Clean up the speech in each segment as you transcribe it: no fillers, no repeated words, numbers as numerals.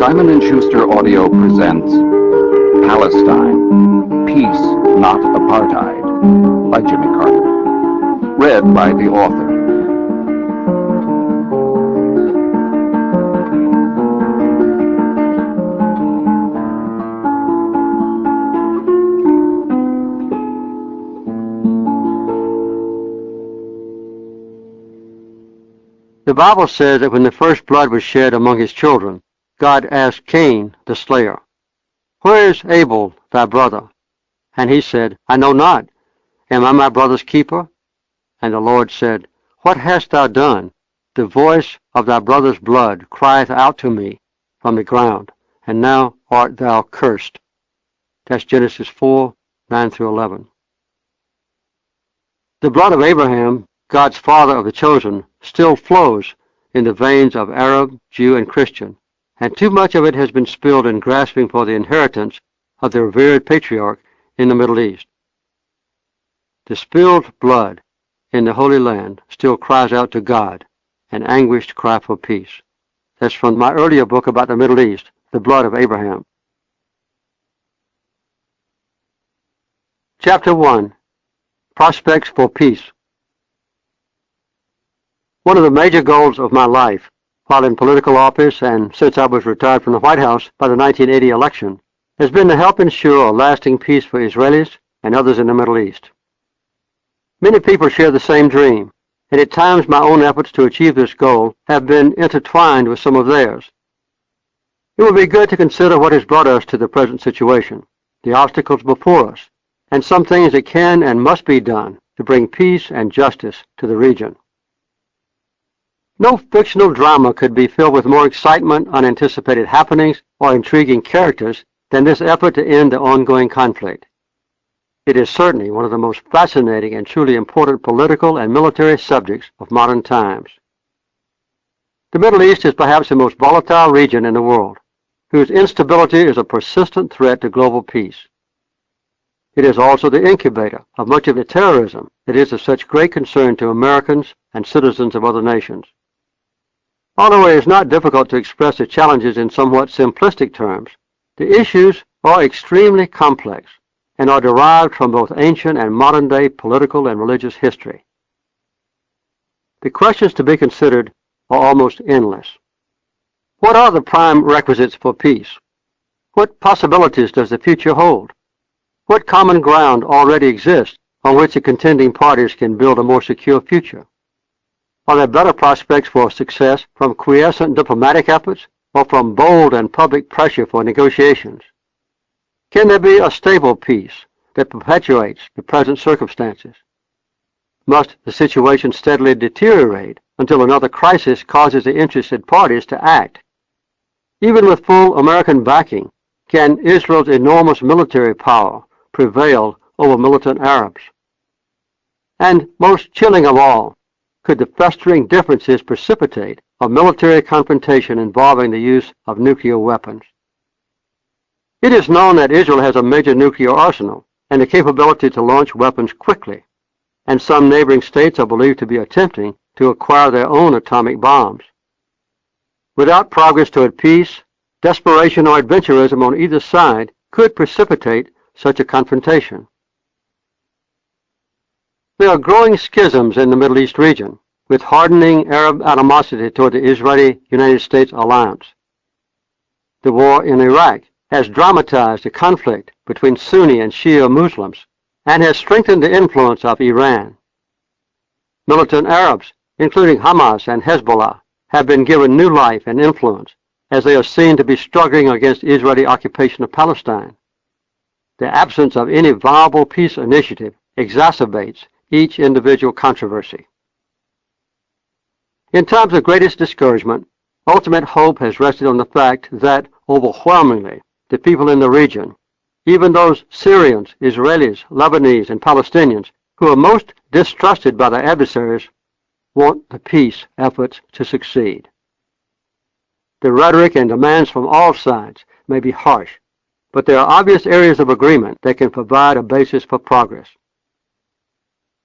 Simon & Schuster Audio presents Palestine, Peace, Not Apartheid by Jimmy Carter. Read by the author. The Bible says that when the first blood was shed among his children, God asked Cain, the slayer, "Where is Abel, thy brother?" And he said, "I know not. Am I my brother's keeper?" And the Lord said, "What hast thou done? The voice of thy brother's blood crieth out to me from the ground, and now art thou cursed." That's Genesis 4, 9 through 11. The blood of Abraham, God's father of the chosen, still flows in the veins of Arab, Jew, and Christian, and too much of it has been spilled in grasping for the inheritance of the revered patriarch in the Middle East. The spilled blood in the Holy Land still cries out to God, an anguished cry for peace. That's from my earlier book about the Middle East, The Blood of Abraham. Chapter 1, Prospects for Peace. One of the major goals of my life, while in political office and since I was retired from the White House by the 1980 election, has been to help ensure a lasting peace for Israelis and others in the Middle East. Many people share the same dream, and at times my own efforts to achieve this goal have been intertwined with some of theirs. It would be good to consider what has brought us to the present situation, the obstacles before us, and some things that can and must be done to bring peace and justice to the region. No fictional drama could be filled with more excitement, unanticipated happenings, or intriguing characters than this effort to end the ongoing conflict. It is certainly one of the most fascinating and truly important political and military subjects of modern times. The Middle East is perhaps the most volatile region in the world, whose instability is a persistent threat to global peace. It is also the incubator of much of the terrorism that is of such great concern to Americans and citizens of other nations. Although it is not difficult to express the challenges in somewhat simplistic terms, the issues are extremely complex and are derived from both ancient and modern-day political and religious history. The questions to be considered are almost endless. What are the prime requisites for peace? What possibilities does the future hold? What common ground already exists on which the contending parties can build a more secure future? Are there better prospects for success from quiescent diplomatic efforts or from bold and public pressure for negotiations? Can there be a stable peace that perpetuates the present circumstances? Must the situation steadily deteriorate until another crisis causes the interested parties to act? Even with full American backing, can Israel's enormous military power prevail over militant Arabs? And most chilling of all, could the festering differences precipitate a military confrontation involving the use of nuclear weapons? It is known that Israel has a major nuclear arsenal and the capability to launch weapons quickly, and some neighboring states are believed to be attempting to acquire their own atomic bombs. Without progress toward peace, desperation or adventurism on either side could precipitate such a confrontation. There are growing schisms in the Middle East region, with hardening Arab animosity toward the Israeli-United States alliance. The war in Iraq has dramatized the conflict between Sunni and Shia Muslims and has strengthened the influence of Iran. Militant Arabs, including Hamas and Hezbollah, have been given new life and influence as they are seen to be struggling against Israeli occupation of Palestine. The absence of any viable peace initiative exacerbates each individual controversy. In times of greatest discouragement, ultimate hope has rested on the fact that, overwhelmingly, the people in the region, even those Syrians, Israelis, Lebanese, and Palestinians who are most distrusted by their adversaries, want the peace efforts to succeed. The rhetoric and demands from all sides may be harsh, but there are obvious areas of agreement that can provide a basis for progress.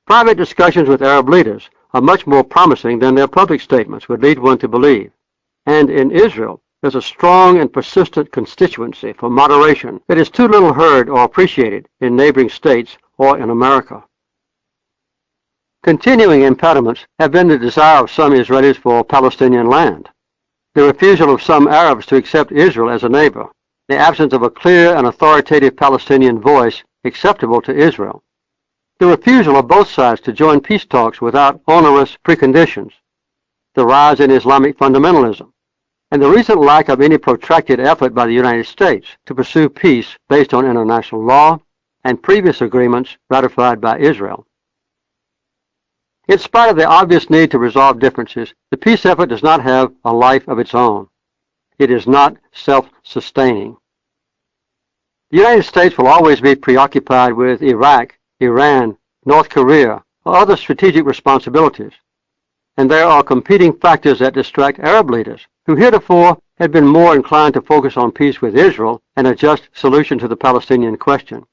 Private discussions with Arab leaders are much more promising than their public statements would lead one to believe. And in Israel, there's a strong and persistent constituency for moderation that is too little heard or appreciated in neighboring states or in America. Continuing impediments have been the desire of some Israelis for Palestinian land, the refusal of some Arabs to accept Israel as a neighbor, the absence of a clear and authoritative Palestinian voice acceptable to Israel, the refusal of both sides to join peace talks without onerous preconditions, the rise in Islamic fundamentalism, and the recent lack of any protracted effort by the United States to pursue peace based on international law and previous agreements ratified by Israel. In spite of the obvious need to resolve differences, the peace effort does not have a life of its own. It is not self-sustaining. The United States will always be preoccupied with Iraq, Iran, North Korea, or other strategic responsibilities, and there are competing factors that distract Arab leaders, who heretofore had been more inclined to focus on peace with Israel and a just solution to the Palestinian question.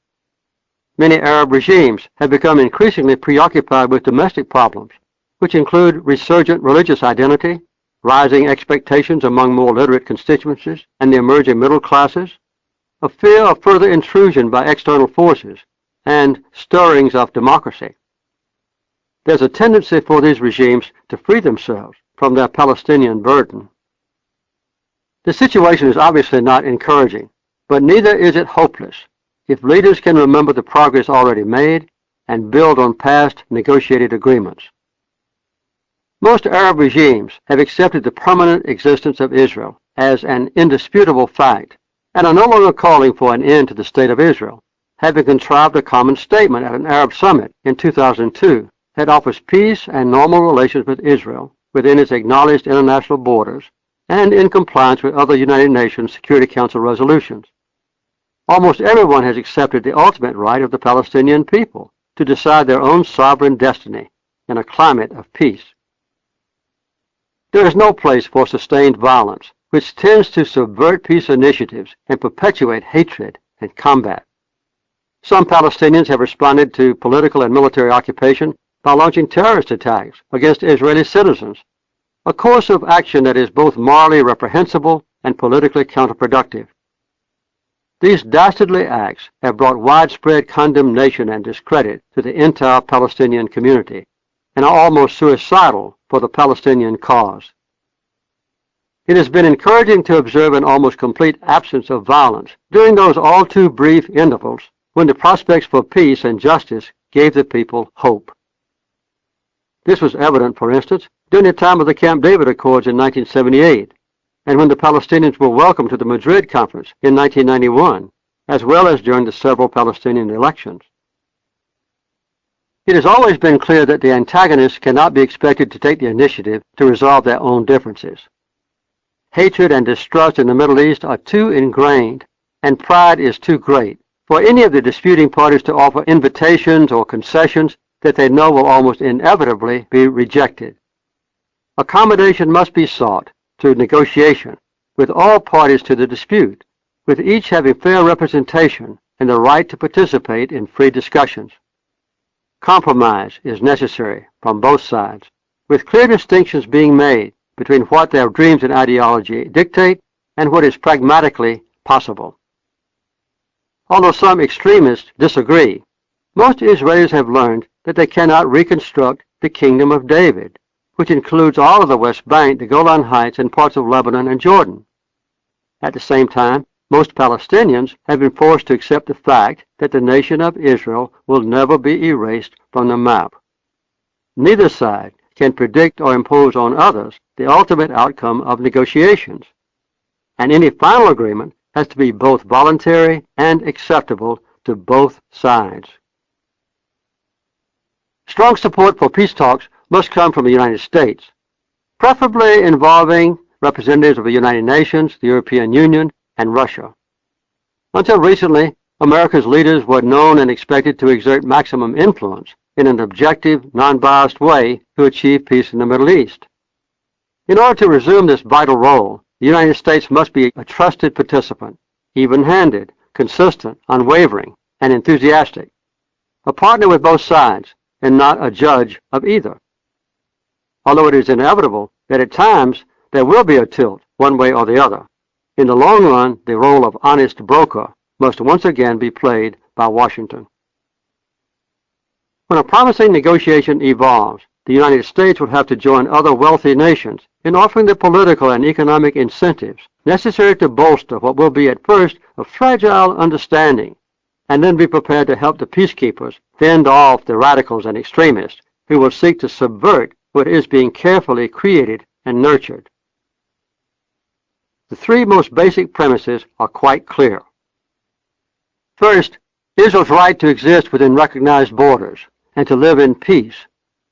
Many Arab regimes have become increasingly preoccupied with domestic problems, which include resurgent religious identity, rising expectations among more literate constituencies and the emerging middle classes, a fear of further intrusion by external forces, and stirrings of democracy. There's a tendency for these regimes to free themselves from their Palestinian burden. The situation is obviously not encouraging, but neither is it hopeless if leaders can remember the progress already made and build on past negotiated agreements. Most Arab regimes have accepted the permanent existence of Israel as an indisputable fact and are no longer calling for an end to the State of Israel, having contrived a common statement at an Arab summit in 2002 that offers peace and normal relations with Israel within its acknowledged international borders and in compliance with other United Nations Security Council resolutions. Almost everyone has accepted the ultimate right of the Palestinian people to decide their own sovereign destiny in a climate of peace. There is no place for sustained violence, which tends to subvert peace initiatives and perpetuate hatred and combat. Some Palestinians have responded to political and military occupation by launching terrorist attacks against Israeli citizens, a course of action that is both morally reprehensible and politically counterproductive. These dastardly acts have brought widespread condemnation and discredit to the entire Palestinian community and are almost suicidal for the Palestinian cause. It has been encouraging to observe an almost complete absence of violence during those all too brief intervals when the prospects for peace and justice gave the people hope. This was evident, for instance, during the time of the Camp David Accords in 1978, and when the Palestinians were welcomed to the Madrid Conference in 1991, as well as during the several Palestinian elections. It has always been clear that the antagonists cannot be expected to take the initiative to resolve their own differences. Hatred and distrust in the Middle East are too ingrained, and pride is too great for any of the disputing parties to offer invitations or concessions that they know will almost inevitably be rejected. Accommodation must be sought through negotiation with all parties to the dispute, with each having fair representation and the right to participate in free discussions. Compromise is necessary from both sides, with clear distinctions being made between what their dreams and ideology dictate and what is pragmatically possible. Although some extremists disagree, most Israelis have learned that they cannot reconstruct the Kingdom of David, which includes all of the West Bank, the Golan Heights, and parts of Lebanon and Jordan. At the same time, most Palestinians have been forced to accept the fact that the nation of Israel will never be erased from the map. Neither side can predict or impose on others the ultimate outcome of negotiations, and any final agreement has to be both voluntary and acceptable to both sides. Strong support for peace talks must come from the United States, preferably involving representatives of the United Nations, the European Union, and Russia. Until recently, America's leaders were known and expected to exert maximum influence in an objective, non-biased way to achieve peace in the Middle East. In order to resume this vital role, the United States must be a trusted participant, even-handed, consistent, unwavering, and enthusiastic, a partner with both sides, and not a judge of either. Although it is inevitable that at times there will be a tilt one way or the other, In the long run, the role of honest broker must once again be played by Washington. When a promising negotiation evolves, the United States would have to join other wealthy nations in offering the political and economic incentives necessary to bolster what will be at first a fragile understanding, and then be prepared to help the peacekeepers fend off the radicals and extremists who will seek to subvert what is being carefully created and nurtured. The three most basic premises are quite clear. First, Israel's right to exist within recognized borders and to live in peace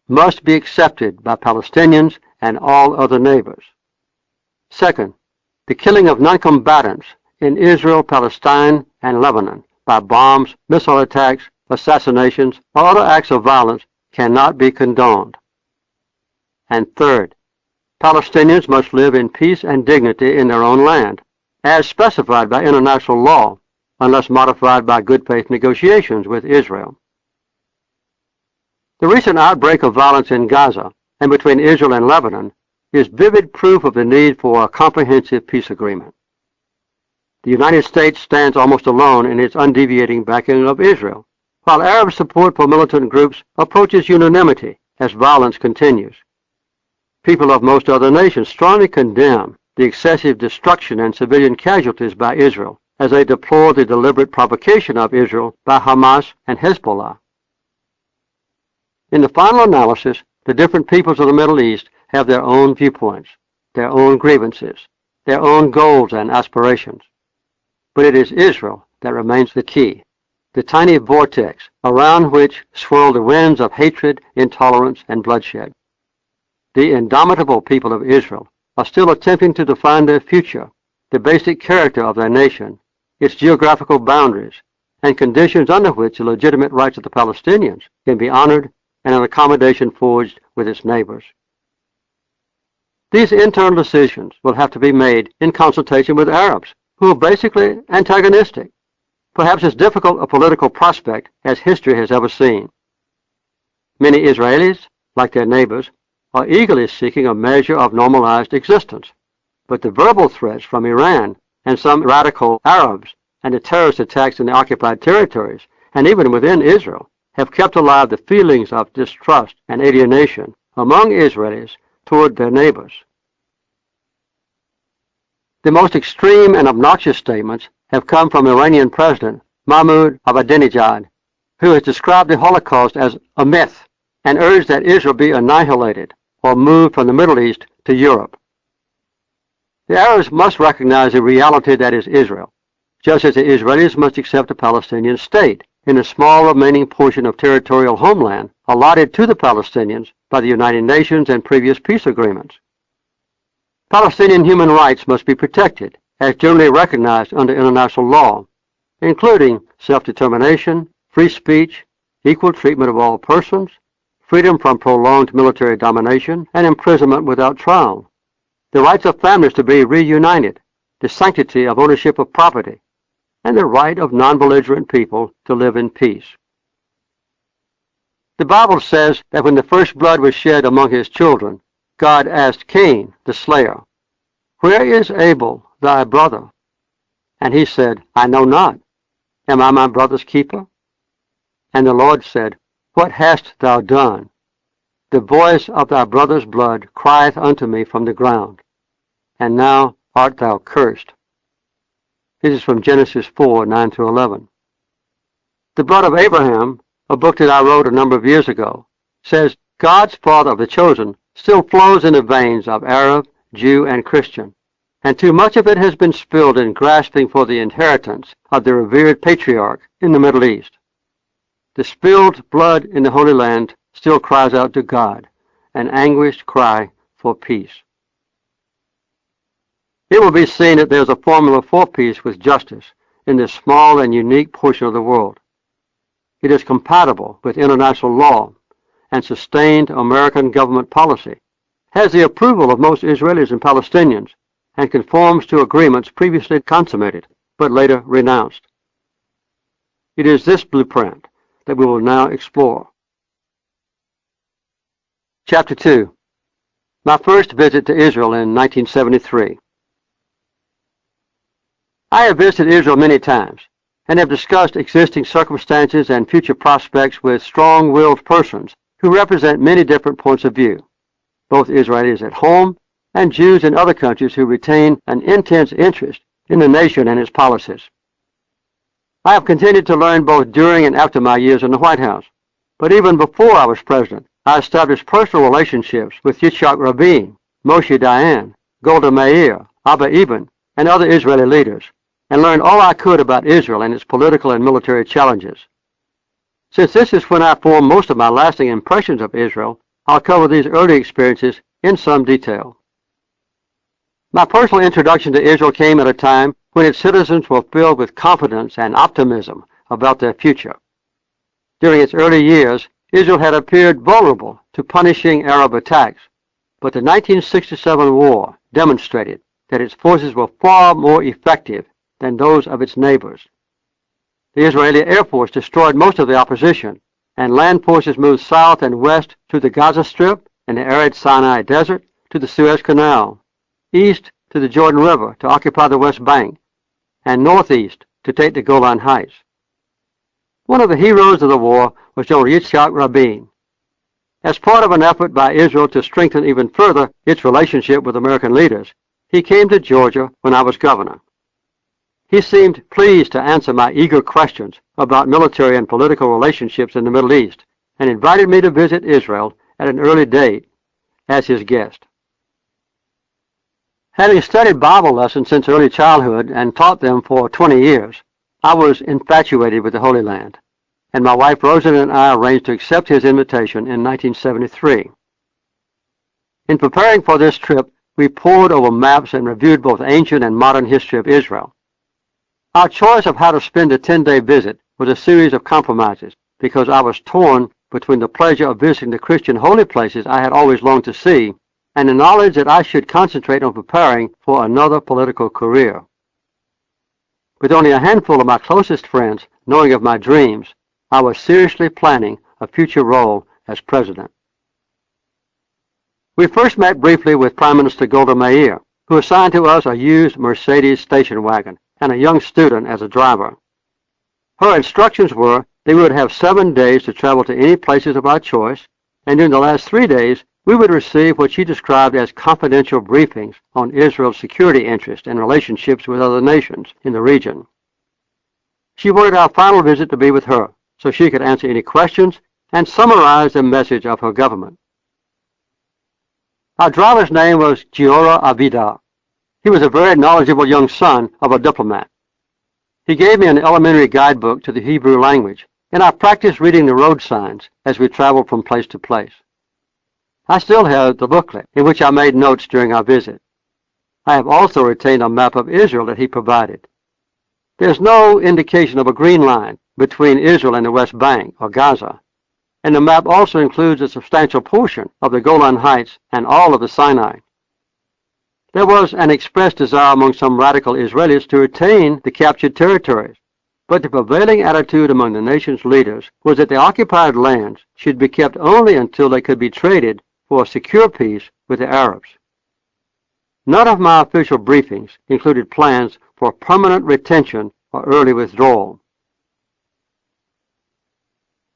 must be accepted by Palestinians and all other neighbors. Second, the killing of non-combatants in Israel, Palestine, and Lebanon by bombs, missile attacks, assassinations, or other acts of violence cannot be condoned. And third, Palestinians must live in peace and dignity in their own land, as specified by international law, unless modified by good faith negotiations with Israel. The recent outbreak of violence in Gaza and between Israel and Lebanon is vivid proof of the need for a comprehensive peace agreement. The United States stands almost alone in its undeviating backing of Israel, while Arab support for militant groups approaches unanimity as violence continues. People of most other nations strongly condemn the excessive destruction and civilian casualties by Israel, as they deplore the deliberate provocation of Israel by Hamas and Hezbollah. In the final analysis, the different peoples of the Middle East have their own viewpoints, their own grievances, their own goals and aspirations. But it is Israel that remains the key, the tiny vortex around which swirl the winds of hatred, intolerance, and bloodshed. The indomitable people of Israel are still attempting to define their future, the basic character of their nation, its geographical boundaries, and conditions under which the legitimate rights of the Palestinians can be honored and an accommodation forged with its neighbors. These internal decisions will have to be made in consultation with Arabs, who are basically antagonistic, perhaps as difficult a political prospect as history has ever seen. Many Israelis, like their neighbors, are eagerly seeking a measure of normalized existence, but the verbal threats from Iran and some radical Arabs and the terrorist attacks in the occupied territories, and even within Israel, have kept alive the feelings of distrust and alienation among Israelis toward their neighbors. The most extreme and obnoxious statements have come from Iranian President Mahmoud Ahmadinejad, who has described the Holocaust as a myth and urged that Israel be annihilated or moved from the Middle East to Europe. The Arabs must recognize the reality that is Israel, just as the Israelis must accept a Palestinian state in a small remaining portion of territorial homeland allotted to the Palestinians by the United Nations and previous peace agreements. Palestinian human rights must be protected as generally recognized under international law, including self-determination, free speech, equal treatment of all persons, freedom from prolonged military domination, and imprisonment without trial, the rights of families to be reunited, the sanctity of ownership of property, and the right of non-belligerent people to live in peace. The Bible says that when the first blood was shed among his children, God asked Cain, the slayer, "Where is Abel, thy brother?" And he said, "I know not. Am I my brother's keeper?" And the Lord said, "What hast thou done? The voice of thy brother's blood crieth unto me from the ground, and now art thou cursed." This is from Genesis 4, 9-11. The Blood of Abraham, a book that I wrote a number of years ago, says God's father of the chosen still flows in the veins of Arab, Jew, and Christian, and too much of it has been spilled in grasping for the inheritance of the revered patriarch in the Middle East. The spilled blood in the Holy Land still cries out to God, an anguished cry for peace. It will be seen that there's a formula for peace with justice in this small and unique portion of the world. It is compatible with international law and sustained American government policy, has the approval of most Israelis and Palestinians, and conforms to agreements previously consummated but later renounced. It is this blueprint that we will now explore. Chapter 2. My first visit to Israel in 1973. I have visited Israel many times and have discussed existing circumstances and future prospects with strong-willed persons who represent many different points of view, both Israelis at home and Jews in other countries who retain an intense interest in the nation and its policies. I have continued to learn both during and after my years in the White House, but even before I was president, I established personal relationships with Yitzhak Rabin, Moshe Dayan, Golda Meir, Abba Eban, and other Israeli leaders, and learned all I could about Israel and its political and military challenges. Since this is when I formed most of my lasting impressions of Israel, I'll cover these early experiences in some detail. My personal introduction to Israel came at a time when its citizens were filled with confidence and optimism about their future. During its early years, Israel had appeared vulnerable to punishing Arab attacks, but the 1967 war demonstrated that its forces were far more effective than those of its neighbors. The Israeli Air Force destroyed most of the opposition, and land forces moved south and west through the Gaza Strip and the arid Sinai Desert to the Suez Canal, east to the Jordan River to occupy the West Bank, and northeast to take the Golan Heights. One of the heroes of the war was General Yitzhak Rabin. As part of an effort by Israel to strengthen even further its relationship with American leaders, he came to Georgia when I was governor. He seemed pleased to answer my eager questions about military and political relationships in the Middle East and invited me to visit Israel at an early date as his guest. Having studied Bible lessons since early childhood and taught them for 20 years, I was infatuated with the Holy Land, and my wife Rosa and I arranged to accept his invitation in 1973. In preparing for this trip, we pored over maps and reviewed both ancient and modern history of Israel. Our choice of how to spend a 10-day visit was a series of compromises because I was torn between the pleasure of visiting the Christian holy places I had always longed to see and the knowledge that I should concentrate on preparing for another political career. With only a handful of my closest friends knowing of my dreams, I was seriously planning a future role as president. We first met briefly with Prime Minister Golda Meir, who assigned to us a used Mercedes station wagon and a young student as a driver. Her instructions were that we would have 7 days to travel to any places of our choice, and during the last 3 days, we would receive what she described as confidential briefings on Israel's security interests and relationships with other nations in the region. She wanted our final visit to be with her, so she could answer any questions and summarize the message of her government. Our driver's name was Giora Avida. He was a very knowledgeable young son of a diplomat. He gave me an elementary guidebook to the Hebrew language, and I practiced reading the road signs as we traveled from place to place. I still have the booklet in which I made notes during our visit. I have also retained a map of Israel that he provided. There's no indication of a green line between Israel and the West Bank or Gaza, and the map also includes a substantial portion of the Golan Heights and all of the Sinai. There was an expressed desire among some radical Israelis to retain the captured territories, but the prevailing attitude among the nation's leaders was that the occupied lands should be kept only until they could be traded for a secure peace with the Arabs. None of my official briefings included plans for permanent retention or early withdrawal.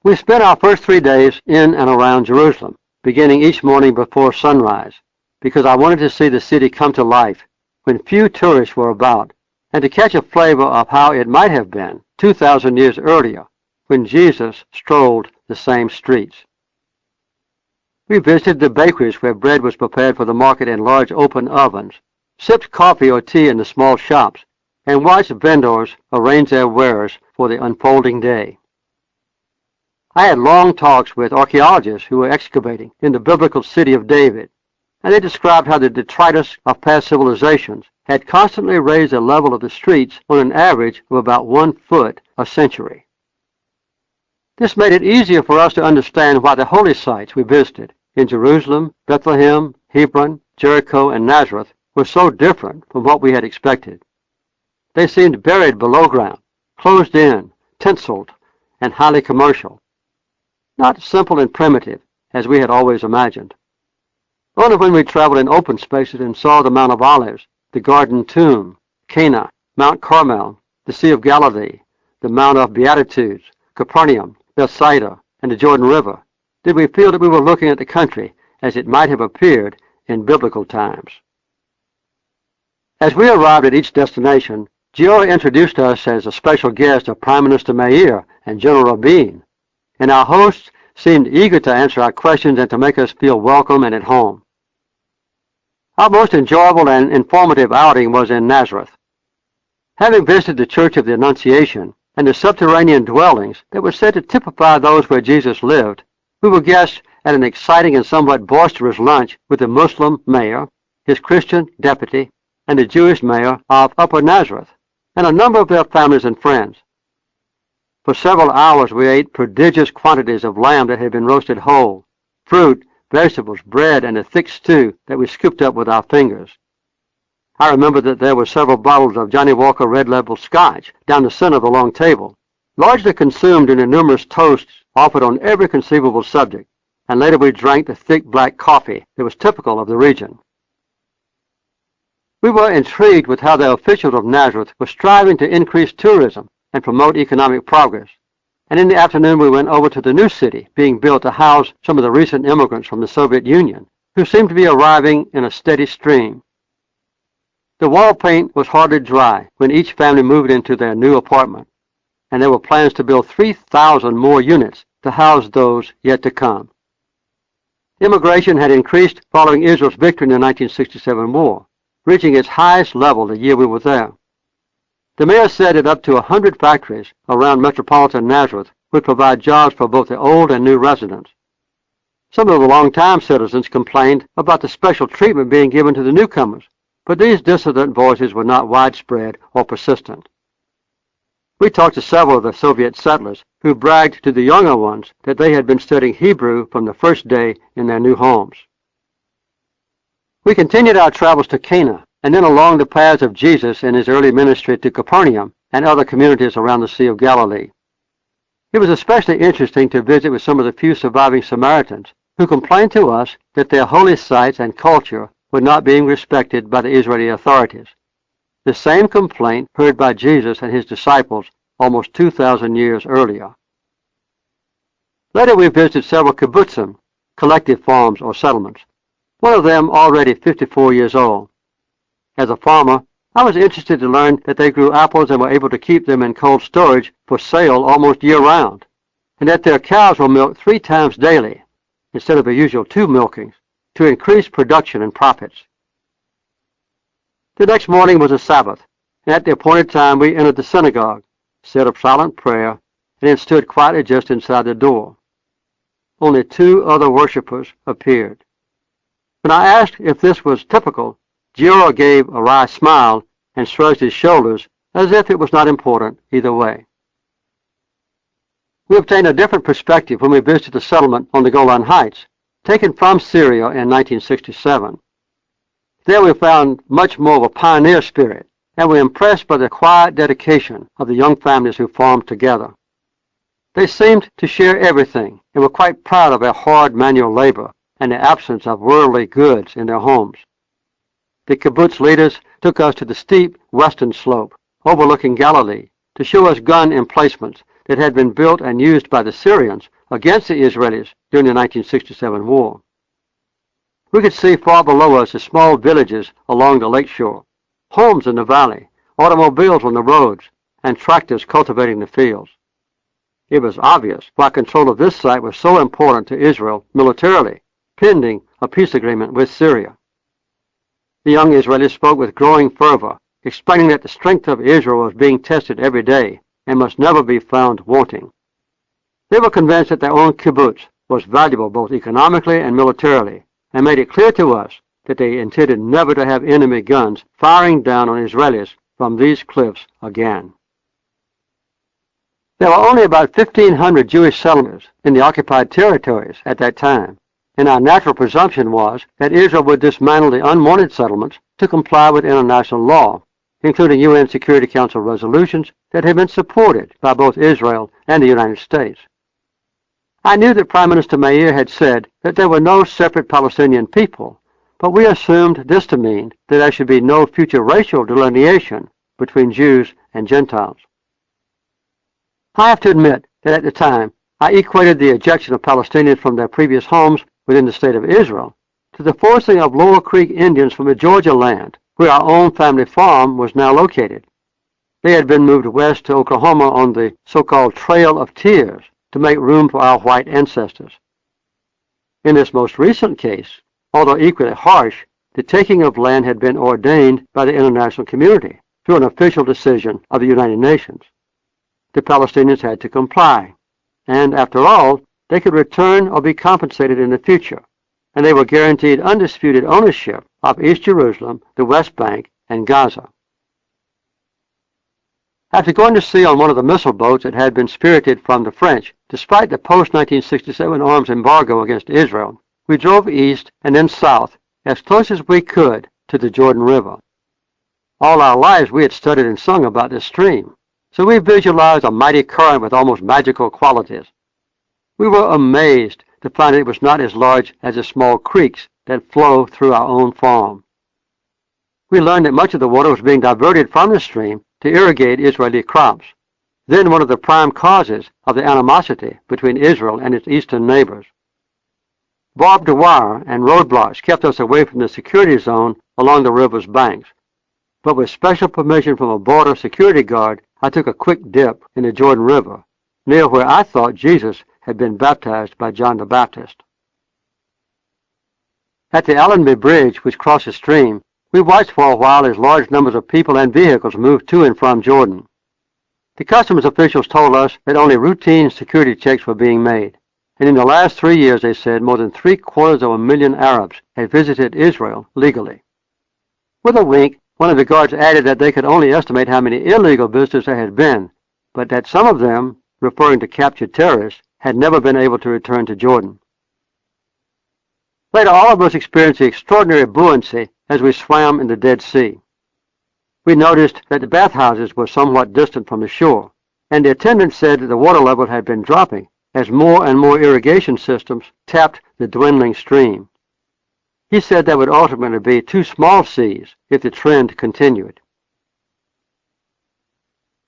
We spent our first 3 days in and around Jerusalem, beginning each morning before sunrise, because I wanted to see the city come to life when few tourists were about, and to catch a flavor of how it might have been 2,000 years earlier when Jesus strolled the same streets. We visited the bakeries where bread was prepared for the market in large open ovens, sipped coffee or tea in the small shops, and watched vendors arrange their wares for the unfolding day. I had long talks with archaeologists who were excavating in the biblical city of David, and they described how the detritus of past civilizations had constantly raised the level of the streets on an average of about 1 foot a century. This made it easier for us to understand why the holy sites we visited in Jerusalem, Bethlehem, Hebron, Jericho, and Nazareth were so different from what we had expected. They seemed buried below ground, closed in, tinseled, and highly commercial. Not simple and primitive, as we had always imagined. Only when we traveled in open spaces and saw the Mount of Olives, the Garden Tomb, Cana, Mount Carmel, the Sea of Galilee, the Mount of Beatitudes, Capernaum, Bethsaida, and the Jordan River, did we feel that we were looking at the country as it might have appeared in biblical times. As we arrived at each destination, Giora introduced us as a special guest of Prime Minister Meir and General Rabin, and our hosts seemed eager to answer our questions and to make us feel welcome and at home. Our most enjoyable and informative outing was in Nazareth. Having visited the Church of the Annunciation and the subterranean dwellings that were said to typify those where Jesus lived, we were guests at an exciting and somewhat boisterous lunch with the Muslim mayor, his Christian deputy, and the Jewish mayor of Upper Nazareth, and a number of their families and friends. For several hours we ate prodigious quantities of lamb that had been roasted whole, fruit, vegetables, bread, and a thick stew that we scooped up with our fingers. I remember that there were several bottles of Johnny Walker Red Label Scotch down the center of the long table, largely consumed in the numerous toasts offered on every conceivable subject, and later we drank the thick black coffee that was typical of the region. We were intrigued with how the officials of Nazareth were striving to increase tourism and promote economic progress, and in the afternoon we went over to the new city being built to house some of the recent immigrants from the Soviet Union, who seemed to be arriving in a steady stream. The wall paint was hardly dry when each family moved into their new apartment, and there were plans to build 3,000 more units to house those yet to come. Immigration had increased following Israel's victory in the 1967 war, reaching its highest level the year we were there. The mayor said that up to 100 factories around metropolitan Nazareth would provide jobs for both the old and new residents. Some of the longtime citizens complained about the special treatment being given to the newcomers, but these dissident voices were not widespread or persistent. We talked to several of the Soviet settlers who bragged to the younger ones that they had been studying Hebrew from the first day in their new homes. We continued our travels to Cana and then along the paths of Jesus in his early ministry to Capernaum and other communities around the Sea of Galilee. It was especially interesting to visit with some of the few surviving Samaritans who complained to us that their holy sites and culture were not being respected by the Israeli authorities. The same complaint heard by Jesus and his disciples almost 2,000 years earlier. Later we visited several kibbutzim, collective farms or settlements, one of them already 54 years old. As a farmer, I was interested to learn that they grew apples and were able to keep them in cold storage for sale almost year-round, and that their cows were milked 3 times daily, instead of the usual 2 milkings, to increase production and profits. The next morning was a Sabbath, and at the appointed time we entered the synagogue, said a silent prayer, and then stood quietly just inside the door. Only 2 other worshippers appeared. When I asked if this was typical, Giora gave a wry smile and shrugged his shoulders as if it was not important either way. We obtained a different perspective when we visited the settlement on the Golan Heights, taken from Syria in 1967. There we found much more of a pioneer spirit, and were impressed by the quiet dedication of the young families who farmed together. They seemed to share everything and were quite proud of their hard manual labor and the absence of worldly goods in their homes. The kibbutz leaders took us to the steep western slope overlooking Galilee to show us gun emplacements that had been built and used by the Syrians against the Israelis during the 1967 war. We could see far below us the small villages along the lakeshore, homes in the valley, automobiles on the roads, and tractors cultivating the fields. It was obvious why control of this site was so important to Israel militarily, pending a peace agreement with Syria. The young Israelis spoke with growing fervor, explaining that the strength of Israel was being tested every day and must never be found wanting. They were convinced that their own kibbutz was valuable both economically and militarily, and made it clear to us that they intended never to have enemy guns firing down on Israelis from these cliffs again. There were only about 1,500 Jewish settlements in the occupied territories at that time, and our natural presumption was that Israel would dismantle the unwanted settlements to comply with international law, including UN Security Council resolutions that had been supported by both Israel and the United States. I knew that Prime Minister Meir had said that there were no separate Palestinian people, but we assumed this to mean that there should be no future racial delineation between Jews and Gentiles. I have to admit that at the time, I equated the ejection of Palestinians from their previous homes within the state of Israel to the forcing of Lower Creek Indians from the Georgia land, where our own family farm was now located. They had been moved west to Oklahoma on the so-called Trail of Tears to make room for our white ancestors. In this most recent case, although equally harsh, the taking of land had been ordained by the international community through an official decision of the United Nations. The Palestinians had to comply, and after all, they could return or be compensated in the future, and they were guaranteed undisputed ownership of East Jerusalem, the West Bank, and Gaza. After going to sea on one of the missile boats that had been spirited from the French, despite the post-1967 arms embargo against Israel, we drove east and then south as close as we could to the Jordan River. All our lives we had studied and sung about this stream, so we visualized a mighty current with almost magical qualities. We were amazed to find it was not as large as the small creeks that flow through our own farm. We learned that much of the water was being diverted from the stream to irrigate Israeli crops, then one of the prime causes of the animosity between Israel and its eastern neighbors. Barbed wire and roadblocks kept us away from the security zone along the river's banks, but with special permission from a border security guard, I took a quick dip in the Jordan River, near where I thought Jesus had been baptized by John the Baptist. At the Allenby Bridge, which crossed the stream, we watched for a while as large numbers of people and vehicles moved to and from Jordan. The customs officials told us that only routine security checks were being made, and in the last 3 years, they said, more than 750,000 Arabs had visited Israel legally. With a wink, one of the guards added that they could only estimate how many illegal visitors there had been, but that some of them, referring to captured terrorists, had never been able to return to Jordan. Later, all of us experienced the extraordinary buoyancy as we swam in the Dead Sea. We noticed that the bathhouses were somewhat distant from the shore, and the attendant said that the water level had been dropping as more and more irrigation systems tapped the dwindling stream. He said there would ultimately be 2 small seas if the trend continued.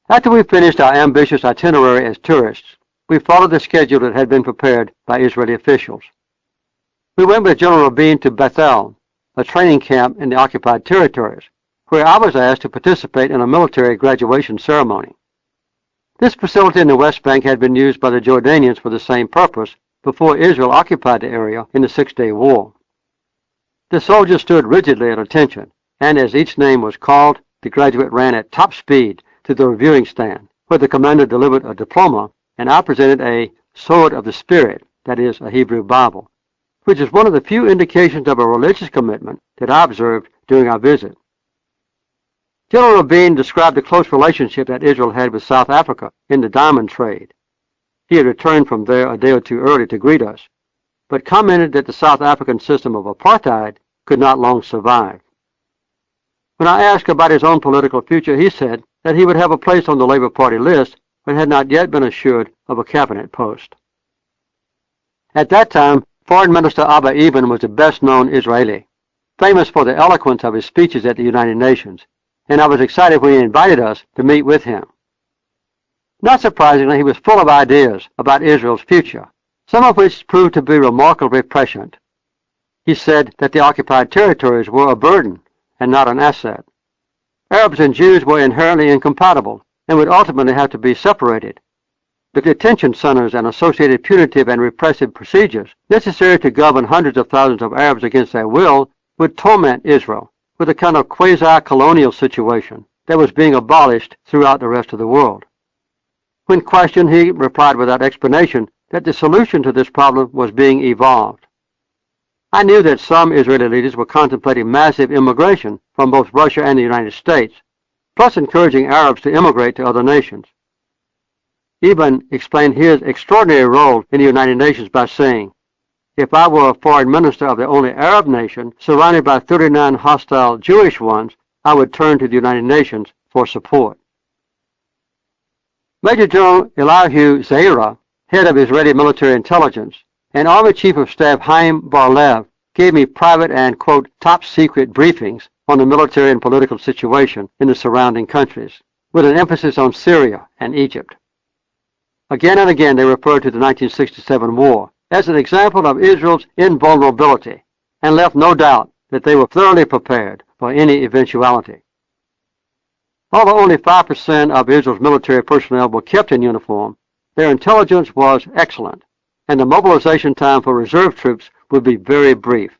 After we finished our ambitious itinerary as tourists, we followed the schedule that had been prepared by Israeli officials. We went with General Rabin to Bethel, a training camp in the occupied territories, where I was asked to participate in a military graduation ceremony. This facility in the West Bank had been used by the Jordanians for the same purpose before Israel occupied the area in the Six-Day War. The soldiers stood rigidly at attention, and as each name was called, the graduate ran at top speed to the reviewing stand, where the commander delivered a diploma, and I presented a Sword of the Spirit, that is, a Hebrew Bible, which is one of the few indications of a religious commitment that I observed during our visit. General Rabin described the close relationship that Israel had with South Africa in the diamond trade. He had returned from there a day or two early to greet us, but commented that the South African system of apartheid could not long survive. When I asked about his own political future, he said that he would have a place on the Labour Party list, but had not yet been assured of a cabinet post. At that time, Foreign Minister Abba Eban was the best-known Israeli, famous for the eloquence of his speeches at the United Nations, and I was excited when he invited us to meet with him. Not surprisingly, he was full of ideas about Israel's future, some of which proved to be remarkably prescient. He said that the occupied territories were a burden and not an asset. Arabs and Jews were inherently incompatible and would ultimately have to be separated. The detention centers and associated punitive and repressive procedures necessary to govern hundreds of thousands of Arabs against their will would torment Israel with a kind of quasi-colonial situation that was being abolished throughout the rest of the world. When questioned, he replied without explanation that the solution to this problem was being evolved. I knew that some Israeli leaders were contemplating massive immigration from both Russia and the United States, plus encouraging Arabs to immigrate to other nations. Eban explained his extraordinary role in the United Nations by saying, "If I were a foreign minister of the only Arab nation surrounded by 39 hostile Jewish ones, I would turn to the United Nations for support." Major General Eliyahu Zeira, head of Israeli military intelligence, and Army Chief of Staff Chaim Bar-Lev gave me private and, quote, top secret briefings on the military and political situation in the surrounding countries, with an emphasis on Syria and Egypt. Again and again they referred to the 1967 war as an example of Israel's invulnerability and left no doubt that they were thoroughly prepared for any eventuality. Although only 5% of Israel's military personnel were kept in uniform, their intelligence was excellent, and the mobilization time for reserve troops would be very brief.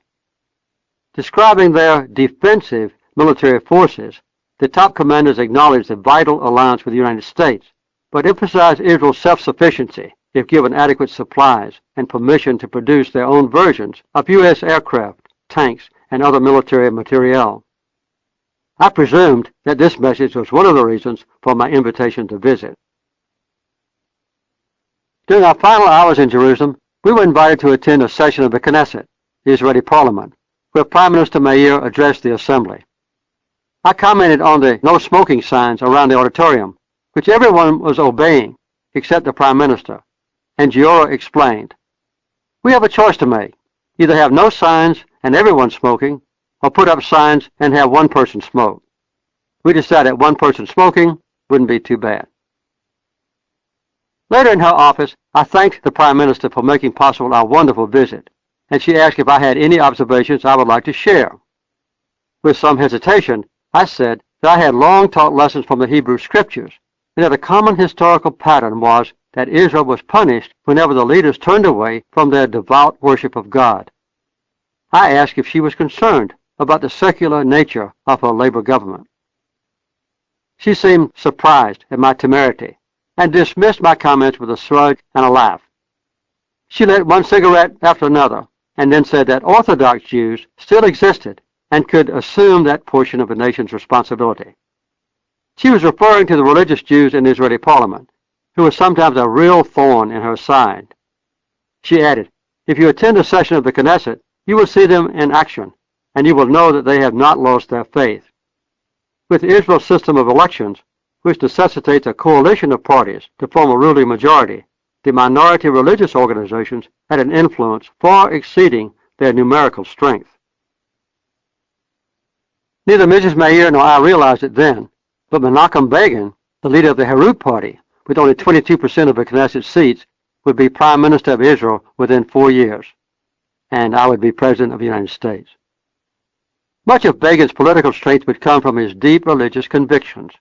Describing their defensive military forces, the top commanders acknowledged the vital alliance with the United States, but emphasized Israel's self-sufficiency if given adequate supplies and permission to produce their own versions of U.S. aircraft, tanks, and other military materiel. I presumed that this message was one of the reasons for my invitation to visit. During our final hours in Jerusalem, we were invited to attend a session of the Knesset, the Israeli parliament, where Prime Minister Meir addressed the assembly. I commented on the no smoking signs around the auditorium, which everyone was obeying except the Prime Minister, and Giora explained, "We have a choice to make. Either have no signs and everyone smoking, or put up signs and have one person smoke. We decided one person smoking wouldn't be too bad." Later in her office, I thanked the Prime Minister for making possible our wonderful visit, and she asked if I had any observations I would like to share. With some hesitation, I said that I had long taught lessons from the Hebrew Scriptures, and that a common historical pattern was that Israel was punished whenever the leaders turned away from their devout worship of God. I asked if she was concerned about the secular nature of her labor government. She seemed surprised at my temerity and dismissed my comments with a shrug and a laugh. She lit one cigarette after another and then said that Orthodox Jews still existed and could assume that portion of the nation's responsibility. She was referring to the religious Jews in the Israeli parliament, who were sometimes a real thorn in her side. She added, "If you attend a session of the Knesset, you will see them in action, and you will know that they have not lost their faith. With Israel's system of elections, which necessitates a coalition of parties to form a ruling majority, the minority religious organizations had an influence far exceeding their numerical strength." Neither Mrs. Meir nor I realized it then, but Menachem Begin, the leader of the Herut party, with only 22% of the Knesset seats, would be Prime Minister of Israel within 4 years, and I would be President of the United States. Much of Begin's political strength would come from his deep religious convictions.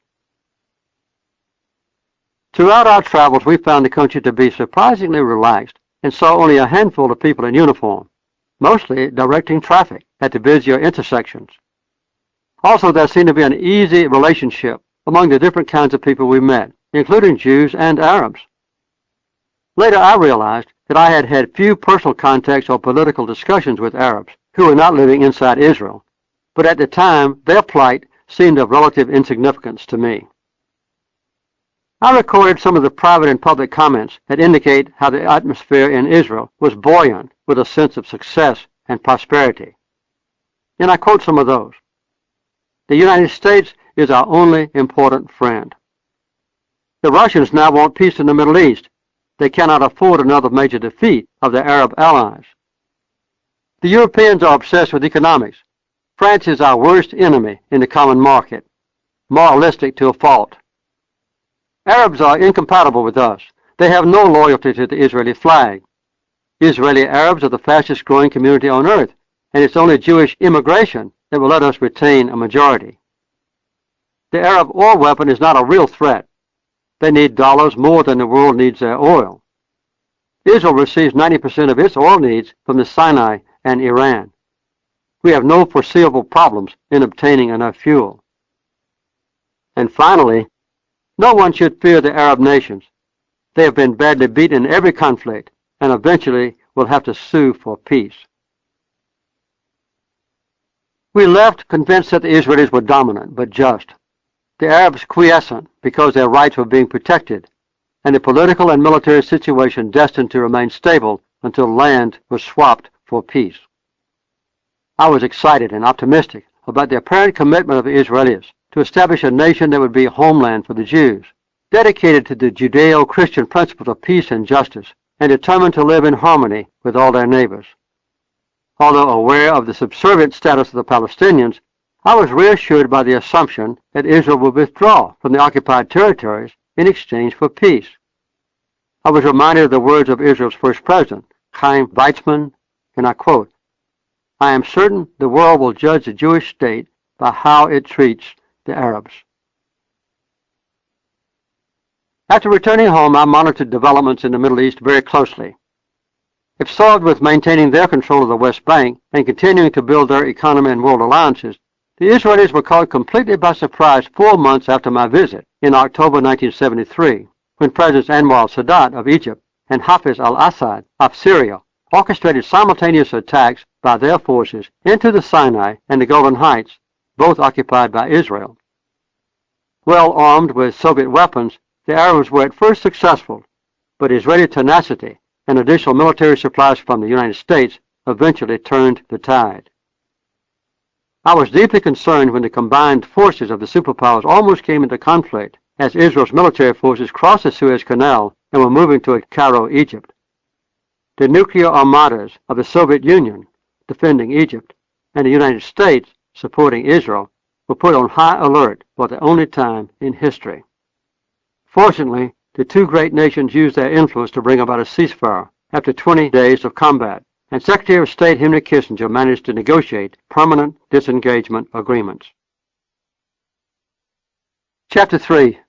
Throughout our travels, we found the country to be surprisingly relaxed and saw only a handful of people in uniform, mostly directing traffic at the busier intersections. Also, there seemed to be an easy relationship among the different kinds of people we met, including Jews and Arabs. Later, I realized that I had had few personal contacts or political discussions with Arabs who were not living inside Israel, but at the time, their plight seemed of relative insignificance to me. I recorded some of the private and public comments that indicate how the atmosphere in Israel was buoyant with a sense of success and prosperity. And I quote some of those. "The United States is our only important friend. The Russians now want peace in the Middle East. They cannot afford another major defeat of their Arab allies. The Europeans are obsessed with economics. France is our worst enemy in the common market, moralistic to a fault. Arabs are incompatible with us. They have no loyalty to the Israeli flag. Israeli Arabs are the fastest growing community on earth, and it's only Jewish immigration that will let us retain a majority. The Arab oil weapon is not a real threat. They need dollars more than the world needs their oil. Israel receives 90% of its oil needs from the Sinai and Iran. We have no foreseeable problems in obtaining enough fuel." And finally, no one should fear the Arab nations. They have been badly beaten in every conflict and eventually will have to sue for peace. We left convinced that the Israelis were dominant but just, the Arabs quiescent because their rights were being protected, and the political and military situation destined to remain stable until land was swapped for peace. I was excited and optimistic about the apparent commitment of the Israelis to establish a nation that would be a homeland for the Jews, dedicated to the Judeo-Christian principles of peace and justice, and determined to live in harmony with all their neighbors. Although aware of the subservient status of the Palestinians, I was reassured by the assumption that Israel would withdraw from the occupied territories in exchange for peace. I was reminded of the words of Israel's first president, Chaim Weizmann, and I quote, "I am certain the world will judge the Jewish state by how it treats the Arabs." After returning home, I monitored developments in the Middle East very closely. Absorbed with maintaining their control of the West Bank and continuing to build their economy and world alliances, the Israelis were caught completely by surprise 4 months after my visit in October 1973, when Presidents Anwar al-Sadat of Egypt and Hafiz al-Assad of Syria orchestrated simultaneous attacks by their forces into the Sinai and the Golan Heights, both occupied by Israel. Well armed with Soviet weapons, the Arabs were at first successful, but Israeli tenacity and additional military supplies from the United States eventually turned the tide. I was deeply concerned when the combined forces of the superpowers almost came into conflict as Israel's military forces crossed the Suez Canal and were moving toward Cairo, Egypt. The nuclear armadas of the Soviet Union, defending Egypt, and the United States, supporting Israel, were put on high alert for the only time in history. Fortunately, the two great nations used their influence to bring about a ceasefire after 20 days of combat, and Secretary of State Henry Kissinger managed to negotiate permanent disengagement agreements. Chapter 3.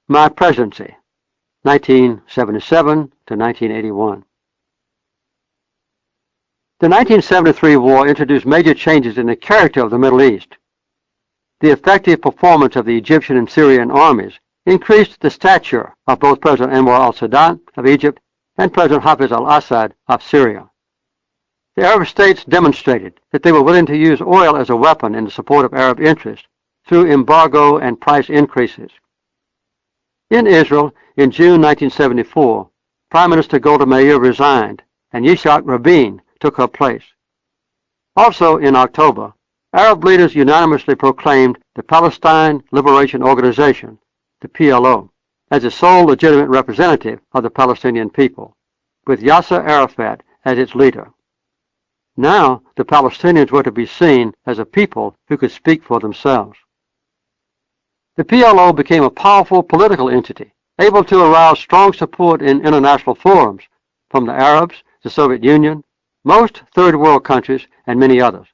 My Presidency, 1977 to 1981. The 1973 war introduced major changes in the character of the Middle East. The effective performance of the Egyptian and Syrian armies increased the stature of both President Anwar al-Sadat of Egypt and President Hafiz al-Assad of Syria. The Arab states demonstrated that they were willing to use oil as a weapon in the support of Arab interests through embargo and price increases. In Israel, in June 1974, Prime Minister Golda Meir resigned and Yitzhak Rabin took her place. Also in October, Arab leaders unanimously proclaimed the Palestine Liberation Organization, the PLO, as the sole legitimate representative of the Palestinian people, with Yasser Arafat as its leader. Now, the Palestinians were to be seen as a people who could speak for themselves. The PLO became a powerful political entity, able to arouse strong support in international forums from the Arabs, the Soviet Union, most third world countries, and many others.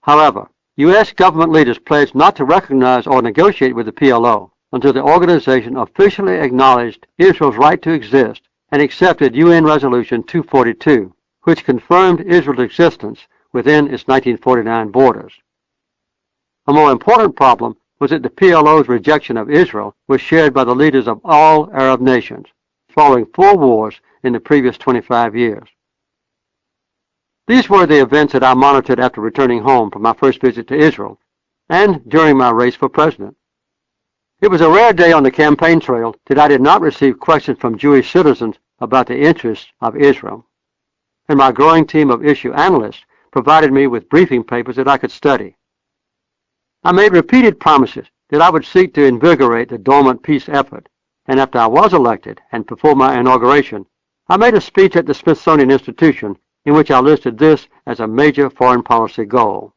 However, U.S. government leaders pledged not to recognize or negotiate with the PLO until the organization officially acknowledged Israel's right to exist and accepted UN Resolution 242, which confirmed Israel's existence within its 1949 borders. A more important problem was that the PLO's rejection of Israel was shared by the leaders of all Arab nations, following 4 wars in the previous 25 years. These were the events that I monitored after returning home from my first visit to Israel and during my race for president. It was a rare day on the campaign trail that I did not receive questions from Jewish citizens about the interests of Israel, and my growing team of issue analysts provided me with briefing papers that I could study. I made repeated promises that I would seek to invigorate the dormant peace effort, and after I was elected and before my inauguration, I made a speech at the Smithsonian Institution in which I listed this as a major foreign policy goal.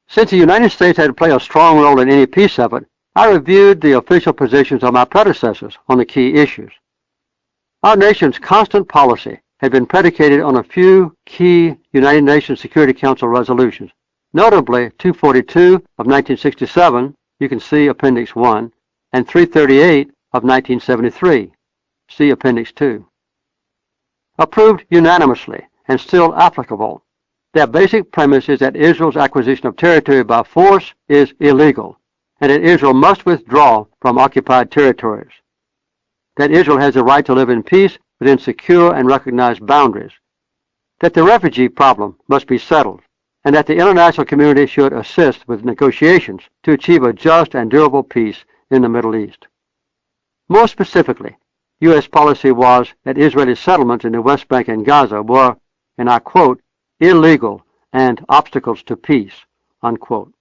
Since the United States had to play a strong role in any peace effort, I reviewed the official positions of my predecessors on the key issues. Our nation's constant policy had been predicated on a few key United Nations Security Council resolutions, notably 242 of 1967, you can see Appendix 1, and 338 of 1973, see Appendix 2. Approved unanimously and still applicable, their basic premise is that Israel's acquisition of territory by force is illegal, and that Israel must withdraw from occupied territories, that Israel has the right to live in peace within secure and recognized boundaries, that the refugee problem must be settled, and that the international community should assist with negotiations to achieve a just and durable peace in the Middle East. More specifically, U.S. policy was that Israeli settlements in the West Bank and Gaza were, and I quote, illegal and obstacles to peace, unquote.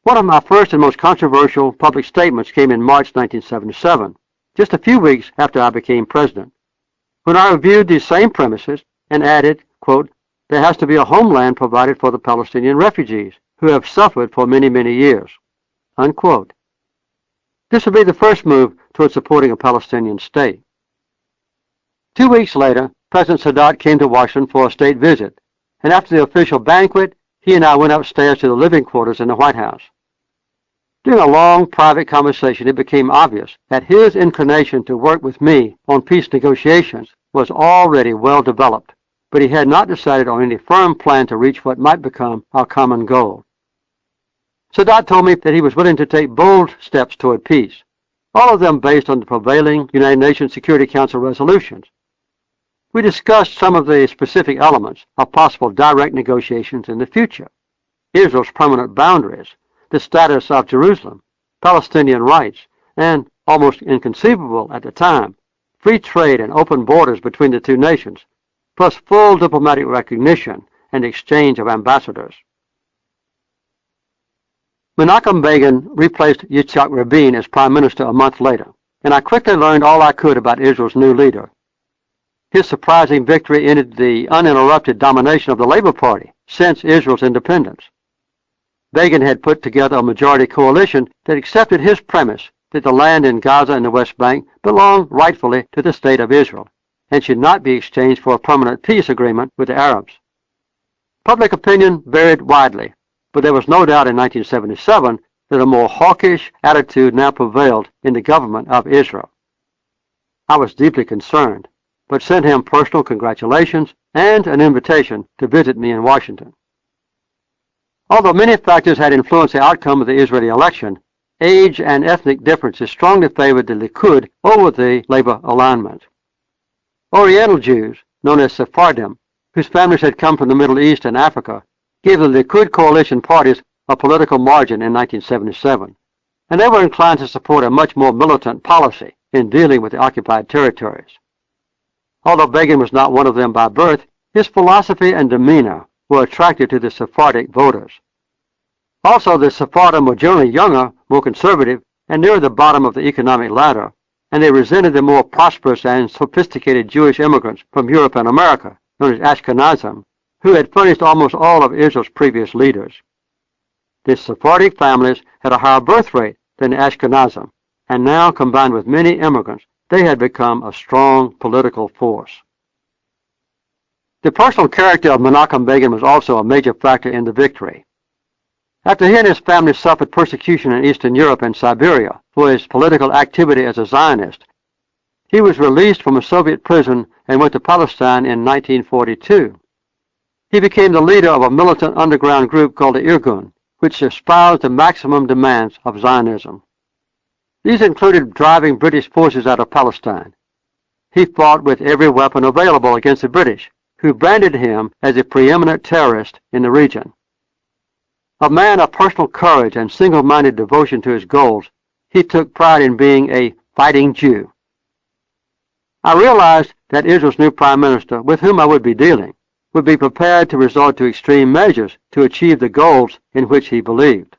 One of my first and most controversial public statements came in March 1977, just a few weeks after I became president, when I reviewed these same premises and added, quote, There has to be a homeland provided for the Palestinian refugees who have suffered for many, many years. Unquote. This would be the first move toward supporting a Palestinian state. 2 weeks later, President Sadat came to Washington for a state visit, and after the official banquet, he and I went upstairs to the living quarters in the White House. During a long private conversation, it became obvious that his inclination to work with me on peace negotiations was already well developed, but he had not decided on any firm plan to reach what might become our common goal. Sadat told me that he was willing to take bold steps toward peace, all of them based on the prevailing United Nations Security Council resolutions. We discussed some of the specific elements of possible direct negotiations in the future: Israel's permanent boundaries, the status of Jerusalem, Palestinian rights, and, almost inconceivable at the time, free trade and open borders between the two nations, plus full diplomatic recognition and exchange of ambassadors. Menachem Begin replaced Yitzhak Rabin as prime minister a month later, and I quickly learned all I could about Israel's new leader. His surprising victory ended the uninterrupted domination of the Labor Party since Israel's independence. Begin had put together a majority coalition that accepted his premise that the land in Gaza and the West Bank belonged rightfully to the State of Israel and should not be exchanged for a permanent peace agreement with the Arabs. Public opinion varied widely, but there was no doubt in 1977 that a more hawkish attitude now prevailed in the government of Israel. I was deeply concerned, but sent him personal congratulations and an invitation to visit me in Washington. Although many factors had influenced the outcome of the Israeli election, age and ethnic differences strongly favored the Likud over the Labor alignment. Oriental Jews, known as Sephardim, whose families had come from the Middle East and Africa, gave the Likud coalition parties a political margin in 1977, and they were inclined to support a much more militant policy in dealing with the occupied territories. Although Begin was not one of them by birth, his philosophy and demeanor were attractive to the Sephardic voters. Also, the Sephardim were generally younger, more conservative, and near the bottom of the economic ladder, and they resented the more prosperous and sophisticated Jewish immigrants from Europe and America, known as Ashkenazim, who had furnished almost all of Israel's previous leaders. The Sephardic families had a higher birth rate than the Ashkenazim, and now, combined with many immigrants, they had become a strong political force. The personal character of Menachem Begin was also a major factor in the victory. After he and his family suffered persecution in Eastern Europe and Siberia for his political activity as a Zionist, he was released from a Soviet prison and went to Palestine in 1942. He became the leader of a militant underground group called the Irgun, which espoused the maximum demands of Zionism. These included driving British forces out of Palestine. He fought with every weapon available against the British, who branded him as a preeminent terrorist in the region. A man of personal courage and single-minded devotion to his goals, he took pride in being a fighting Jew. I realized that Israel's new prime minister, with whom I would be dealing, would be prepared to resort to extreme measures to achieve the goals in which he believed.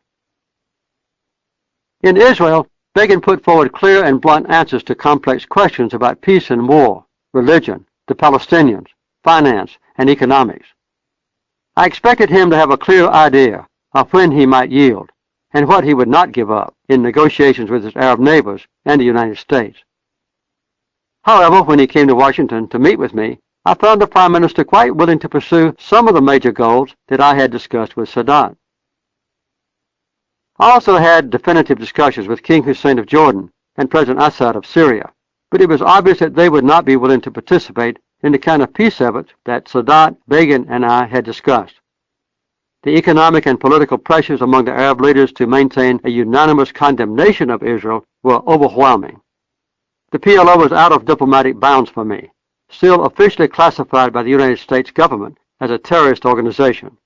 In Israel, Begin put forward clear and blunt answers to complex questions about peace and war, religion, the Palestinians, finance, and economics. I expected him to have a clear idea of when he might yield and what he would not give up in negotiations with his Arab neighbors and the United States. However, when he came to Washington to meet with me, I found the Prime Minister quite willing to pursue some of the major goals that I had discussed with Sadat. I also had definitive discussions with King Hussein of Jordan and President Assad of Syria, but it was obvious that they would not be willing to participate in the kind of peace efforts that Sadat, Begin, and I had discussed. The economic and political pressures among the Arab leaders to maintain a unanimous condemnation of Israel were overwhelming. The PLO was out of diplomatic bounds for me, still officially classified by the United States government as a terrorist organization.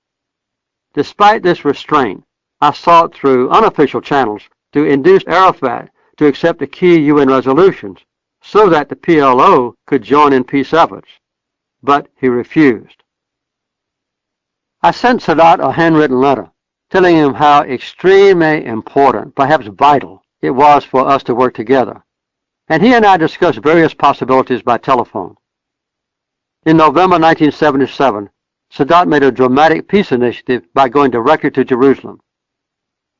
Despite this restraint, I sought through unofficial channels to induce Arafat to accept the key UN resolutions so that the PLO could join in peace efforts, but he refused. I sent Sadat a handwritten letter telling him how extremely important, perhaps vital, it was for us to work together, and he and I discussed various possibilities by telephone. In November 1977, Sadat made a dramatic peace initiative by going directly to Jerusalem.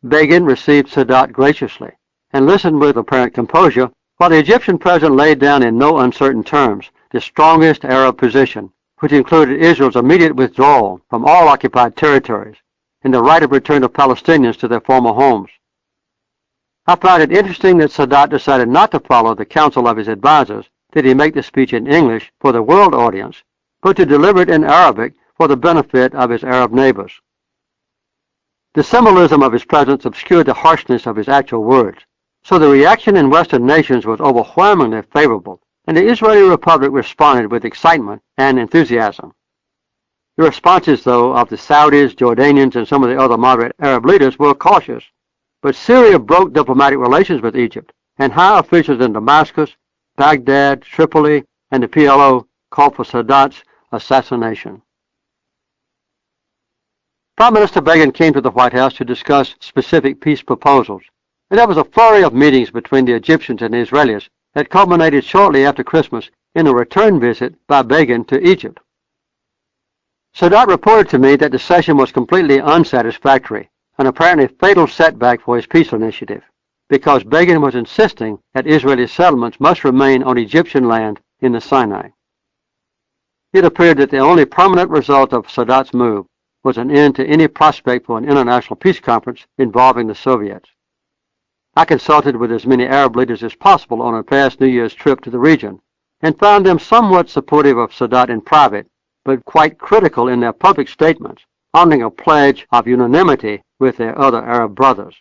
Begin received Sadat graciously and listened with apparent composure while the Egyptian president laid down in no uncertain terms the strongest Arab position, which included Israel's immediate withdrawal from all occupied territories and the right of return of Palestinians to their former homes. I found it interesting that Sadat decided not to follow the counsel of his advisors that he make the speech in English for the world audience, but to deliver it in Arabic for the benefit of his Arab neighbors. The symbolism of his presence obscured the harshness of his actual words, so the reaction in Western nations was overwhelmingly favorable, and the Israeli Republic responded with excitement and enthusiasm. The responses, though, of the Saudis, Jordanians, and some of the other moderate Arab leaders were cautious, but Syria broke diplomatic relations with Egypt, and high officials in Damascus, Baghdad, Tripoli, and the PLO called for Sadat's assassination. Prime Minister Begin came to the White House to discuss specific peace proposals, and there was a flurry of meetings between the Egyptians and the Israelis that culminated shortly after Christmas in a return visit by Begin to Egypt. Sadat reported to me that the session was completely unsatisfactory, an apparently fatal setback for his peace initiative, because Begin was insisting that Israeli settlements must remain on Egyptian land in the Sinai. It appeared that the only permanent result of Sadat's move was an end to any prospect for an international peace conference involving the Soviets. I consulted with as many Arab leaders as possible on a past New Year's trip to the region, and found them somewhat supportive of Sadat in private, but quite critical in their public statements, honoring a pledge of unanimity with their other Arab brothers.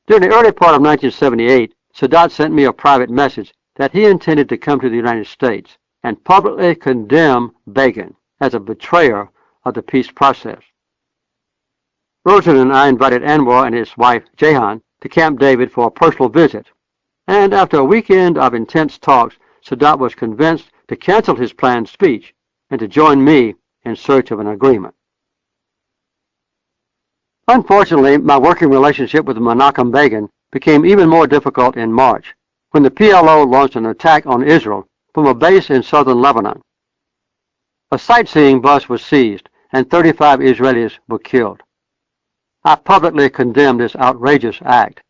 During the early part of 1978, Sadat sent me a private message that he intended to come to the United States and publicly condemn Begin as a betrayer of the peace process. Rosen and I invited Anwar and his wife, Jehan, to Camp David for a personal visit, and after a weekend of intense talks, Sadat was convinced to cancel his planned speech and to join me in search of an agreement. Unfortunately, my working relationship with Menachem Begin became even more difficult in March, when the PLO launched an attack on Israel from a base in southern Lebanon. A sightseeing bus was seized, and 35 Israelis were killed. I publicly condemned this outrageous act,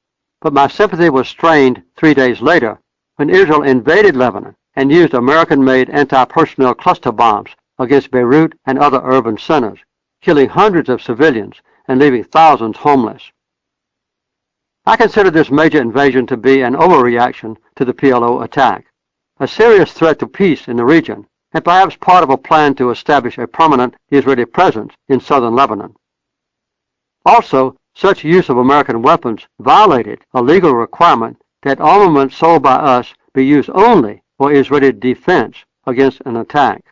but my sympathy was strained 3 days later when Israel invaded Lebanon and used American-made anti-personnel cluster bombs against Beirut and other urban centers, killing hundreds of civilians and leaving thousands homeless. I consider this major invasion to be an overreaction to the PLO attack, a serious threat to peace in the region, and perhaps part of a plan to establish a permanent Israeli presence in southern Lebanon. Also, such use of American weapons violated a legal requirement that armaments sold by us be used only for Israeli defense against an attack.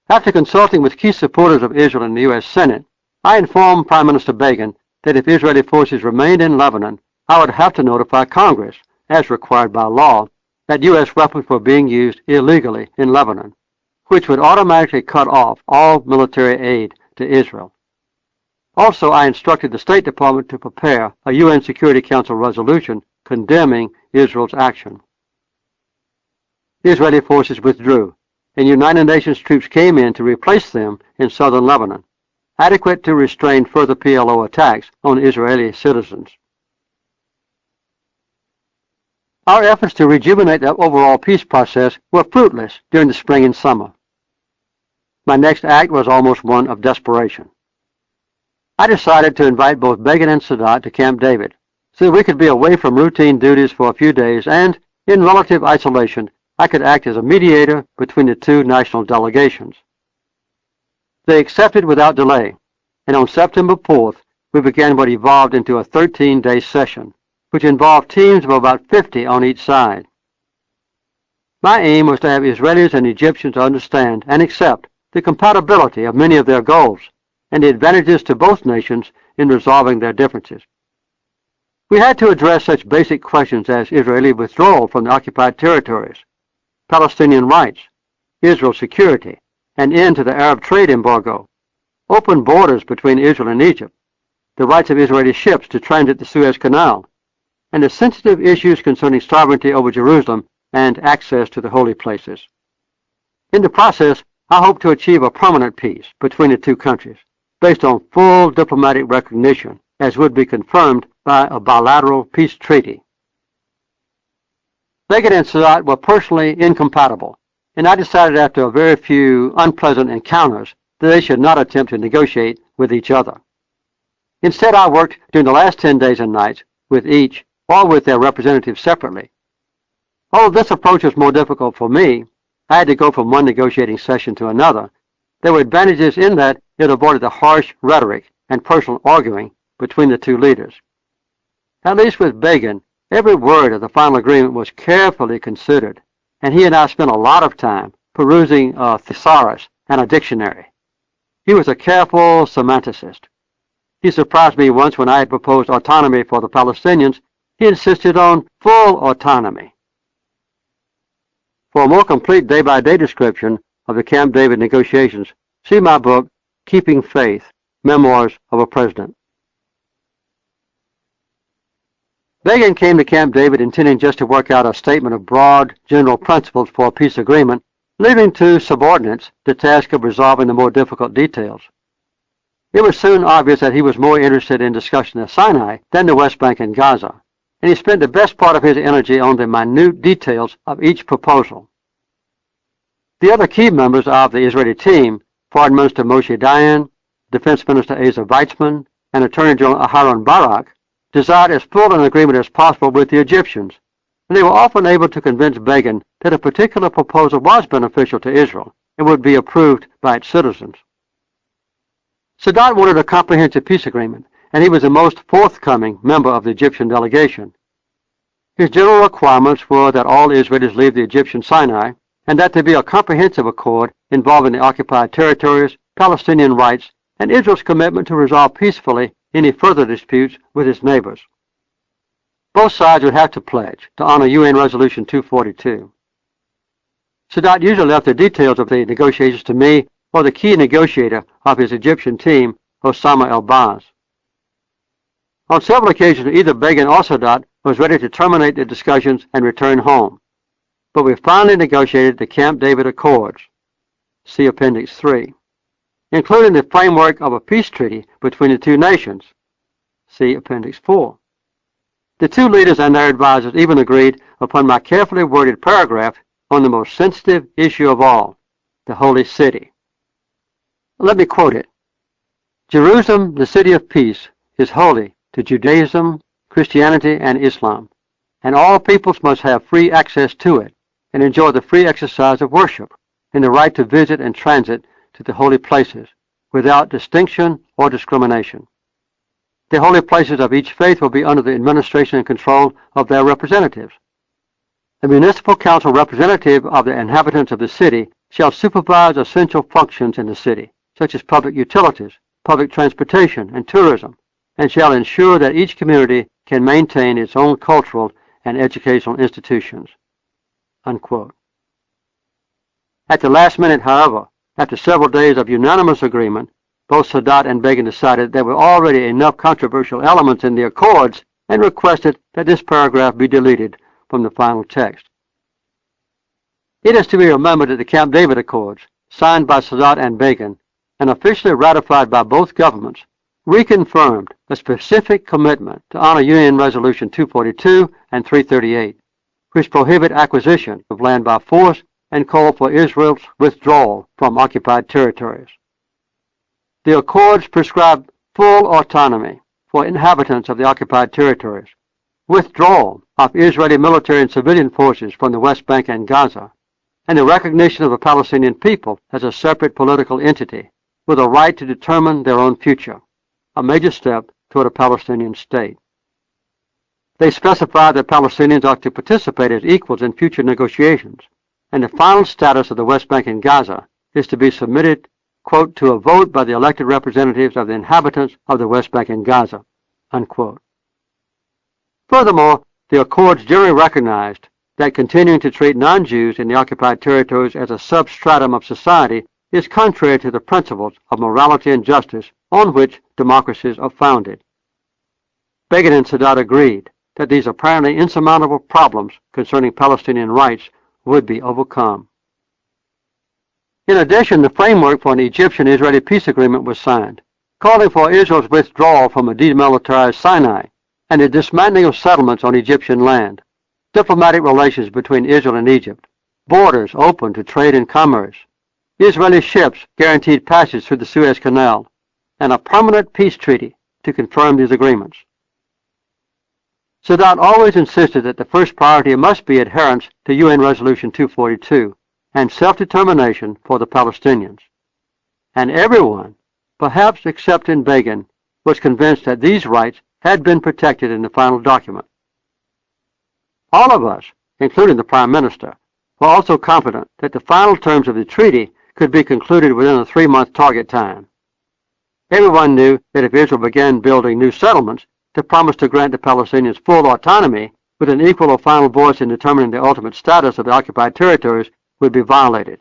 After consulting with key supporters of Israel in the U.S. Senate, I informed Prime Minister Begin that if Israeli forces remained in Lebanon, I would have to notify Congress, as required by law, that U.S. weapons were being used illegally in Lebanon, which would automatically cut off all military aid to Israel. Also, I instructed the State Department to prepare a UN Security Council resolution condemning Israel's action. The Israeli forces withdrew, and United Nations troops came in to replace them in southern Lebanon, adequate to restrain further PLO attacks on Israeli citizens. Our efforts to rejuvenate the overall peace process were fruitless during the spring and summer. My next act was almost one of desperation. I decided to invite both Begin and Sadat to Camp David so that we could be away from routine duties for a few days and, in relative isolation, I could act as a mediator between the two national delegations. They accepted without delay, and on September 4th, we began what evolved into a 13-day session, which involved teams of about 50 on each side. My aim was to have Israelis and Egyptians understand and accept the compatibility of many of their goals and the advantages to both nations in resolving their differences. We had to address such basic questions as Israeli withdrawal from the occupied territories, Palestinian rights, Israel's security, an end to the Arab trade embargo, open borders between Israel and Egypt, the rights of Israeli ships to transit the Suez Canal, and the sensitive issues concerning sovereignty over Jerusalem and access to the holy places. In the process, I hope to achieve a permanent peace between the two countries, based on full diplomatic recognition, as would be confirmed by a bilateral peace treaty. Begin and Sadat were personally incompatible, and I decided after a very few unpleasant encounters that they should not attempt to negotiate with each other. Instead, I worked during the last 10 days and nights with each or with their representatives separately. Although this approach was more difficult for me, I had to go from one negotiating session to another. There were advantages in that it avoided the harsh rhetoric and personal arguing between the two leaders. At least with Begin, every word of the final agreement was carefully considered, and he and I spent a lot of time perusing a thesaurus and a dictionary. He was a careful semanticist. He surprised me once when I had proposed autonomy for the Palestinians. He insisted on full autonomy. For a more complete day-by-day description of the Camp David negotiations, see my book, Keeping Faith, Memoirs of a President. Begin came to Camp David intending just to work out a statement of broad, general principles for a peace agreement, leaving to subordinates the task of resolving the more difficult details. It was soon obvious that he was more interested in discussing the Sinai than the West Bank and Gaza, and he spent the best part of his energy on the minute details of each proposal. The other key members of the Israeli team, Foreign Minister Moshe Dayan, Defense Minister Asa Weizmann, and Attorney General Aharon Barak, desired as full an agreement as possible with the Egyptians, and they were often able to convince Begin that a particular proposal was beneficial to Israel and would be approved by its citizens. Sadat wanted a comprehensive peace agreement, and he was the most forthcoming member of the Egyptian delegation. His general requirements were that all Israelis leave the Egyptian Sinai, and that there be a comprehensive accord involving the occupied territories, Palestinian rights, and Israel's commitment to resolve peacefully any further disputes with its neighbors. Both sides would have to pledge to honor UN Resolution 242. Sadat usually left the details of the negotiations to me or the key negotiator of his Egyptian team, Osama El-Baz. On several occasions, either Begin or Sadat was ready to terminate the discussions and return home, but we finally negotiated the Camp David Accords, see Appendix 3, including the framework of a peace treaty between the two nations, see Appendix 4. The two leaders and their advisors even agreed upon my carefully worded paragraph on the most sensitive issue of all, the Holy City. Let me quote it. Jerusalem, the city of peace, is holy to Judaism, Christianity, and Islam, and all peoples must have free access to it and enjoy the free exercise of worship and the right to visit and transit to the holy places without distinction or discrimination. The holy places of each faith will be under the administration and control of their representatives. The municipal council representative of the inhabitants of the city shall supervise essential functions in the city, such as public utilities, public transportation, and tourism, and shall ensure that each community can maintain its own cultural and educational institutions. Unquote. At the last minute, however, after several days of unanimous agreement, both Sadat and Begin decided there were already enough controversial elements in the Accords and requested that this paragraph be deleted from the final text. It is to be remembered that the Camp David Accords, signed by Sadat and Begin and officially ratified by both governments, reconfirmed a specific commitment to honor UN Resolution 242 and 338, which prohibit acquisition of land by force and call for Israel's withdrawal from occupied territories. The Accords prescribe full autonomy for inhabitants of the occupied territories, withdrawal of Israeli military and civilian forces from the West Bank and Gaza, and the recognition of the Palestinian people as a separate political entity with a right to determine their own future, a major step toward a Palestinian state. They specify that Palestinians are to participate as equals in future negotiations, and the final status of the West Bank and Gaza is to be submitted, quote, to a vote by the elected representatives of the inhabitants of the West Bank and Gaza, unquote. Furthermore, the Accords generally recognized that continuing to treat non-Jews in the occupied territories as a substratum of society is contrary to the principles of morality and justice on which democracies are founded. Begin and Sadat agreed that these apparently insurmountable problems concerning Palestinian rights would be overcome. In addition, the framework for an Egyptian-Israeli peace agreement was signed, calling for Israel's withdrawal from a demilitarized Sinai and the dismantling of settlements on Egyptian land, diplomatic relations between Israel and Egypt, borders open to trade and commerce, Israeli ships guaranteed passage through the Suez Canal, and a permanent peace treaty to confirm these agreements. Sadat always insisted that the first priority must be adherence to UN Resolution 242 and self-determination for the Palestinians. And everyone, perhaps except in Begin, was convinced that these rights had been protected in the final document. All of us, including the Prime Minister, were also confident that the final terms of the treaty could be concluded within a 3-month target time. Everyone knew that if Israel began building new settlements to promise to grant the Palestinians full autonomy with an equal or final voice in determining the ultimate status of the occupied territories would be violated.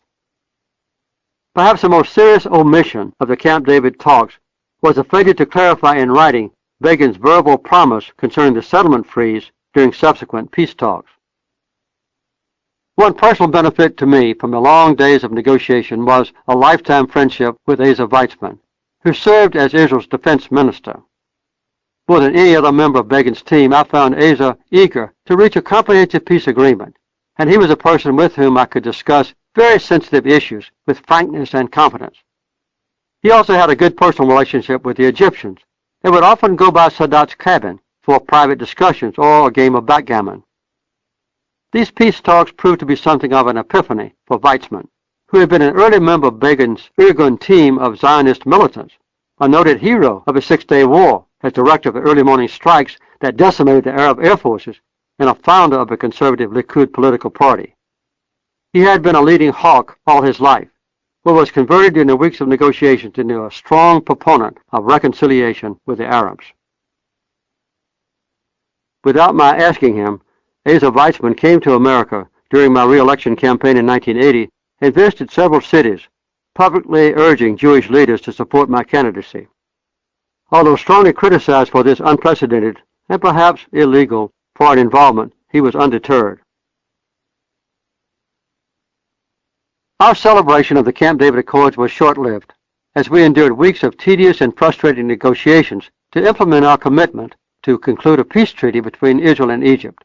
Perhaps the most serious omission of the Camp David talks was the failure to clarify in writing Begin's verbal promise concerning the settlement freeze during subsequent peace talks. One personal benefit to me from the long days of negotiation was a lifetime friendship with Asa Weizmann, who served as Israel's defense minister. More than any other member of Begin's team, I found Asa eager to reach a comprehensive peace agreement, and he was a person with whom I could discuss very sensitive issues with frankness and confidence. He also had a good personal relationship with the Egyptians and would often go by Sadat's cabin for private discussions or a game of backgammon. These peace talks proved to be something of an epiphany for Weizmann, who had been an early member of Begin's Irgun team of Zionist militants, a noted hero of the Six-Day War as director of the early morning strikes that decimated the Arab air forces and a founder of the conservative Likud political party. He had been a leading hawk all his life, but was converted in the weeks of negotiations into a strong proponent of reconciliation with the Arabs. Without my asking him, Asa Weizmann came to America during my re-election campaign in 1980 and visited several cities, publicly urging Jewish leaders to support my candidacy. Although strongly criticized for this unprecedented and perhaps illegal foreign involvement, he was undeterred. Our celebration of the Camp David Accords was short-lived, as we endured weeks of tedious and frustrating negotiations to implement our commitment to conclude a peace treaty between Israel and Egypt.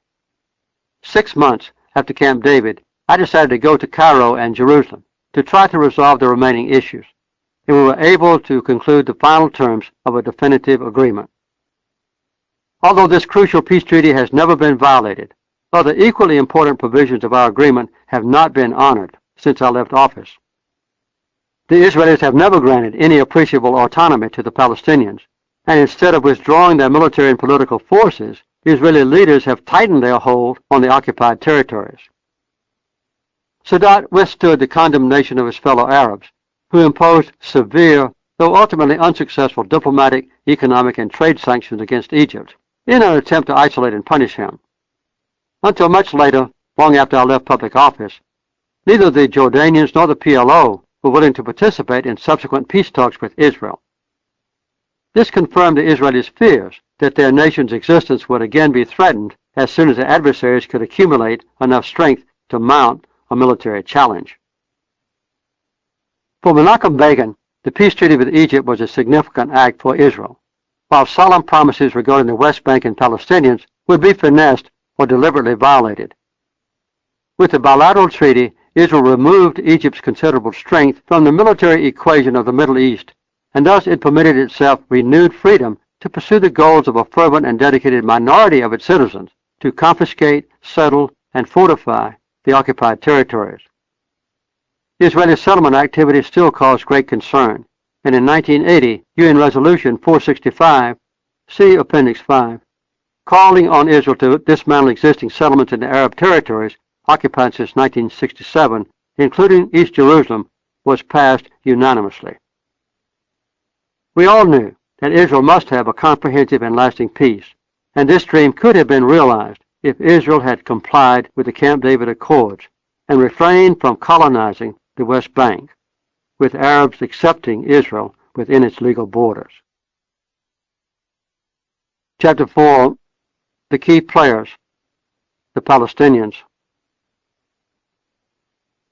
6 months after Camp David, I decided to go to Cairo and Jerusalem to try to resolve the remaining issues, and we were able to conclude the final terms of a definitive agreement. Although this crucial peace treaty has never been violated, other equally important provisions of our agreement have not been honored since I left office. The Israelis have never granted any appreciable autonomy to the Palestinians, and instead of withdrawing their military and political forces, Israeli leaders have tightened their hold on the occupied territories. Sadat withstood the condemnation of his fellow Arabs, who imposed severe, though ultimately unsuccessful, diplomatic, economic, and trade sanctions against Egypt in an attempt to isolate and punish him. Until much later, long after I left public office, neither the Jordanians nor the PLO were willing to participate in subsequent peace talks with Israel. This confirmed the Israelis' fears that their nation's existence would again be threatened as soon as the adversaries could accumulate enough strength to mount a military challenge. For Menachem Begin, the peace treaty with Egypt was a significant act for Israel, while solemn promises regarding the West Bank and Palestinians would be finessed or deliberately violated. With the bilateral treaty, Israel removed Egypt's considerable strength from the military equation of the Middle East, and thus it permitted itself renewed freedom to pursue the goals of a fervent and dedicated minority of its citizens to confiscate, settle, and fortify the occupied territories. Israeli settlement activity still caused great concern, and in 1980, UN Resolution 465, see Appendix 5, calling on Israel to dismantle existing settlements in the Arab territories occupied since 1967, including East Jerusalem, was passed unanimously. We all knew that Israel must have a comprehensive and lasting peace, and this dream could have been realized if Israel had complied with the Camp David Accords and refrained from colonizing the West Bank, with Arabs accepting Israel within its legal borders. Chapter 4, the key players, the Palestinians.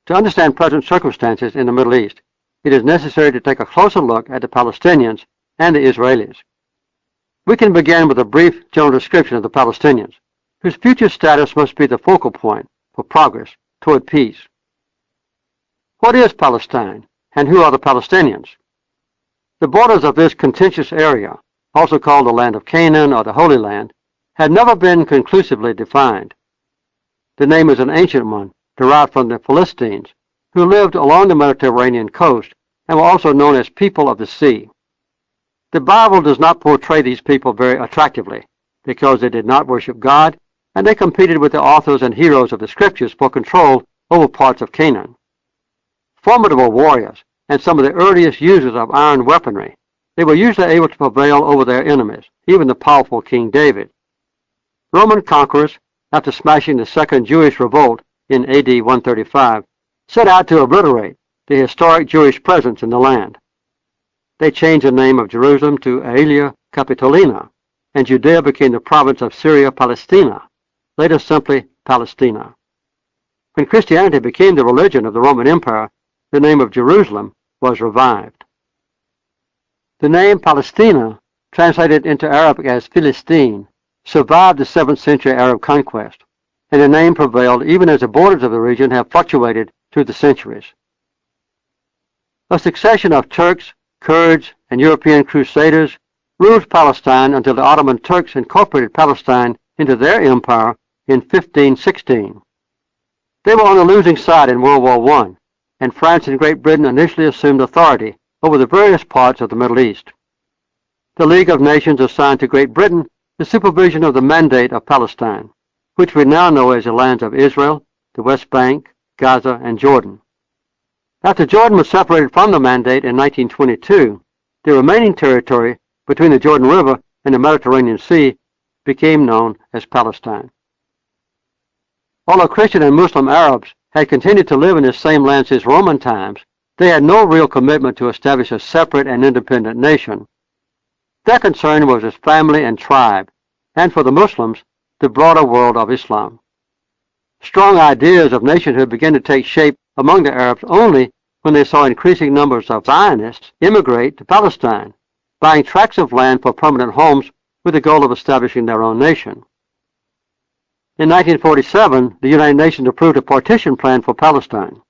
To understand present circumstances in the Middle East, it is necessary to take a closer look at the Palestinians and the Israelis. We can begin with a brief general description of the Palestinians, whose future status must be the focal point for progress toward peace. What is Palestine, and who are the Palestinians? The borders of this contentious area, also called the land of Canaan or the Holy Land, had never been conclusively defined. The name is an ancient one, derived from the Philistines, who lived along the Mediterranean coast and were also known as people of the sea. The Bible does not portray these people very attractively because they did not worship God and they competed with the authors and heroes of the scriptures for control over parts of Canaan. Formidable warriors and some of the earliest users of iron weaponry, they were usually able to prevail over their enemies, even the powerful King David. Roman conquerors, after smashing the Second Jewish Revolt in AD 135, set out to obliterate the historic Jewish presence in the land. They changed the name of Jerusalem to Aelia Capitolina, and Judea became the province of Syria-Palestina, later simply Palestina. When Christianity became the religion of the Roman Empire, the name of Jerusalem was revived. The name Palestina, translated into Arabic as Philistine, survived the 7th century Arab conquest, and the name prevailed even as the borders of the region have fluctuated through the centuries. A succession of Turks, Kurds, and European crusaders ruled Palestine until the Ottoman Turks incorporated Palestine into their empire in 1516. They were on the losing side in World War I, and France and Great Britain initially assumed authority over the various parts of the Middle East. The League of Nations assigned to Great Britain the supervision of the Mandate of Palestine, which we now know as the lands of Israel, the West Bank, Gaza, and Jordan. After Jordan was separated from the Mandate in 1922, the remaining territory between the Jordan River and the Mediterranean Sea became known as Palestine. Although Christian and Muslim Arabs had continued to live in the same land since Roman times, they had no real commitment to establish a separate and independent nation. Their concern was as family and tribe, and for the Muslims, the broader world of Islam. Strong ideas of nationhood began to take shape among the Arabs only when they saw increasing numbers of Zionists immigrate to Palestine, buying tracts of land for permanent homes with the goal of establishing their own nation. In 1947, the United Nations approved a partition plan for Palestine.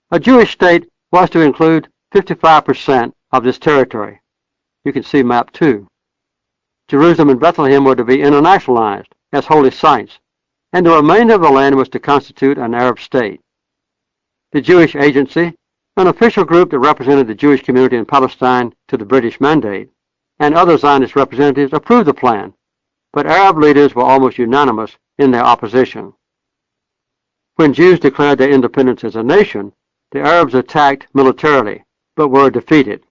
A Jewish state was to include 55% of this territory. You can see map 2. Jerusalem and Bethlehem were to be internationalized as holy sites, and the remainder of the land was to constitute an Arab state. The Jewish Agency, an official group that represented the Jewish community in Palestine to the British Mandate, and other Zionist representatives approved the plan, but Arab leaders were almost unanimous in their opposition. When Jews declared their independence as a nation, the Arabs attacked militarily, but were defeated.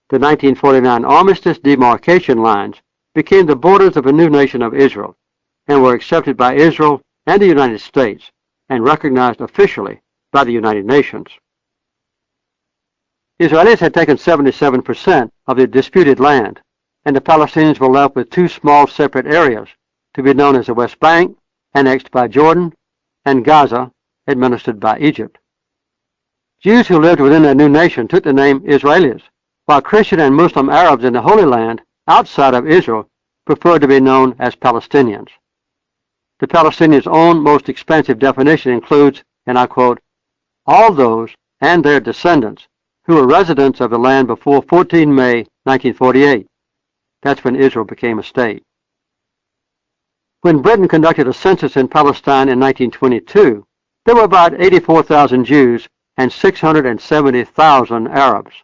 The 1949 armistice demarcation lines became the borders of a new nation of Israel, and were accepted by Israel and the United States, and recognized officially by the United Nations. Israelis had taken 77% of the disputed land, and the Palestinians were left with two small separate areas to be known as the West Bank, annexed by Jordan, and Gaza, administered by Egypt. Jews who lived within their new nation took the name Israelis, while Christian and Muslim Arabs in the Holy Land outside of Israel preferred to be known as Palestinians. The Palestinians' own most expansive definition includes, and I quote, all those and their descendants who were residents of the land before 14 May 1948. That's when Israel became a state. When Britain conducted a census in Palestine in 1922, there were about 84,000 Jews and 670,000 Arabs,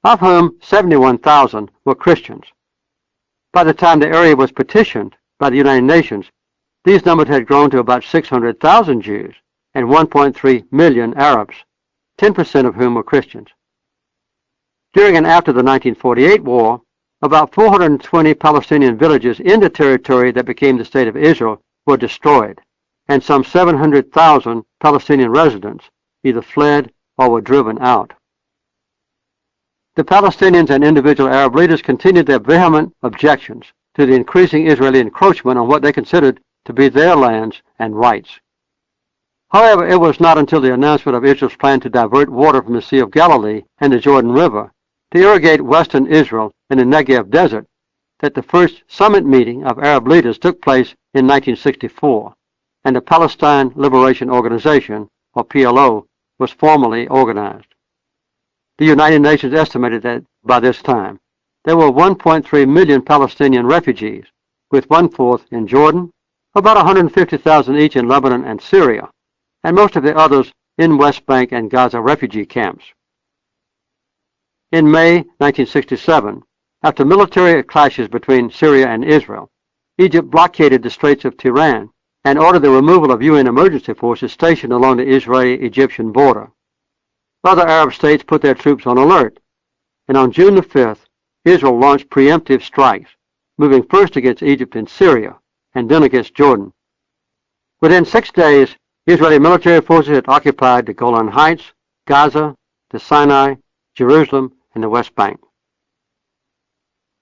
of whom 71,000 were Christians. By the time the area was petitioned by the United Nations, these numbers had grown to about 600,000 Jews and 1.3 million Arabs, 10% of whom were Christians. During and after the 1948 war, about 420 Palestinian villages in the territory that became the State of Israel were destroyed, and some 700,000 Palestinian residents either fled or were driven out. The Palestinians and individual Arab leaders continued their vehement objections to the increasing Israeli encroachment on what they considered to be their lands and rights. However, it was not until the announcement of Israel's plan to divert water from the Sea of Galilee and the Jordan River to irrigate western Israel and the Negev Desert that the first summit meeting of Arab leaders took place in 1964, and the Palestine Liberation Organization, or PLO, was formally organized. The United Nations estimated that by this time, there were 1.3 million Palestinian refugees, with 1/4 in Jordan, about 150,000 each in Lebanon and Syria, and most of the others in West Bank and Gaza refugee camps. In May 1967, after military clashes between Syria and Israel, Egypt blockaded the Straits of Tiran and ordered the removal of UN emergency forces stationed along the Israeli-Egyptian border. Other Arab states put their troops on alert, and on June the 5th, Israel launched preemptive strikes, moving first against Egypt and Syria, and then against Jordan. Within 6 days, Israeli military forces had occupied the Golan Heights, Gaza, the Sinai, Jerusalem, and the West Bank.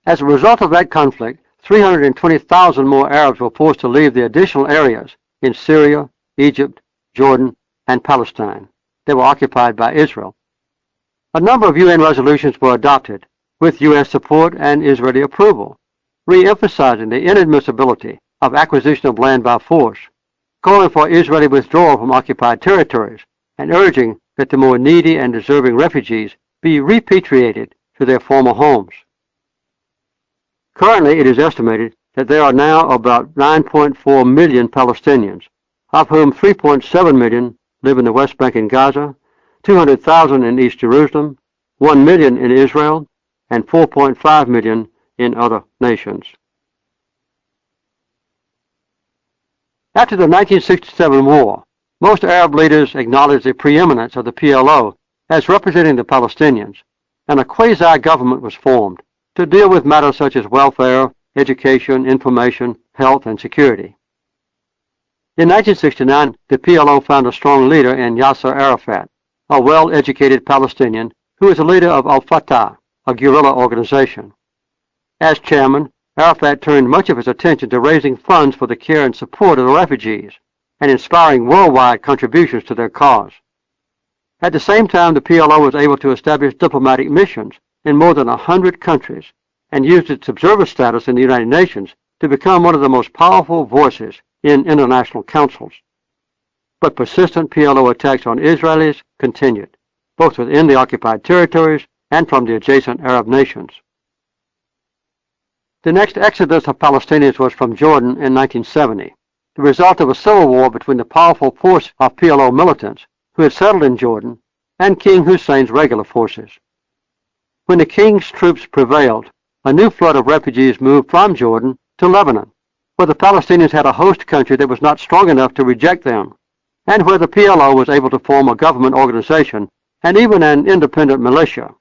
As a result of that conflict, 320,000 more Arabs were forced to leave the additional areas in Syria, Egypt, Jordan, and Palestine that were occupied by Israel. A number of UN resolutions were adopted with U.S. support and Israeli approval, re-emphasizing the inadmissibility of acquisition of land by force, calling for Israeli withdrawal from occupied territories, and urging that the more needy and deserving refugees be repatriated to their former homes. Currently, it is estimated that there are now about 9.4 million Palestinians, of whom 3.7 million live in the West Bank and Gaza, 200,000 in East Jerusalem, 1 million in Israel, and 4.5 million in other nations. After the 1967 war, most Arab leaders acknowledged the preeminence of the PLO as representing the Palestinians, and a quasi-government was formed to deal with matters such as welfare, education, information, health, and security. In 1969, the PLO found a strong leader in Yasser Arafat, a well-educated Palestinian who was the leader of Al-Fatah, a guerrilla organization. As chairman, Arafat turned much of his attention to raising funds for the care and support of the refugees and inspiring worldwide contributions to their cause. At the same time, the PLO was able to establish diplomatic missions in more than 100 countries and used its observer status in the United Nations to become one of the most powerful voices in international councils. But persistent PLO attacks on Israelis continued, both within the occupied territories and from the adjacent Arab nations. The next exodus of Palestinians was from Jordan in 1970, the result of a civil war between the powerful force of PLO militants who had settled in Jordan and King Hussein's regular forces. When the king's troops prevailed, a new flood of refugees moved from Jordan to Lebanon, where the Palestinians had a host country that was not strong enough to reject them, and where the PLO was able to form a government organization and even an independent militia.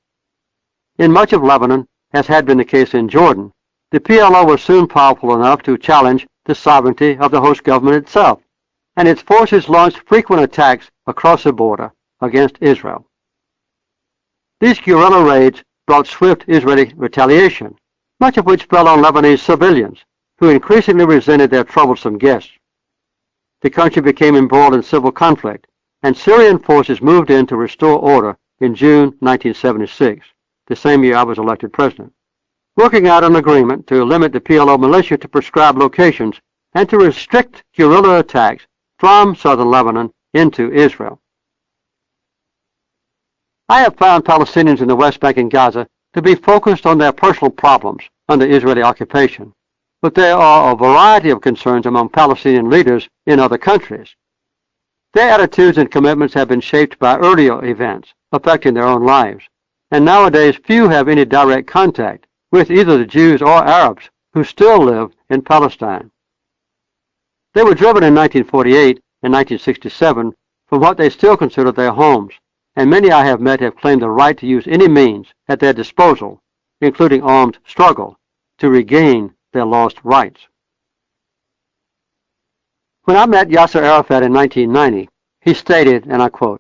In much of Lebanon, as had been the case in Jordan, the PLO was soon powerful enough to challenge the sovereignty of the host government itself, and its forces launched frequent attacks across the border against Israel. These guerrilla raids brought swift Israeli retaliation, much of which fell on Lebanese civilians, who increasingly resented their troublesome guests. The country became embroiled in civil conflict, and Syrian forces moved in to restore order in June 1976, the same year I was elected president, working out an agreement to limit the PLO militia to prescribed locations and to restrict guerrilla attacks from southern Lebanon into Israel. I have found Palestinians in the West Bank and Gaza to be focused on their personal problems under Israeli occupation, but there are a variety of concerns among Palestinian leaders in other countries. Their attitudes and commitments have been shaped by earlier events affecting their own lives, and nowadays few have any direct contact with either the Jews or Arabs who still live in Palestine. They were driven in 1948 and 1967 from what they still consider their homes, and many I have met have claimed the right to use any means at their disposal, including armed struggle, to regain their lost rights. When I met Yasser Arafat in 1990, he stated, and I quote,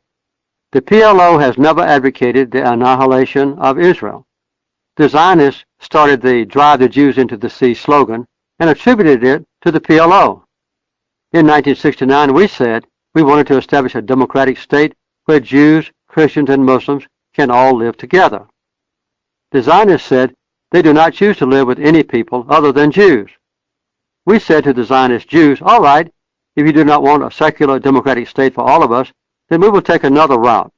"The PLO has never advocated the annihilation of Israel. The Zionists started the Drive the Jews into the Sea slogan and attributed it to the PLO. In 1969, we said, We wanted to establish a democratic state where Jews, Christians, and Muslims can all live together. The Zionists said they do not choose to live with any people other than Jews. We said to the Zionist Jews, all right, if you do not want a secular democratic state for all of us, then we will take another route.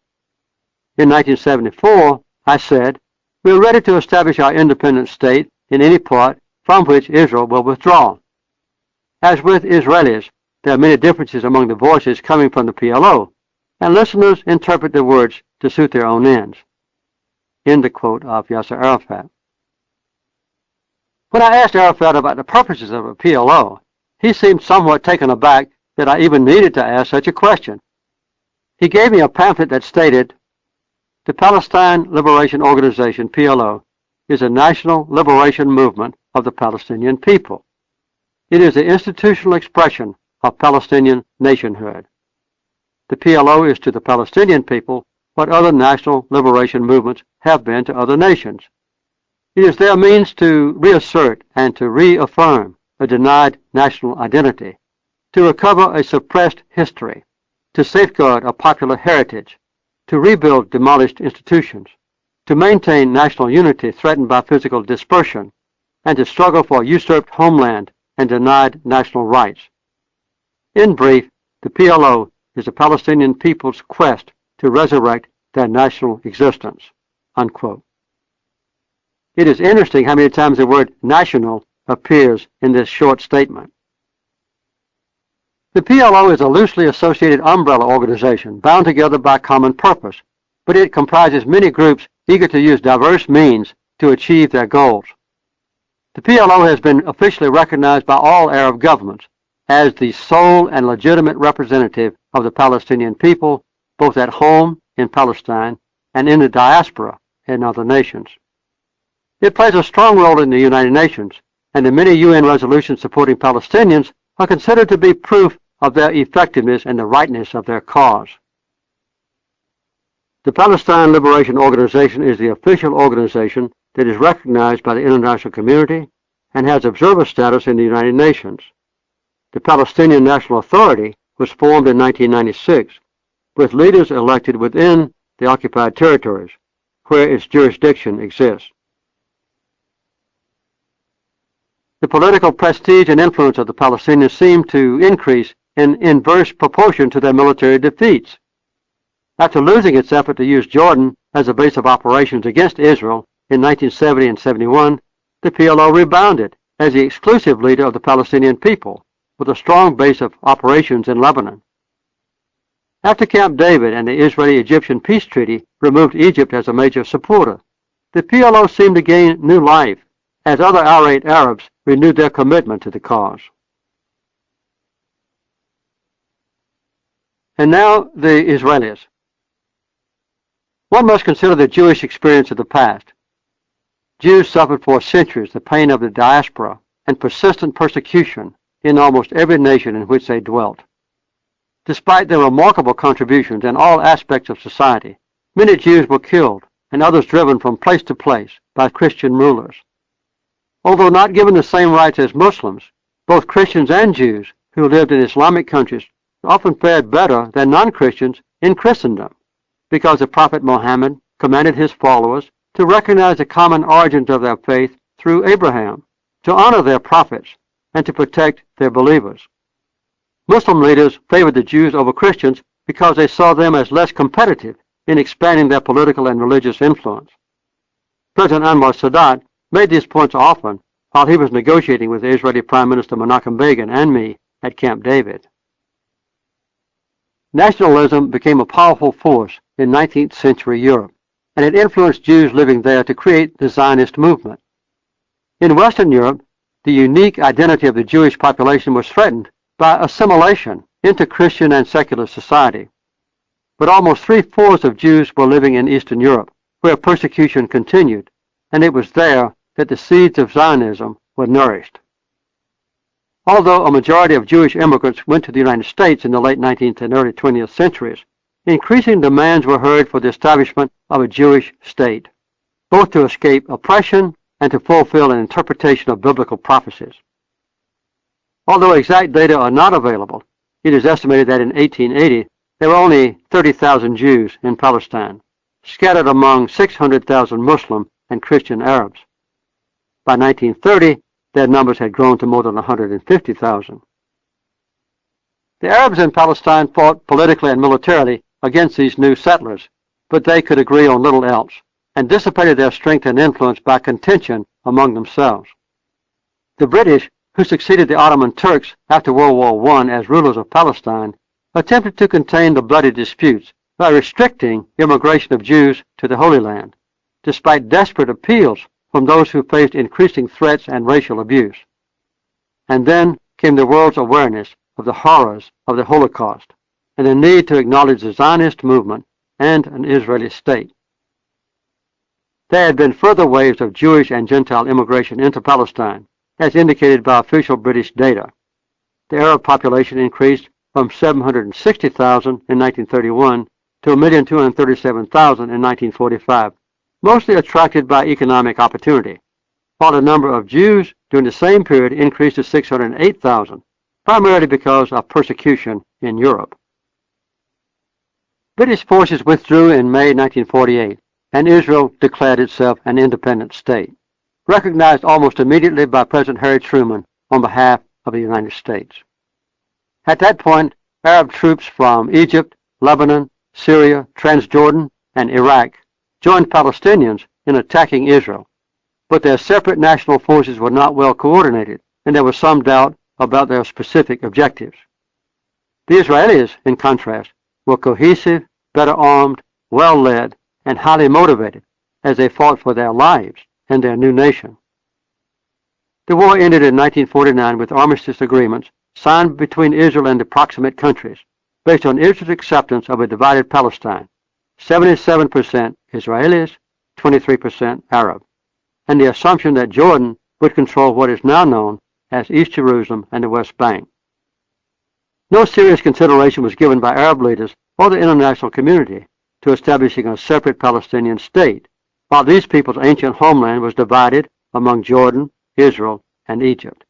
In 1974, I said, we are ready to establish our independent state in any part from which Israel will withdraw. As with Israelis, there are many differences among the voices coming from the PLO, and listeners interpret the words to suit their own ends. End the quote of Yasser Arafat. When I asked Arafat about the purposes of the PLO, he seemed somewhat taken aback that I even needed to ask such a question. He gave me a pamphlet that stated, the Palestine Liberation Organization, PLO, is a national liberation movement of the Palestinian people. It is the institutional expression of Palestinian nationhood. The PLO is to the Palestinian people what other national liberation movements have been to other nations. It is their means to reassert and to reaffirm a denied national identity, to recover a suppressed history, to safeguard a popular heritage, to rebuild demolished institutions, to maintain national unity threatened by physical dispersion, and to struggle for a usurped homeland and denied national rights. In brief, the PLO is the Palestinian people's quest to resurrect their national existence. Unquote. It is interesting how many times the word national appears in this short statement. The PLO is a loosely associated umbrella organization bound together by common purpose, but it comprises many groups eager to use diverse means to achieve their goals. The PLO has been officially recognized by all Arab governments as the sole and legitimate representative of the Palestinian people, both at home in Palestine and in the diaspora in other nations. It plays a strong role in the United Nations, and the many UN resolutions supporting Palestinians are considered to be proof of their effectiveness and the rightness of their cause. The Palestine Liberation Organization is the official organization that is recognized by the international community and has observer status in the United Nations. The Palestinian National Authority was formed in 1996, with leaders elected within the occupied territories, where its jurisdiction exists. The political prestige and influence of the Palestinians seem to increase in inverse proportion to their military defeats. After losing its effort to use Jordan as a base of operations against Israel in 1970 and 71, the PLO rebounded as the exclusive leader of the Palestinian people, with a strong base of operations in Lebanon. After Camp David and the Israeli-Egyptian peace treaty removed Egypt as a major supporter, the PLO seemed to gain new life as other irate Arabs renewed their commitment to the cause. And now the Israelis. One must consider the Jewish experience of the past. Jews suffered for centuries the pain of the diaspora and persistent persecution in almost every nation in which they dwelt. Despite their remarkable contributions in all aspects of society, many Jews were killed and others driven from place to place by Christian rulers. Although not given the same rights as Muslims, both Christians and Jews who lived in Islamic countries often fared better than non-Christians in Christendom, because the Prophet Muhammad commanded his followers to recognize the common origins of their faith through Abraham, to honor their prophets, and to protect their believers. Muslim leaders favored the Jews over Christians because they saw them as less competitive in expanding their political and religious influence. President Anwar Sadat made these points often while he was negotiating with Israeli Prime Minister Menachem Begin and me at Camp David. Nationalism became a powerful force in 19th century Europe, and it influenced Jews living there to create the Zionist movement. In Western Europe, the unique identity of the Jewish population was threatened by assimilation into Christian and secular society. But almost 3/4 of Jews were living in Eastern Europe, where persecution continued, and it was there that the seeds of Zionism were nourished. Although a majority of Jewish immigrants went to the United States in the late 19th and early 20th centuries, increasing demands were heard for the establishment of a Jewish state, both to escape oppression and to fulfill an interpretation of biblical prophecies. Although exact data are not available, It is estimated that in 1880 there were only 30,000 Jews in Palestine, scattered among 600,000 Muslim and Christian Arabs. By 1930, their numbers had grown to more than 150,000. The Arabs in Palestine fought politically and militarily against these new settlers, but they could agree on little else, and dissipated their strength and influence by contention among themselves. The British, who succeeded the Ottoman Turks after World War I as rulers of Palestine, attempted to contain the bloody disputes by restricting immigration of Jews to the Holy Land, despite desperate appeals from those who faced increasing threats and racial abuse. And then came the world's awareness of the horrors of the Holocaust and the need to acknowledge the Zionist movement and an Israeli state. There had been further waves of Jewish and Gentile immigration into Palestine, as indicated by official British data. The Arab population increased from 760,000 in 1931 to 1,237,000 in 1945, mostly attracted by economic opportunity, while the number of Jews during the same period increased to 608,000, primarily because of persecution in Europe. British forces withdrew in May 1948, and Israel declared itself an independent state, recognized almost immediately by President Harry Truman on behalf of the United States. At that point, Arab troops from Egypt, Lebanon, Syria, Transjordan, and Iraq joined Palestinians in attacking Israel, but their separate national forces were not well coordinated, and there was some doubt about their specific objectives. The Israelis, in contrast, were cohesive, better armed, well-led, and highly motivated as they fought for their lives and their new nation. The war ended in 1949 with armistice agreements signed between Israel and the proximate countries, based on Israel's acceptance of a divided Palestine, 77% Israelis, 23% Arab, and the assumption that Jordan would control what is now known as East Jerusalem and the West Bank. No serious consideration was given by Arab leaders or the international community to establishing a separate Palestinian state, while these people's ancient homeland was divided among Jordan, Israel, and Egypt.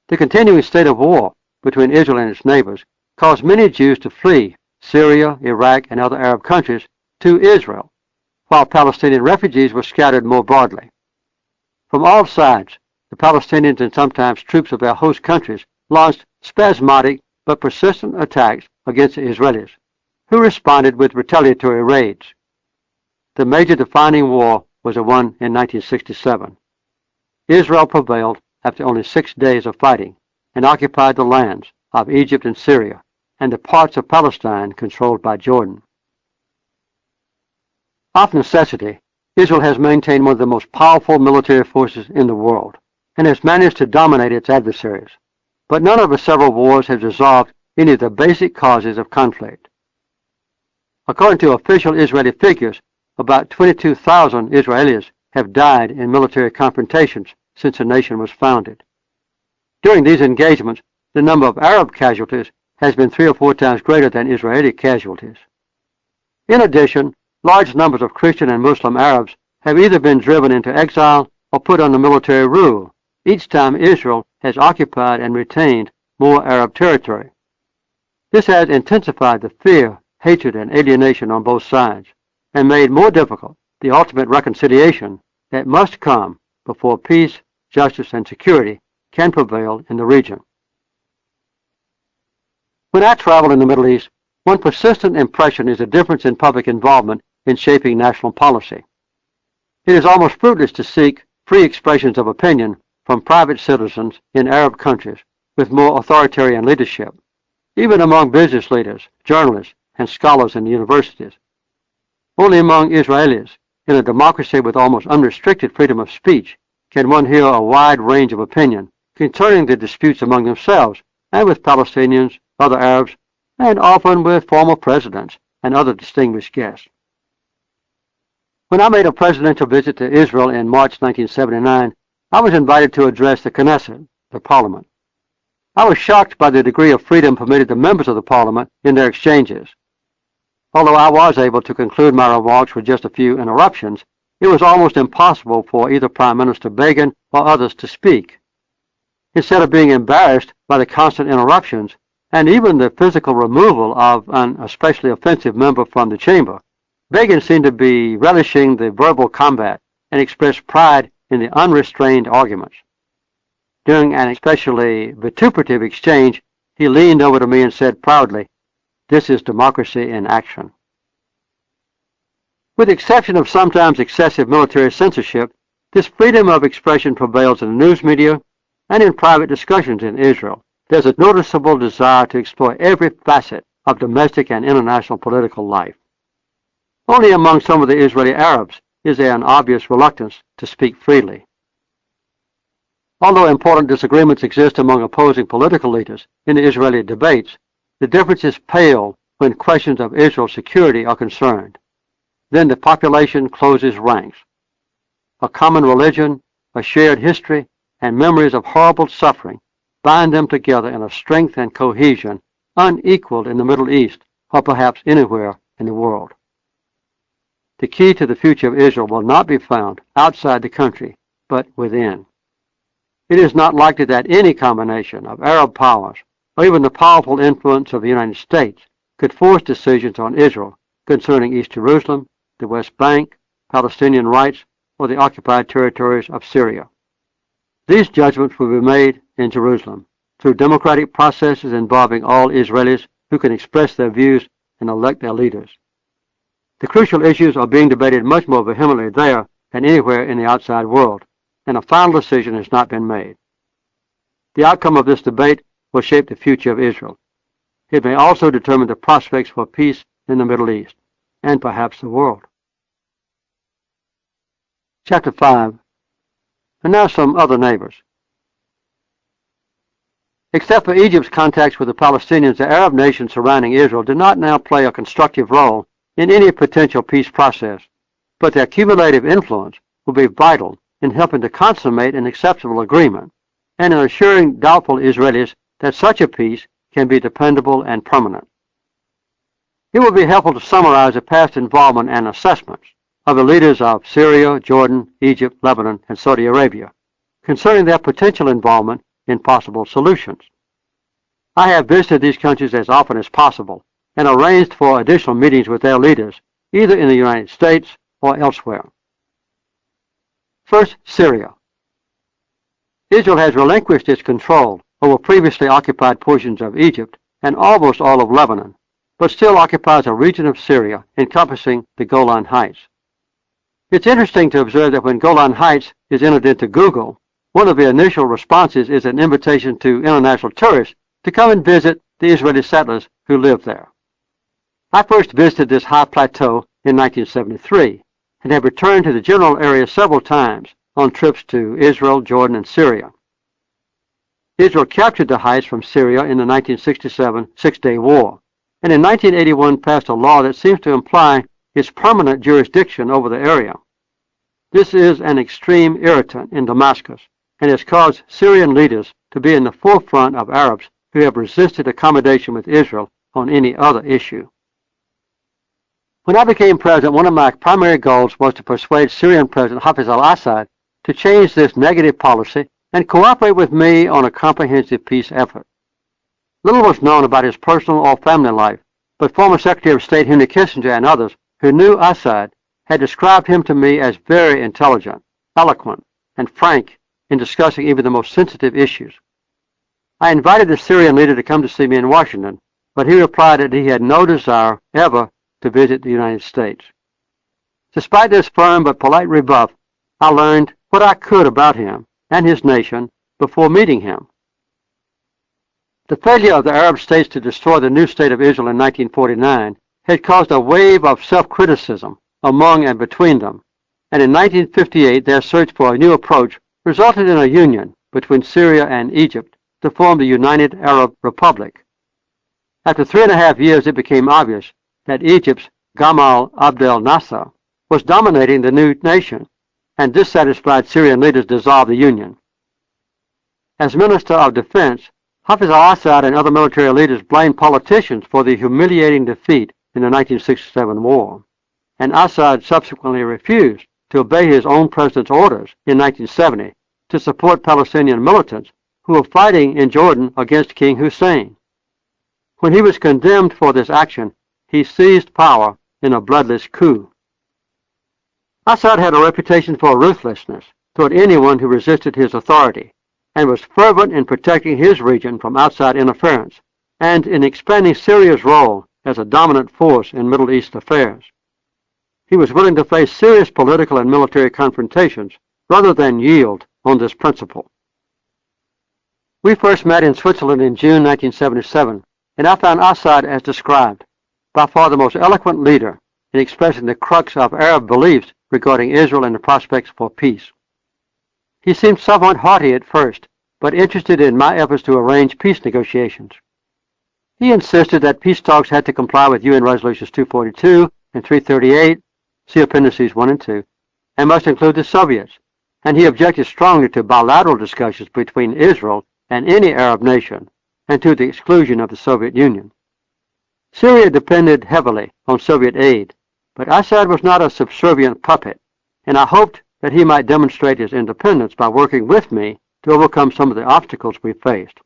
The continuing state of war between Israel and its neighbors caused many Jews to flee Syria, Iraq, and other Arab countries to Israel, while Palestinian refugees were scattered more broadly. From all sides, the Palestinians and sometimes troops of their host countries launched spasmodic but persistent attacks against the Israelis, who responded with retaliatory raids. The major defining war was the one in 1967. Israel prevailed after only 6 days of fighting and occupied the lands of Egypt and Syria and the parts of Palestine controlled by Jordan. Of necessity, Israel has maintained one of the most powerful military forces in the world and has managed to dominate its adversaries. But none of the several wars has resolved any of the basic causes of conflict. According to official Israeli figures, about 22,000 Israelis have died in military confrontations since the nation was founded. During these engagements, the number of Arab casualties has been 3 or 4 times greater than Israeli casualties. In addition, large numbers of Christian and Muslim Arabs have either been driven into exile or put under military rule, each time Israel has occupied and retained more Arab territory. This has intensified the fear, hatred, and alienation on both sides, and made more difficult the ultimate reconciliation that must come before peace, justice, and security can prevail in the region. When I travel in the Middle East, one persistent impression is the difference in public involvement in shaping national policy. It is almost fruitless to seek free expressions of opinion from private citizens in Arab countries with more authoritarian leadership, even among business leaders, journalists, and scholars in the universities. Only among Israelis, in a democracy with almost unrestricted freedom of speech, can one hear a wide range of opinion concerning the disputes among themselves and with Palestinians, other Arabs, and often with former presidents and other distinguished guests. When I made a presidential visit to Israel in March 1979, I was invited to address the Knesset, the parliament. I was shocked by the degree of freedom permitted to members of the parliament in their exchanges. Although I was able to conclude my remarks with just a few interruptions, it was almost impossible for either Prime Minister Begin or others to speak. Instead of being embarrassed by the constant interruptions, and even the physical removal of an especially offensive member from the chamber, Begin seemed to be relishing the verbal combat and expressed pride in the unrestrained arguments. During an especially vituperative exchange, he leaned over to me and said proudly, "This is democracy in action." With the exception of sometimes excessive military censorship, this freedom of expression prevails in the news media and in private discussions in Israel. There's a noticeable desire to explore every facet of domestic and international political life. Only among some of the Israeli Arabs is there an obvious reluctance to speak freely. Although important disagreements exist among opposing political leaders in the Israeli debates, the differences pale when questions of Israel's security are concerned. Then the population closes ranks. A common religion, a shared history, and memories of horrible suffering bind them together in a strength and cohesion unequaled in the Middle East or perhaps anywhere in the world. The key to the future of Israel will not be found outside the country, but within. It is not likely that any combination of Arab powers, or even the powerful influence of the United States, could force decisions on Israel concerning East Jerusalem, the West Bank, Palestinian rights, or the occupied territories of Syria. These judgments will be made in Jerusalem through democratic processes involving all Israelis who can express their views and elect their leaders. The crucial issues are being debated much more vehemently there than anywhere in the outside world, and a final decision has not been made. The outcome of this debate will shape the future of Israel. It may also determine the prospects for peace in the Middle East, and perhaps the world. Chapter 5. And now some other neighbors. Except for Egypt's contacts with the Palestinians, the Arab nations surrounding Israel do not now play a constructive role in any potential peace process, but their cumulative influence will be vital in helping to consummate an acceptable agreement and in assuring doubtful Israelis that such a peace can be dependable and permanent. It will be helpful to summarize the past involvement and assessments of the leaders of Syria, Jordan, Egypt, Lebanon, and Saudi Arabia concerning their potential involvement in possible solutions. I have visited these countries as often as possible and arranged for additional meetings with their leaders, either in the United States or elsewhere. First, Syria. Israel has relinquished its control over previously occupied portions of Egypt and almost all of Lebanon, but still occupies a region of Syria encompassing the Golan Heights. It's interesting to observe that when Golan Heights is entered into Google, one of the initial responses is an invitation to international tourists to come and visit the Israeli settlers who live there. I first visited this high plateau in 1973 and have returned to the general area several times on trips to Israel, Jordan, and Syria. Israel captured the heights from Syria in the 1967 Six-Day War, and in 1981 passed a law that seems to imply its permanent jurisdiction over the area. This is an extreme irritant in Damascus and has caused Syrian leaders to be in the forefront of Arabs who have resisted accommodation with Israel on any other issue. When I became president, one of my primary goals was to persuade Syrian President Hafez al-Assad to change this negative policy and cooperate with me on a comprehensive peace effort. Little was known about his personal or family life, but former Secretary of State Henry Kissinger and others who knew Assad had described him to me as very intelligent, eloquent, and frank in discussing even the most sensitive issues. I invited the Syrian leader to come to see me in Washington, but he replied that he had no desire ever to visit the United States. Despite this firm but polite rebuff, I learned what I could about him and his nation before meeting him. The failure of the Arab states to destroy the new state of Israel in 1949 had caused a wave of self-criticism among and between them, and in 1958 their search for a new approach resulted in a union between Syria and Egypt to form the United Arab Republic. After 3.5 years, it became obvious that Egypt's Gamal Abdel Nasser was dominating the new nation, and dissatisfied Syrian leaders dissolved the union. As Minister of Defense, Hafez al-Assad and other military leaders blamed politicians for the humiliating defeat in the 1967 war, and Assad subsequently refused to obey his own president's orders in 1970 to support Palestinian militants who were fighting in Jordan against King Hussein. When he was condemned for this action, he seized power in a bloodless coup. Assad had a reputation for ruthlessness toward anyone who resisted his authority, and was fervent in protecting his region from outside interference, and in expanding Syria's role as a dominant force in Middle East affairs. He was willing to face serious political and military confrontations rather than yield on this principle. We first met in Switzerland in June 1977, and I found Assad, as described, by far the most eloquent leader in expressing the crux of Arab beliefs regarding Israel and the prospects for peace. He seemed somewhat haughty at first, but interested in my efforts to arrange peace negotiations. He insisted that peace talks had to comply with UN Resolutions 242 and 338, see Appendices 1 and 2, and must include the Soviets, and he objected strongly to bilateral discussions between Israel and any Arab nation, and to the exclusion of the Soviet Union. Syria depended heavily on Soviet aid, but Assad was not a subservient puppet, and I hoped that he might demonstrate his independence by working with me to overcome some of the obstacles we faced.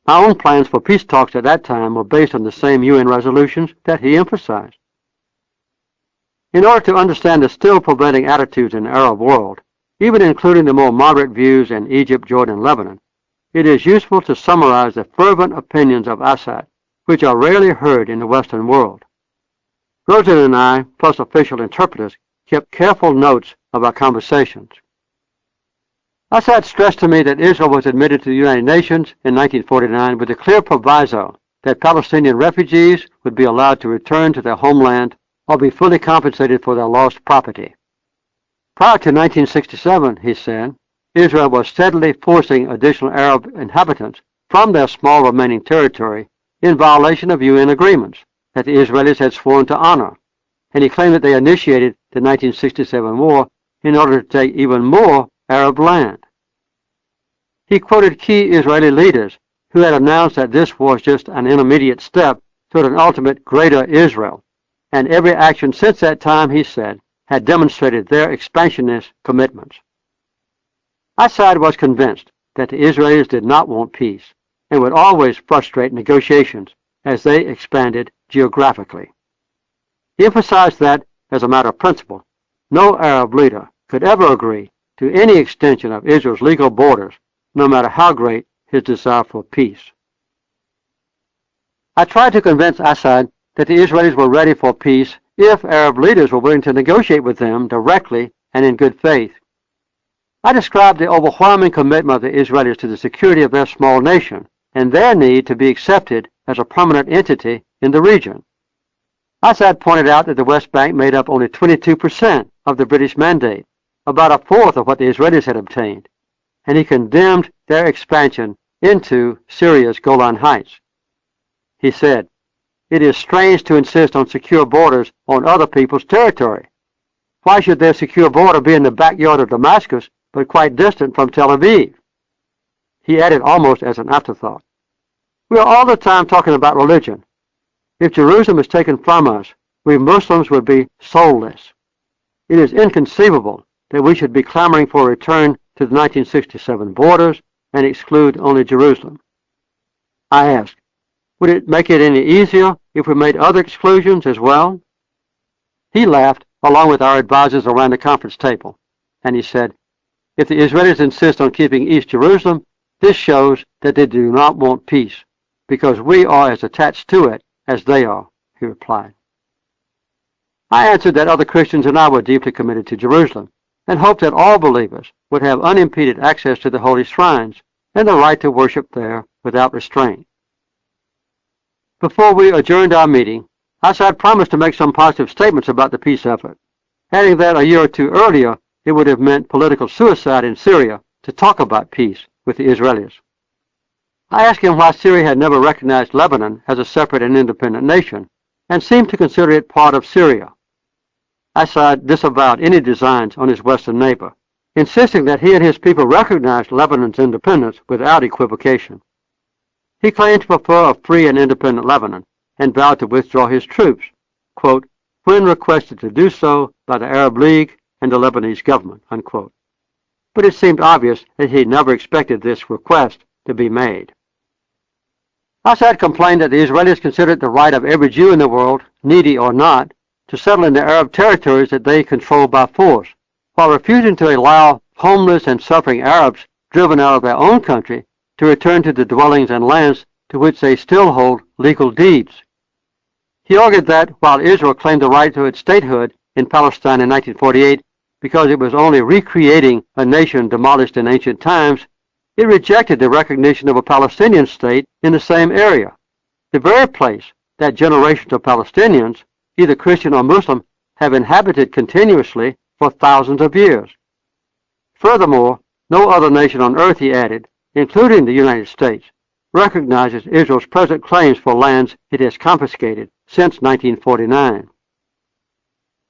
My own plans for peace talks at that time were based on the same UN resolutions that he emphasized. In order to understand the still prevailing attitudes in the Arab world, even including the more moderate views in Egypt, Jordan, and Lebanon, it is useful to summarize the fervent opinions of Assad, which are rarely heard in the Western world. Rosen and I, plus official interpreters, kept careful notes of our conversations. Assad stressed to me that Israel was admitted to the United Nations in 1949 with a clear proviso that Palestinian refugees would be allowed to return to their homeland or be fully compensated for their lost property. Prior to 1967, he said, Israel was steadily forcing additional Arab inhabitants from their small remaining territory in violation of UN agreements that the Israelis had sworn to honor, and he claimed that they initiated the 1967 war in order to take even more Arab land. He quoted key Israeli leaders who had announced that this was just an intermediate step toward an ultimate greater Israel, and every action since that time, he said, had demonstrated their expansionist commitments. Assad was convinced that the Israelis did not want peace and would always frustrate negotiations as they expanded geographically. He emphasized that, as a matter of principle, no Arab leader could ever agree to any extension of Israel's legal borders, no matter how great his desire for peace. I tried to convince Assad that the Israelis were ready for peace if Arab leaders were willing to negotiate with them directly and in good faith. I described the overwhelming commitment of the Israelis to the security of their small nation and their need to be accepted as a permanent entity in the region. Assad pointed out that the West Bank made up only 22% of the British mandate, about a fourth of what the Israelis had obtained, and he condemned their expansion into Syria's Golan Heights. He said, "It is strange to insist on secure borders on other people's territory. Why should their secure border be in the backyard of Damascus, but quite distant from Tel Aviv?" He added almost as an afterthought, "We are all the time talking about religion. If Jerusalem is taken from us, we Muslims would be soulless. It is inconceivable that we should be clamoring for a return to the 1967 borders and exclude only Jerusalem." I asked, "Would it make it any easier if we made other exclusions as well?" He laughed, along with our advisors around the conference table, and he said, "If the Israelis insist on keeping East Jerusalem, this shows that they do not want peace, because we are as attached to it as they are," he replied. I answered that other Christians and I were deeply committed to Jerusalem, and hoped that all believers would have unimpeded access to the holy shrines and the right to worship there without restraint. Before we adjourned our meeting, Assad promised to make some positive statements about the peace effort, adding that a year or two earlier it would have meant political suicide in Syria to talk about peace with the Israelis. I asked him why Syria had never recognized Lebanon as a separate and independent nation, and seemed to consider it part of Syria. Assad disavowed any designs on his western neighbor, insisting that he and his people recognized Lebanon's independence without equivocation. He claimed to prefer a free and independent Lebanon, and vowed to withdraw his troops, quote, when requested to do so by the Arab League and the Lebanese government, unquote. But it seemed obvious that he never expected this request to be made. Assad complained that the Israelis considered the right of every Jew in the world, needy or not, to settle in the Arab territories that they controlled by force, while refusing to allow homeless and suffering Arabs driven out of their own country to return to the dwellings and lands to which they still hold legal deeds. He argued that while Israel claimed the right to its statehood in Palestine in 1948 because it was only recreating a nation demolished in ancient times, it rejected the recognition of a Palestinian state in the same area, the very place that generations of Palestinians, either Christian or Muslim, have inhabited continuously for thousands of years. Furthermore, no other nation on earth, he added, including the United States, recognizes Israel's present claims for lands it has confiscated since 1949.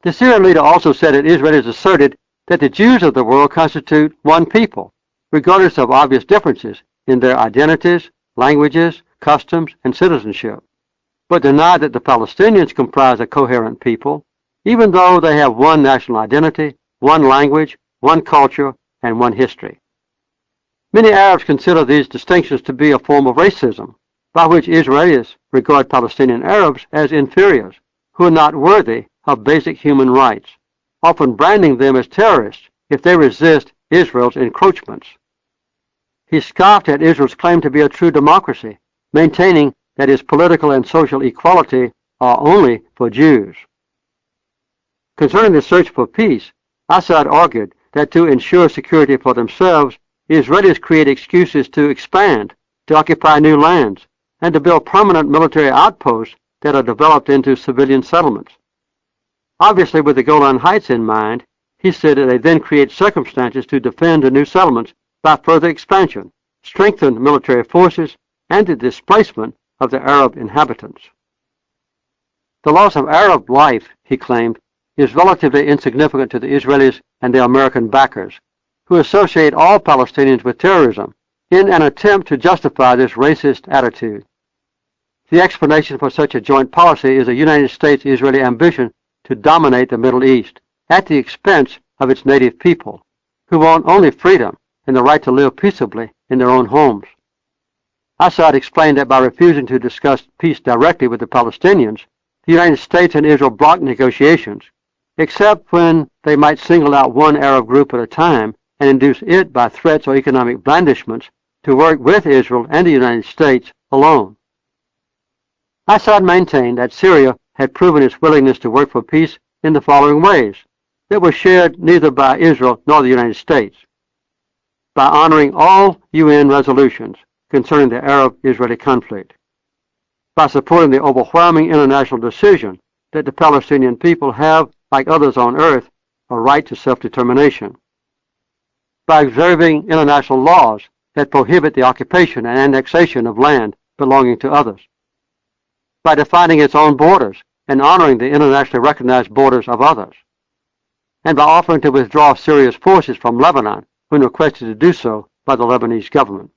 The Syrian leader also said that Israelis asserted that the Jews of the world constitute one people, regardless of obvious differences in their identities, languages, customs, and citizenship, but denied that the Palestinians comprise a coherent people, even though they have one national identity, one language, one culture, and one history. Many Arabs consider these distinctions to be a form of racism, by which Israelis regard Palestinian Arabs as inferiors, who are not worthy of basic human rights, often branding them as terrorists if they resist Israel's encroachments. He scoffed at Israel's claim to be a true democracy, maintaining that its political and social equality are only for Jews. Concerning the search for peace, Assad argued that to ensure security for themselves, Israelis create excuses to expand, to occupy new lands, and to build permanent military outposts that are developed into civilian settlements. Obviously, with the Golan Heights in mind, he said that they then create circumstances to defend the new settlements by further expansion, strengthen military forces, and the displacement of the Arab inhabitants. The loss of Arab life, he claimed, is relatively insignificant to the Israelis and their American backers, who associate all Palestinians with terrorism in an attempt to justify this racist attitude. The explanation for such a joint policy is a United States-Israeli ambition to dominate the Middle East at the expense of its native people, who want only freedom and the right to live peaceably in their own homes. Assad explained that by refusing to discuss peace directly with the Palestinians, the United States and Israel blocked negotiations, except when they might single out one Arab group at a time and induce it by threats or economic blandishments to work with Israel and the United States alone. Assad maintained that Syria had proven its willingness to work for peace in the following ways that were shared neither by Israel nor the United States: by honoring all UN resolutions concerning the Arab-Israeli conflict, by supporting the overwhelming international decision that the Palestinian people have, like others on earth, a right to self-determination, by observing international laws that prohibit the occupation and annexation of land belonging to others, by defining its own borders and honoring the internationally recognized borders of others, and by offering to withdraw Syria's forces from Lebanon when requested to do so by the Lebanese government.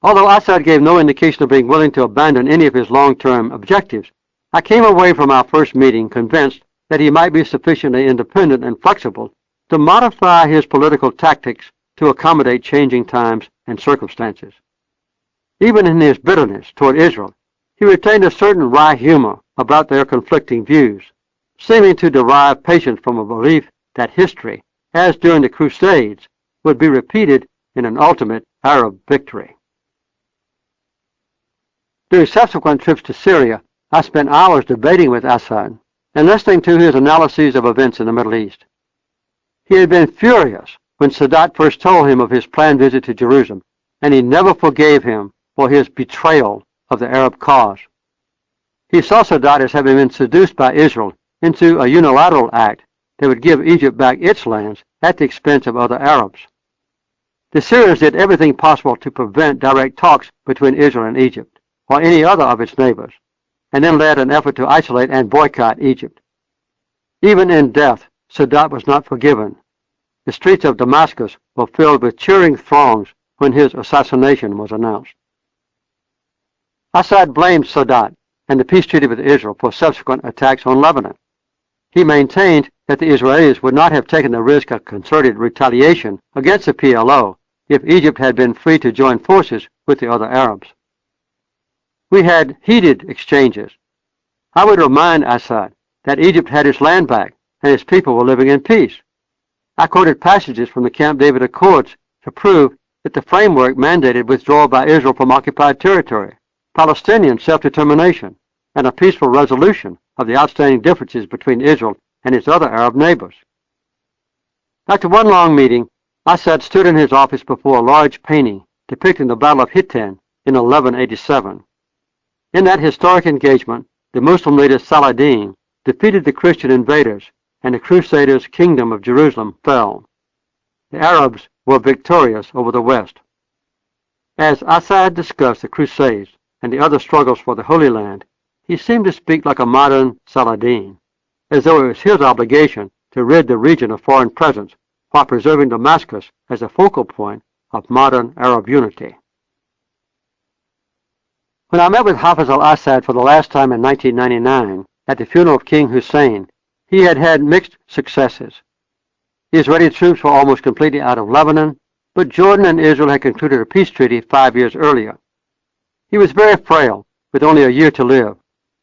Although Assad gave no indication of being willing to abandon any of his long-term objectives, I came away from our first meeting convinced that he might be sufficiently independent and flexible to modify his political tactics to accommodate changing times and circumstances. Even in his bitterness toward Israel, he retained a certain wry humor about their conflicting views, seeming to derive patience from a belief that history, as during the Crusades, would be repeated in an ultimate Arab victory. During subsequent trips to Syria, I spent hours debating with Assad and listening to his analyses of events in the Middle East. He had been furious when Sadat first told him of his planned visit to Jerusalem, and he never forgave him for his betrayal of the Arab cause. He saw Sadat as having been seduced by Israel into a unilateral act that would give Egypt back its lands at the expense of other Arabs. The Syrians did everything possible to prevent direct talks between Israel and Egypt, or any other of its neighbors, and then led an effort to isolate and boycott Egypt. Even in death, Sadat was not forgiven. The streets of Damascus were filled with cheering throngs when his assassination was announced. Assad blamed Sadat and the peace treaty with Israel for subsequent attacks on Lebanon. He maintained that the Israelis would not have taken the risk of concerted retaliation against the PLO if Egypt had been free to join forces with the other Arabs. We had heated exchanges. I would remind Assad that Egypt had its land back and its people were living in peace. I quoted passages from the Camp David Accords to prove that the framework mandated withdrawal by Israel from occupied territory, Palestinian self-determination, and a peaceful resolution of the outstanding differences between Israel and its other Arab neighbors. After one long meeting, Assad stood in his office before a large painting depicting the Battle of Hittin in 1187. In that historic engagement, the Muslim leader Saladin defeated the Christian invaders, and the Crusaders' kingdom of Jerusalem fell. The Arabs were victorious over the West. As Assad discussed the Crusades and the other struggles for the Holy Land, he seemed to speak like a modern Saladin, as though it was his obligation to rid the region of foreign presence while preserving Damascus as a focal point of modern Arab unity. When I met with Hafiz al-Assad for the last time in 1999 at the funeral of King Hussein, he had had mixed successes. The Israeli troops were almost completely out of Lebanon, but Jordan and Israel had concluded a peace treaty 5 years earlier. He was very frail, with only a year to live,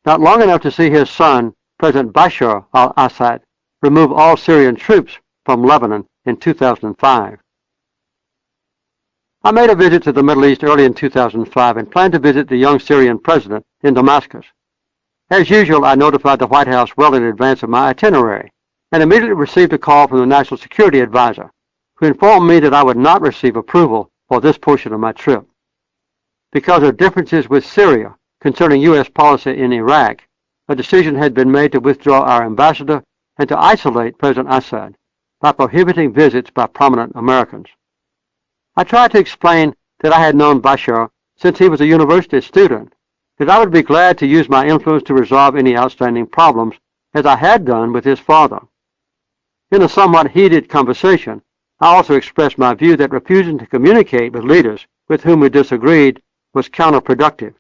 not long enough to see his son, President Bashar al-Assad, remove all Syrian troops from Lebanon in 2005. I made a visit to the Middle East early in 2005 and planned to visit the young Syrian president in Damascus. As usual, I notified the White House well in advance of my itinerary and immediately received a call from the National Security Advisor, who informed me that I would not receive approval for this portion of my trip. Because of differences with Syria concerning U.S. policy in Iraq, a decision had been made to withdraw our ambassador and to isolate President Assad by prohibiting visits by prominent Americans. I tried to explain that I had known Bashar since he was a university student, that I would be glad to use my influence to resolve any outstanding problems, as I had done with his father. In a somewhat heated conversation, I also expressed my view that refusing to communicate with leaders with whom we disagreed was counterproductive.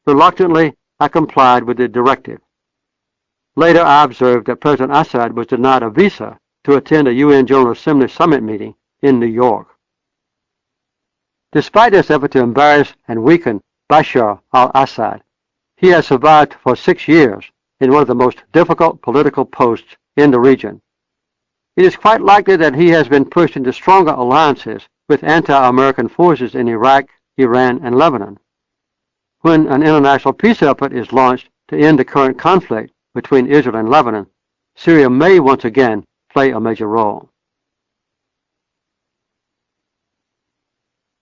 Reluctantly, I complied with the directive. Later, I observed that President Assad was denied a visa to attend a UN General Assembly summit meeting in New York. Despite this effort to embarrass and weaken Bashar al-Assad, he has survived for 6 years in one of the most difficult political posts in the region. It is quite likely that he has been pushed into stronger alliances with anti-American forces in Iraq, Iran, and Lebanon. When an international peace effort is launched to end the current conflict between Israel and Lebanon, Syria may once again play a major role.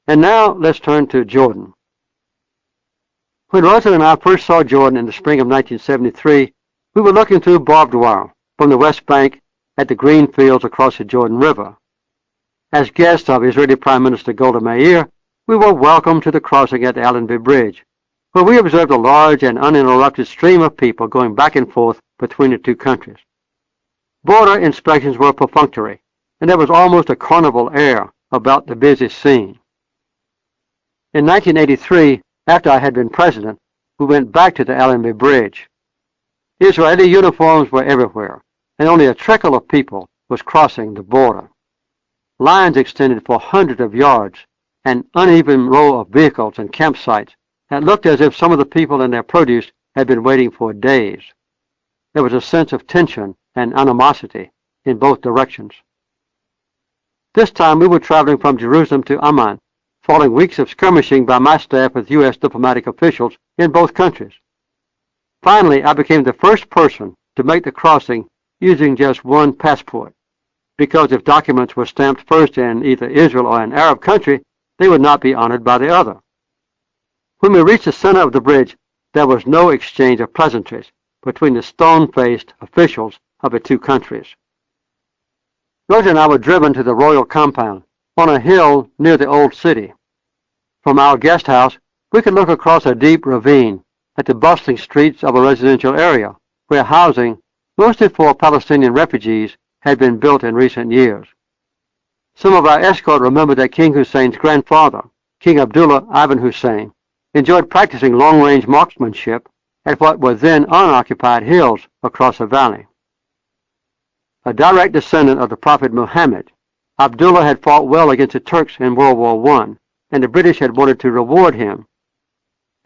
And now let's turn to Jordan. When Rosa and I first saw Jordan in the spring of 1973, we were looking through barbed wire from the West Bank at the green fields across the Jordan River. As guests of Israeli Prime Minister Golda Meir, we were welcomed to the crossing at the Allenby Bridge, where we observed a large and uninterrupted stream of people going back and forth between the two countries. Border inspections were perfunctory, and there was almost a carnival air about the busy scene. In 1983, after I had been president, we went back to the Allenby Bridge. Israeli uniforms were everywhere, and only a trickle of people was crossing the border. Lines extended for hundreds of yards, an uneven row of vehicles and campsites that looked as if some of the people and their produce had been waiting for days. There was a sense of tension and animosity in both directions. This time we were traveling from Jerusalem to Amman, following weeks of skirmishing by my staff with U.S. diplomatic officials in both countries. Finally, I became the first person to make the crossing using just one passport, because if documents were stamped first in either Israel or an Arab country, they would not be honored by the other. When we reached the center of the bridge, there was no exchange of pleasantries between the stone-faced officials of the two countries. Rosa and I were driven to the royal compound on a hill near the old city. From our guest house, we could look across a deep ravine at the bustling streets of a residential area where housing, mostly for Palestinian refugees, had been built in recent years. Some of our escort remembered that King Hussein's grandfather, King Abdullah Ibn Hussein, enjoyed practicing long-range marksmanship at what were then unoccupied hills across the valley. A direct descendant of the Prophet Muhammad, Abdullah had fought well against the Turks in World War I, and the British had wanted to reward him.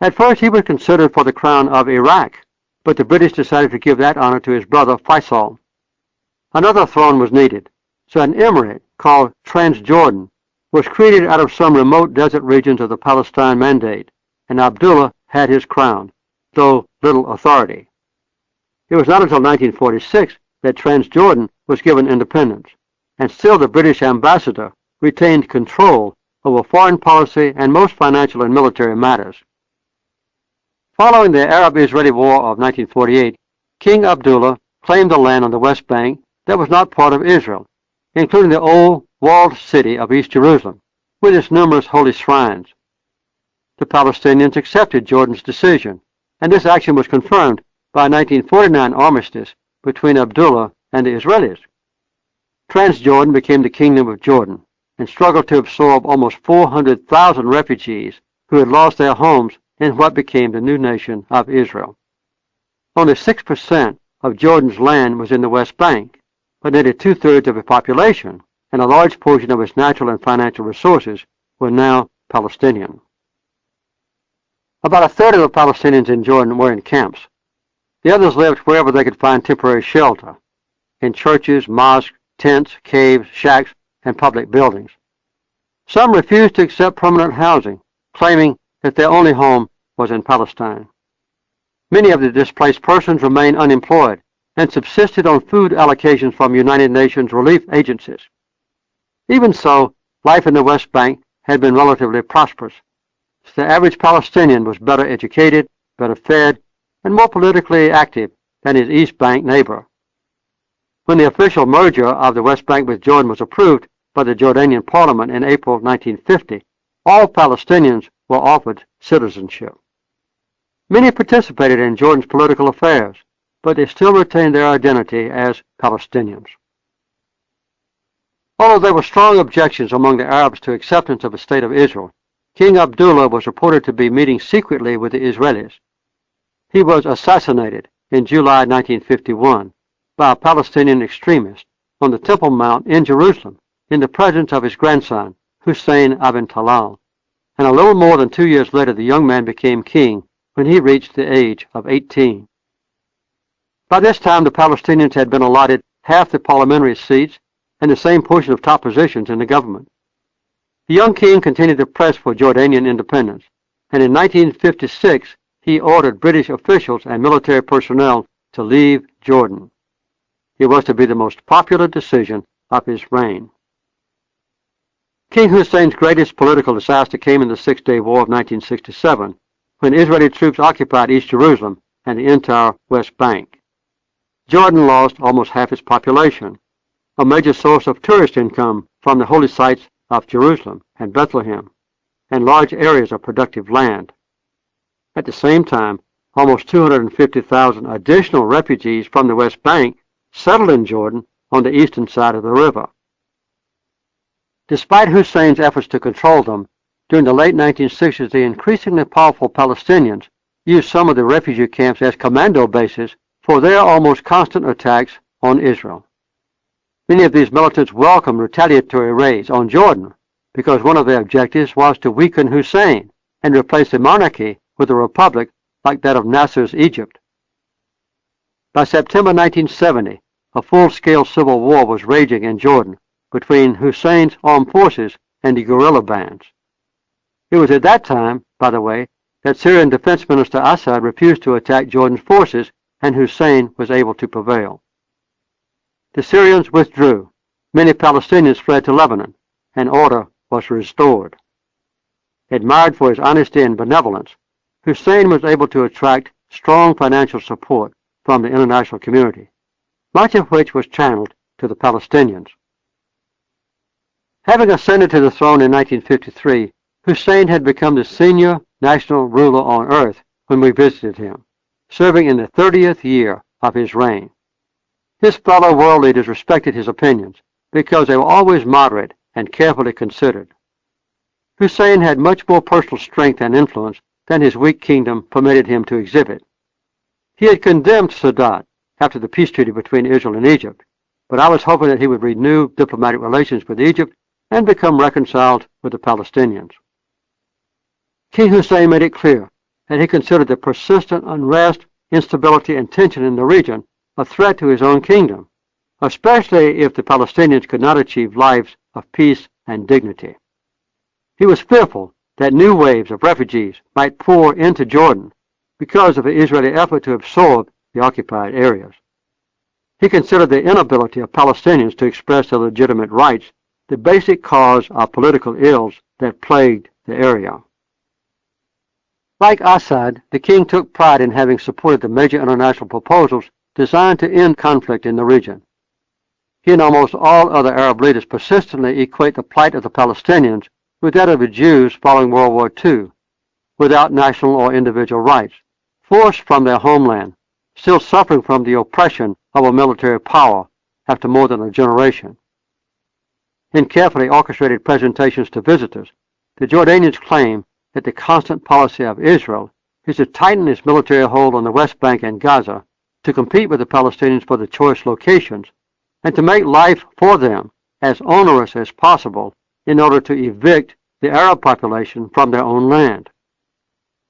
At first he was considered for the crown of Iraq, but the British decided to give that honor to his brother Faisal. Another throne was needed, so an emirate called Transjordan was created out of some remote desert regions of the Palestine Mandate, and Abdullah had his crown, though little authority. It was not until 1946 that Transjordan was given independence, and still the British ambassador retained control over foreign policy and most financial and military matters. Following the Arab-Israeli War of 1948, King Abdullah claimed the land on the West Bank that was not part of Israel, including the old walled city of East Jerusalem, with its numerous holy shrines. The Palestinians accepted Jordan's decision, and this action was confirmed by a 1949 armistice between Abdullah and the Israelis. Transjordan became the Kingdom of Jordan and struggled to absorb almost 400,000 refugees who had lost their homes in what became the new nation of Israel. Only 6% of Jordan's land was in the West Bank, but nearly two-thirds of its population and a large portion of its natural and financial resources were now Palestinian. About a third of the Palestinians in Jordan were in camps. The others lived wherever they could find temporary shelter, in churches, mosques, tents, caves, shacks, and public buildings. Some refused to accept permanent housing, claiming that their only home was in Palestine. Many of the displaced persons remained unemployed and subsisted on food allocations from United Nations relief agencies. Even so, life in the West Bank had been relatively prosperous. The average Palestinian was better educated, better fed, and more politically active than his East Bank neighbor. When the official merger of the West Bank with Jordan was approved by the Jordanian Parliament in April 1950, all Palestinians were offered citizenship. Many participated in Jordan's political affairs, but they still retained their identity as Palestinians. Although there were strong objections among the Arabs to acceptance of a state of Israel, King Abdullah was reported to be meeting secretly with the Israelis. He was assassinated in July 1951 by a Palestinian extremist on the Temple Mount in Jerusalem in the presence of his grandson, Hussein ibn Talal, and a little more than 2 years later the young man became king when he reached the age of 18. By this time the Palestinians had been allotted half the parliamentary seats and the same portion of top positions in the government. The young king continued to press for Jordanian independence, and in 1956 he ordered British officials and military personnel to leave Jordan. It was to be the most popular decision of his reign. King Hussein's greatest political disaster came in the Six-Day War of 1967, when Israeli troops occupied East Jerusalem and the entire West Bank. Jordan lost almost half its population, a major source of tourist income from the holy sites of Jerusalem and Bethlehem, and large areas of productive land. At the same time, almost 250,000 additional refugees from the West Bank settled in Jordan on the eastern side of the river. Despite Hussein's efforts to control them, during the late 1960s, the increasingly powerful Palestinians used some of the refugee camps as commando bases for their almost constant attacks on Israel. Many of these militants welcomed retaliatory raids on Jordan because one of their objectives was to weaken Hussein and replace the monarchy with a republic like that of Nasser's Egypt. By September 1970, a full-scale civil war was raging in Jordan between Hussein's armed forces and the guerrilla bands. It was at that time, by the way, that Syrian Defense Minister Assad refused to attack Jordan's forces and Hussein was able to prevail. The Syrians withdrew. Many Palestinians fled to Lebanon, and order was restored. Admired for his honesty and benevolence, Hussein was able to attract strong financial support from the international community, much of which was channeled to the Palestinians. Having ascended to the throne in 1953, Hussein had become the senior national ruler on earth when we visited him, serving in the 30th year of his reign. His fellow world leaders respected his opinions because they were always moderate and carefully considered. Hussein had much more personal strength and influence than his weak kingdom permitted him to exhibit. He had condemned Sadat after the peace treaty between Israel and Egypt, but I was hoping that he would renew diplomatic relations with Egypt and become reconciled with the Palestinians. King Hussein made it clear that he considered the persistent unrest, instability, and tension in the region a threat to his own kingdom, especially if the Palestinians could not achieve lives of peace and dignity. He was fearful that new waves of refugees might pour into Jordan because of the Israeli effort to absorb the occupied areas. He considered the inability of Palestinians to express their legitimate rights the basic cause of political ills that plagued the area. Like Assad, the king took pride in having supported the major international proposals designed to end conflict in the region. He and almost all other Arab leaders persistently equate the plight of the Palestinians with that of the Jews following World War II, without national or individual rights, forced from their homeland, still suffering from the oppression of a military power after more than a generation. In carefully orchestrated presentations to visitors, the Jordanians claim that the constant policy of Israel is to tighten its military hold on the West Bank and Gaza to compete with the Palestinians for the choice locations and to make life for them as onerous as possible in order to evict the Arab population from their own land.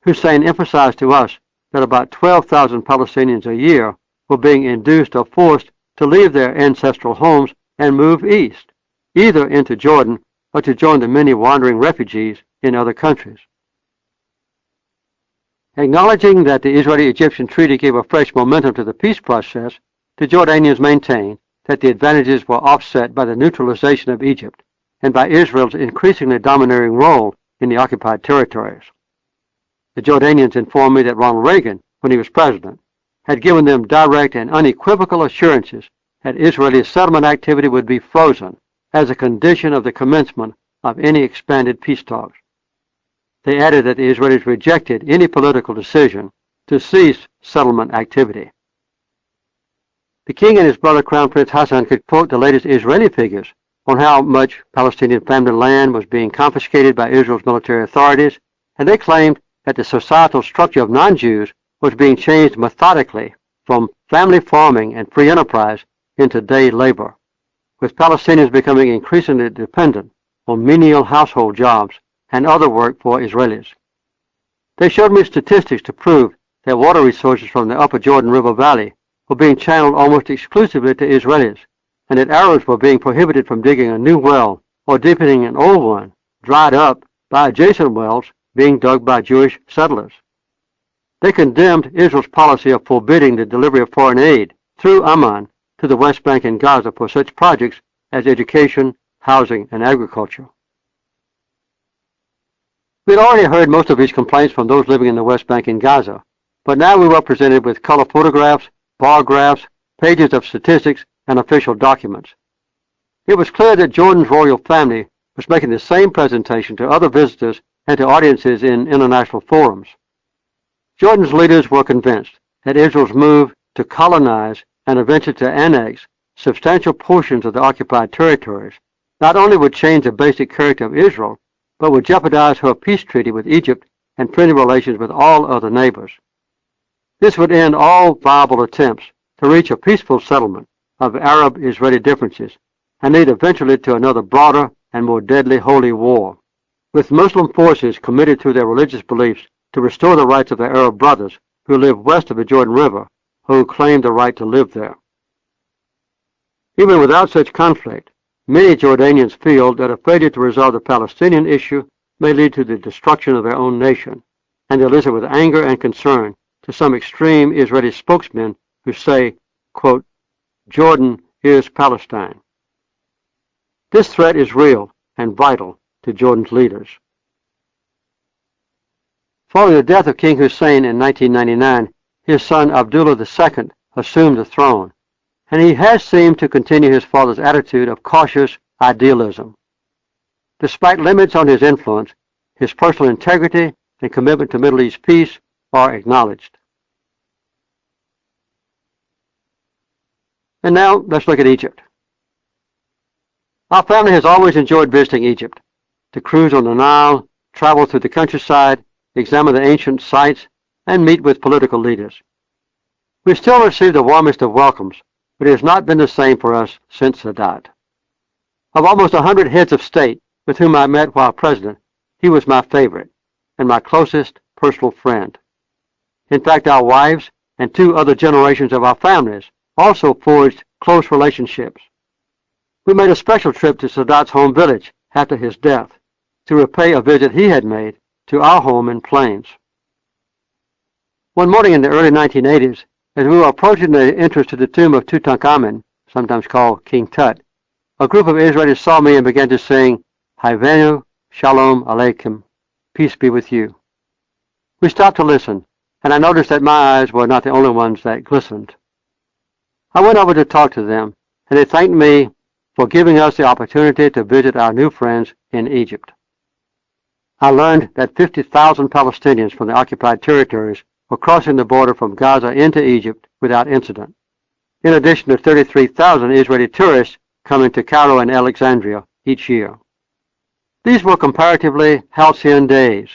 Hussein emphasized to us that about 12,000 Palestinians a year were being induced or forced to leave their ancestral homes and move east, either into Jordan or to join the many wandering refugees in other countries. Acknowledging that the Israeli-Egyptian treaty gave a fresh momentum to the peace process, the Jordanians maintain that the advantages were offset by the neutralization of Egypt and by Israel's increasingly domineering role in the occupied territories. The Jordanians informed me that Ronald Reagan, when he was president, had given them direct and unequivocal assurances that Israeli settlement activity would be frozen as a condition of the commencement of any expanded peace talks. They added that the Israelis rejected any political decision to cease settlement activity. The king and his brother Crown Prince Hassan could quote the latest Israeli figures on how much Palestinian family land was being confiscated by Israel's military authorities, and they claimed that the societal structure of non-Jews was being changed methodically from family farming and free enterprise into day labor, with Palestinians becoming increasingly dependent on menial household jobs and other work for Israelis. They showed me statistics to prove that water resources from the upper Jordan River Valley were being channeled almost exclusively to Israelis, and that Arabs were being prohibited from digging a new well or deepening an old one, dried up by adjacent wells being dug by Jewish settlers. They condemned Israel's policy of forbidding the delivery of foreign aid through Amman to the West Bank and Gaza for such projects as education, housing, and agriculture. We had already heard most of these complaints from those living in the West Bank and Gaza, but now we were presented with color photographs, bar graphs, pages of statistics, and official documents. It was clear that Jordan's royal family was making the same presentation to other visitors and to audiences in international forums. Jordan's leaders were convinced that Israel's move to colonize and eventually to annex substantial portions of the occupied territories not only would change the basic character of Israel, but would jeopardize her peace treaty with Egypt and friendly relations with all other neighbors. This would end all viable attempts to reach a peaceful settlement of Arab-Israeli differences and lead eventually to another broader and more deadly holy war, with Muslim forces committed to their religious beliefs to restore the rights of their Arab brothers who live west of the Jordan River, who claim the right to live there. Even without such conflict, many Jordanians feel that a failure to resolve the Palestinian issue may lead to the destruction of their own nation, and they listen with anger and concern to some extreme Israeli spokesmen who say, quote, Jordan is Palestine. This threat is real and vital to Jordan's leaders. Following the death of King Hussein in 1999, his son Abdullah II assumed the throne, and he has seemed to continue his father's attitude of cautious idealism. Despite limits on his influence, his personal integrity and commitment to Middle East peace are acknowledged. And now let's look at Egypt. Our family has always enjoyed visiting Egypt, to cruise on the Nile, travel through the countryside, examine the ancient sites, and meet with political leaders. We still receive the warmest of welcomes, but it has not been the same for us since Sadat. Of almost 100 heads of state with whom I met while president, he was my favorite and my closest personal friend. In fact, our wives and 2 other generations of our families also forged close relationships. We made a special trip to Sadat's home village after his death to repay a visit he had made to our home in Plains. One morning in the early 1980s, as we were approaching the entrance to the tomb of Tutankhamun, sometimes called King Tut, a group of Israelis saw me and began to sing, Hayvenu Shalom Aleichem, peace be with you. We stopped to listen, and I noticed that my eyes were not the only ones that glistened. I went over to talk to them, and they thanked me for giving us the opportunity to visit our new friends in Egypt. I learned that 50,000 Palestinians from the occupied territories were crossing the border from Gaza into Egypt without incident, in addition to 33,000 Israeli tourists coming to Cairo and Alexandria each year. These were comparatively halcyon days,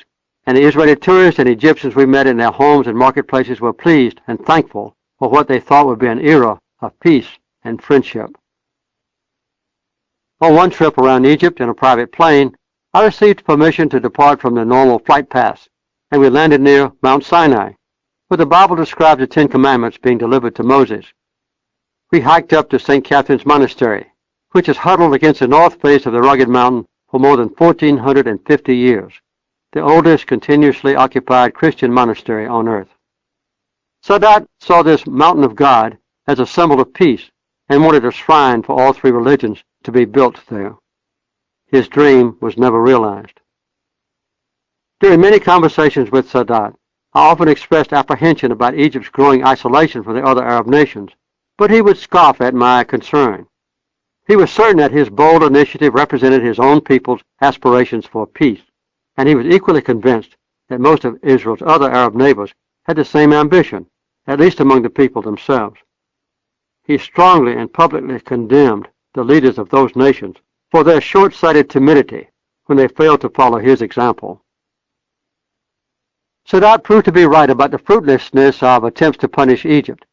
and the Israeli tourists and Egyptians we met in their homes and marketplaces were pleased and thankful for what they thought would be an era of peace and friendship. On one trip around Egypt in a private plane, I received permission to depart from the normal flight paths, and we landed near Mount Sinai, where the Bible describes the 10 Commandments being delivered to Moses. We hiked up to St. Catherine's Monastery, which is huddled against the north face of the rugged mountain for more than 1,450 years, the oldest continuously occupied Christian monastery on earth. Sadat saw this mountain of God as a symbol of peace and wanted a shrine for all 3 religions to be built there. His dream was never realized. During many conversations with Sadat, I often expressed apprehension about Egypt's growing isolation from the other Arab nations, but he would scoff at my concern. He was certain that his bold initiative represented his own people's aspirations for peace, and he was equally convinced that most of Israel's other Arab neighbors had the same ambition, at least among the people themselves. He strongly and publicly condemned the leaders of those nations for their short-sighted timidity when they failed to follow his example. Sadat proved to be right about the fruitlessness of attempts to punish Egypt.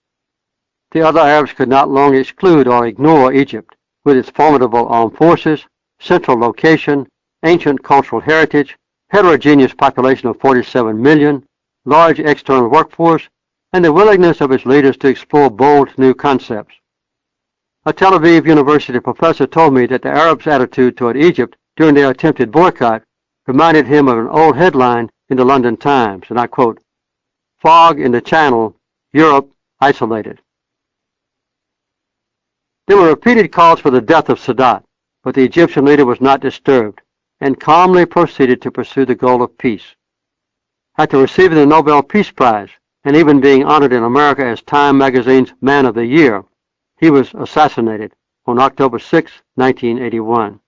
The other Arabs could not long exclude or ignore Egypt, with its formidable armed forces, central location, ancient cultural heritage, heterogeneous population of 47 million, large external workforce, and the willingness of its leaders to explore bold new concepts. A Tel Aviv University professor told me that the Arabs' attitude toward Egypt during their attempted boycott reminded him of an old headline in the London Times, and I quote, "Fog in the Channel, Europe isolated." There were repeated calls for the death of Sadat, but the Egyptian leader was not disturbed and calmly proceeded to pursue the goal of peace. After receiving the Nobel Peace Prize and even being honored in America as Time magazine's Man of the Year, he was assassinated on October 6, 1981.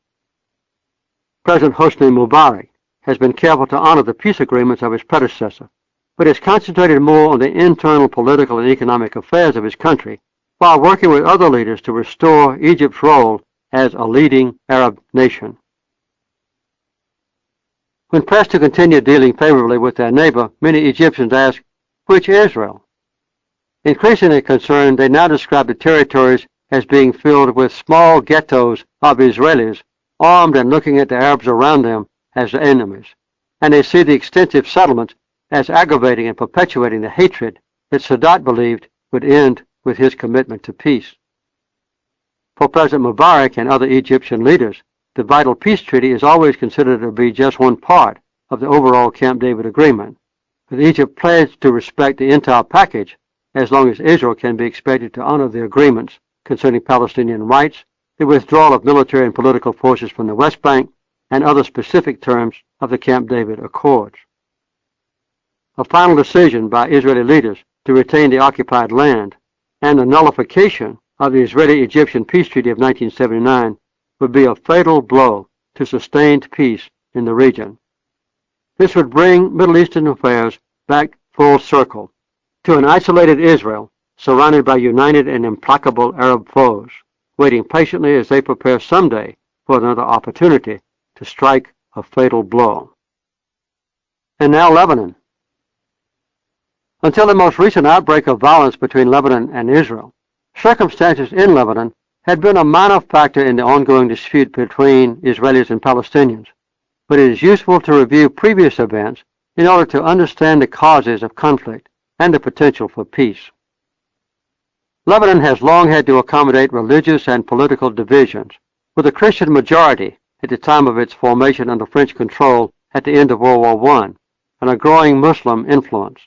President Hosni Mubarak has been careful to honor the peace agreements of his predecessor, but has concentrated more on the internal political and economic affairs of his country, while working with other leaders to restore Egypt's role as a leading Arab nation. When pressed to continue dealing favorably with their neighbor, many Egyptians ask, which Israel? Increasingly concerned, they now describe the territories as being filled with small ghettos of Israelis, armed and looking at the Arabs around them as enemies, and they see the extensive settlements as aggravating and perpetuating the hatred that Sadat believed would end with his commitment to peace. For President Mubarak and other Egyptian leaders, the vital peace treaty is always considered to be just one part of the overall Camp David agreement, with Egypt pledged to respect the entire package as long as Israel can be expected to honor the agreements concerning Palestinian rights, the withdrawal of military and political forces from the West Bank, and other specific terms of the Camp David Accords. A final decision by Israeli leaders to retain the occupied land and the nullification of the Israeli-Egyptian Peace Treaty of 1979 would be a fatal blow to sustained peace in the region. This would bring Middle Eastern affairs back full circle to an isolated Israel surrounded by united and implacable Arab foes, waiting patiently as they prepare someday for another opportunity to strike a fatal blow. And now Lebanon. Until the most recent outbreak of violence between Lebanon and Israel, circumstances in Lebanon had been a minor factor in the ongoing dispute between Israelis and Palestinians, but it is useful to review previous events in order to understand the causes of conflict and the potential for peace. Lebanon has long had to accommodate religious and political divisions, with a Christian majority at the time of its formation under French control at the end of World War I, and a growing Muslim influence.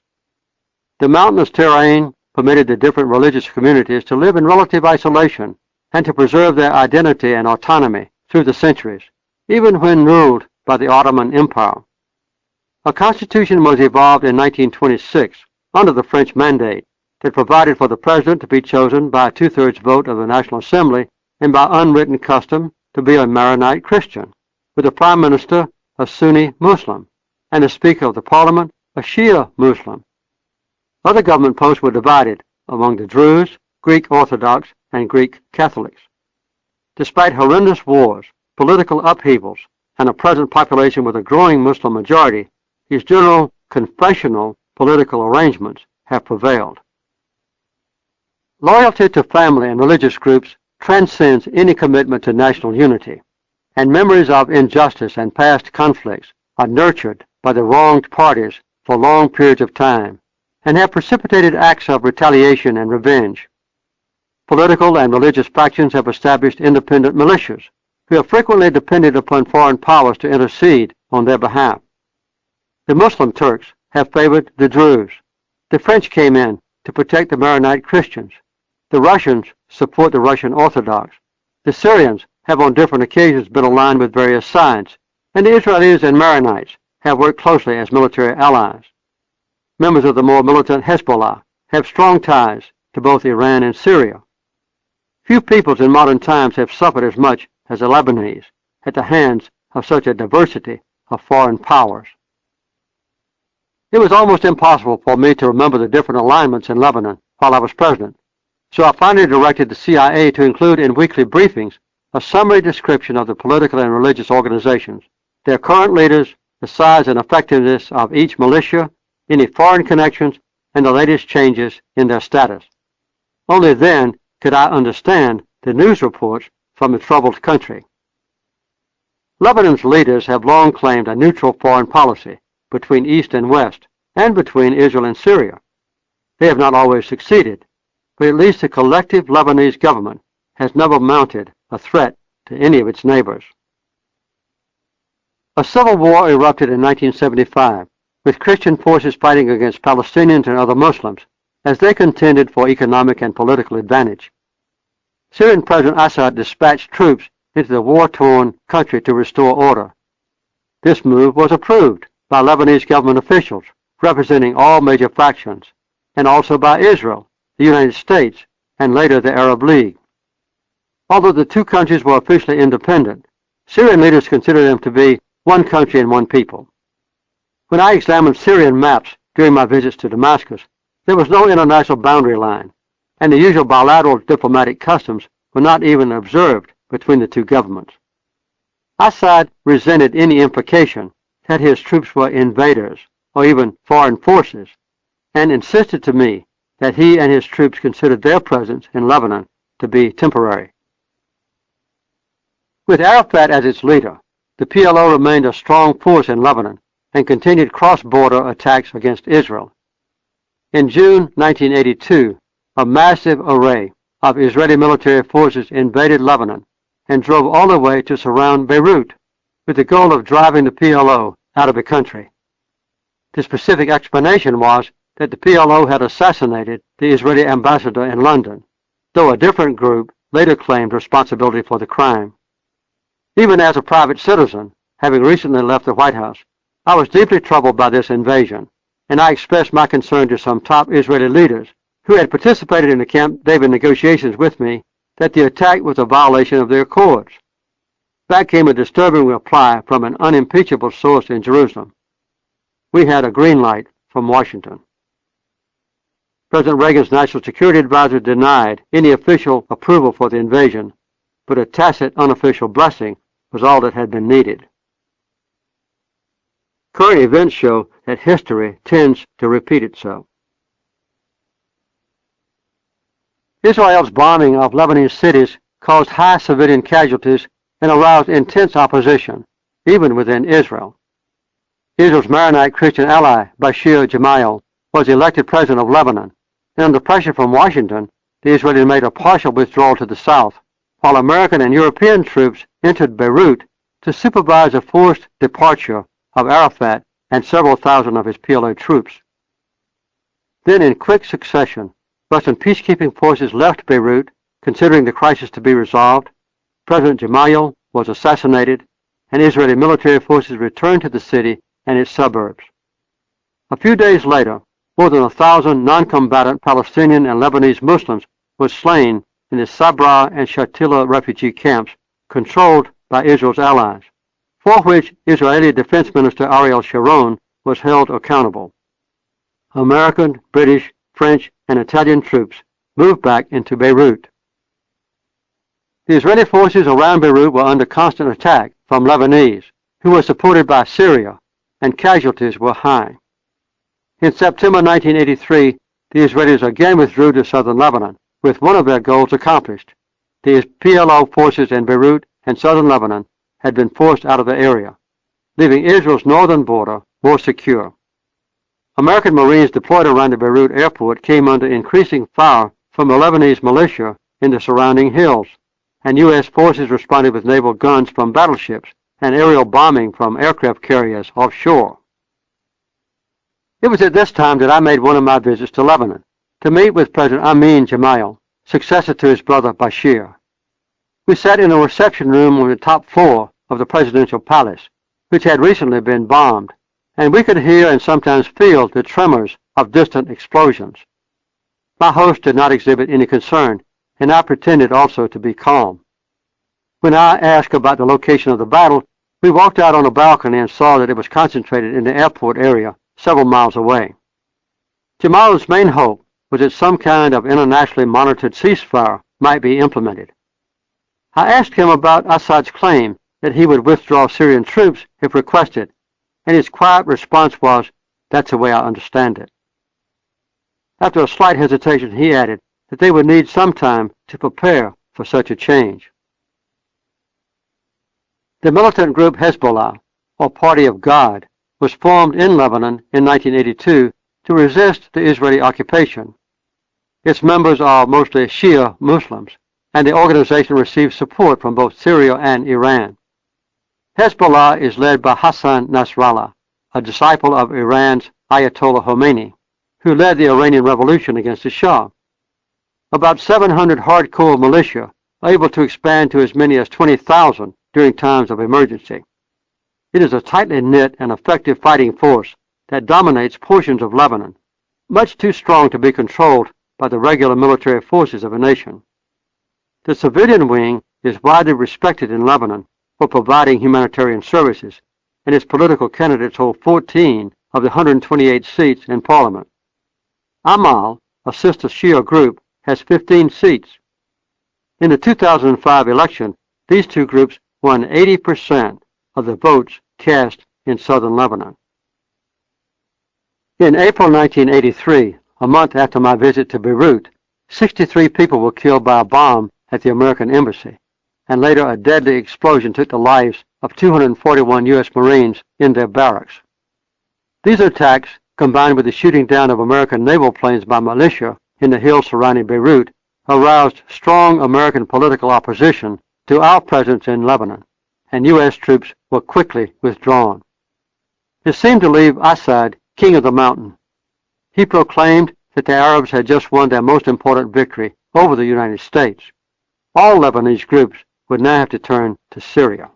The mountainous terrain permitted the different religious communities to live in relative isolation and to preserve their identity and autonomy through the centuries, even when ruled by the Ottoman Empire. A constitution was evolved in 1926 under the French mandate that provided for the president to be chosen by a two-thirds vote of the National Assembly and by unwritten custom to be a Maronite Christian, with the prime minister a Sunni Muslim and the speaker of the parliament a Shia Muslim. Other government posts were divided among the Druze, Greek Orthodox, and Greek Catholics. Despite horrendous wars, political upheavals, and a present population with a growing Muslim majority, these general confessional political arrangements have prevailed. Loyalty to family and religious groups transcends any commitment to national unity, and memories of injustice and past conflicts are nurtured by the wronged parties for long periods of time, and have precipitated acts of retaliation and revenge. Political and religious factions have established independent militias, who have frequently depended upon foreign powers to intercede on their behalf. The Muslim Turks have favored the Druze. The French came in to protect the Maronite Christians. The Russians support the Russian Orthodox. The Syrians have on different occasions been aligned with various sides, and the Israelis and Maronites have worked closely as military allies. Members of the more militant Hezbollah have strong ties to both Iran and Syria. Few peoples in modern times have suffered as much as the Lebanese at the hands of such a diversity of foreign powers. It was almost impossible for me to remember the different alignments in Lebanon while I was president, so I finally directed the CIA to include in weekly briefings a summary description of the political and religious organizations, their current leaders, the size and effectiveness of each militia, any foreign connections, and the latest changes in their status. Only then could I understand the news reports from a troubled country. Lebanon's leaders have long claimed a neutral foreign policy between East and West, and between Israel and Syria. They have not always succeeded, but at least the collective Lebanese government has never mounted a threat to any of its neighbors. A civil war erupted in 1975, with Christian forces fighting against Palestinians and other Muslims as they contended for economic and political advantage. Syrian President Assad dispatched troops into the war-torn country to restore order. This move was approved by Lebanese government officials representing all major factions, and also by Israel, the United States, and later the Arab League. Although the two countries were officially independent, Syrian leaders considered them to be one country and one people. When I examined Syrian maps during my visits to Damascus, there was no international boundary line, and the usual bilateral diplomatic customs were not even observed between the two governments. Assad resented any implication that his troops were invaders or even foreign forces, and insisted to me that he and his troops considered their presence in Lebanon to be temporary. With Arafat as its leader, the PLO remained a strong force in Lebanon and continued cross-border attacks against Israel. In June 1982, a massive array of Israeli military forces invaded Lebanon and drove all the way to surround Beirut with the goal of driving the PLO out of the country. The specific explanation was that the PLO had assassinated the Israeli ambassador in London, though a different group later claimed responsibility for the crime. Even as a private citizen, having recently left the White House, I was deeply troubled by this invasion, and I expressed my concern to some top Israeli leaders who had participated in the Camp David negotiations with me that the attack was a violation of the Accords. Back came a disturbing reply from an unimpeachable source in Jerusalem. We had a green light from Washington. President Reagan's National Security Advisor denied any official approval for the invasion, but a tacit unofficial blessing was all that had been needed. Current events show that history tends to repeat itself. Israel's bombing of Lebanese cities caused high civilian casualties and aroused intense opposition, even within Israel. Israel's Maronite Christian ally, Bashir Gemayel, was elected president of Lebanon, and under pressure from Washington, the Israelis made a partial withdrawal to the south, while American and European troops entered Beirut to supervise a forced departure of Arafat and several thousand of his PLO troops. Then, in quick succession, Western peacekeeping forces left Beirut, considering the crisis to be resolved. President Gemayel was assassinated, and Israeli military forces returned to the city and its suburbs. A few days later, more than 1,000 non-combatant Palestinian and Lebanese Muslims were slain in the Sabra and Shatila refugee camps controlled by Israel's allies, for which Israeli Defense Minister Ariel Sharon was held accountable. American, British, French, and Italian troops moved back into Beirut. The Israeli forces around Beirut were under constant attack from Lebanese, who were supported by Syria, and casualties were high. In September 1983, the Israelis again withdrew to southern Lebanon, with one of their goals accomplished. The PLO forces in Beirut and southern Lebanon had been forced out of the area, leaving Israel's northern border more secure. American Marines deployed around the Beirut airport came under increasing fire from the Lebanese militia in the surrounding hills, and U.S. forces responded with naval guns from battleships and aerial bombing from aircraft carriers offshore. It was at this time that I made one of my visits to Lebanon to meet with President Amin Gemayel, successor to his brother Bashir. We sat in a reception room on the top floor of the presidential palace, which had recently been bombed, and we could hear and sometimes feel the tremors of distant explosions. My host did not exhibit any concern, and I pretended also to be calm. When I asked about the location of the battle, we walked out on a balcony and saw that it was concentrated in the airport area several miles away. Gemayel's main hope was that some kind of internationally monitored ceasefire might be implemented. I asked him about Assad's claim that he would withdraw Syrian troops if requested, and his quiet response was, "That's the way I understand it." After a slight hesitation, he added that they would need some time to prepare for such a change. The militant group Hezbollah, or Party of God, was formed in Lebanon in 1982 to resist the Israeli occupation. Its members are mostly Shia Muslims, and the organization receives support from both Syria and Iran. Hezbollah is led by Hassan Nasrallah, a disciple of Iran's Ayatollah Khomeini, who led the Iranian Revolution against the Shah. About 700 hardcore militia are able to expand to as many as 20,000 during times of emergency. It is a tightly knit and effective fighting force that dominates portions of Lebanon, much too strong to be controlled by the regular military forces of a nation. The civilian wing is widely respected in Lebanon for providing humanitarian services, and its political candidates hold 14 of the 128 seats in parliament. Amal, a sister Shia group, has 15 seats. In the 2005 election, these two groups won 80% of the votes cast in southern Lebanon. In April 1983, a month after my visit to Beirut, 63 people were killed by a bomb at the American embassy, and later a deadly explosion took the lives of 241 U.S. Marines in their barracks. These attacks, combined with the shooting down of American naval planes by militia in the hills surrounding Beirut, aroused strong American political opposition to our presence in Lebanon, and U.S. troops were quickly withdrawn. It seemed to leave Assad king of the mountain. He proclaimed that the Arabs had just won their most important victory over the United States. All Lebanese groups would now have to turn to Syria.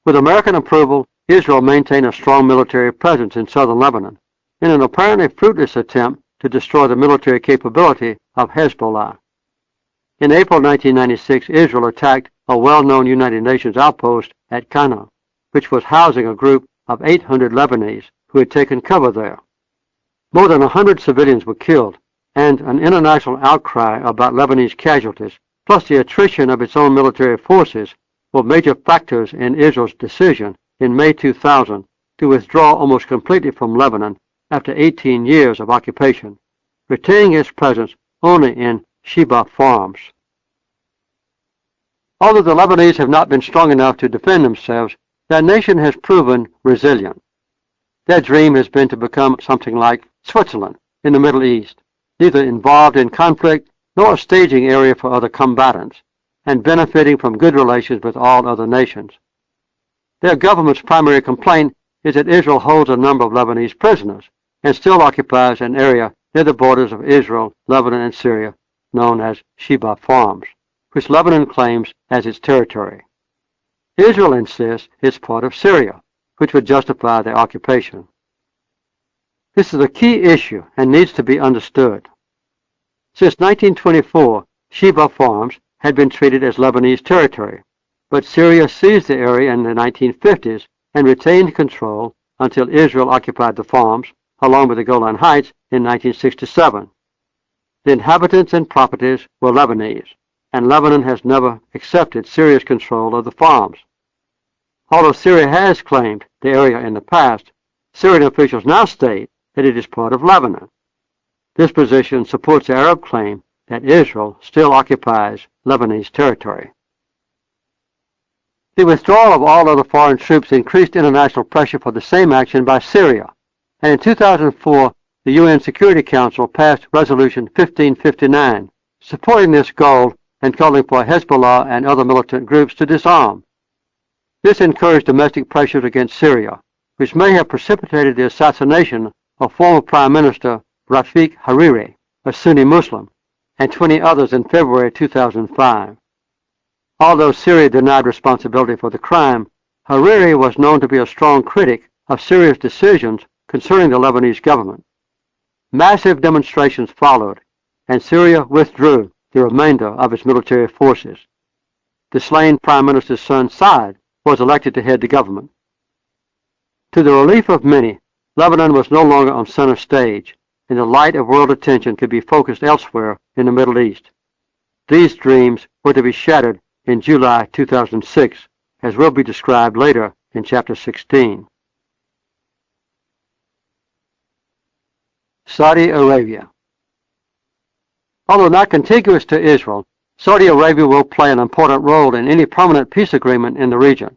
With American approval, Israel maintained a strong military presence in southern Lebanon in an apparently fruitless attempt to destroy the military capability of Hezbollah. In April 1996, Israel attacked a well-known United Nations outpost at Qana, which was housing a group of 800 Lebanese who had taken cover there. More than 100 civilians were killed, and an international outcry about Lebanese casualties, plus the attrition of its own military forces, were major factors in Israel's decision in May 2000 to withdraw almost completely from Lebanon after 18 years of occupation, retaining its presence only in Sheba farms. Although the Lebanese have not been strong enough to defend themselves, their nation has proven resilient. Their dream has been to become something like Switzerland in the Middle East, neither involved in conflict nor a staging area for other combatants, and benefiting from good relations with all other nations. Their government's primary complaint is that Israel holds a number of Lebanese prisoners and still occupies an area near the borders of Israel, Lebanon, and Syria, known as Sheba Farms, which Lebanon claims as its territory. Israel insists it's part of Syria, which would justify their occupation. This is a key issue and needs to be understood. Since 1924, Sheba Farms had been treated as Lebanese territory, but Syria seized the area in the 1950s and retained control until Israel occupied the farms, along with the Golan Heights, in 1967. The inhabitants and properties were Lebanese, and Lebanon has never accepted Syria's control of the farms. Although Syria has claimed the area in the past, Syrian officials now state that it is part of Lebanon. This position supports the Arab claim that Israel still occupies Lebanese territory. The withdrawal of all other foreign troops increased international pressure for the same action by Syria, and in 2004, the UN Security Council passed Resolution 1559, supporting this goal and calling for Hezbollah and other militant groups to disarm. This encouraged domestic pressures against Syria, which may have precipitated the assassination of former Prime Minister Rafiq Hariri, a Sunni Muslim, and 20 others in February 2005. Although Syria denied responsibility for the crime, Hariri was known to be a strong critic of Syria's decisions concerning the Lebanese government. Massive demonstrations followed, and Syria withdrew the remainder of its military forces. The slain Prime Minister's son Saad was elected to head the government. To the relief of many, Lebanon was no longer on center stage, and the light of world attention could be focused elsewhere in the Middle East. These dreams were to be shattered in July 2006, as will be described later in Chapter 16. Saudi Arabia. Although not contiguous to Israel, Saudi Arabia will play an important role in any permanent peace agreement in the region.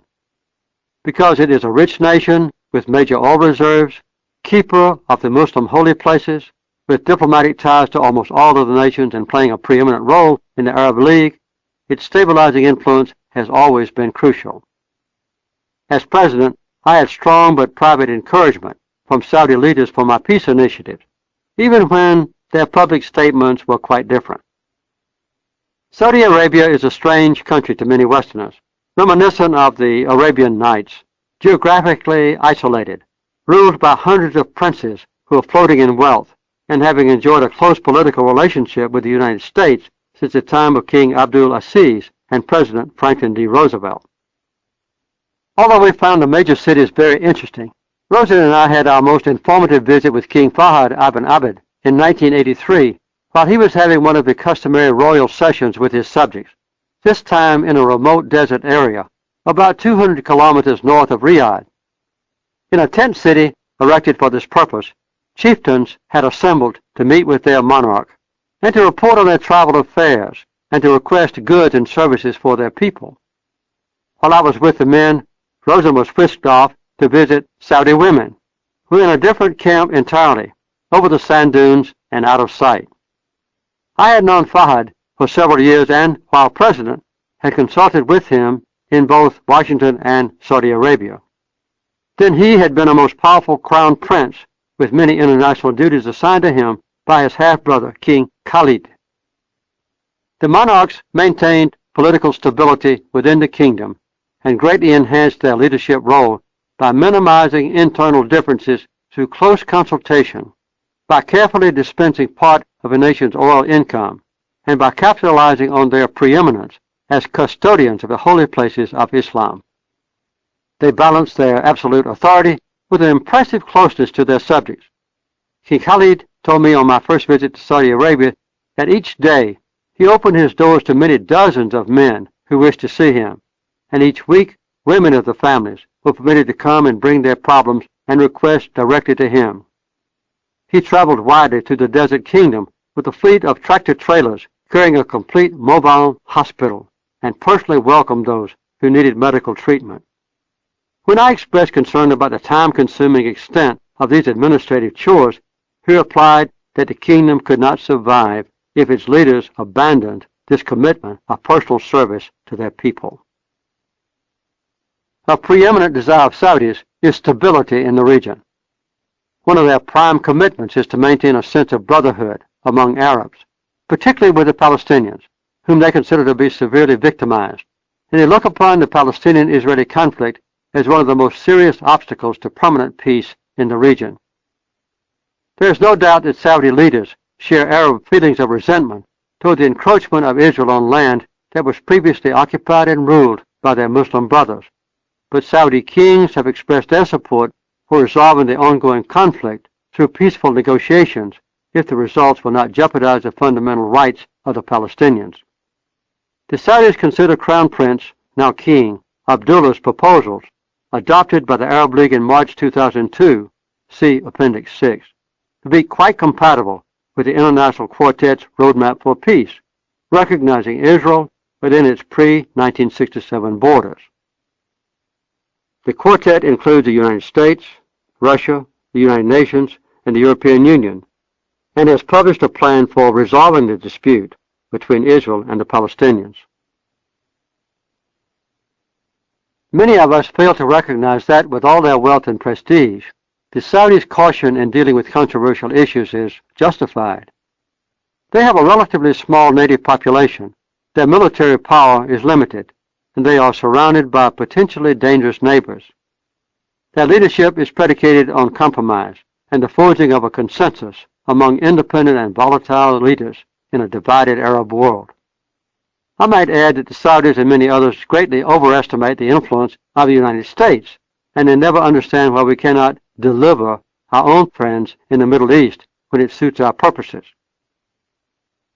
Because it is a rich nation with major oil reserves, keeper of the Muslim holy places, with diplomatic ties to almost all of the nations and playing a preeminent role in the Arab League, its stabilizing influence has always been crucial. As president, I had strong but private encouragement from Saudi leaders for my peace initiatives, even when their public statements were quite different. Saudi Arabia is a strange country to many Westerners, reminiscent of the Arabian Nights, geographically isolated, ruled by hundreds of princes who are floating in wealth and having enjoyed a close political relationship with the United States since the time of King Abdul Aziz and President Franklin D. Roosevelt. Although we found the major cities very interesting, Rosen and I had our most informative visit with King Fahd ibn Abd in 1983 while he was having one of the customary royal sessions with his subjects, this time in a remote desert area about 200 kilometers north of Riyadh. In a tent city erected for this purpose, chieftains had assembled to meet with their monarch and to report on their travel affairs and to request goods and services for their people. While I was with the men, Rosen was whisked off to visit Saudi women, who were in a different camp entirely, over the sand dunes and out of sight. I had known Fahd for several years and, while president, had consulted with him in both Washington and Saudi Arabia. Then he had been a most powerful crown prince with many international duties assigned to him by his half-brother, King Khalid. The monarchs maintained political stability within the kingdom and greatly enhanced their leadership role by minimizing internal differences through close consultation, by carefully dispensing part of a nation's oil income, and by capitalizing on their preeminence as custodians of the holy places of Islam. They balanced their absolute authority with an impressive closeness to their subjects. King Khalid told me on my first visit to Saudi Arabia that each day he opened his doors to many dozens of men who wished to see him, and each week women of the families were permitted to come and bring their problems and requests directly to him. He traveled widely through the desert kingdom with a fleet of tractor-trailers carrying a complete mobile hospital and personally welcomed those who needed medical treatment. When I expressed concern about the time-consuming extent of these administrative chores, he replied that the kingdom could not survive if its leaders abandoned this commitment of personal service to their people. A preeminent desire of Saudis is stability in the region. One of their prime commitments is to maintain a sense of brotherhood among Arabs, particularly with the Palestinians, whom they consider to be severely victimized, and they look upon the Palestinian-Israeli conflict as one of the most serious obstacles to permanent peace in the region. There is no doubt that Saudi leaders share Arab feelings of resentment toward the encroachment of Israel on land that was previously occupied and ruled by their Muslim brothers, but Saudi kings have expressed their support for resolving the ongoing conflict through peaceful negotiations if the results will not jeopardize the fundamental rights of the Palestinians. The Saudis consider Crown Prince, now King, Abdullah's proposals, adopted by the Arab League in March 2002, see Appendix 6, to be quite compatible with the International Quartet's roadmap for peace, recognizing Israel within its pre-1967 borders. The Quartet includes the United States, Russia, the United Nations, and the European Union, and has published a plan for resolving the dispute between Israel and the Palestinians. Many of us fail to recognize that with all their wealth and prestige, the Saudis' caution in dealing with controversial issues is justified. They have a relatively small native population, their military power is limited, and they are surrounded by potentially dangerous neighbors. Their leadership is predicated on compromise and the forging of a consensus among independent and volatile leaders in a divided Arab world. I might add that the Saudis and many others greatly overestimate the influence of the United States, and they never understand why we cannot deliver our own friends in the Middle East when it suits our purposes.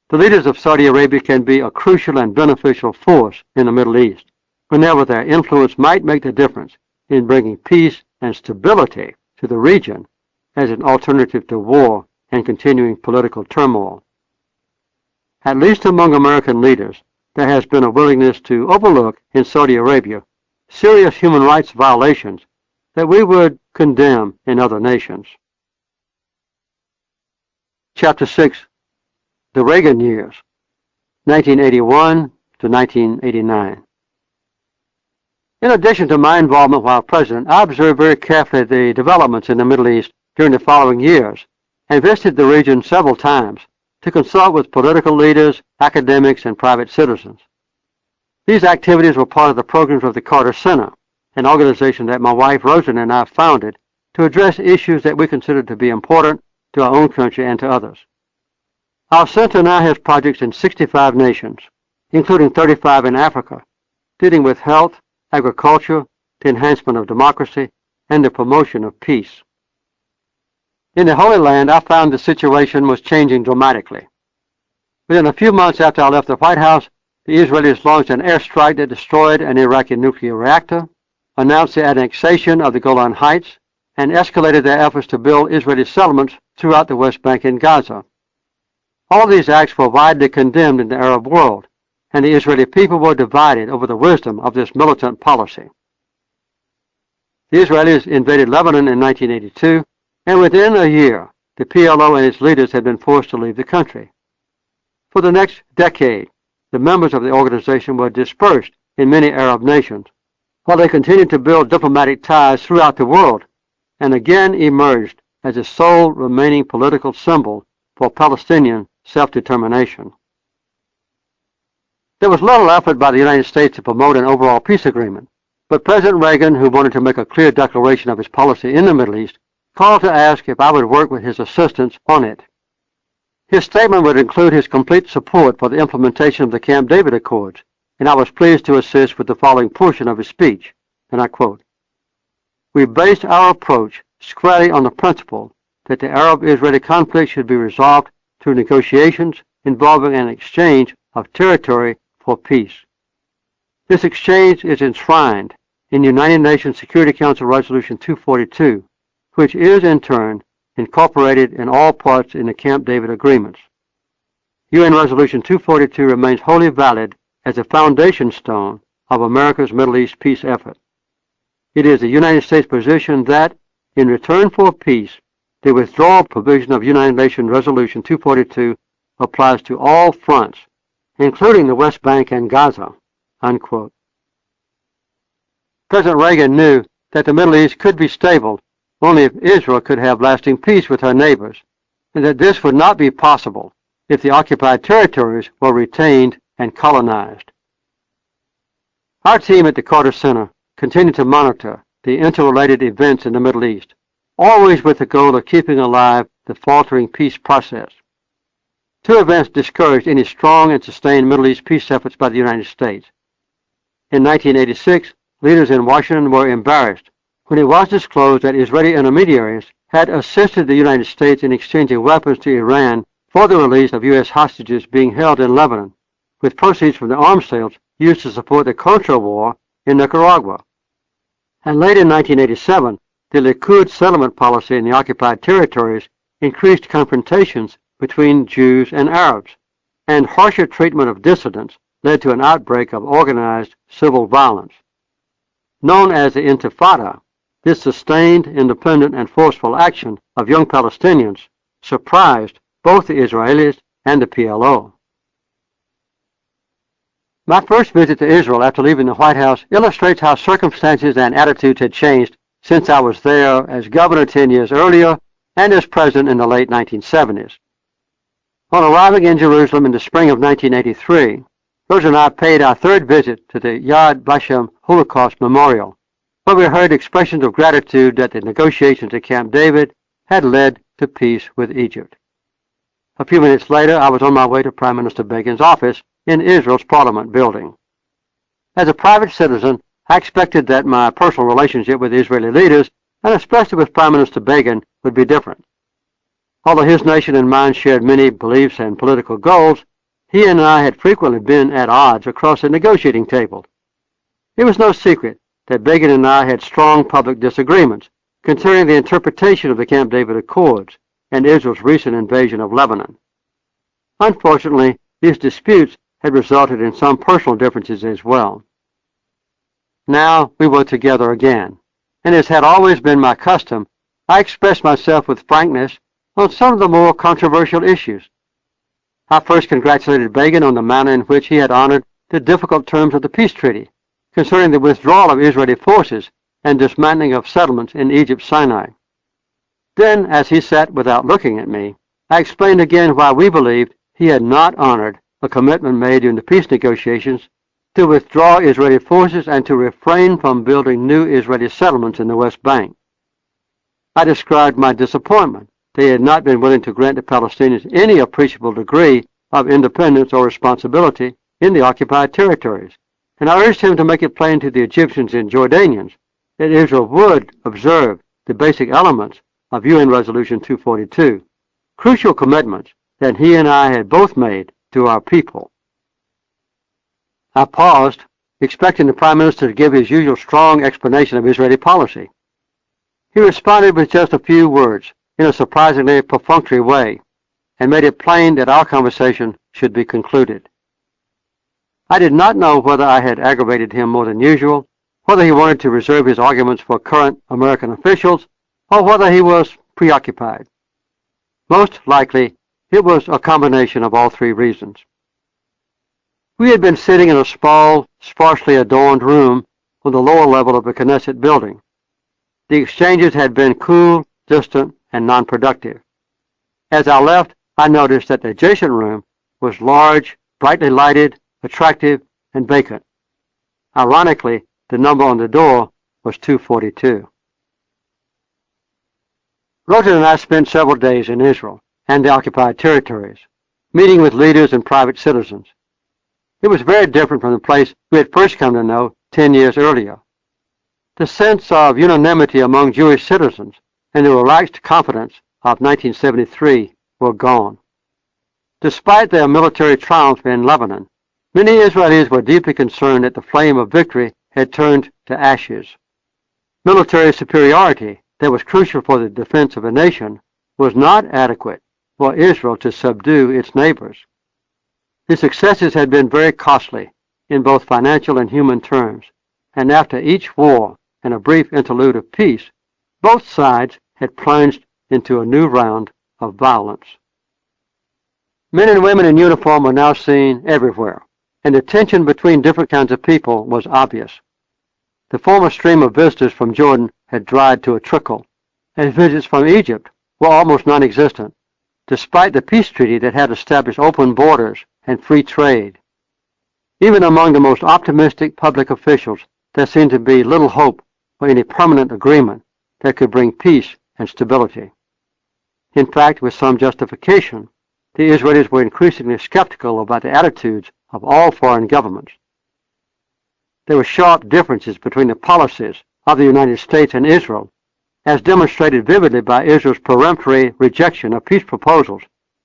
The leaders of Saudi Arabia can be a crucial and beneficial force in the Middle East, whenever their influence might make the difference in bringing peace and stability to the region as an alternative to war and continuing political turmoil. At least among American leaders, there has been a willingness to overlook in Saudi Arabia serious human rights violations that we would condemn in other nations. Chapter 6, The Reagan Years, 1981 to 1989. In addition to my involvement while president, I observed very carefully the developments in the Middle East during the following years and visited the region several times to consult with political leaders, academics, and private citizens. These activities were part of the programs of the Carter Center, an organization that my wife Rosen and I founded to address issues that we considered to be important to our own country and to others. Our center now has projects in 65 nations, including 35 in Africa, dealing with health, agriculture, the enhancement of democracy, and the promotion of peace. In the Holy Land, I found the situation was changing dramatically. Within a few months after I left the White House, the Israelis launched an airstrike that destroyed an Iraqi nuclear reactor, announced the annexation of the Golan Heights, and escalated their efforts to build Israeli settlements throughout the West Bank and Gaza. All these acts were widely condemned in the Arab world, and the Israeli people were divided over the wisdom of this militant policy. The Israelis invaded Lebanon in 1982, and within a year, the PLO and its leaders had been forced to leave the country. For the next decade, the members of the organization were dispersed in many Arab nations, while they continued to build diplomatic ties throughout the world, and again emerged as the sole remaining political symbol for Palestinian self-determination. There was little effort by the United States to promote an overall peace agreement, but President Reagan, who wanted to make a clear declaration of his policy in the Middle East, called to ask if I would work with his assistants on it. His statement would include his complete support for the implementation of the Camp David Accords, and I was pleased to assist with the following portion of his speech, and I quote, "We based our approach squarely on the principle that the Arab-Israeli conflict should be resolved through negotiations involving an exchange of territory for peace. This exchange is enshrined in United Nations Security Council Resolution 242, which is in turn incorporated in all parts in the Camp David agreements. UN Resolution 242 remains wholly valid as a foundation stone of America's Middle East peace effort." It is the United States position that, in return for peace, the withdrawal provision of United Nations Resolution 242 applies to all fronts, including the West Bank and Gaza." Unquote. President Reagan knew that the Middle East could be stable only if Israel could have lasting peace with her neighbors, and that this would not be possible if the occupied territories were retained and colonized. Our team at the Carter Center continued to monitor the interrelated events in the Middle East, always with the goal of keeping alive the faltering peace process. Two events discouraged any strong and sustained Middle East peace efforts by the United States. In 1986, leaders in Washington were embarrassed when it was disclosed that Israeli intermediaries had assisted the United States in exchanging weapons to Iran for the release of U.S. hostages being held in Lebanon, with proceeds from the arms sales used to support the Contra War in Nicaragua. And late in 1987, the Likud settlement policy in the occupied territories increased confrontations between Jews and Arabs, and harsher treatment of dissidents led to an outbreak of organized civil violence. Known as the Intifada, this sustained, independent, and forceful action of young Palestinians surprised both the Israelis and the PLO. My first visit to Israel after leaving the White House illustrates how circumstances and attitudes had changed since I was there as governor 10 years earlier and as president in the late 1970s. On arriving in Jerusalem in the spring of 1983, Rosa and I paid our third visit to the Yad Vashem Holocaust Memorial, where we heard expressions of gratitude that the negotiations at Camp David had led to peace with Egypt. A few minutes later, I was on my way to Prime Minister Begin's office in Israel's Parliament building. As a private citizen, I expected that my personal relationship with Israeli leaders, and especially with Prime Minister Begin, would be different. Although his nation and mine shared many beliefs and political goals, he and I had frequently been at odds across the negotiating table. It was no secret that Begin and I had strong public disagreements concerning the interpretation of the Camp David Accords and Israel's recent invasion of Lebanon. Unfortunately, these disputes had resulted in some personal differences as well. Now we were together again, and as had always been my custom, I expressed myself with frankness on some of the more controversial issues. I first congratulated Begin on the manner in which he had honored the difficult terms of the peace treaty concerning the withdrawal of Israeli forces and dismantling of settlements in Egypt's Sinai. Then, as he sat without looking at me, I explained again why we believed he had not honored a commitment made during the peace negotiations to withdraw Israeli forces and to refrain from building new Israeli settlements in the West Bank. I described my disappointment they had not been willing to grant the Palestinians any appreciable degree of independence or responsibility in the occupied territories, and I urged him to make it plain to the Egyptians and Jordanians that Israel would observe the basic elements of UN Resolution 242, crucial commitments that he and I had both made to our people. I paused, expecting the Prime Minister to give his usual strong explanation of Israeli policy. He responded with just a few words, in a surprisingly perfunctory way, and made it plain that our conversation should be concluded. I did not know whether I had aggravated him more than usual, whether he wanted to reserve his arguments for current American officials, or whether he was preoccupied. Most likely, it was a combination of all three reasons. We had been sitting in a small, sparsely adorned room on the lower level of the Knesset building. The exchanges had been cool, distant, and non-productive. As I left, I noticed that the adjacent room was large, brightly lighted, attractive, and vacant. Ironically, the number on the door was 242. Rosen and I spent several days in Israel and the occupied territories, meeting with leaders and private citizens. It was very different from the place we had first come to know 10 years earlier. The sense of unanimity among Jewish citizens and the relaxed confidence of 1973 were gone. Despite their military triumph in Lebanon, many Israelis were deeply concerned that the flame of victory had turned to ashes. Military superiority that was crucial for the defense of a nation was not adequate for Israel to subdue its neighbors. The successes had been very costly in both financial and human terms, and after each war, and a brief interlude of peace, both sides had plunged into a new round of violence. Men and women in uniform were now seen everywhere, and the tension between different kinds of people was obvious. The former stream of visitors from Jordan had dried to a trickle, and visits from Egypt were almost non-existent, despite the peace treaty that had established open borders and free trade. Even among the most optimistic public officials, there seemed to be little hope for any permanent agreement that could bring peace and stability. In fact, with some justification, the Israelis were increasingly skeptical about the attitudes of all foreign governments. There were sharp differences between the policies of the United States and Israel, as demonstrated vividly by Israel's peremptory rejection of peace proposals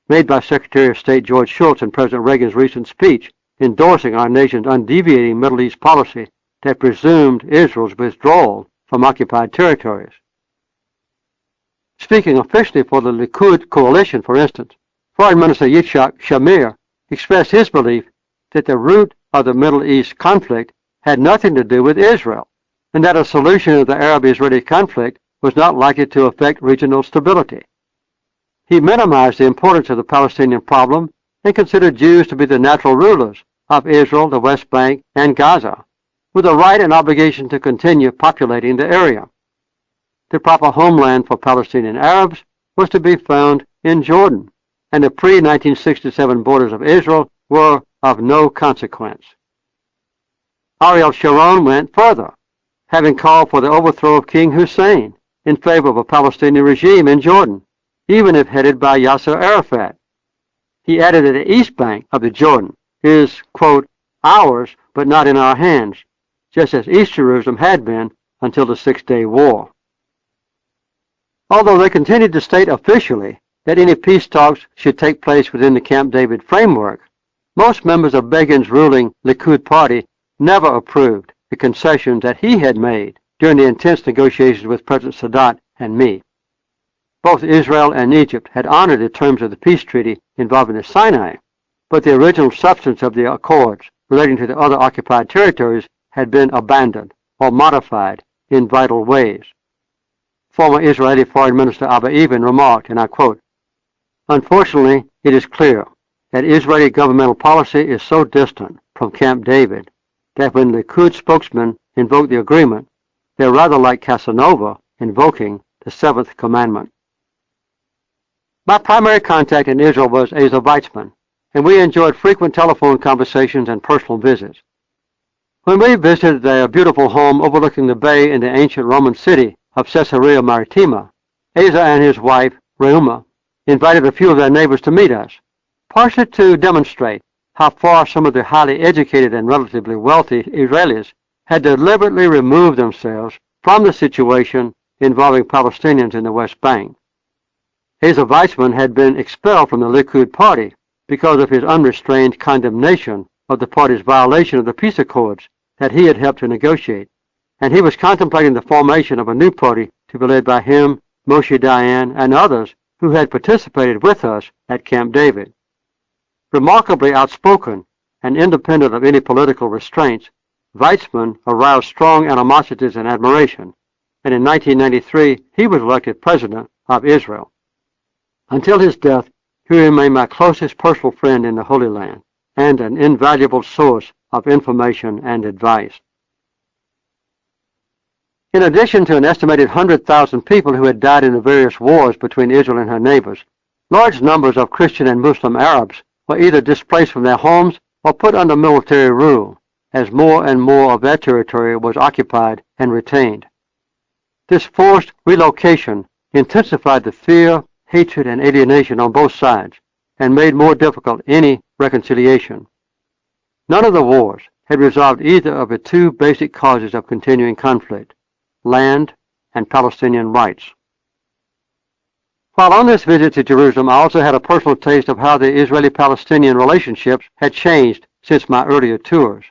made by Secretary of State George Shultz in President Reagan's recent speech endorsing our nation's undeviating Middle East policy that presumed Israel's withdrawal from occupied territories. Speaking officially for the Likud coalition, for instance, Foreign Minister Yitzhak Shamir expressed his belief that the root of the Middle East conflict had nothing to do with Israel, and that a solution of the Arab-Israeli conflict was not likely to affect regional stability. He minimized the importance of the Palestinian problem and considered Jews to be the natural rulers of Israel, the West Bank, and Gaza, with a right and obligation to continue populating the area. The proper homeland for Palestinian Arabs was to be found in Jordan, and the pre-1967 borders of Israel were of no consequence. Ariel Sharon went further, having called for the overthrow of King Hussein in favor of a Palestinian regime in Jordan, even if headed by Yasser Arafat. He added that the east bank of the Jordan is, quote, ours, but not in our hands, just as East Jerusalem had been until the Six-Day War. Although they continued to state officially that any peace talks should take place within the Camp David framework, most members of Begin's ruling Likud party never approved the concessions that he had made during the intense negotiations with President Sadat and me. Both Israel and Egypt had honored the terms of the peace treaty involving the Sinai, but the original substance of the accords relating to the other occupied territories had been abandoned or modified in vital ways. Former Israeli Foreign Minister Abba Eban remarked, and I quote, "Unfortunately, it is clear that Israeli governmental policy is so distant from Camp David that when the Likud spokesmen invoke the agreement, they're rather like Casanova invoking the seventh commandment." My primary contact in Israel was Asa Weizmann, and we enjoyed frequent telephone conversations and personal visits. When we visited their beautiful home overlooking the bay in the ancient Roman city of Caesarea Maritima, Asa and his wife, Reuma, invited a few of their neighbors to meet us, partially to demonstrate how far some of the highly educated and relatively wealthy Israelis had deliberately removed themselves from the situation involving Palestinians in the West Bank. Asa Weizmann had been expelled from the Likud party because of his unrestrained condemnation of the party's violation of the peace accords that he had helped to negotiate, and he was contemplating the formation of a new party to be led by him, Moshe Dayan, and others who had participated with us at Camp David. Remarkably outspoken and independent of any political restraints, Weizmann aroused strong animosities and admiration, and in 1993 he was elected president of Israel. Until his death, he remained my closest personal friend in the Holy Land and an invaluable source of information and advice. In addition to an estimated 100,000 people who had died in the various wars between Israel and her neighbors, large numbers of Christian and Muslim Arabs were either displaced from their homes or put under military rule, as more and more of their territory was occupied and retained. This forced relocation intensified the fear, hatred, and alienation on both sides, and made more difficult any reconciliation. None of the wars had resolved either of the two basic causes of continuing conflict: land and Palestinian rights. While on this visit to Jerusalem, I also had a personal taste of how the Israeli-Palestinian relationships had changed since my earlier tours.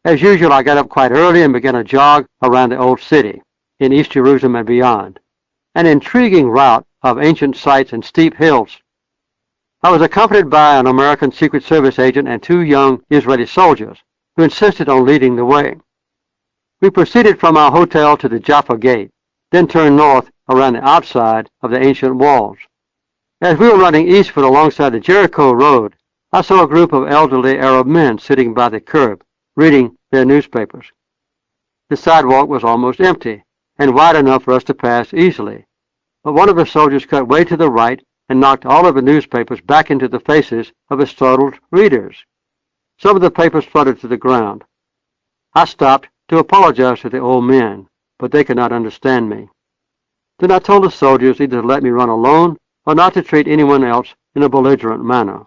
As usual, I got up quite early and began a jog around the Old City, in East Jerusalem and beyond, an intriguing route of ancient sites and steep hills. I was accompanied by an American Secret Service agent and two young Israeli soldiers who insisted on leading the way. We proceeded from our hotel to the Jaffa Gate, then turned north around the outside of the ancient walls. As we were running eastward alongside the Jericho Road, I saw a group of elderly Arab men sitting by the curb, reading their newspapers. The sidewalk was almost empty, and wide enough for us to pass easily. But one of the soldiers cut way to the right and knocked all of the newspapers back into the faces of the startled readers. Some of the papers fluttered to the ground. I stopped to apologize to the old men, but they could not understand me. Then I told the soldiers either to let me run alone or not to treat anyone else in a belligerent manner.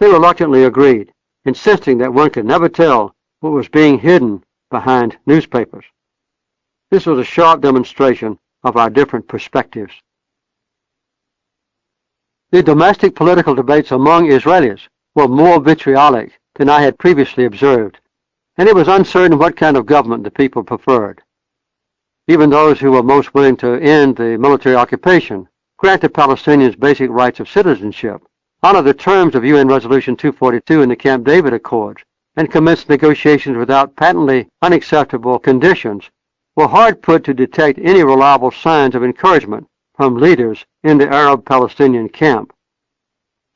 They reluctantly agreed, insisting that one could never tell what was being hidden behind newspapers. This was a sharp demonstration of our different perspectives. The domestic political debates among Israelis were more vitriolic than I had previously observed, and it was uncertain what kind of government the people preferred. Even those who were most willing to end the military occupation, grant the Palestinians basic rights of citizenship, honor the terms of UN Resolution 242 and the Camp David Accords, and commence negotiations without patently unacceptable conditions, were hard put to detect any reliable signs of encouragement from leaders in the Arab-Palestinian camp.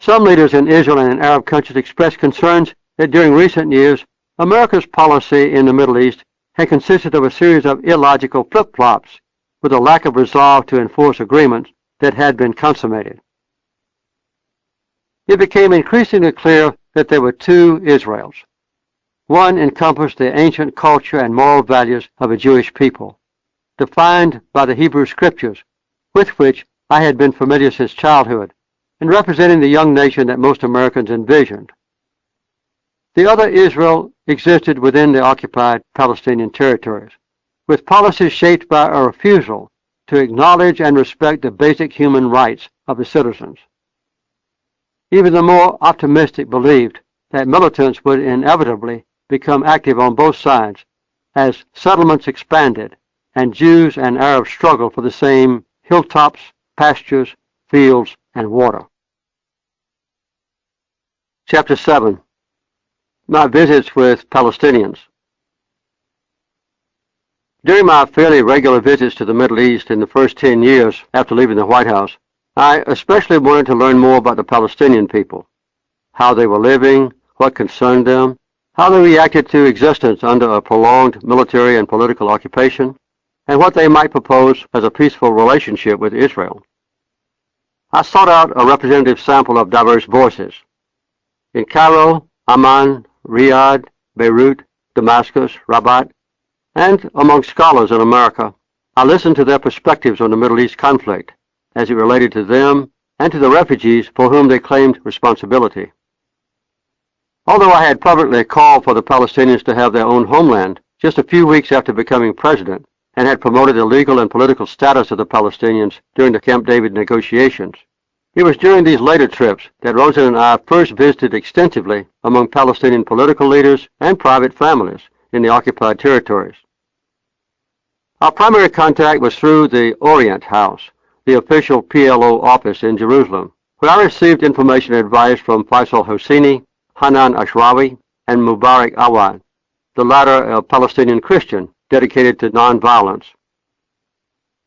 Some leaders in Israel and in Arab countries expressed concerns that during recent years, America's policy in the Middle East had consisted of a series of illogical flip-flops with a lack of resolve to enforce agreements that had been consummated. It became increasingly clear that there were two Israels. One encompassed the ancient culture and moral values of a Jewish people, defined by the Hebrew Scriptures, with which I had been familiar since childhood, and representing the young nation that most Americans envisioned. The other Israel existed within the occupied Palestinian territories, with policies shaped by a refusal to acknowledge and respect the basic human rights of the citizens. Even the more optimistic believed that militants would inevitably become active on both sides as settlements expanded and Jews and Arabs struggled for the same hilltops, pastures, fields, and water. Chapter 7. My visits with Palestinians. During my fairly regular visits to the Middle East in the first 10 years after leaving the White House, I especially wanted to learn more about the Palestinian people, how they were living, what concerned them, how they reacted to existence under a prolonged military and political occupation, and what they might propose as a peaceful relationship with Israel. I sought out a representative sample of diverse voices. In Cairo, Amman, Riyadh, Beirut, Damascus, Rabat, and among scholars in America, I listened to their perspectives on the Middle East conflict as it related to them and to the refugees for whom they claimed responsibility. Although I had publicly called for the Palestinians to have their own homeland just a few weeks after becoming president and had promoted the legal and political status of the Palestinians during the Camp David negotiations, it was during these later trips that Rosa and I first visited extensively among Palestinian political leaders and private families in the occupied territories. Our primary contact was through the Orient House, the official PLO office in Jerusalem, where I received information and advice from Faisal Hosseini, Hanan Ashrawi, and Mubarak Awad, the latter a Palestinian Christian dedicated to nonviolence.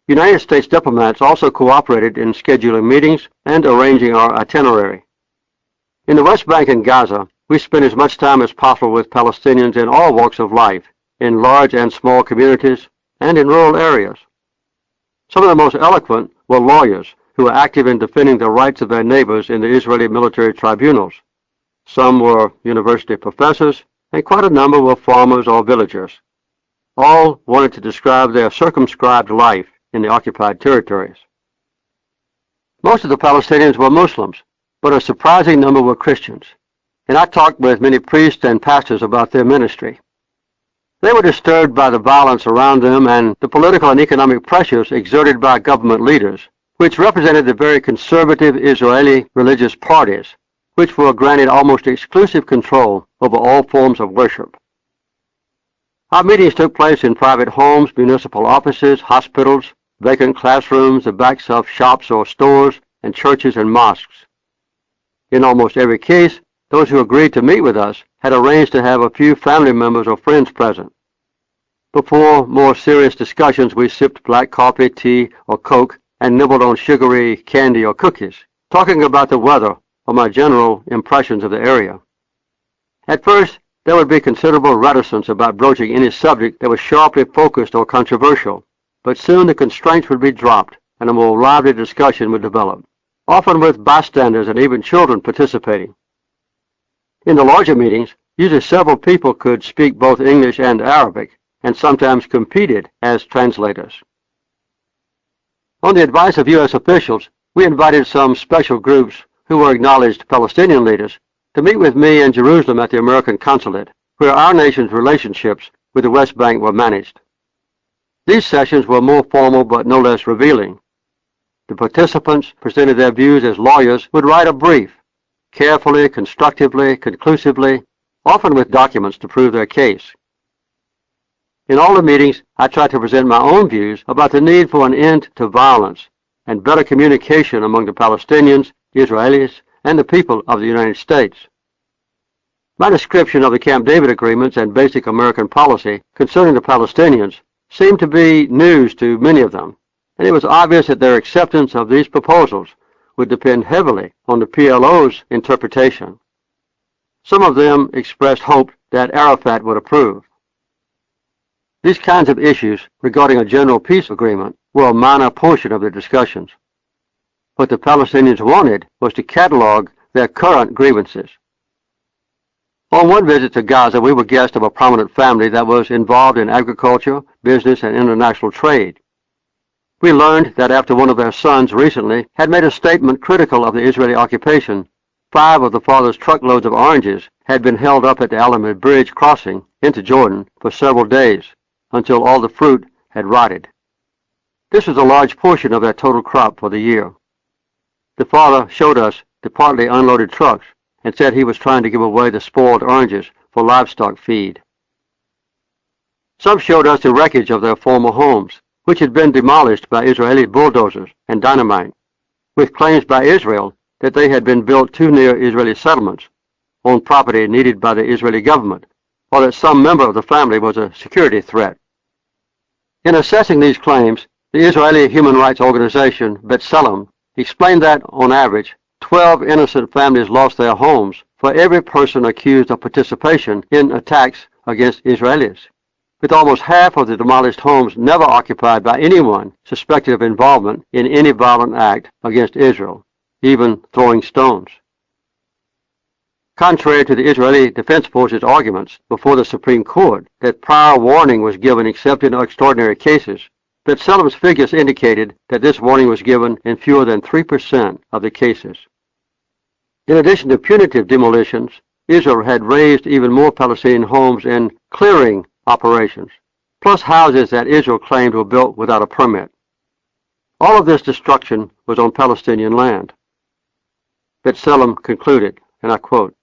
United States diplomats also cooperated in scheduling meetings and arranging our itinerary. In the West Bank and Gaza, we spent as much time as possible with Palestinians in all walks of life, in large and small communities, and in rural areas. Some of the most eloquent were lawyers who were active in defending the rights of their neighbors in the Israeli military tribunals. Some were university professors, and quite a number were farmers or villagers. All wanted to describe their circumscribed life in the occupied territories. Most of the Palestinians were Muslims, but a surprising number were Christians, and I talked with many priests and pastors about their ministry. They were disturbed by the violence around them and the political and economic pressures exerted by government leaders, which represented the very conservative Israeli religious parties, which were granted almost exclusive control over all forms of worship. Our meetings took place in private homes, municipal offices, hospitals, vacant classrooms, the backs of shops or stores, and churches and mosques. In almost every case, those who agreed to meet with us had arranged to have a few family members or friends present. Before more serious discussions, we sipped black coffee, tea, or Coke, and nibbled on sugary candy or cookies, talking about the weather or my general impressions of the area. At first, there would be considerable reticence about broaching any subject that was sharply focused or controversial, but soon the constraints would be dropped and a more lively discussion would develop, often with bystanders and even children participating. In the larger meetings, usually several people could speak both English and Arabic, and sometimes competed as translators. On the advice of U.S. officials, we invited some special groups who were acknowledged Palestinian leaders to meet with me in Jerusalem at the American consulate, where our nation's relationships with the West Bank were managed. These sessions were more formal but no less revealing. The participants presented their views as lawyers would write a brief, carefully, constructively, conclusively, often with documents to prove their case. In all the meetings, I tried to present my own views about the need for an end to violence and better communication among the Palestinians, Israelis, and the people of the United States. My description of the Camp David agreements and basic American policy concerning the Palestinians seemed to be news to many of them, and it was obvious that their acceptance of these proposals would depend heavily on the PLO's interpretation. Some of them expressed hope that Arafat would approve. These kinds of issues regarding a general peace agreement were a minor portion of the discussions. What the Palestinians wanted was to catalog their current grievances. On one visit to Gaza, we were guests of a prominent family that was involved in agriculture, business, and international trade. We learned that after one of their sons recently had made a statement critical of the Israeli occupation, 5 of the father's truckloads of oranges had been held up at the Alameda Bridge crossing into Jordan for several days until all the fruit had rotted. This was a large portion of their total crop for the year. The father showed us the partly unloaded trucks and said he was trying to give away the spoiled oranges for livestock feed. Some showed us the wreckage of their former homes, which had been demolished by Israeli bulldozers and dynamite, with claims by Israel that they had been built too near Israeli settlements, on property needed by the Israeli government, or that some member of the family was a security threat. In assessing these claims, the Israeli human rights organization B'Tselem explained that, on average, 12 innocent families lost their homes for every person accused of participation in attacks against Israelis, with almost half of the demolished homes never occupied by anyone suspected of involvement in any violent act against Israel, even throwing stones. Contrary to the Israeli Defense Force's arguments before the Supreme Court that prior warning was given except in extraordinary cases, B'Tselem's figures indicated that this warning was given in fewer than 3% of the cases. In addition to punitive demolitions, Israel had razed even more Palestinian homes in clearing operations, plus houses that Israel claimed were built without a permit. All of this destruction was on Palestinian land. B'Tselem concluded, and I quote,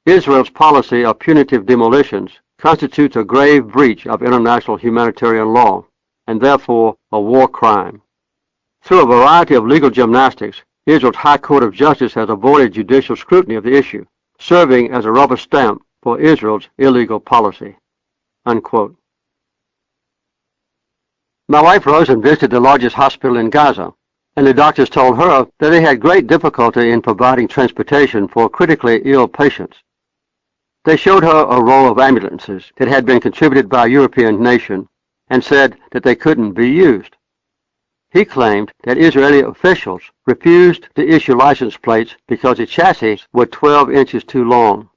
"Israel's policy of punitive demolitions constitutes a grave breach of international humanitarian law, and therefore a war crime. Through a variety of legal gymnastics, Israel's High Court of Justice has avoided judicial scrutiny of the issue, serving as a rubber stamp for Israel's illegal policy." Unquote. My wife Rose visited the largest hospital in Gaza, and the doctors told her that they had great difficulty in providing transportation for critically ill patients. They showed her a row of ambulances that had been contributed by a European nation and said that they couldn't be used. He claimed that Israeli officials refused to issue license plates because the chassis were 12 inches too long.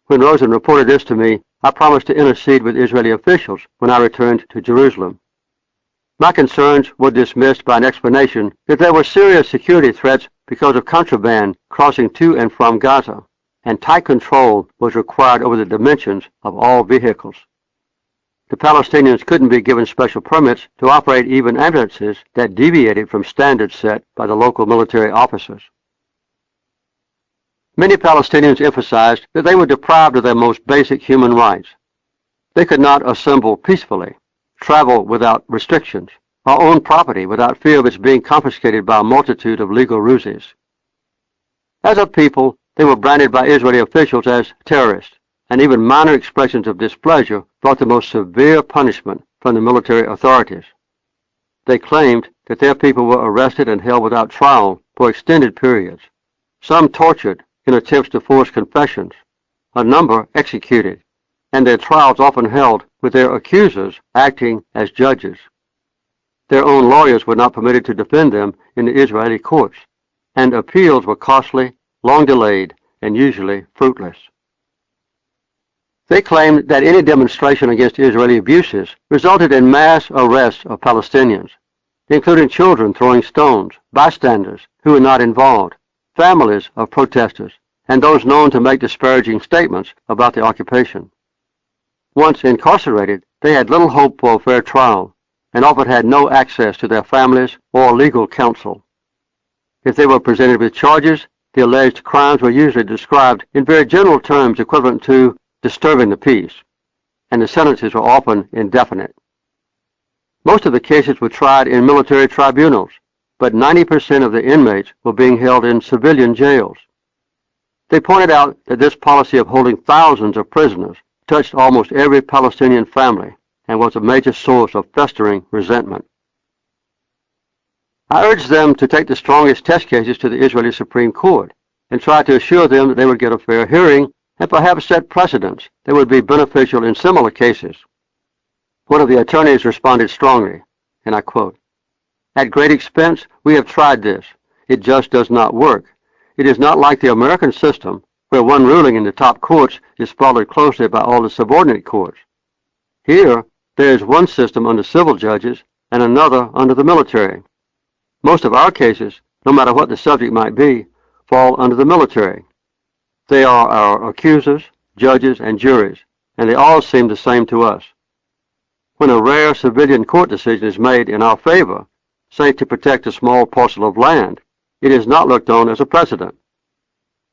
When Rosen reported this to me, I promised to intercede with Israeli officials when I returned to Jerusalem. My concerns were dismissed by an explanation that there were serious security threats because of contraband crossing to and from Gaza, and tight control was required over the dimensions of all vehicles. The Palestinians couldn't be given special permits to operate even ambulances that deviated from standards set by the local military officers. Many Palestinians emphasized that they were deprived of their most basic human rights. They could not assemble peacefully, travel without restrictions, or own property without fear of its being confiscated by a multitude of legal ruses. As a people, they were branded by Israeli officials as terrorists, and even minor expressions of displeasure brought the most severe punishment from the military authorities. They claimed that their people were arrested and held without trial for extended periods, some tortured in attempts to force confessions, a number executed, and their trials often held with their accusers acting as judges. Their own lawyers were not permitted to defend them in the Israeli courts, and appeals were costly, long delayed, and usually fruitless. They claimed that any demonstration against Israeli abuses resulted in mass arrests of Palestinians, including children throwing stones, bystanders who were not involved, families of protesters, and those known to make disparaging statements about the occupation. Once incarcerated, they had little hope for a fair trial, and often had no access to their families or legal counsel. If they were presented with charges, the alleged crimes were usually described in very general terms equivalent to disturbing the peace, and the sentences were often indefinite. Most of the cases were tried in military tribunals, but 90% of the inmates were being held in civilian jails. They pointed out that this policy of holding thousands of prisoners touched almost every Palestinian family and was a major source of festering resentment. I urged them to take the strongest test cases to the Israeli Supreme Court and try to assure them that they would get a fair hearing and perhaps set precedents that would be beneficial in similar cases. One of the attorneys responded strongly, and I quote, "At great expense, we have tried this. It just does not work. It is not like the American system, where one ruling in the top courts is followed closely by all the subordinate courts. Here, there is one system under civil judges and another under the military. Most of our cases, no matter what the subject might be, fall under the military. They are our accusers, judges, and juries, and they all seem the same to us. When a rare civilian court decision is made in our favor, say to protect a small parcel of land, it is not looked on as a precedent.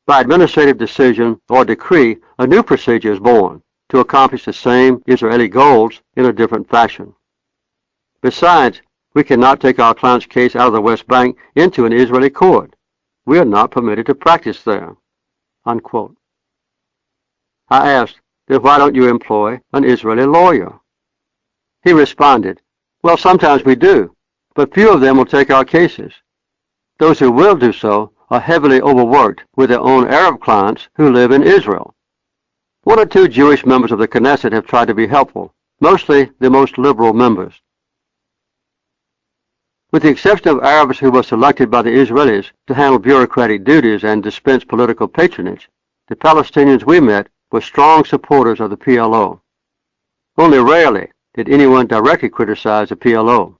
By administrative decision or decree, a new procedure is born to accomplish the same Israeli goals in a different fashion. Besides, we cannot take our client's case out of the West Bank into an Israeli court. We are not permitted to practice there." Unquote. I asked, "Then why don't you employ an Israeli lawyer?" He responded, "Well, sometimes we do, but few of them will take our cases. Those who will do so are heavily overworked with their own Arab clients who live in Israel. One or two Jewish members of the Knesset have tried to be helpful, mostly the most liberal members. With the exception of Arabs who were selected by the Israelis to handle bureaucratic duties and dispense political patronage, the Palestinians we met were strong supporters of the PLO. Only rarely did anyone directly criticize the PLO,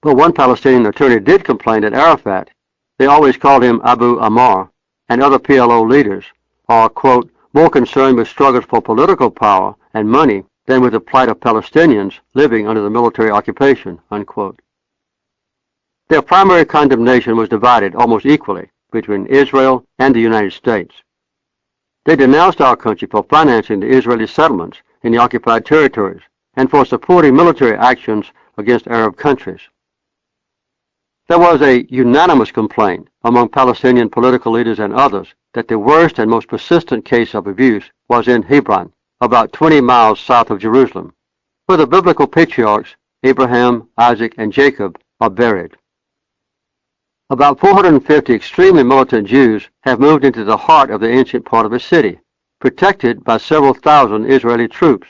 but one Palestinian attorney did complain that Arafat, they always called him Abu Ammar, and other PLO leaders are, quote, more concerned with struggles for political power and money than with the plight of Palestinians living under the military occupation, unquote. Their primary condemnation was divided almost equally between Israel and the United States. They denounced our country for financing the Israeli settlements in the occupied territories and for supporting military actions against Arab countries. There was a unanimous complaint among Palestinian political leaders and others that the worst and most persistent case of abuse was in Hebron, about 20 miles south of Jerusalem, where the biblical patriarchs Abraham, Isaac, and Jacob are buried. About 450 extremely militant Jews have moved into the heart of the ancient part of the city, protected by several thousand Israeli troops.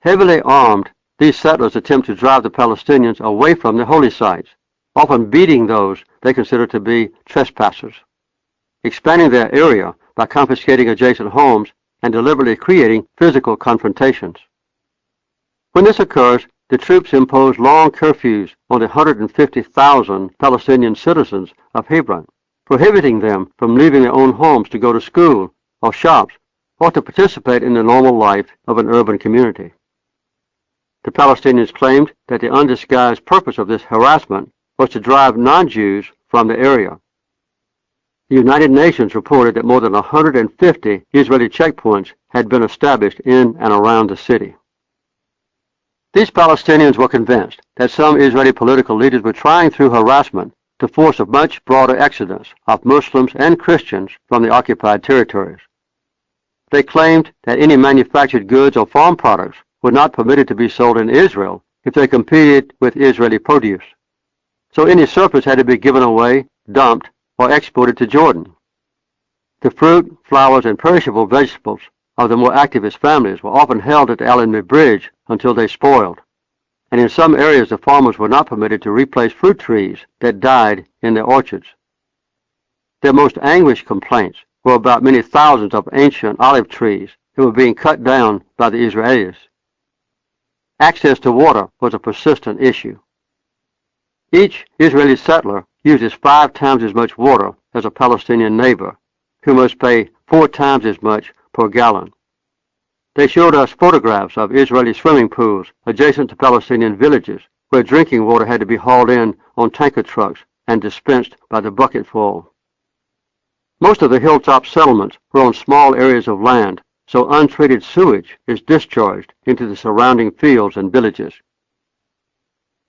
Heavily armed, these settlers attempt to drive the Palestinians away from the holy sites, often beating those they consider to be trespassers, expanding their area by confiscating adjacent homes and deliberately creating physical confrontations. When this occurs, the troops impose long curfews on the 150,000 Palestinian citizens of Hebron, prohibiting them from leaving their own homes to go to school or shops or to participate in the normal life of an urban community. The Palestinians claimed that the undisguised purpose of this harassment was to drive non-Jews from the area. The United Nations reported that more than 150 Israeli checkpoints had been established in and around the city. These Palestinians were convinced that some Israeli political leaders were trying through harassment to force a much broader exodus of Muslims and Christians from the occupied territories. They claimed that any manufactured goods or farm products were not permitted to be sold in Israel if they competed with Israeli produce. So any surplus had to be given away, dumped, or exported to Jordan. The fruit, flowers, and perishable vegetables of the more activist families were often held at the Allenby Bridge until they spoiled, and in some areas the farmers were not permitted to replace fruit trees that died in their orchards. Their most anguished complaints were about many thousands of ancient olive trees that were being cut down by the Israelis. Access to water was a persistent issue. Each Israeli settler uses 5 times as much water as a Palestinian neighbor, who must pay 4 times as much per gallon. They showed us photographs of Israeli swimming pools adjacent to Palestinian villages where drinking water had to be hauled in on tanker trucks and dispensed by the bucketful. Most of the hilltop settlements were on small areas of land, so untreated sewage is discharged into the surrounding fields and villages.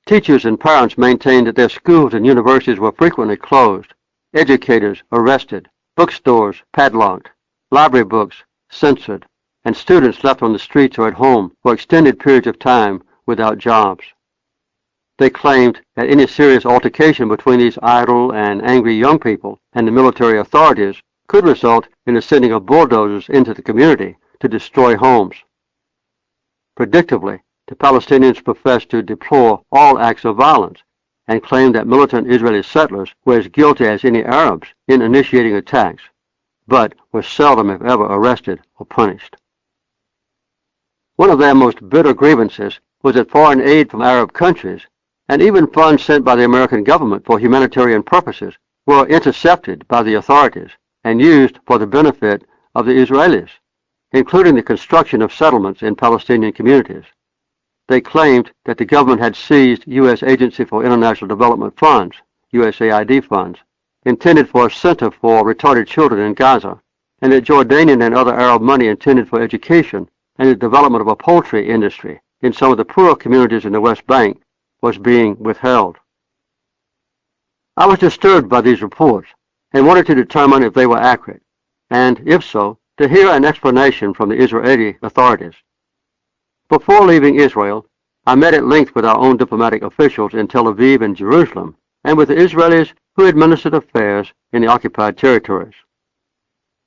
Teachers and parents maintained that their schools and universities were frequently closed, educators arrested, bookstores padlocked, library books censored, and students left on the streets or at home for extended periods of time without jobs. They claimed that any serious altercation between these idle and angry young people and the military authorities could result in the sending of bulldozers into the community to destroy homes. Predictably, the Palestinians professed to deplore all acts of violence and claimed that militant Israeli settlers were as guilty as any Arabs in initiating attacks, but were seldom if ever arrested or punished. One of their most bitter grievances was that foreign aid from Arab countries, and even funds sent by the American government for humanitarian purposes, were intercepted by the authorities and used for the benefit of the Israelis, including the construction of settlements in Palestinian communities. They claimed that the government had seized U.S. Agency for International Development funds, USAID funds, intended for a center for retarded children in Gaza, and that Jordanian and other Arab money intended for education and the development of a poultry industry in some of the poorer communities in the West Bank was being withheld. I was disturbed by these reports and wanted to determine if they were accurate, and, if so, to hear an explanation from the Israeli authorities. Before leaving Israel, I met at length with our own diplomatic officials in Tel Aviv and Jerusalem, and with the Israelis who administered affairs in the occupied territories.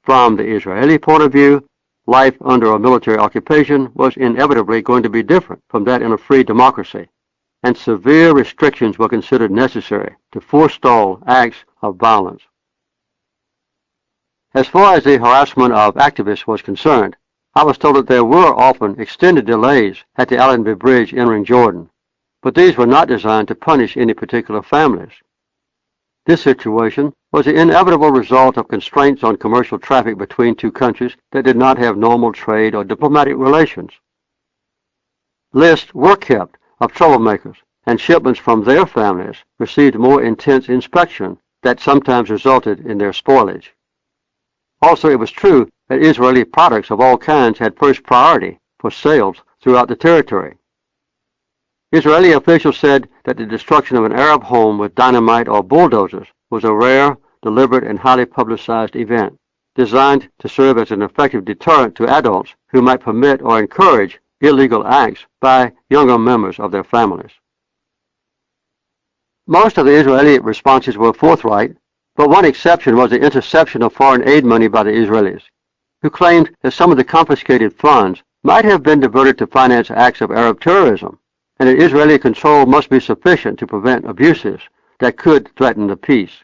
From the Israeli point of view, life under a military occupation was inevitably going to be different from that in a free democracy, and severe restrictions were considered necessary to forestall acts of violence. As far as the harassment of activists was concerned, I was told that there were often extended delays at the Allenby Bridge entering Jordan, but these were not designed to punish any particular families. This situation was the inevitable result of constraints on commercial traffic between two countries that did not have normal trade or diplomatic relations. Lists were kept of troublemakers, and shipments from their families received more intense inspection that sometimes resulted in their spoilage. Also, it was true that Israeli products of all kinds had first priority for sales throughout the territory. Israeli officials said that the destruction of an Arab home with dynamite or bulldozers was a rare, deliberate, and highly publicized event, designed to serve as an effective deterrent to adults who might permit or encourage illegal acts by younger members of their families. Most of the Israeli responses were forthright, but one exception was the interception of foreign aid money by the Israelis, who claimed that some of the confiscated funds might have been diverted to finance acts of Arab terrorism, and that Israeli control must be sufficient to prevent abuses that could threaten the peace.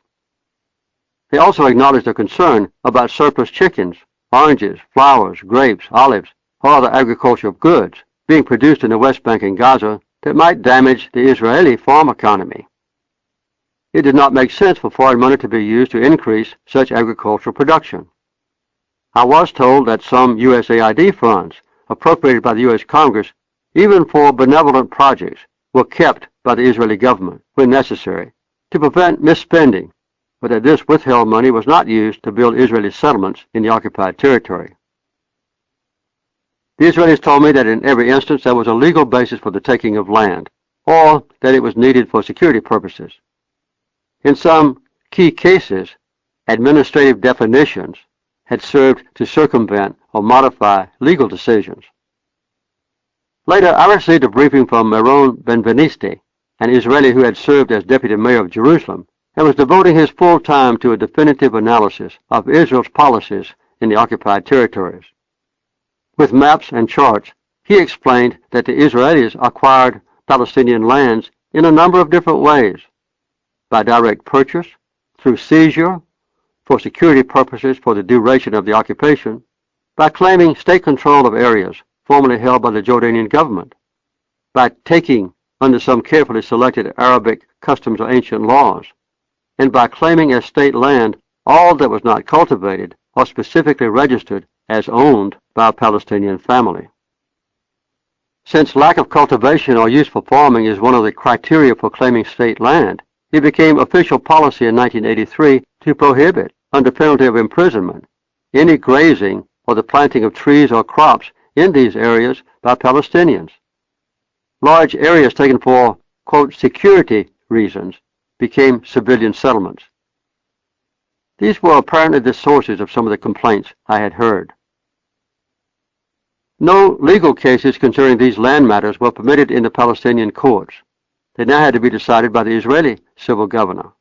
They also acknowledged their concern about surplus chickens, oranges, flowers, grapes, olives, or other agricultural goods being produced in the West Bank and Gaza that might damage the Israeli farm economy. It did not make sense for foreign money to be used to increase such agricultural production. I was told that some USAID funds appropriated by the U.S. Congress, even for benevolent projects, were kept by the Israeli government when necessary to prevent misspending, but that this withheld money was not used to build Israeli settlements in the occupied territory. The Israelis told me that in every instance there was a legal basis for the taking of land, or that it was needed for security purposes. In some key cases, administrative definitions had served to circumvent or modify legal decisions. Later, I received a briefing from Meron Benveniste, an Israeli who had served as deputy mayor of Jerusalem and was devoting his full time to a definitive analysis of Israel's policies in the occupied territories. With maps and charts, he explained that the Israelis acquired Palestinian lands in a number of different ways: by direct purchase, through seizure, for security purposes for the duration of the occupation, by claiming state control of areas formerly held by the Jordanian government, by taking under some carefully selected Arabic customs or ancient laws, and by claiming as state land all that was not cultivated or specifically registered as owned by a Palestinian family. Since lack of cultivation or use for farming is one of the criteria for claiming state land, it became official policy in 1983 to prohibit, under penalty of imprisonment, any grazing or the planting of trees or crops in these areas by Palestinians. Large areas taken for, quote, security reasons became civilian settlements. These were apparently the sources of some of the complaints I had heard. No legal cases concerning these land matters were permitted in the Palestinian courts. They now had to be decided by the Israeli civil governor.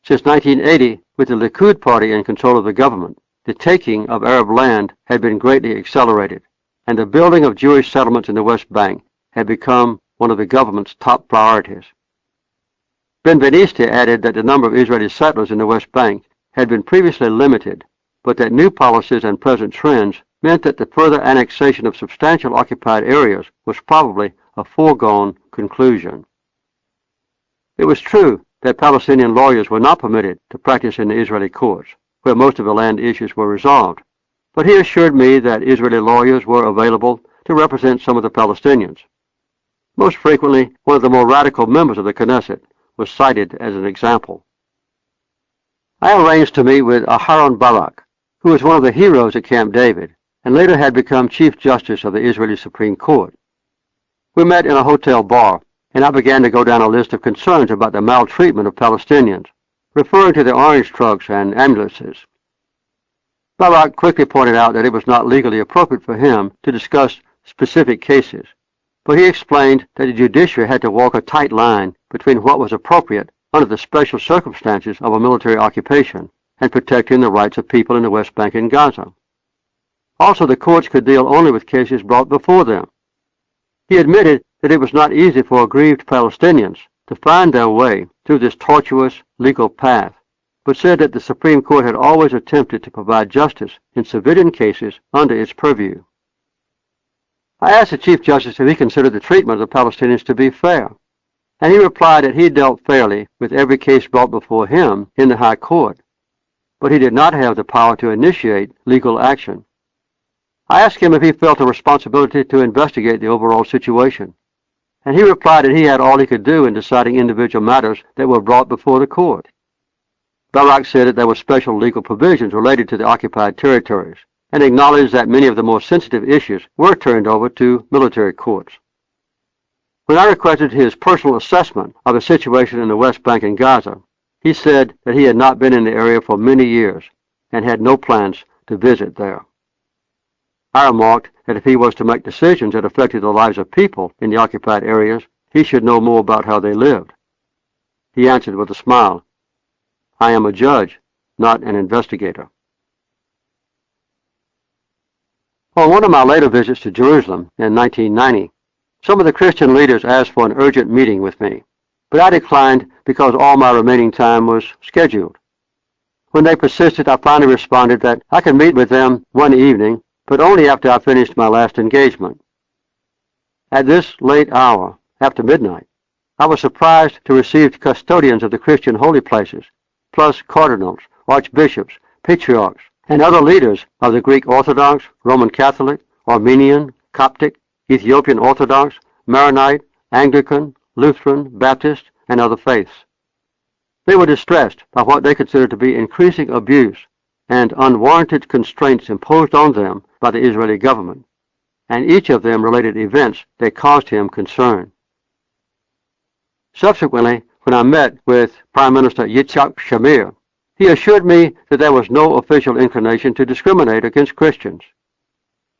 Since 1980, with the Likud party in control of the government, the taking of Arab land had been greatly accelerated, and the building of Jewish settlements in the West Bank had become one of the government's top priorities. Benveniste added that the number of Israeli settlers in the West Bank had been previously limited, but that new policies and present trends meant that the further annexation of substantial occupied areas was probably a foregone conclusion. It was true that Palestinian lawyers were not permitted to practice in the Israeli courts, where most of the land issues were resolved, but he assured me that Israeli lawyers were available to represent some of the Palestinians. Most frequently, one of the more radical members of the Knesset was cited as an example. I arranged to meet with Aharon Barak, who was one of the heroes at Camp David, and later had become Chief Justice of the Israeli Supreme Court. We met in a hotel bar, and I began to go down a list of concerns about the maltreatment of Palestinians, referring to the orange trucks and ambulances. Barak quickly pointed out that it was not legally appropriate for him to discuss specific cases, but he explained that the judiciary had to walk a tight line between what was appropriate under the special circumstances of a military occupation and protecting the rights of people in the West Bank and Gaza. Also, the courts could deal only with cases brought before them. He admitted that it was not easy for aggrieved Palestinians to find their way through this tortuous legal path, but said that the Supreme Court had always attempted to provide justice in civilian cases under its purview. I asked the Chief Justice if he considered the treatment of the Palestinians to be fair, and he replied that he dealt fairly with every case brought before him in the High Court, but he did not have the power to initiate legal action. I asked him if he felt a responsibility to investigate the overall situation, and he replied that he had all he could do in deciding individual matters that were brought before the court. Barak said that there were special legal provisions related to the occupied territories, and acknowledged that many of the more sensitive issues were turned over to military courts. When I requested his personal assessment of the situation in the West Bank and Gaza, he said that he had not been in the area for many years and had no plans to visit there. I remarked that if he was to make decisions that affected the lives of people in the occupied areas, he should know more about how they lived. He answered with a smile, "I am a judge, not an investigator." On one of my later visits to Jerusalem in 1990, some of the Christian leaders asked for an urgent meeting with me, but I declined because all my remaining time was scheduled. When they persisted, I finally responded that I could meet with them one evening, but only after I finished my last engagement. At this late hour, after midnight, I was surprised to receive custodians of the Christian holy places, plus cardinals, archbishops, patriarchs, and other leaders of the Greek Orthodox, Roman Catholic, Armenian, Coptic, Ethiopian Orthodox, Maronite, Anglican, Lutheran, Baptist, and other faiths. They were distressed by what they considered to be increasing abuse and unwarranted constraints imposed on them by the Israeli government, and each of them related events that caused him concern. Subsequently, when I met with Prime Minister Yitzhak Shamir, he assured me that there was no official inclination to discriminate against Christians.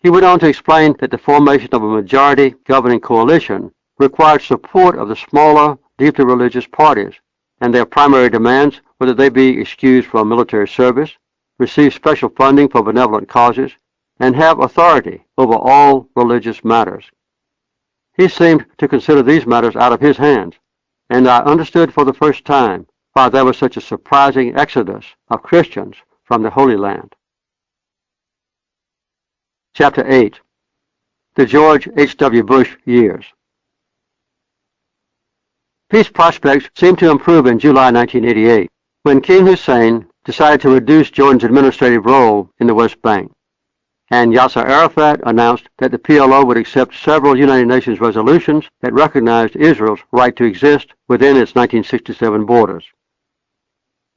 He went on to explain that the formation of a majority governing coalition required support of the smaller, deeply religious parties, and their primary demands were that they be excused from military service, receive special funding for benevolent causes, and have authority over all religious matters. He seemed to consider these matters out of his hands, and I understood for the first time why there was such a surprising exodus of Christians from the Holy Land. Chapter 8. The George H.W. Bush Years. Peace prospects seemed to improve in July 1988, when King Hussein decided to reduce Jordan's administrative role in the West Bank, and Yasser Arafat announced that the PLO would accept several United Nations resolutions that recognized Israel's right to exist within its 1967 borders.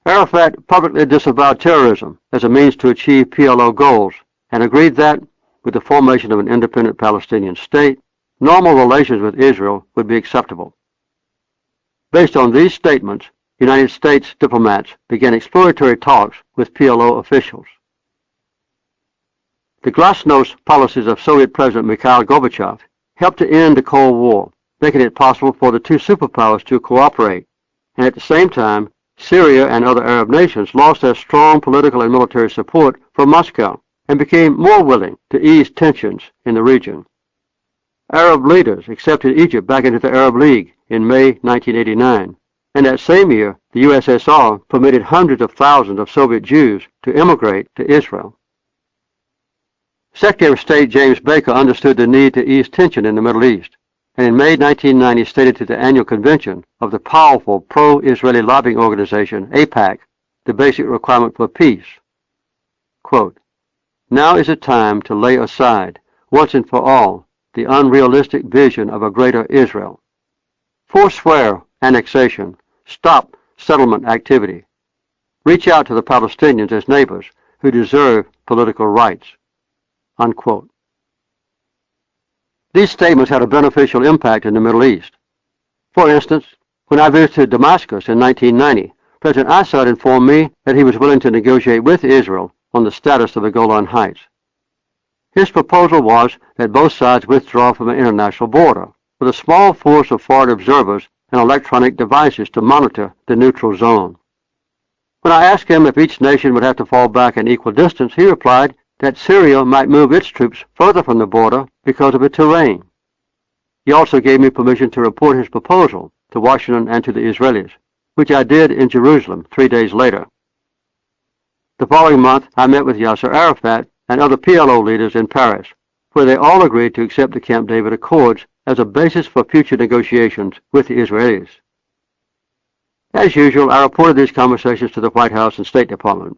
Arafat publicly disavowed terrorism as a means to achieve PLO goals and agreed that, with the formation of an independent Palestinian state, normal relations with Israel would be acceptable. Based on these statements, United States diplomats began exploratory talks with PLO officials. The glasnost policies of Soviet President Mikhail Gorbachev helped to end the Cold War, making it possible for the two superpowers to cooperate, and at the same time, Syria and other Arab nations lost their strong political and military support from Moscow and became more willing to ease tensions in the region. Arab leaders accepted Egypt back into the Arab League in May 1989, and that same year, the USSR permitted hundreds of thousands of Soviet Jews to immigrate to Israel. Secretary of State James Baker understood the need to ease tension in the Middle East, and in May 1990 stated to the annual convention of the powerful pro-Israeli lobbying organization, AIPAC, the basic requirement for peace. Quote, "Now is the time to lay aside, once and for all, the unrealistic vision of a greater Israel. Forswear annexation, stop settlement activity. Reach out to the Palestinians as neighbors who deserve political rights." Unquote. These statements had a beneficial impact in the Middle East. For instance, when I visited Damascus in 1990, President Assad informed me that he was willing to negotiate with Israel on the status of the Golan Heights. His proposal was that both sides withdraw from an international border, with a small force of foreign observers and electronic devices to monitor the neutral zone. When I asked him if each nation would have to fall back an equal distance, he replied that Syria might move its troops further from the border because of the terrain. He also gave me permission to report his proposal to Washington and to the Israelis, which I did in Jerusalem 3 days later. The following month, I met with Yasser Arafat and other PLO leaders in Paris, where they all agreed to accept the Camp David Accords as a basis for future negotiations with the Israelis. As usual, I reported these conversations to the White House and State Department,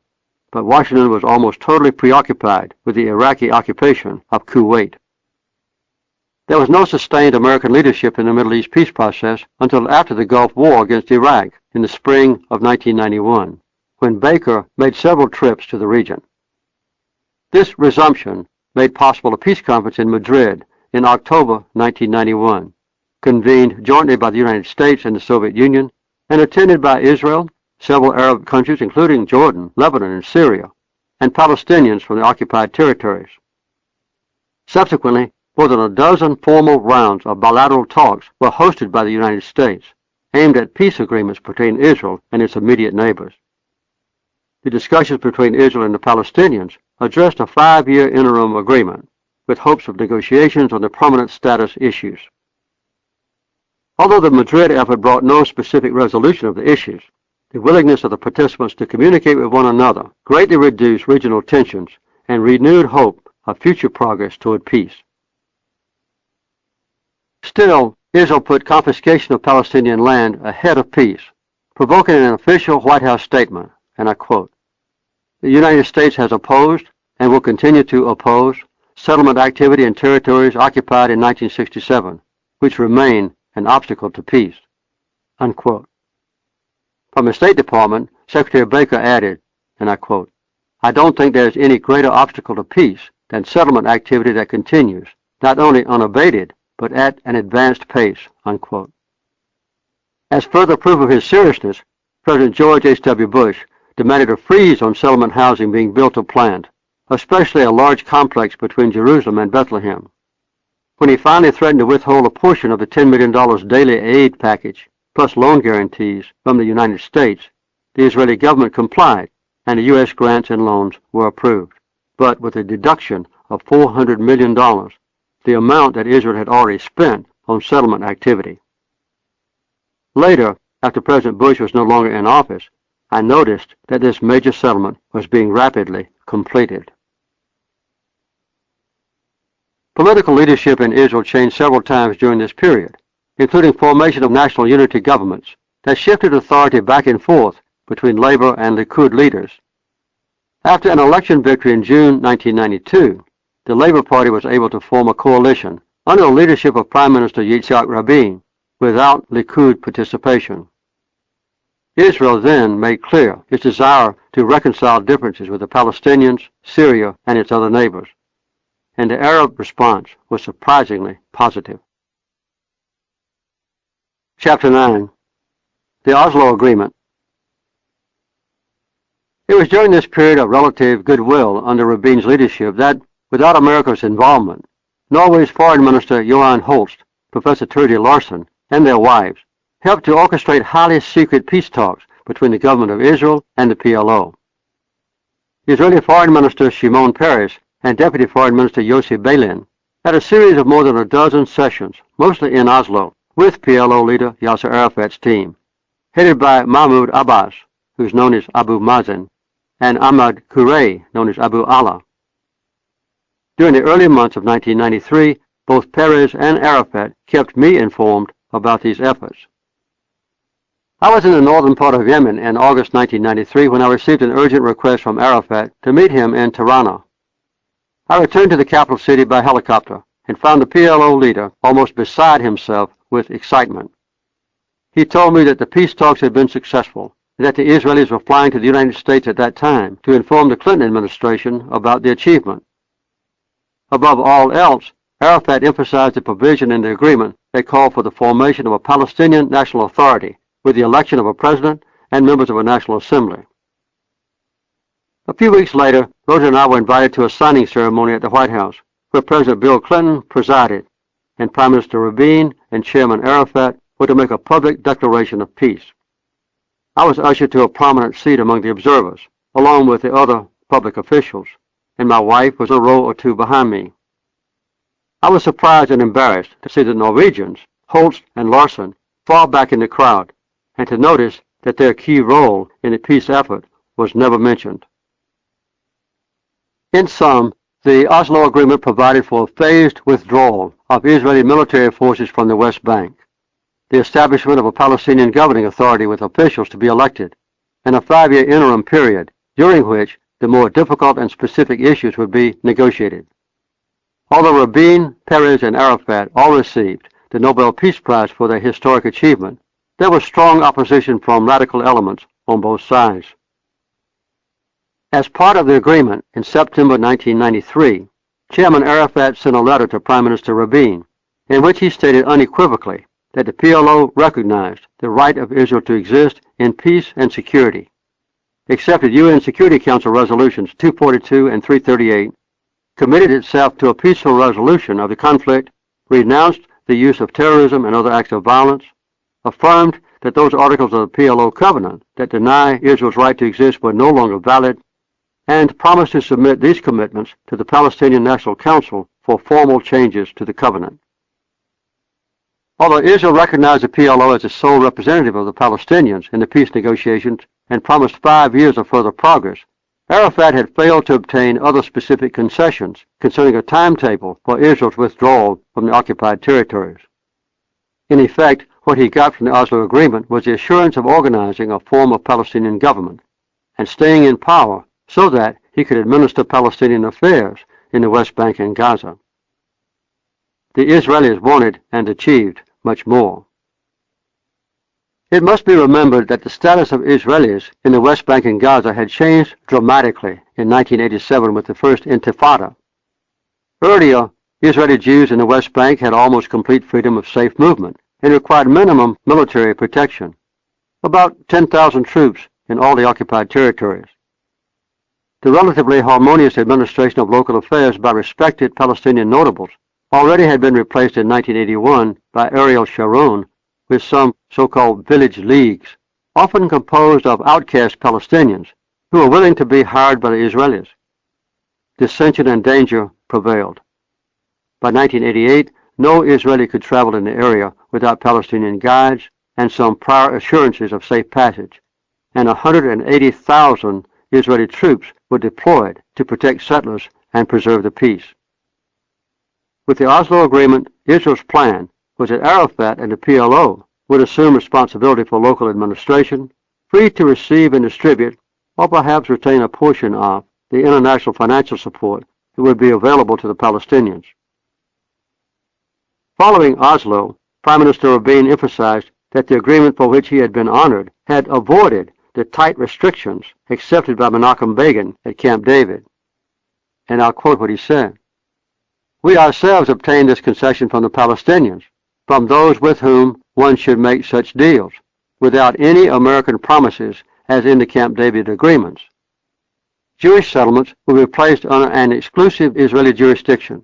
but Washington was almost totally preoccupied with the Iraqi occupation of Kuwait. There was no sustained American leadership in the Middle East peace process until after the Gulf War against Iraq in the spring of 1991, when Baker made several trips to the region. This resumption made possible a peace conference in Madrid in October 1991, convened jointly by the United States and the Soviet Union, and attended by Israel, several Arab countries including Jordan, Lebanon, and Syria, and Palestinians from the occupied territories. Subsequently, more than a dozen formal rounds of bilateral talks were hosted by the United States, aimed at peace agreements between Israel and its immediate neighbors. The discussions between Israel and the Palestinians addressed a 5-year interim agreement, with hopes of negotiations on the permanent status issues. Although the Madrid effort brought no specific resolution of the issues, the willingness of the participants to communicate with one another greatly reduced regional tensions and renewed hope of future progress toward peace. Still, Israel put confiscation of Palestinian land ahead of peace, provoking an official White House statement, and I quote, "The United States has opposed and will continue to oppose settlement activity in territories occupied in 1967, which remain an obstacle to peace." Unquote. From the State Department, Secretary Baker added, and I quote, "I don't think there is any greater obstacle to peace than settlement activity that continues, not only unabated, but at an advanced pace." Unquote. As further proof of his seriousness, President George H.W. Bush demanded a freeze on settlement housing being built or planned, especially a large complex between Jerusalem and Bethlehem. When he finally threatened to withhold a portion of the $10 million daily aid package, plus loan guarantees from the United States, the Israeli government complied, and the U.S. grants and loans were approved, but with a deduction of $400 million, the amount that Israel had already spent on settlement activity. Later, after President Bush was no longer in office, I noticed that this major settlement was being rapidly completed. Political leadership in Israel changed several times during this period, including formation of national unity governments that shifted authority back and forth between Labor and Likud leaders. After an election victory in June 1992, the Labor Party was able to form a coalition under the leadership of Prime Minister Yitzhak Rabin without Likud participation. Israel then made clear its desire to reconcile differences with the Palestinians, Syria, and its other neighbors, and the Arab response was surprisingly positive. Chapter 9. The Oslo Agreement. It was during this period of relative goodwill under Rabin's leadership that, without America's involvement, Norway's Foreign Minister Johan Holst, Professor Trude Larsen, and their wives helped to orchestrate highly secret peace talks between the government of Israel and the PLO. Israeli Foreign Minister Shimon Peres and Deputy Foreign Minister Yossi Beilin had a series of more than a dozen sessions, mostly in Oslo, with PLO leader Yasser Arafat's team, headed by Mahmoud Abbas, who's known as Abu Mazen, and Ahmad Kurey, known as Abu Allah. During the early months of 1993, both Peres and Arafat kept me informed about these efforts. I was in the northern part of Yemen in August 1993 when I received an urgent request from Arafat to meet him in Tirana. I returned to the capital city by helicopter and found the PLO leader almost beside himself with excitement. He told me that the peace talks had been successful and that the Israelis were flying to the United States at that time to inform the Clinton administration about the achievement. Above all else, Arafat emphasized the provision in the agreement that called for the formation of a Palestinian national authority with the election of a president and members of a national assembly. A few weeks later, Rosa and I were invited to a signing ceremony at the White House, where President Bill Clinton presided, and Prime Minister Rabin and Chairman Arafat were to make a public declaration of peace. I was ushered to a prominent seat among the observers, along with the other public officials, and my wife was a row or two behind me. I was surprised and embarrassed to see the Norwegians, Holst and Larsen, fall back in the crowd, and to notice that their key role in the peace effort was never mentioned. In sum, the Oslo Agreement provided for a phased withdrawal of Israeli military forces from the West Bank, the establishment of a Palestinian governing authority with officials to be elected, and a 5-year interim period during which the more difficult and specific issues would be negotiated. Although Rabin, Peres, and Arafat all received the Nobel Peace Prize for their historic achievement, there was strong opposition from radical elements on both sides. As part of the agreement, in September 1993, Chairman Arafat sent a letter to Prime Minister Rabin, in which he stated unequivocally that the PLO recognized the right of Israel to exist in peace and security, accepted UN Security Council resolutions 242 and 338, committed itself to a peaceful resolution of the conflict, renounced the use of terrorism and other acts of violence, affirmed that those articles of the PLO covenant that deny Israel's right to exist were no longer valid, and promised to submit these commitments to the Palestinian National Council for formal changes to the covenant. Although Israel recognized the PLO as the sole representative of the Palestinians in the peace negotiations and promised 5 years of further progress, Arafat had failed to obtain other specific concessions concerning a timetable for Israel's withdrawal from the occupied territories. In effect, what he got from the Oslo Agreement was the assurance of organizing a form of Palestinian government and staying in power so that he could administer Palestinian affairs in the West Bank and Gaza. The Israelis wanted and achieved much more. It must be remembered that the status of Israelis in the West Bank and Gaza had changed dramatically in 1987 with the first Intifada. Earlier, Israeli Jews in the West Bank had almost complete freedom of safe movement and required minimum military protection, about 10,000 troops in all the occupied territories. The relatively harmonious administration of local affairs by respected Palestinian notables already had been replaced in 1981 by Ariel Sharon with some so-called village leagues, often composed of outcast Palestinians who were willing to be hired by the Israelis. Dissension and danger prevailed. By 1988, no Israeli could travel in the area without Palestinian guides and some prior assurances of safe passage, and 180,000 Israeli troops were deployed to protect settlers and preserve the peace. With the Oslo Agreement, Israel's plan was that Arafat and the PLO would assume responsibility for local administration, free to receive and distribute, or perhaps retain a portion of, the international financial support that would be available to the Palestinians. Following Oslo, Prime Minister Rabin emphasized that the agreement for which he had been honored had avoided the tight restrictions accepted by Menachem Begin at Camp David. And I'll quote what he said. "We ourselves obtained this concession from the Palestinians, from those with whom one should make such deals, without any American promises as in the Camp David agreements. Jewish settlements will be placed under an exclusive Israeli jurisdiction.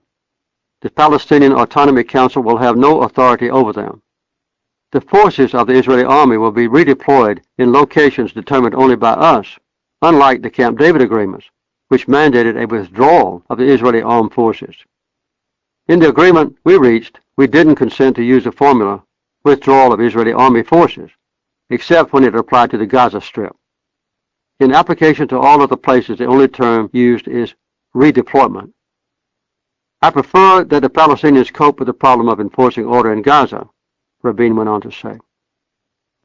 The Palestinian Autonomy Council will have no authority over them. The forces of the Israeli army will be redeployed in locations determined only by us, unlike the Camp David agreements, which mandated a withdrawal of the Israeli armed forces. In the agreement we reached, we didn't consent to use the formula withdrawal of Israeli army forces, except when it applied to the Gaza Strip. In application to all other places, the only term used is redeployment. I prefer that the Palestinians cope with the problem of enforcing order in Gaza," Rabin went on to say.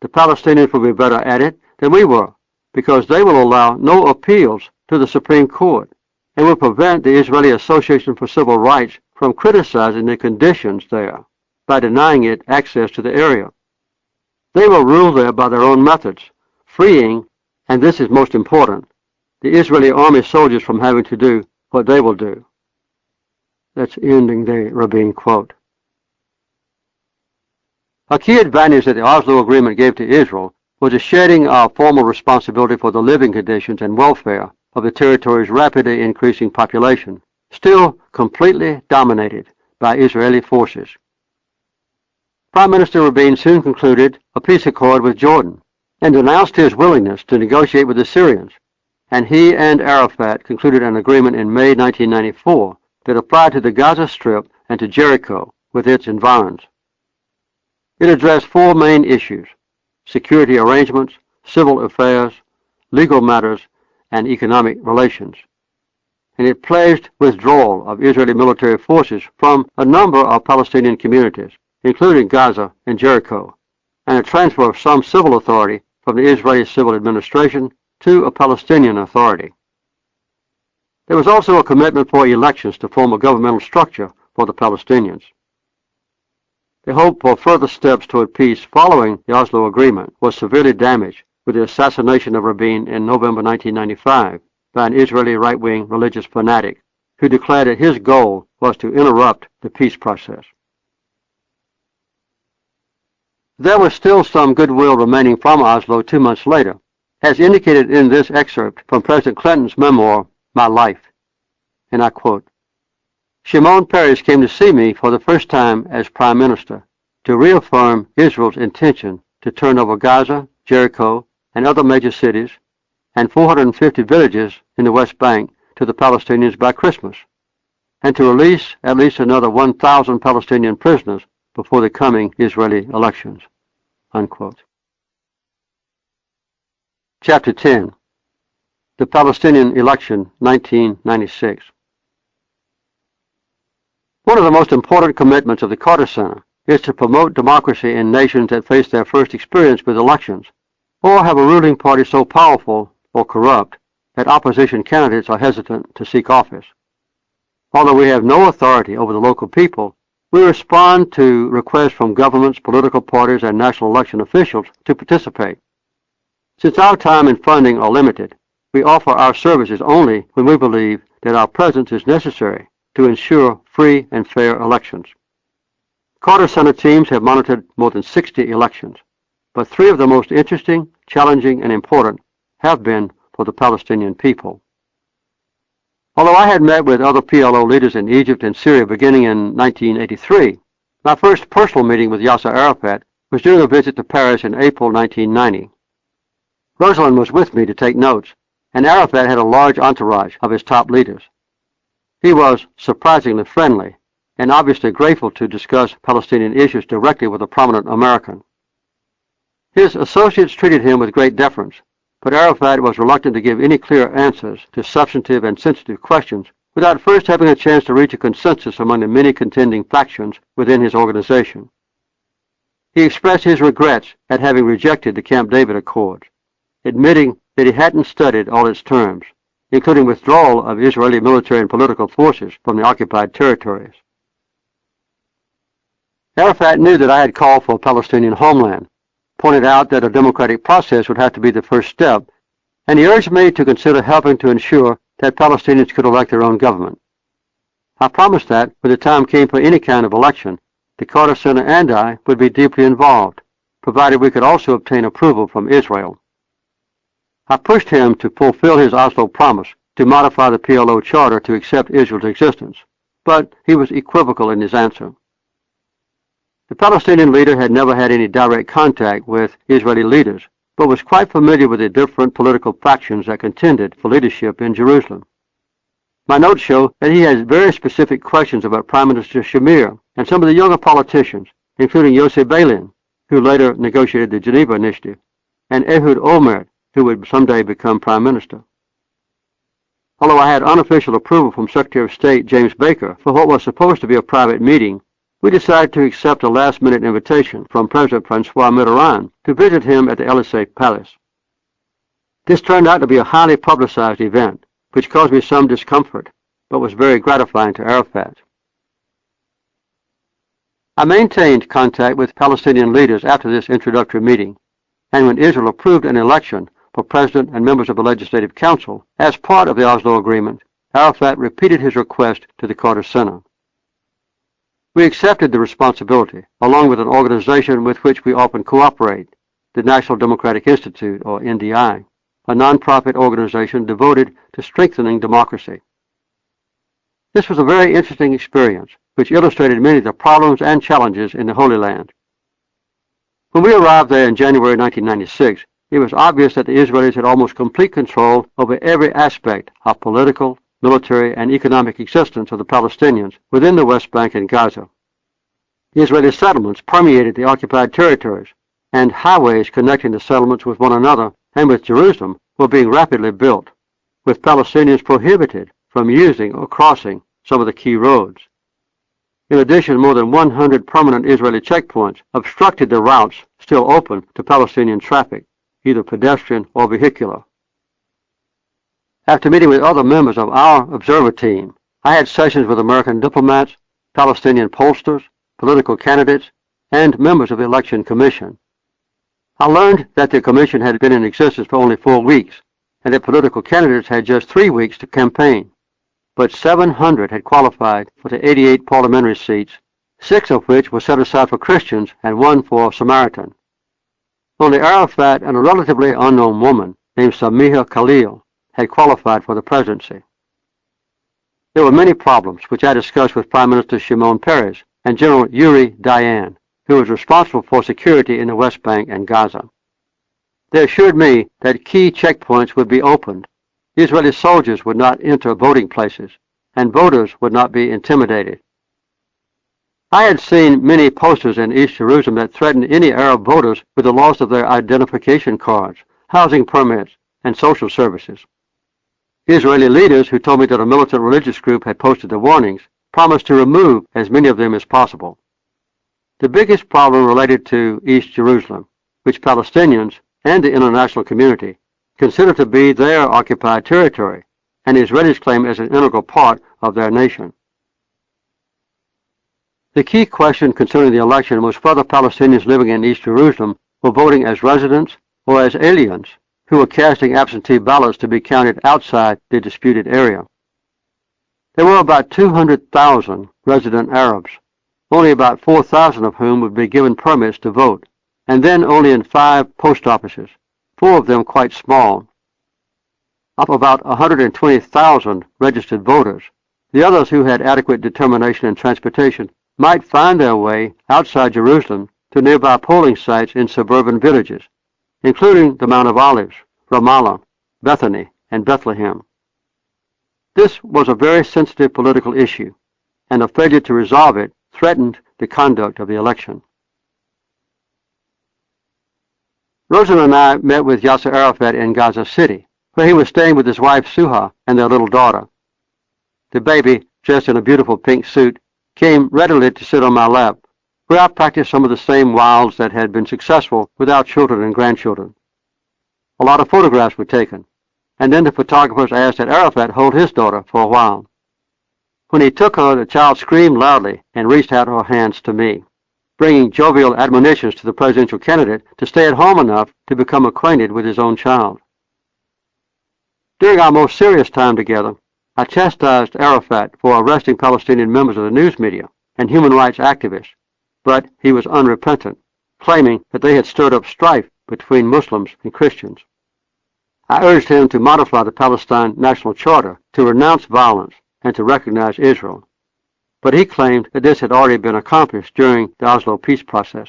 "The Palestinians will be better at it than we were, because they will allow no appeals to the Supreme Court and will prevent the Israeli Association for Civil Rights from criticizing the conditions there by denying it access to the area. They will rule there by their own methods, freeing, and this is most important, the Israeli army soldiers from having to do what they will do." That's ending the Rabin quote. A key advantage that the Oslo Agreement gave to Israel was the shedding of formal responsibility for the living conditions and welfare of the territory's rapidly increasing population, still completely dominated by Israeli forces. Prime Minister Rabin soon concluded a peace accord with Jordan and announced his willingness to negotiate with the Syrians, and he and Arafat concluded an agreement in May 1994 that applied to the Gaza Strip and to Jericho with its environs. It addressed four main issues: security arrangements, civil affairs, legal matters, and economic relations. And it pledged withdrawal of Israeli military forces from a number of Palestinian communities, including Gaza and Jericho, and a transfer of some civil authority from the Israeli civil administration to a Palestinian authority. There was also a commitment for elections to form a governmental structure for the Palestinians. The hope for further steps toward peace following the Oslo Agreement was severely damaged with the assassination of Rabin in November 1995 by an Israeli right-wing religious fanatic who declared that his goal was to interrupt the peace process. There was still some goodwill remaining from Oslo 2 months later, as indicated in this excerpt from President Clinton's memoir, My Life. And I quote, "Shimon Peres came to see me for the first time as Prime Minister to reaffirm Israel's intention to turn over Gaza, Jericho, and other major cities, and 450 villages in the West Bank to the Palestinians by Christmas, and to release at least another 1,000 Palestinian prisoners before the coming Israeli elections." Unquote. Chapter 10. The Palestinian Election, 1996. One of the most important commitments of the Carter Center is to promote democracy in nations that face their first experience with elections, or have a ruling party so powerful or corrupt that opposition candidates are hesitant to seek office. Although we have no authority over the local people, we respond to requests from governments, political parties, and national election officials to participate. Since our time and funding are limited, we offer our services only when we believe that our presence is necessary to ensure free and fair elections. Carter Center teams have monitored more than 60 elections, but 3 of the most interesting, challenging, and important have been for the Palestinian people. Although I had met with other PLO leaders in Egypt and Syria beginning in 1983, my first personal meeting with Yasser Arafat was during a visit to Paris in April 1990. Rosalind was with me to take notes, and Arafat had a large entourage of his top leaders. He was surprisingly friendly and obviously grateful to discuss Palestinian issues directly with a prominent American. His associates treated him with great deference, but Arafat was reluctant to give any clear answers to substantive and sensitive questions without first having a chance to reach a consensus among the many contending factions within his organization. He expressed his regrets at having rejected the Camp David Accords, admitting that he hadn't studied all its terms, including withdrawal of Israeli military and political forces from the occupied territories. Arafat knew that I had called for a Palestinian homeland, pointed out that a democratic process would have to be the first step, and he urged me to consider helping to ensure that Palestinians could elect their own government. I promised that, when the time came for any kind of election, the Carter Center and I would be deeply involved, provided we could also obtain approval from Israel. I pushed him to fulfill his Oslo promise to modify the PLO charter to accept Israel's existence, but he was equivocal in his answer. The Palestinian leader had never had any direct contact with Israeli leaders, but was quite familiar with the different political factions that contended for leadership in Jerusalem. My notes show that he has very specific questions about Prime Minister Shamir and some of the younger politicians, including Yossi Beilin, who later negotiated the Geneva Initiative, and Ehud Olmert, who would someday become Prime Minister. Although I had unofficial approval from Secretary of State James Baker for what was supposed to be a private meeting, we decided to accept a last-minute invitation from President Francois Mitterrand to visit him at the Élysée Palace. This turned out to be a highly publicized event, which caused me some discomfort, but was very gratifying to Arafat. I maintained contact with Palestinian leaders after this introductory meeting, and when Israel approved an election for President and members of the Legislative Council as part of the Oslo Agreement, Arafat repeated his request to the Carter Center. We accepted the responsibility, along with an organization with which we often cooperate, the National Democratic Institute, or NDI, a nonprofit organization devoted to strengthening democracy. This was a very interesting experience, which illustrated many of the problems and challenges in the Holy Land. When we arrived there in January 1996, it was obvious that the Israelis had almost complete control over every aspect of political, military, and economic existence of the Palestinians within the West Bank and Gaza. The Israeli settlements permeated the occupied territories, and highways connecting the settlements with one another and with Jerusalem were being rapidly built, with Palestinians prohibited from using or crossing some of the key roads. In addition, more than 100 permanent Israeli checkpoints obstructed the routes still open to Palestinian traffic, either pedestrian or vehicular. After meeting with other members of our observer team, I had sessions with American diplomats, Palestinian pollsters, political candidates, and members of the Election Commission. I learned that the commission had been in existence for only 4 weeks, and that political candidates had just 3 weeks to campaign. But 700 had qualified for the 88 parliamentary seats, 6 of which were set aside for Christians and 1 for Samaritan. Only Arafat and a relatively unknown woman named Samiha Khalil had qualified for the presidency. There were many problems, which I discussed with Prime Minister Shimon Peres and General Yuri Dayan, who was responsible for security in the West Bank and Gaza. They assured me that key checkpoints would be opened, Israeli soldiers would not enter voting places, and voters would not be intimidated. I had seen many posters in East Jerusalem that threatened any Arab voters with the loss of their identification cards, housing permits, and social services. Israeli leaders who told me that a militant religious group had posted the warnings promised to remove as many of them as possible. The biggest problem related to East Jerusalem, which Palestinians and the international community consider to be their occupied territory, and Israelis claim as an integral part of their nation. The key question concerning the election was whether Palestinians living in East Jerusalem were voting as residents or as aliens who were casting absentee ballots to be counted outside the disputed area. There were about 200,000 resident Arabs, only about 4,000 of whom would be given permits to vote, and then only in 5 post offices, 4 of them quite small. of about 120,000 registered voters, the others who had adequate determination and transportation might find their way outside Jerusalem to nearby polling sites in suburban villages, including the Mount of Olives, Ramallah, Bethany, and Bethlehem. This was a very sensitive political issue, and a failure to resolve it threatened the conduct of the election. Rosen and I met with Yasser Arafat in Gaza City, where he was staying with his wife Suha and their little daughter. The baby, dressed in a beautiful pink suit, came readily to sit on my lap, where I practiced some of the same wiles that had been successful with our children and grandchildren. A lot of photographs were taken, and then the photographers asked that Arafat hold his daughter for a while. When he took her, the child screamed loudly and reached out her hands to me, bringing jovial admonitions to the presidential candidate to stay at home enough to become acquainted with his own child. During our most serious time together, I chastised Arafat for arresting Palestinian members of the news media and human rights activists, but he was unrepentant, claiming that they had stirred up strife between Muslims and Christians. I urged him to modify the Palestine National Charter to renounce violence and to recognize Israel, but he claimed that this had already been accomplished during the Oslo peace process.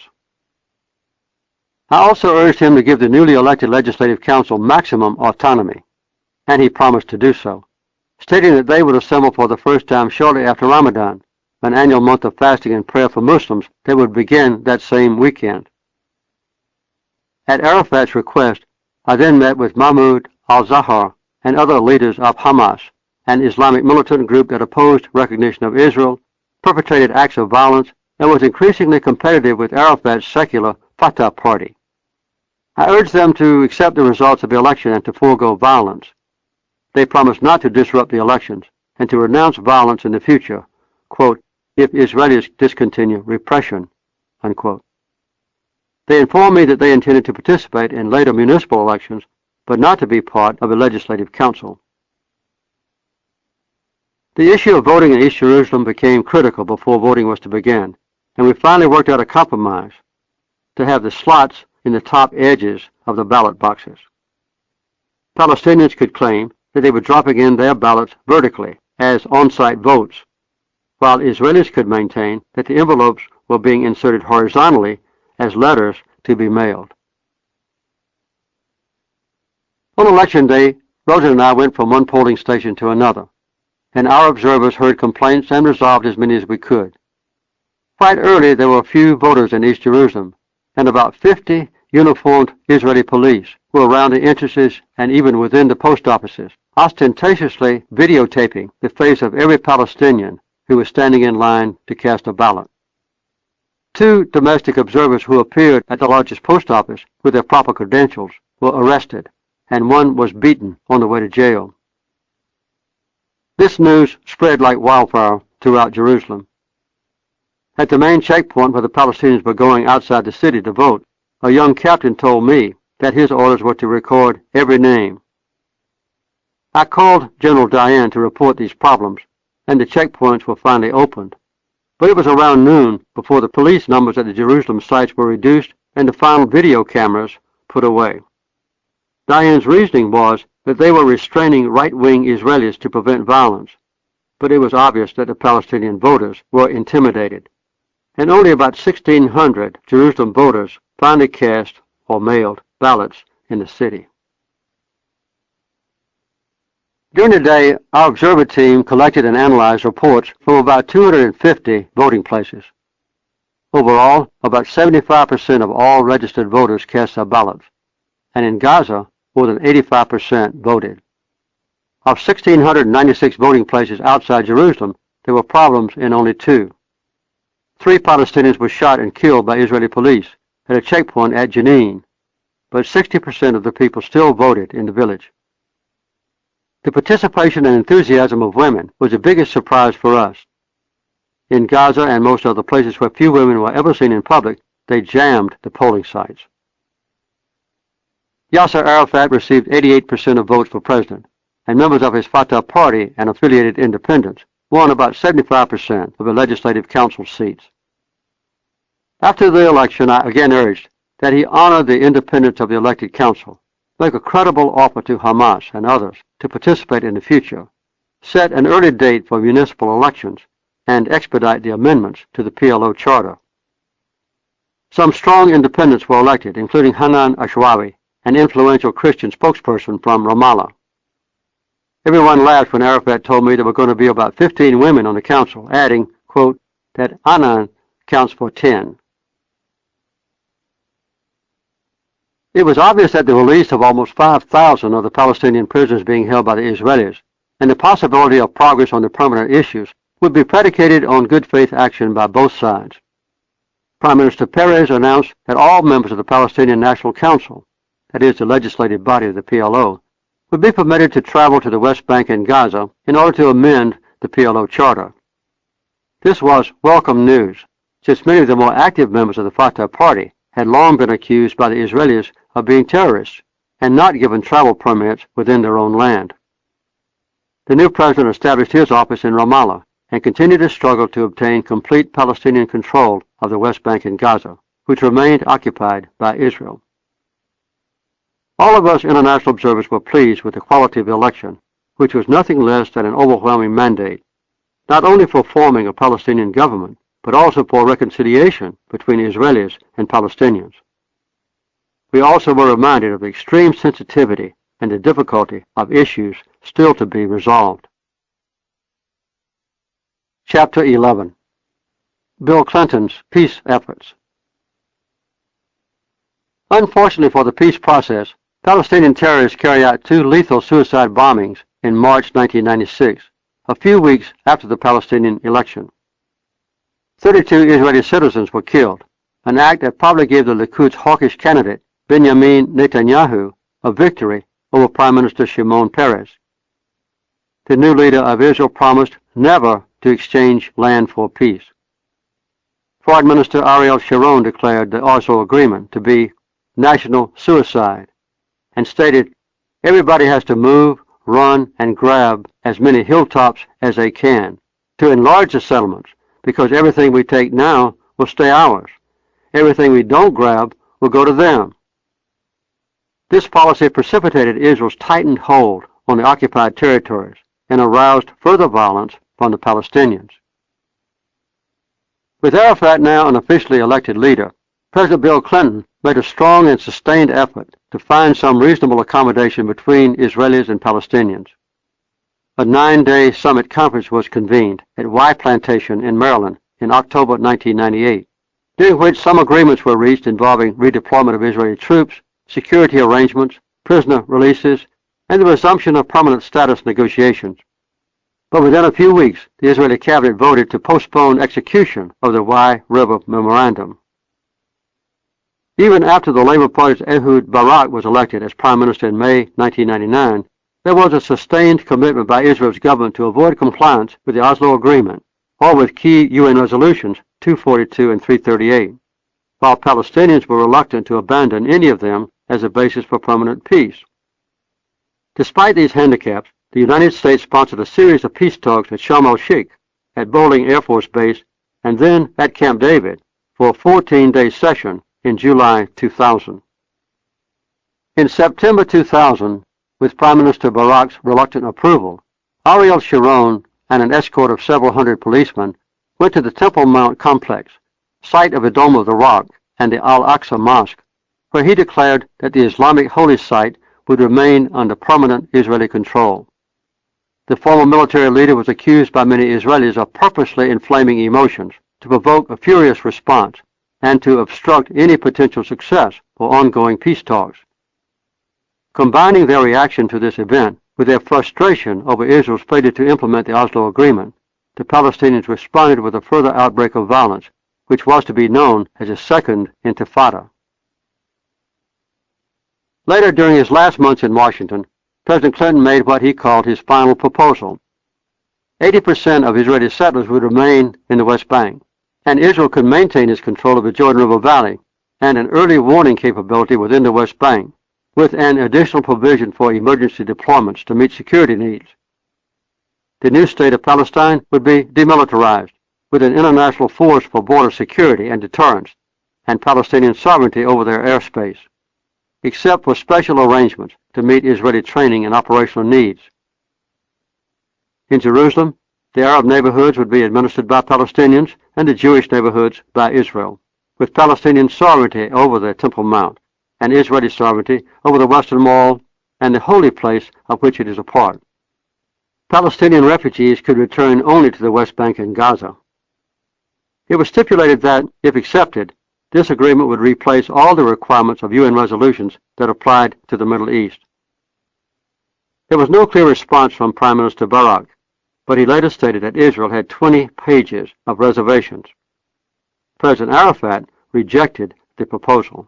I also urged him to give the newly elected Legislative Council maximum autonomy, and he promised to do so, stating that they would assemble for the first time shortly after Ramadan, an annual month of fasting and prayer for Muslims that would begin that same weekend. At Arafat's request, I then met with Mahmoud al-Zahar and other leaders of Hamas, an Islamic militant group that opposed recognition of Israel, perpetrated acts of violence, and was increasingly competitive with Arafat's secular Fatah party. I urged them to accept the results of the election and to forego violence. They promised not to disrupt the elections and to renounce violence in the future, quote, if Israelis discontinue repression, unquote. They informed me that they intended to participate in later municipal elections, but not to be part of a legislative council. The issue of voting in East Jerusalem became critical before voting was to begin, and we finally worked out a compromise to have the slots in the top edges of the ballot boxes. Palestinians could claim that they were dropping in their ballots vertically as on-site votes, while Israelis could maintain that the envelopes were being inserted horizontally as letters to be mailed. On election day, Rosen and I went from one polling station to another, and our observers heard complaints and resolved as many as we could. Quite early, there were few voters in East Jerusalem, and about 50 uniformed Israeli police were around the entrances and even within the post offices, ostentatiously videotaping the face of every Palestinian who was standing in line to cast a ballot. 2 domestic observers who appeared at the largest post office with their proper credentials were arrested, and one was beaten on the way to jail. This news spread like wildfire throughout Jerusalem. At the main checkpoint where the Palestinians were going outside the city to vote, a young captain told me that his orders were to record every name. I called General Dayan to report these problems, and the checkpoints were finally opened. But it was around noon before the police numbers at the Jerusalem sites were reduced and the final video cameras put away. Dayan's reasoning was that they were restraining right-wing Israelis to prevent violence, but it was obvious that the Palestinian voters were intimidated, and only about 1,600 Jerusalem voters finally cast or mailed ballots in the city. During the day, our observer team collected and analyzed reports from about 250 voting places. Overall, about 75% of all registered voters cast their ballots, and in Gaza, more than 85% voted. Of 1,696 voting places outside Jerusalem, there were problems in only 2. 3 Palestinians were shot and killed by Israeli police at a checkpoint at Jenin, but 60% of the people still voted in the village. The participation and enthusiasm of women was the biggest surprise for us. In Gaza and most other places where few women were ever seen in public, they jammed the polling sites. Yasser Arafat received 88% of votes for president, and members of his Fatah party and affiliated independents won about 75% of the legislative council seats. After the election, I again urged that he honor the independence of the elected council make a credible offer to Hamas and others to participate in the future, set an early date for municipal elections, and expedite the amendments to the PLO charter. Some strong independents were elected, including Hanan Ashrawi, an influential Christian spokesperson from Ramallah. Everyone laughed when Arafat told me there were going to be about 15 women on the council, adding, quote, that Hanan counts for 10. It was obvious that the release of almost 5,000 of the Palestinian prisoners being held by the Israelis and the possibility of progress on the permanent issues would be predicated on good faith action by both sides. Prime Minister Peres announced that all members of the Palestinian National Council, that is the legislative body of the PLO, would be permitted to travel to the West Bank and Gaza in order to amend the PLO charter. This was welcome news, since many of the more active members of the Fatah party had long been accused by the Israelis of being terrorists and not given travel permits within their own land. The new president established his office in Ramallah and continued to struggle to obtain complete Palestinian control of the West Bank and Gaza, which remained occupied by Israel. All of us international observers were pleased with the quality of the election, which was nothing less than an overwhelming mandate, not only for forming a Palestinian government, but also for reconciliation between Israelis and Palestinians. We also were reminded of the extreme sensitivity and the difficulty of issues still to be resolved. Chapter 11. Bill Clinton's Peace Efforts. Unfortunately for the peace process, Palestinian terrorists carried out 2 lethal suicide bombings in March 1996, a few weeks after the Palestinian election. 32 Israeli citizens were killed, an act that probably gave the Likud's hawkish candidate, Benjamin Netanyahu, a victory over Prime Minister Shimon Peres. The new leader of Israel promised never to exchange land for peace. Foreign Minister Ariel Sharon declared the Oslo Agreement to be national suicide and stated, everybody has to move, run, and grab as many hilltops as they can to enlarge the settlements, because everything we take now will stay ours. Everything we don't grab will go to them. This policy precipitated Israel's tightened hold on the occupied territories and aroused further violence from the Palestinians. With Arafat now an officially elected leader, President Bill Clinton made a strong and sustained effort to find some reasonable accommodation between Israelis and Palestinians. A 9-day summit conference was convened at Y Plantation in Maryland in October 1998, during which some agreements were reached involving redeployment of Israeli troops, security arrangements, prisoner releases, and the resumption of permanent status negotiations. But within a few weeks, the Israeli cabinet voted to postpone execution of the Y River Memorandum. Even after the Labour Party's Ehud Barak was elected as Prime Minister in May 1999, there was a sustained commitment by Israel's government to avoid compliance with the Oslo Agreement, or with key UN resolutions 242 and 338, while Palestinians were reluctant to abandon any of them as a basis for permanent peace. Despite these handicaps, the United States sponsored a series of peace talks at Sharm el-Sheikh, at Bolling Air Force Base, and then at Camp David for a 14-day session in July 2000. In September 2000, with Prime Minister Barak's reluctant approval, Ariel Sharon and an escort of several hundred policemen went to the Temple Mount complex, site of the Dome of the Rock and the Al-Aqsa Mosque, where he declared that the Islamic holy site would remain under permanent Israeli control. The former military leader was accused by many Israelis of purposely inflaming emotions to provoke a furious response and to obstruct any potential success for ongoing peace talks. Combining their reaction to this event with their frustration over Israel's failure to implement the Oslo Agreement, the Palestinians responded with a further outbreak of violence, which was to be known as a second Intifada. Later, during his last months in Washington, President Clinton made what he called his final proposal. 80% of Israeli settlers would remain in the West Bank, and Israel could maintain its control of the Jordan River Valley and an early warning capability within the West Bank, with an additional provision for emergency deployments to meet security needs. The new state of Palestine would be demilitarized, with an international force for border security and deterrence, and Palestinian sovereignty over their airspace. except for special arrangements to meet Israeli training and operational needs. In Jerusalem, the Arab neighborhoods would be administered by Palestinians and the Jewish neighborhoods by Israel, with Palestinian sovereignty over the Temple Mount and Israeli sovereignty over the Western Wall and the holy place of which it is a part. Palestinian refugees could return only to the West Bank and Gaza. It was stipulated that, if accepted, this agreement would replace all the requirements of UN resolutions that applied to the Middle East. There was no clear response from Prime Minister Barak, but he later stated that Israel had 20 pages of reservations. President Arafat rejected the proposal.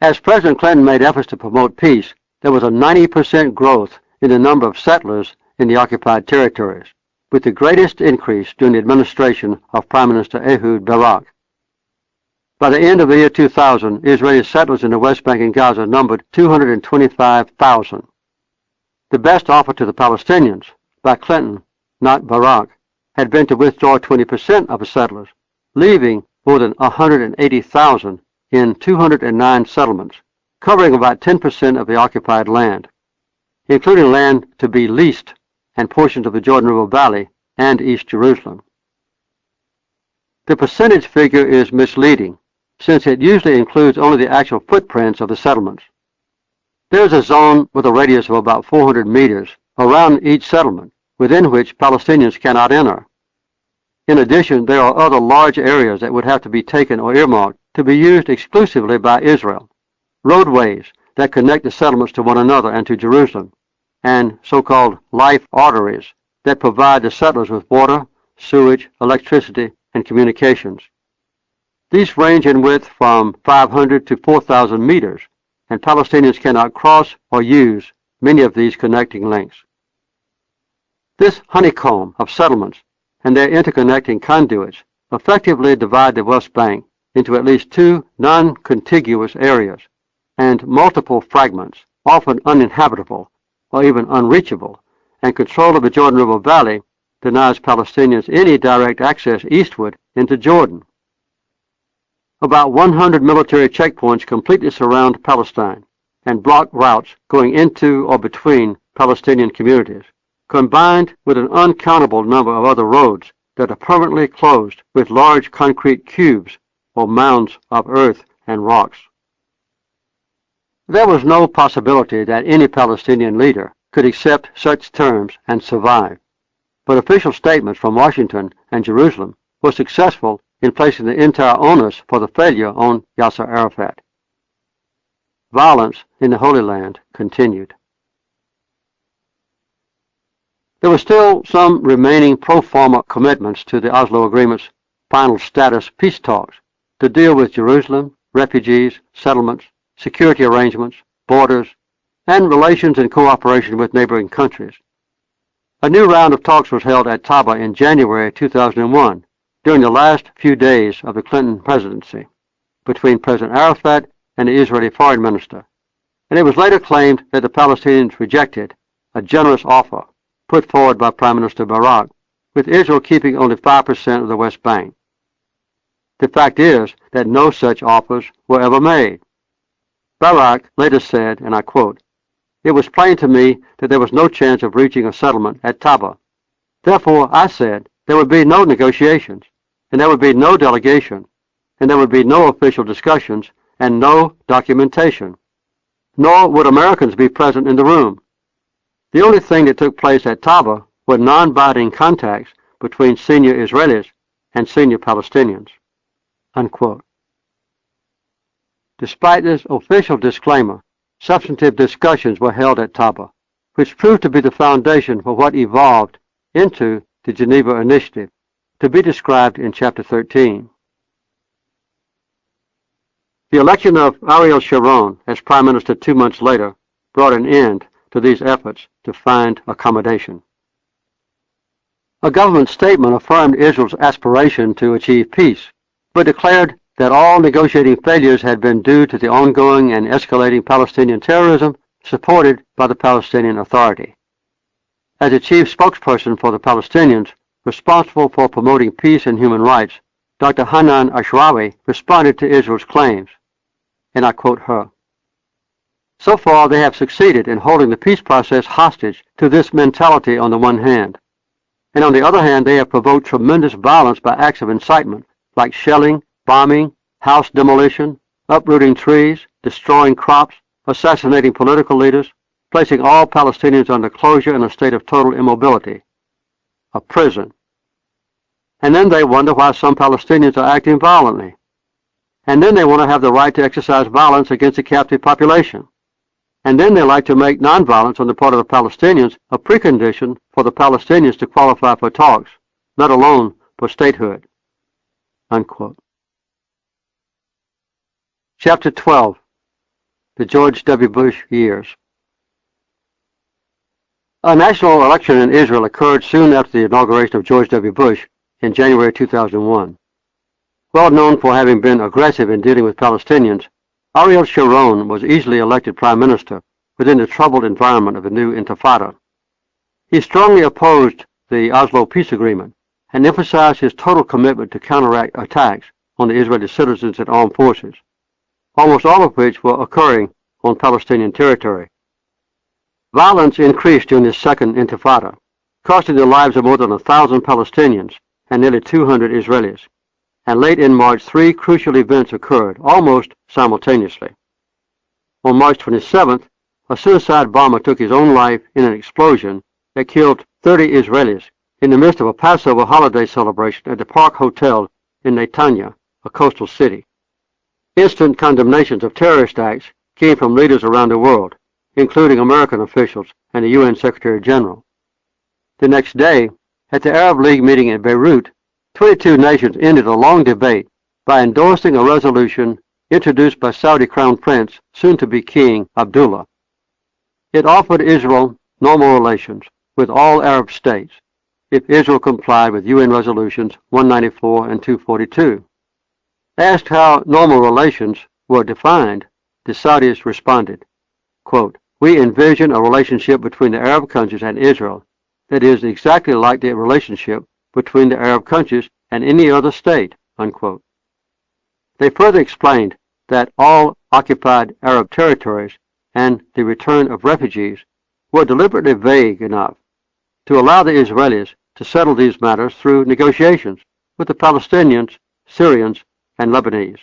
As President Clinton made efforts to promote peace, there was a 90% growth in the number of settlers in the occupied territories, with the greatest increase during the administration of Prime Minister Ehud Barak. By the end of the year 2000, Israeli settlers in the West Bank and Gaza numbered 225,000. The best offer to the Palestinians, by Clinton, not Barak, had been to withdraw 20% of the settlers, leaving more than 180,000 in 209 settlements, covering about 10% of the occupied land, including land to be leased and portions of the Jordan River Valley and East Jerusalem. The percentage figure is misleading, since it usually includes only the actual footprints of the settlements. There is a zone with a radius of about 400 meters around each settlement, within which Palestinians cannot enter. In addition, there are other large areas that would have to be taken or earmarked to be used exclusively by Israel, roadways that connect the settlements to one another and to Jerusalem, and so-called life arteries that provide the settlers with water, sewage, electricity, and communications. These range in width from 500 to 4,000 meters, and Palestinians cannot cross or use many of these connecting links. This honeycomb of settlements and their interconnecting conduits effectively divide the West Bank into at least two non-contiguous areas and multiple fragments, often uninhabitable or even unreachable, and control of the Jordan River Valley denies Palestinians any direct access eastward into Jordan. About 100 military checkpoints completely surround Palestine and block routes going into or between Palestinian communities, combined with an uncountable number of other roads that are permanently closed with large concrete cubes or mounds of earth and rocks. There was no possibility that any Palestinian leader could accept such terms and survive, but official statements from Washington and Jerusalem were successful in placing the entire onus for the failure on Yasser Arafat. Violence in the Holy Land continued. There were still some remaining pro forma commitments to the Oslo Agreement's final status peace talks to deal with Jerusalem, refugees, settlements, security arrangements, borders, and relations and cooperation with neighboring countries. A new round of talks was held at Taba in January 2001, during the last few days of the Clinton presidency, between President Arafat and the Israeli foreign minister, and it was later claimed that the Palestinians rejected a generous offer put forward by Prime Minister Barak, with Israel keeping only 5% of the West Bank. The fact is that no such offers were ever made. Barak later said, and I quote, "It was plain to me that there was no chance of reaching a settlement at Taba. Therefore, I said, there would be no negotiations, and there would be no delegation, and there would be no official discussions, and no documentation. Nor would Americans be present in the room. The only thing that took place at Taba were non-binding contacts between senior Israelis and senior Palestinians." Unquote. Despite this official disclaimer, substantive discussions were held at Taba, which proved to be the foundation for what evolved into the Geneva Initiative, to be described in Chapter 13. The election of Ariel Sharon as Prime Minister 2 months later brought an end to these efforts to find accommodation. A government statement affirmed Israel's aspiration to achieve peace, but declared that all negotiating failures had been due to the ongoing and escalating Palestinian terrorism supported by the Palestinian Authority. As the chief spokesperson for the Palestinians responsible for promoting peace and human rights, Dr. Hanan Ashrawi responded to Israel's claims. and I quote her. So far, they have succeeded in holding the peace process hostage to this mentality on the one hand, and on the other hand, they have provoked tremendous violence by acts of incitement, like shelling, bombing, house demolition, uprooting trees, destroying crops, assassinating political leaders, placing all Palestinians under closure in a state of total immobility, a prison. And then they wonder why some Palestinians are acting violently. And then they want to have the right to exercise violence against the captive population. And then they like to make nonviolence on the part of the Palestinians a precondition for the Palestinians to qualify for talks, let alone for statehood. Unquote. Chapter 12. The George W. Bush Years. A national election in Israel occurred soon after the inauguration of George W. Bush in January 2001. Well known for having been aggressive in dealing with Palestinians, Ariel Sharon was easily elected prime minister within the troubled environment of the new Intifada. He strongly opposed the Oslo peace agreement and emphasized his total commitment to counteract attacks on the Israeli citizens and armed forces, almost all of which were occurring on Palestinian territory. Violence increased during the second Intifada, costing the lives of more than 1,000 Palestinians and nearly 200 Israelis. And late in March, three crucial events occurred, almost simultaneously. On March 27th, a suicide bomber took his own life in an explosion that killed 30 Israelis in the midst of a Passover holiday celebration at the Park Hotel in Netanya, a coastal city. Instant condemnations of terrorist acts came from leaders around the world, including American officials and the UN Secretary General. The next day, at the Arab League meeting in Beirut, 22 nations ended a long debate by endorsing a resolution introduced by Saudi Crown Prince, soon-to-be King Abdullah. It offered Israel normal relations with all Arab states if Israel complied with UN Resolutions 194 and 242. Asked how normal relations were defined, the Saudis responded, quote, "We envision a relationship between the Arab countries and Israel that is exactly like the relationship between the Arab countries and any other state," unquote. They further explained that all occupied Arab territories and the return of refugees were deliberately vague enough to allow the Israelis to settle these matters through negotiations with the Palestinians, Syrians, and Lebanese.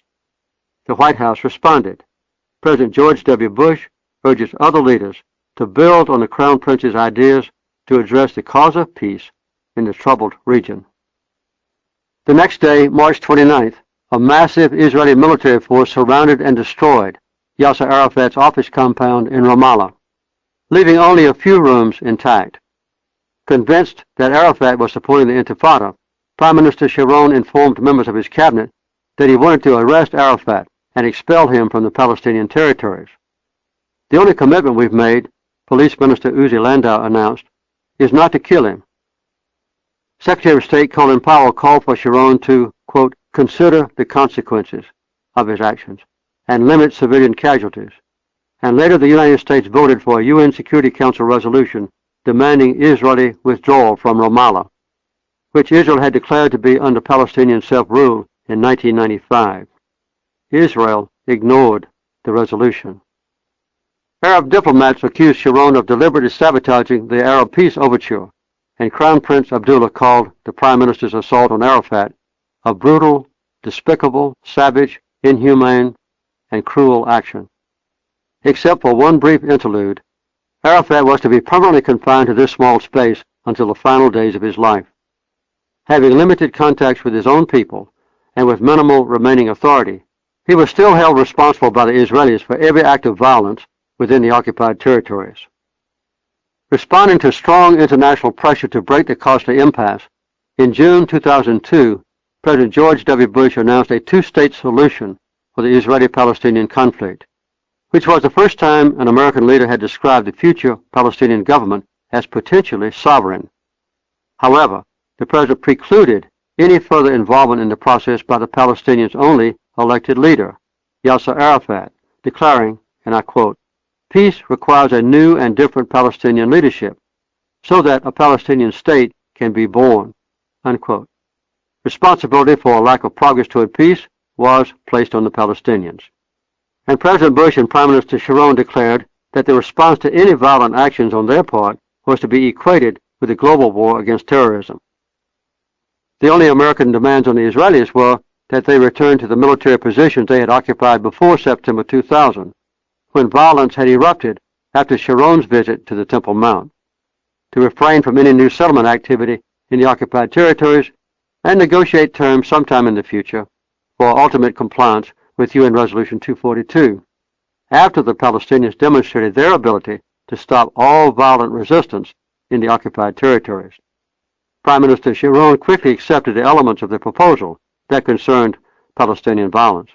The White House responded. President George W. Bush urges other leaders to build on the Crown Prince's ideas to address the cause of peace in the troubled region. The next day, March 29th, a massive Israeli military force surrounded and destroyed Yasser Arafat's office compound in Ramallah, leaving only a few rooms intact. Convinced that Arafat was supporting the Intifada, Prime Minister Sharon informed members of his cabinet that he wanted to arrest Arafat and expel him from the Palestinian territories. "The only commitment we've made," Police Minister Uzi Landau announced, "is not to kill him." Secretary of State Colin Powell called for Sharon to, quote, "consider the consequences of his actions and limit civilian casualties." And later the United States voted for a UN Security Council resolution demanding Israeli withdrawal from Ramallah, which Israel had declared to be under Palestinian self-rule in 1995. Israel ignored the resolution. Arab diplomats accused Sharon of deliberately sabotaging the Arab peace overture, and Crown Prince Abdullah called the Prime Minister's assault on Arafat a brutal, despicable, savage, inhumane, and cruel action. Except for one brief interlude, Arafat was to be permanently confined to this small space until the final days of his life. Having limited contacts with his own people and with minimal remaining authority, he was still held responsible by the Israelis for every act of violence within the occupied territories. Responding to strong international pressure to break the costly impasse, in June 2002, President George W. Bush announced a two-state solution for the Israeli-Palestinian conflict, which was the first time an American leader had described the future Palestinian government as potentially sovereign. However, the president precluded any further involvement in the process by the Palestinians' only elected leader, Yasser Arafat, declaring, and I quote, "Peace requires a new and different Palestinian leadership so that a Palestinian state can be born," unquote. Responsibility for a lack of progress toward peace was placed on the Palestinians. and President Bush and Prime Minister Sharon declared that the response to any violent actions on their part was to be equated with the global war against terrorism. The only American demands on the Israelis were that they return to the military positions they had occupied before September 2000, when violence had erupted after Sharon's visit to the Temple Mount, to refrain from any new settlement activity in the occupied territories, and negotiate terms sometime in the future for ultimate compliance with UN Resolution 242, after the Palestinians demonstrated their ability to stop all violent resistance in the occupied territories. Prime Minister Sharon quickly accepted the elements of the proposal that concerned Palestinian violence.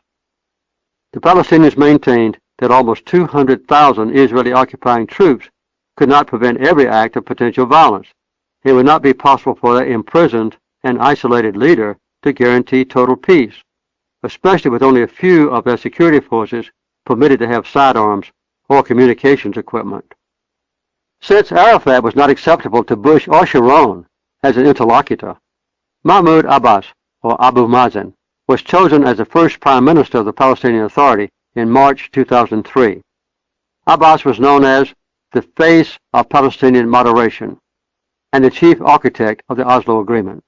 The Palestinians maintained that almost 200,000 Israeli occupying troops could not prevent every act of potential violence. It would not be possible for their imprisoned and isolated leader to guarantee total peace, especially with only a few of their security forces permitted to have sidearms or communications equipment. Since Arafat was not acceptable to Bush or Sharon as an interlocutor, Mahmoud Abbas, or Abu Mazen, was chosen as the first Prime Minister of the Palestinian Authority in March 2003. Abbas was known as the face of Palestinian moderation and the chief architect of the Oslo Agreement.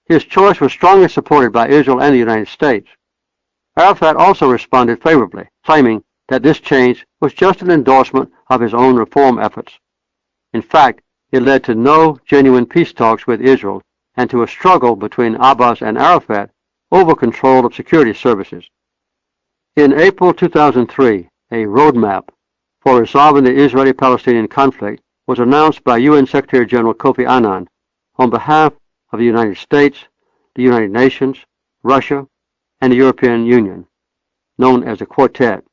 His choice was strongly supported by Israel and the United States. Arafat also responded favorably, claiming that this change was just an endorsement of his own reform efforts. In fact, it led to no genuine peace talks with Israel and to a struggle between Abbas and Arafat over control of security services. In April 2003, a roadmap for resolving the Israeli-Palestinian conflict was announced by UN Secretary General Kofi Annan on behalf of the United States, the United Nations, Russia, and the European Union, known as the Quartet.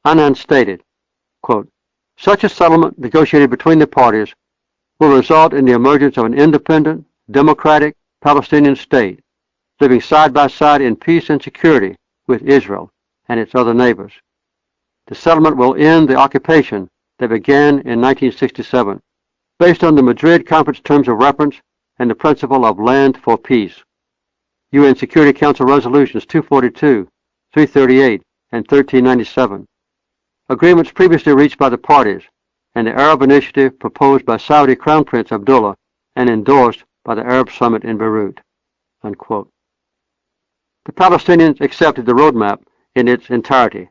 Annan stated, quote, "Such a settlement negotiated between the parties will result in the emergence of an independent, democratic Palestinian state living side by side in peace and security with Israel and its other neighbors. The settlement will end the occupation that began in 1967, based on the Madrid Conference Terms of Reference and the principle of land for peace. UN Security Council Resolutions 242, 338, and 1397. Agreements previously reached by the parties, and the Arab Initiative proposed by Saudi Crown Prince Abdullah and endorsed by the Arab Summit in Beirut." Unquote. The Palestinians accepted the roadmap in its entirety,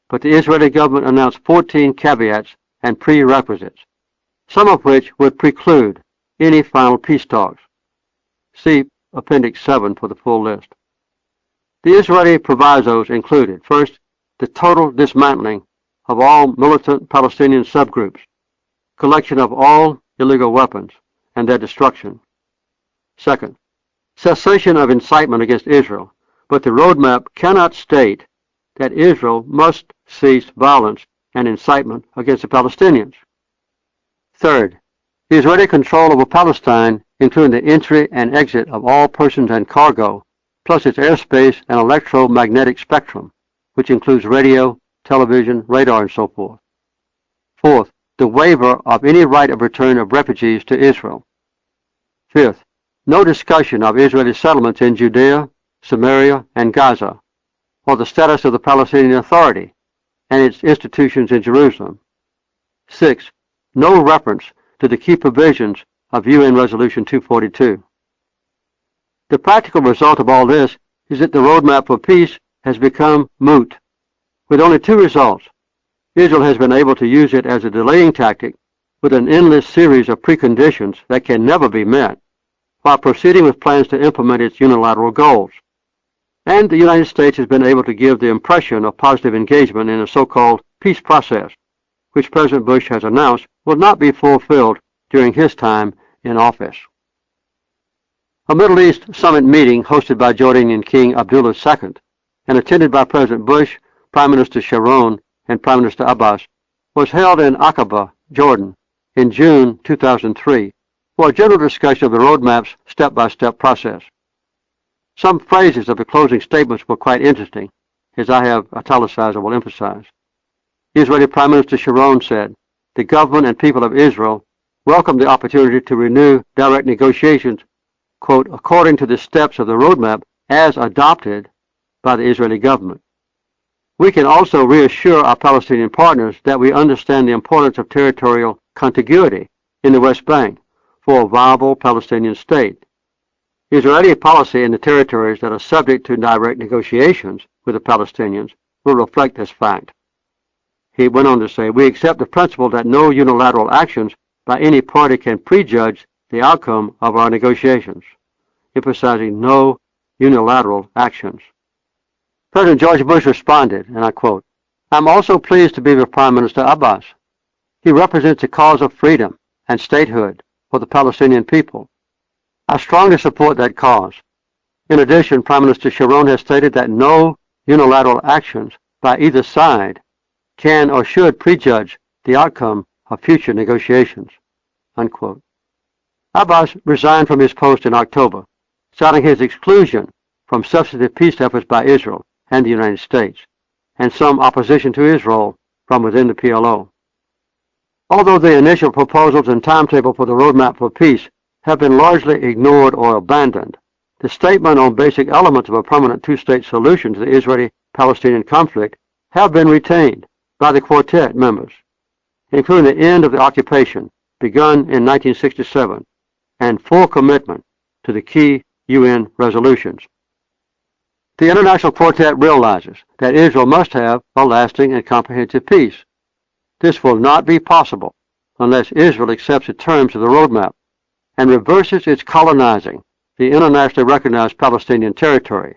but the Israeli government announced 14 caveats and prerequisites, some of which would preclude any final peace talks. See Appendix 7 for the full list. The Israeli provisos included, first, the total dismantling of all militant Palestinian subgroups, collection of all illegal weapons, and their destruction. Second, cessation of incitement against Israel, but the roadmap cannot state that Israel must cease violence and incitement against the Palestinians. Third, the Israeli control over Palestine, including the entry and exit of all persons and cargo, plus its airspace and electromagnetic spectrum, which includes radio, television, radar, and so forth. Fourth, the waiver of any right of return of refugees to Israel. Fifth, no discussion of Israeli settlements in Judea, Samaria, and Gaza, or the status of the Palestinian Authority and its institutions in Jerusalem. Sixth, no reference to the key provisions of UN Resolution 242. The practical result of all this is that the roadmap for peace has become moot, with only two results. Israel has been able to use it as a delaying tactic with an endless series of preconditions that can never be met, while proceeding with plans to implement its unilateral goals. And the United States has been able to give the impression of positive engagement in a so-called peace process, which President Bush has announced will not be fulfilled during his time in office. A Middle East summit meeting hosted by Jordanian King Abdullah II and attended by President Bush, Prime Minister Sharon, and Prime Minister Abbas was held in Aqaba, Jordan, in June 2003 for a general discussion of the roadmap's step-by-step process. Some phrases of the closing statements were quite interesting, as I have italicized and will emphasize. Israeli Prime Minister Sharon said, "The government and people of Israel welcome the opportunity to renew direct negotiations, quote, according to the steps of the roadmap as adopted by the Israeli government." We can also reassure our Palestinian partners that we understand the importance of territorial contiguity in the West Bank for a viable Palestinian state. Israeli policy in the territories that are subject to direct negotiations with the Palestinians will reflect this fact. He went on to say, we accept the principle that no unilateral actions by any party can prejudge the outcome of our negotiations, emphasizing no unilateral actions. President George Bush responded, and I quote, I'm also pleased to be with Prime Minister Abbas. He represents a cause of freedom and statehood for the Palestinian people. I strongly support that cause. In addition, Prime Minister Sharon has stated that no unilateral actions by either side can or should prejudge the outcome of future negotiations, unquote. Abbas resigned from his post in October, citing his exclusion from substantive peace efforts by Israel and the United States, and some opposition to Israel from within the PLO. Although the initial proposals and timetable for the roadmap for peace have been largely ignored or abandoned, the statement on basic elements of a permanent two-state solution to the Israeli-Palestinian conflict have been retained by the quartet members, including the end of the occupation begun in 1967 and full commitment to the key UN resolutions. The International Quartet realizes that Israel must have a lasting and comprehensive peace. This will not be possible unless Israel accepts the terms of the roadmap and reverses its colonizing the internationally recognized Palestinian territory,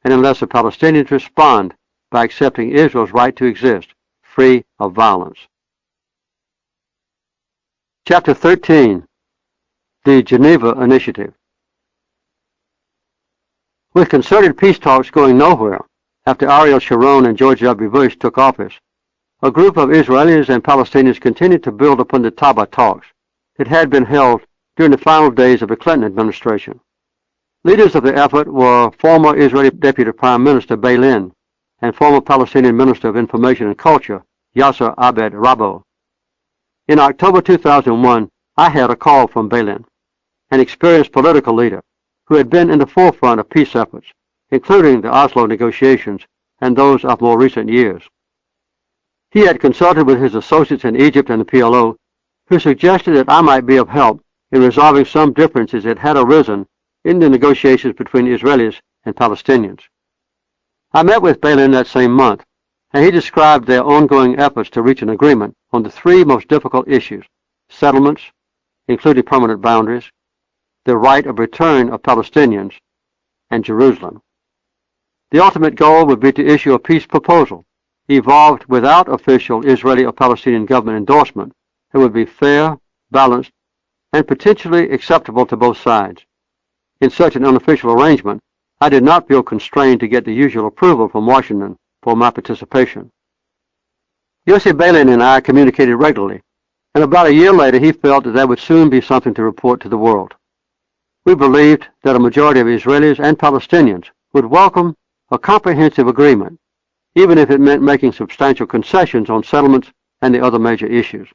and unless the Palestinians respond by accepting Israel's right to exist, free of violence. Chapter 13, the Geneva Initiative. With concerted peace talks going nowhere after Ariel Sharon and George W. Bush took office, a group of Israelis and Palestinians continued to build upon the Taba talks that had been held during the final days of the Clinton administration. Leaders of the effort were former Israeli Deputy Prime Minister Beilin and former Palestinian Minister of Information and Culture Yasser Abed Rabo. In October 2001, I had a call from Beilin, an experienced political leader who had been in the forefront of peace efforts, including the Oslo negotiations and those of more recent years. He had consulted with his associates in Egypt and the PLO, who suggested that I might be of help in resolving some differences that had arisen in the negotiations between Israelis and Palestinians. I met with Beilin that same month, and he described their ongoing efforts to reach an agreement on the three most difficult issues: settlements, including permanent boundaries, the right of return of Palestinians, and Jerusalem. The ultimate goal would be to issue a peace proposal, evolved without official Israeli or Palestinian government endorsement, that would be fair, balanced, and potentially acceptable to both sides. In such an unofficial arrangement, I did not feel constrained to get the usual approval from Washington for my participation. Yossi Beilin and I communicated regularly, and about a year later he felt that there would soon be something to report to the world. We believed that a majority of Israelis and Palestinians would welcome a comprehensive agreement, even if it meant making substantial concessions on settlements and the other major issues.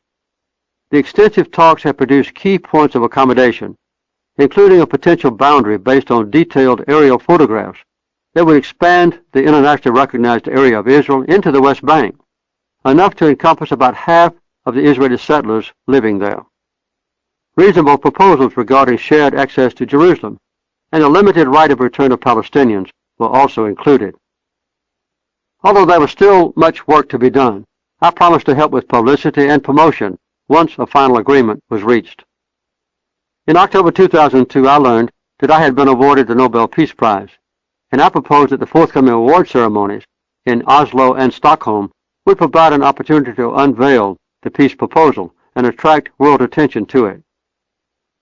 The extensive talks have produced key points of accommodation, including a potential boundary based on detailed aerial photographs that would expand the internationally recognized area of Israel into the West Bank, enough to encompass about half of the Israeli settlers living there. Reasonable proposals regarding shared access to Jerusalem and a limited right of return of Palestinians were also included. Although there was still much work to be done, I promised to help with publicity and promotion once a final agreement was reached. In October 2002, I learned that I had been awarded the Nobel Peace Prize, and I proposed that the forthcoming award ceremonies in Oslo and Stockholm would provide an opportunity to unveil the peace proposal and attract world attention to it.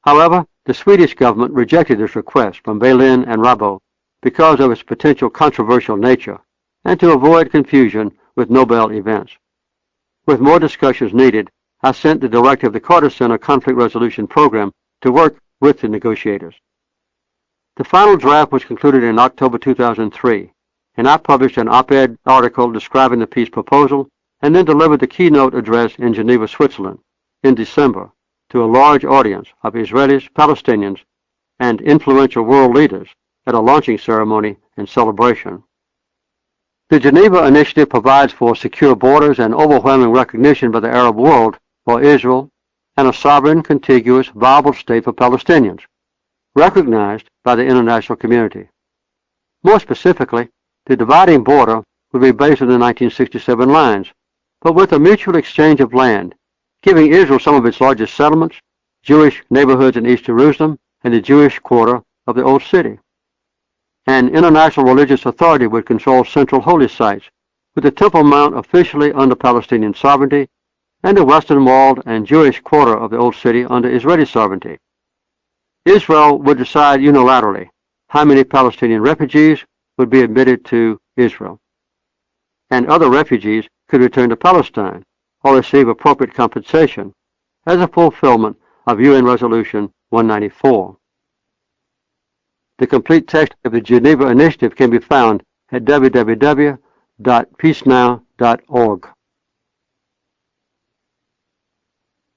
However, the Swedish government rejected this request from Beilin and Rabo because of its potential controversial nature and to avoid confusion with Nobel events. With more discussions needed, I sent the director of the Carter Center Conflict Resolution Program to work with the negotiators. The final draft was concluded in October 2003, and I published an op-ed article describing the peace proposal and then delivered the keynote address in Geneva, Switzerland in December to a large audience of Israelis, Palestinians, and influential world leaders at a launching ceremony and celebration. The Geneva Initiative provides for secure borders and overwhelming recognition by the Arab world for Israel and a sovereign, contiguous, viable state for Palestinians, recognized by the international community. More specifically, the dividing border would be based on the 1967 lines, but with a mutual exchange of land, giving Israel some of its largest settlements, Jewish neighborhoods in East Jerusalem, and the Jewish quarter of the Old City. An international religious authority would control central holy sites, with the Temple Mount officially under Palestinian sovereignty, and the Western Wall and Jewish quarter of the Old City under Israeli sovereignty. Israel would decide unilaterally how many Palestinian refugees would be admitted to Israel, and other refugees could return to Palestine or receive appropriate compensation as a fulfillment of UN Resolution 194. The complete text of the Geneva Initiative can be found at www.peacenow.org.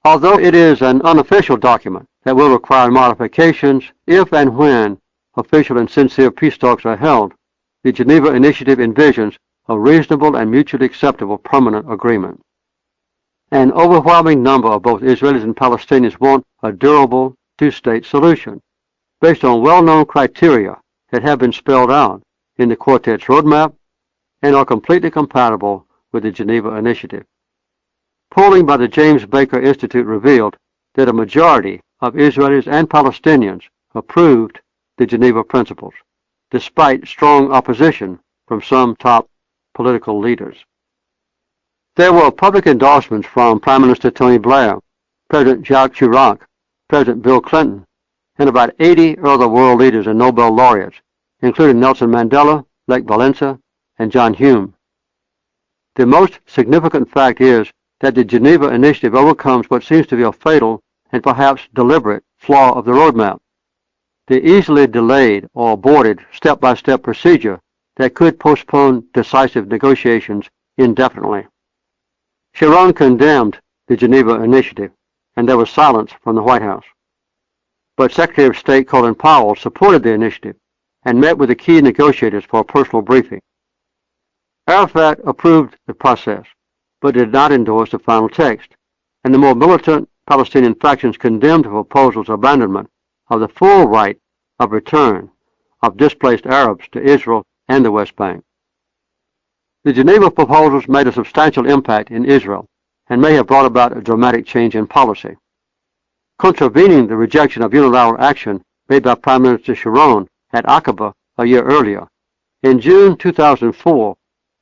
Although it is an unofficial document that will require modifications if and when official and sincere peace talks are held, the Geneva Initiative envisions a reasonable and mutually acceptable permanent agreement. An overwhelming number of both Israelis and Palestinians want a durable two-state solution, based on well-known criteria that have been spelled out in the Quartet's roadmap and are completely compatible with the Geneva Initiative. Polling by the James Baker Institute revealed that a majority of Israelis and Palestinians approved the Geneva Principles, despite strong opposition from some top political leaders. There were public endorsements from Prime Minister Tony Blair, President Jacques Chirac, President Bill Clinton, and about 80 other world leaders and Nobel laureates, including Nelson Mandela, Lech Walesa, and John Hume. The most significant fact is that the Geneva Initiative overcomes what seems to be a fatal and perhaps deliberate flaw of the roadmap, the easily delayed or aborted step-by-step procedure that could postpone decisive negotiations indefinitely. Sharon condemned the Geneva Initiative, and there was silence from the White House. But Secretary of State Colin Powell supported the initiative and met with the key negotiators for a personal briefing. Arafat approved the process, but did not endorse the final text, and the more militant Palestinian factions condemned the proposal's abandonment of the full right of return of displaced Arabs to Israel and the West Bank. The Geneva proposals made a substantial impact in Israel and may have brought about a dramatic change in policy. Contravening the rejection of unilateral action made by Prime Minister Sharon at Aqaba a year earlier, in June 2004,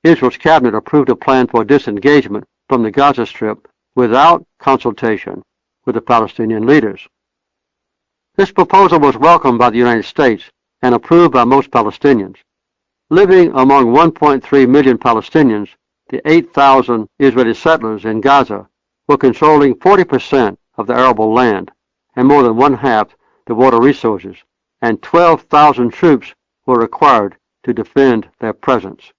Israel's cabinet approved a plan for disengagement from the Gaza Strip without consultation with the Palestinian leaders. This proposal was welcomed by the United States and approved by most Palestinians. Living among 1.3 million Palestinians, the 8,000 Israeli settlers in Gaza were controlling 40% of the arable land and more than one-half the water resources, and 12,000 troops were required to defend their presence.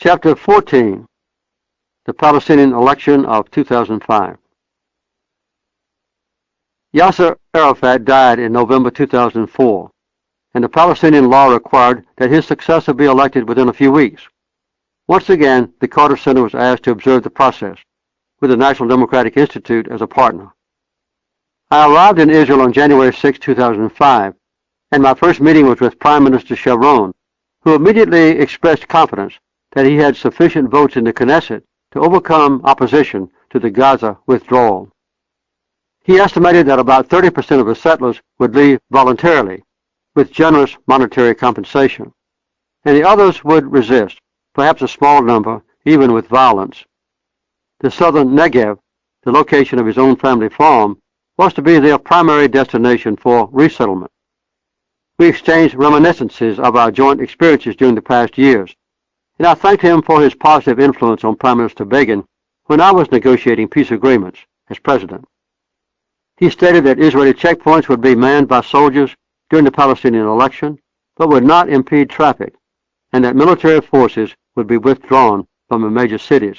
Chapter 14, the Palestinian election of 2005. Yasser Arafat died in November 2004, and the Palestinian law required that his successor be elected within a few weeks. Once again, the Carter Center was asked to observe the process, with the National Democratic Institute as a partner. I arrived in Israel on January 6, 2005, and my first meeting was with Prime Minister Sharon, who immediately expressed confidence that he had sufficient votes in the Knesset to overcome opposition to the Gaza withdrawal. He estimated that about 30% of the settlers would leave voluntarily, with generous monetary compensation, and the others would resist, perhaps a small number, even with violence. The southern Negev, the location of his own family farm, was to be their primary destination for resettlement. We exchanged reminiscences of our joint experiences during the past years, and I thanked him for his positive influence on Prime Minister Begin when I was negotiating peace agreements as president. He stated that Israeli checkpoints would be manned by soldiers during the Palestinian election, but would not impede traffic, and that military forces would be withdrawn from the major cities.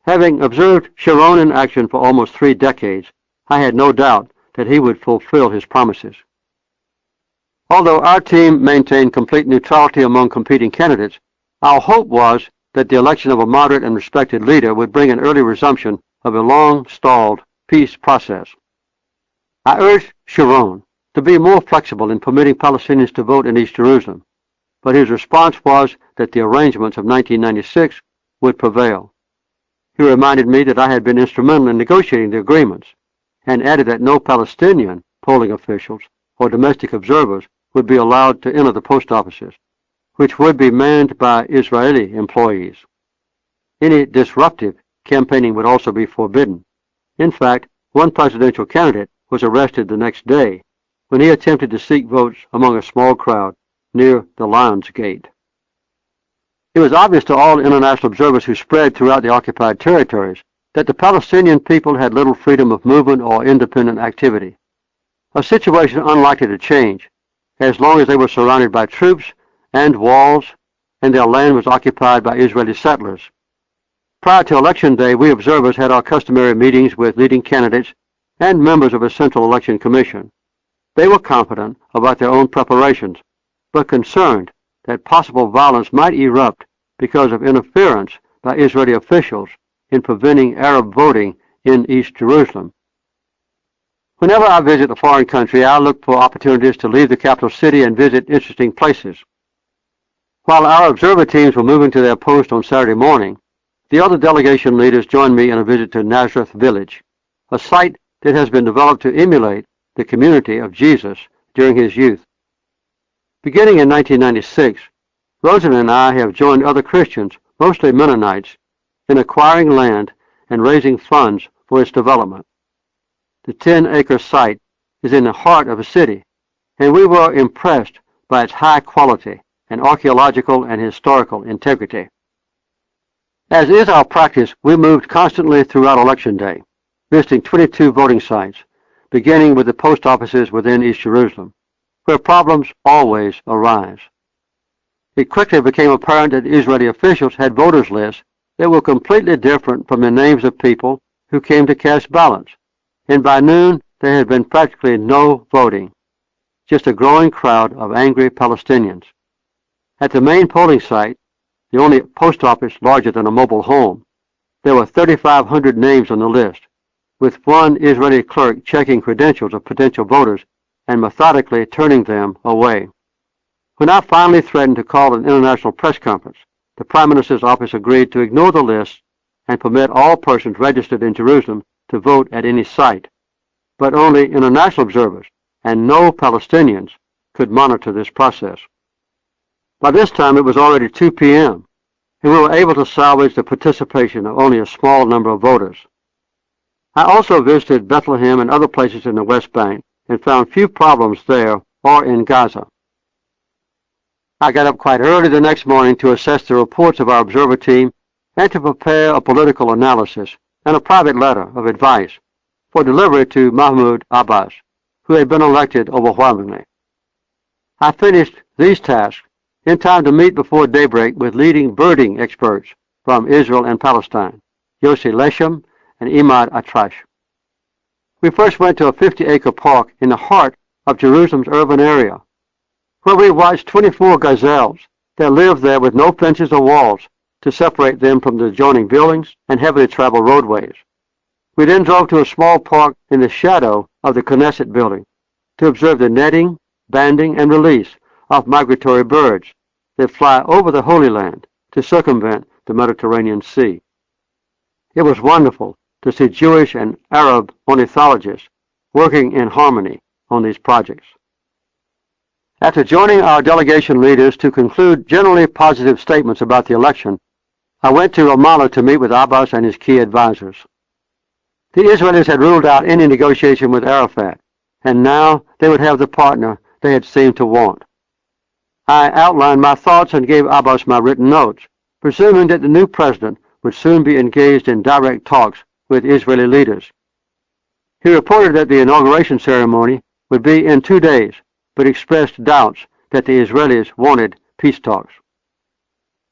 Having observed Sharon in action for almost 3 decades, I had no doubt that he would fulfill his promises. Although our team maintained complete neutrality among competing candidates, our hope was that the election of a moderate and respected leader would bring an early resumption of a long-stalled peace process. I urged Sharon to be more flexible in permitting Palestinians to vote in East Jerusalem, but his response was that the arrangements of 1996 would prevail. He reminded me that I had been instrumental in negotiating the agreements, and added that no Palestinian polling officials or domestic observers would be allowed to enter the post offices, which would be manned by Israeli employees. Any disruptive campaigning would also be forbidden. In fact, one presidential candidate was arrested the next day when he attempted to seek votes among a small crowd near the Lions Gate. It was obvious to all international observers who spread throughout the occupied territories that the Palestinian people had little freedom of movement or independent activity, a situation unlikely to change as long as they were surrounded by troops and walls and their land was occupied by Israeli settlers. Prior to Election Day, we observers had our customary meetings with leading candidates and members of a Central Election Commission. They were confident about their own preparations, but concerned that possible violence might erupt because of interference by Israeli officials in preventing Arab voting in East Jerusalem. Whenever I visit a foreign country, I look for opportunities to leave the capital city and visit interesting places. While our observer teams were moving to their post on Saturday morning, the other delegation leaders joined me in a visit to Nazareth Village, a site that has been developed to emulate the community of Jesus during his youth. Beginning in 1996, Rosen and I have joined other Christians, mostly Mennonites, in acquiring land and raising funds for its development. The 10-acre site is in the heart of a city, and we were impressed by its high quality and archaeological and historical integrity. As is our practice, we moved constantly throughout Election Day, visiting 22 voting sites, beginning with the post offices within East Jerusalem, where problems always arise. It quickly became apparent that Israeli officials had voters lists that were completely different from the names of people who came to cast ballots, and by noon there had been practically no voting, just a growing crowd of angry Palestinians. At the main polling site, the only post office larger than a mobile home, there were 3,500 names on the list, with one Israeli clerk checking credentials of potential voters and methodically turning them away. When I finally threatened to call an international press conference, the Prime Minister's office agreed to ignore the list and permit all persons registered in Jerusalem to vote at any site, but only international observers and no Palestinians could monitor this process. By this time, it was already 2 p.m., and we were able to salvage the participation of only a small number of voters. I also visited Bethlehem and other places in the West Bank and found few problems there or in Gaza. I got up quite early the next morning to assess the reports of our observer team and to prepare a political analysis and a private letter of advice for delivery to Mahmoud Abbas, who had been elected overwhelmingly. I finished these tasks in time to meet before daybreak with leading birding experts from Israel and Palestine, Yossi Leshem and Imad Atrash. We first went to a 50-acre park in the heart of Jerusalem's urban area, where we watched 24 gazelles that lived there with no fences or walls to separate them from the adjoining buildings and heavily traveled roadways. We then drove to a small park in the shadow of the Knesset building to observe the netting, banding, and release of migratory birds that fly over the Holy Land to circumvent the Mediterranean Sea. It was wonderful to see Jewish and Arab ornithologists working in harmony on these projects. After joining our delegation leaders to conclude generally positive statements about the election, I went to Ramallah to meet with Abbas and his key advisors. The Israelis had ruled out any negotiation with Arafat, and now they would have the partner they had seemed to want. I outlined my thoughts and gave Abbas my written notes, presuming that the new president would soon be engaged in direct talks with Israeli leaders. He reported that the inauguration ceremony would be in 2 days, but expressed doubts that the Israelis wanted peace talks.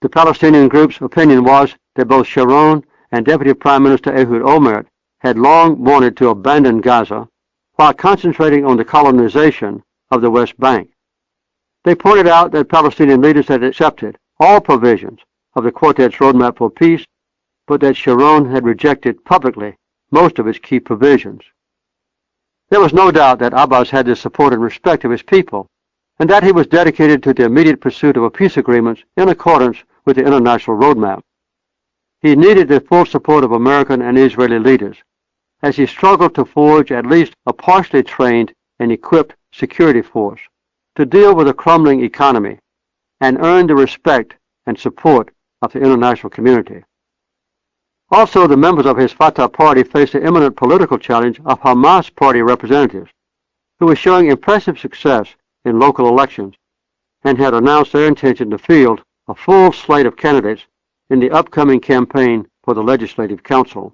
The Palestinian group's opinion was that both Sharon and Deputy Prime Minister Ehud Olmert had long wanted to abandon Gaza while concentrating on the colonization of the West Bank. They pointed out that Palestinian leaders had accepted all provisions of the quartet's roadmap for peace, but that Sharon had rejected publicly most of its key provisions. There was no doubt that Abbas had the support and respect of his people, and that he was dedicated to the immediate pursuit of a peace agreement in accordance with the international roadmap. He needed the full support of American and Israeli leaders, as he struggled to forge at least a partially trained and equipped security force to deal with a crumbling economy and earn the respect and support of the international community. Also, the members of his Fatah party faced the imminent political challenge of Hamas party representatives, who were showing impressive success in local elections and had announced their intention to field a full slate of candidates in the upcoming campaign for the Legislative Council.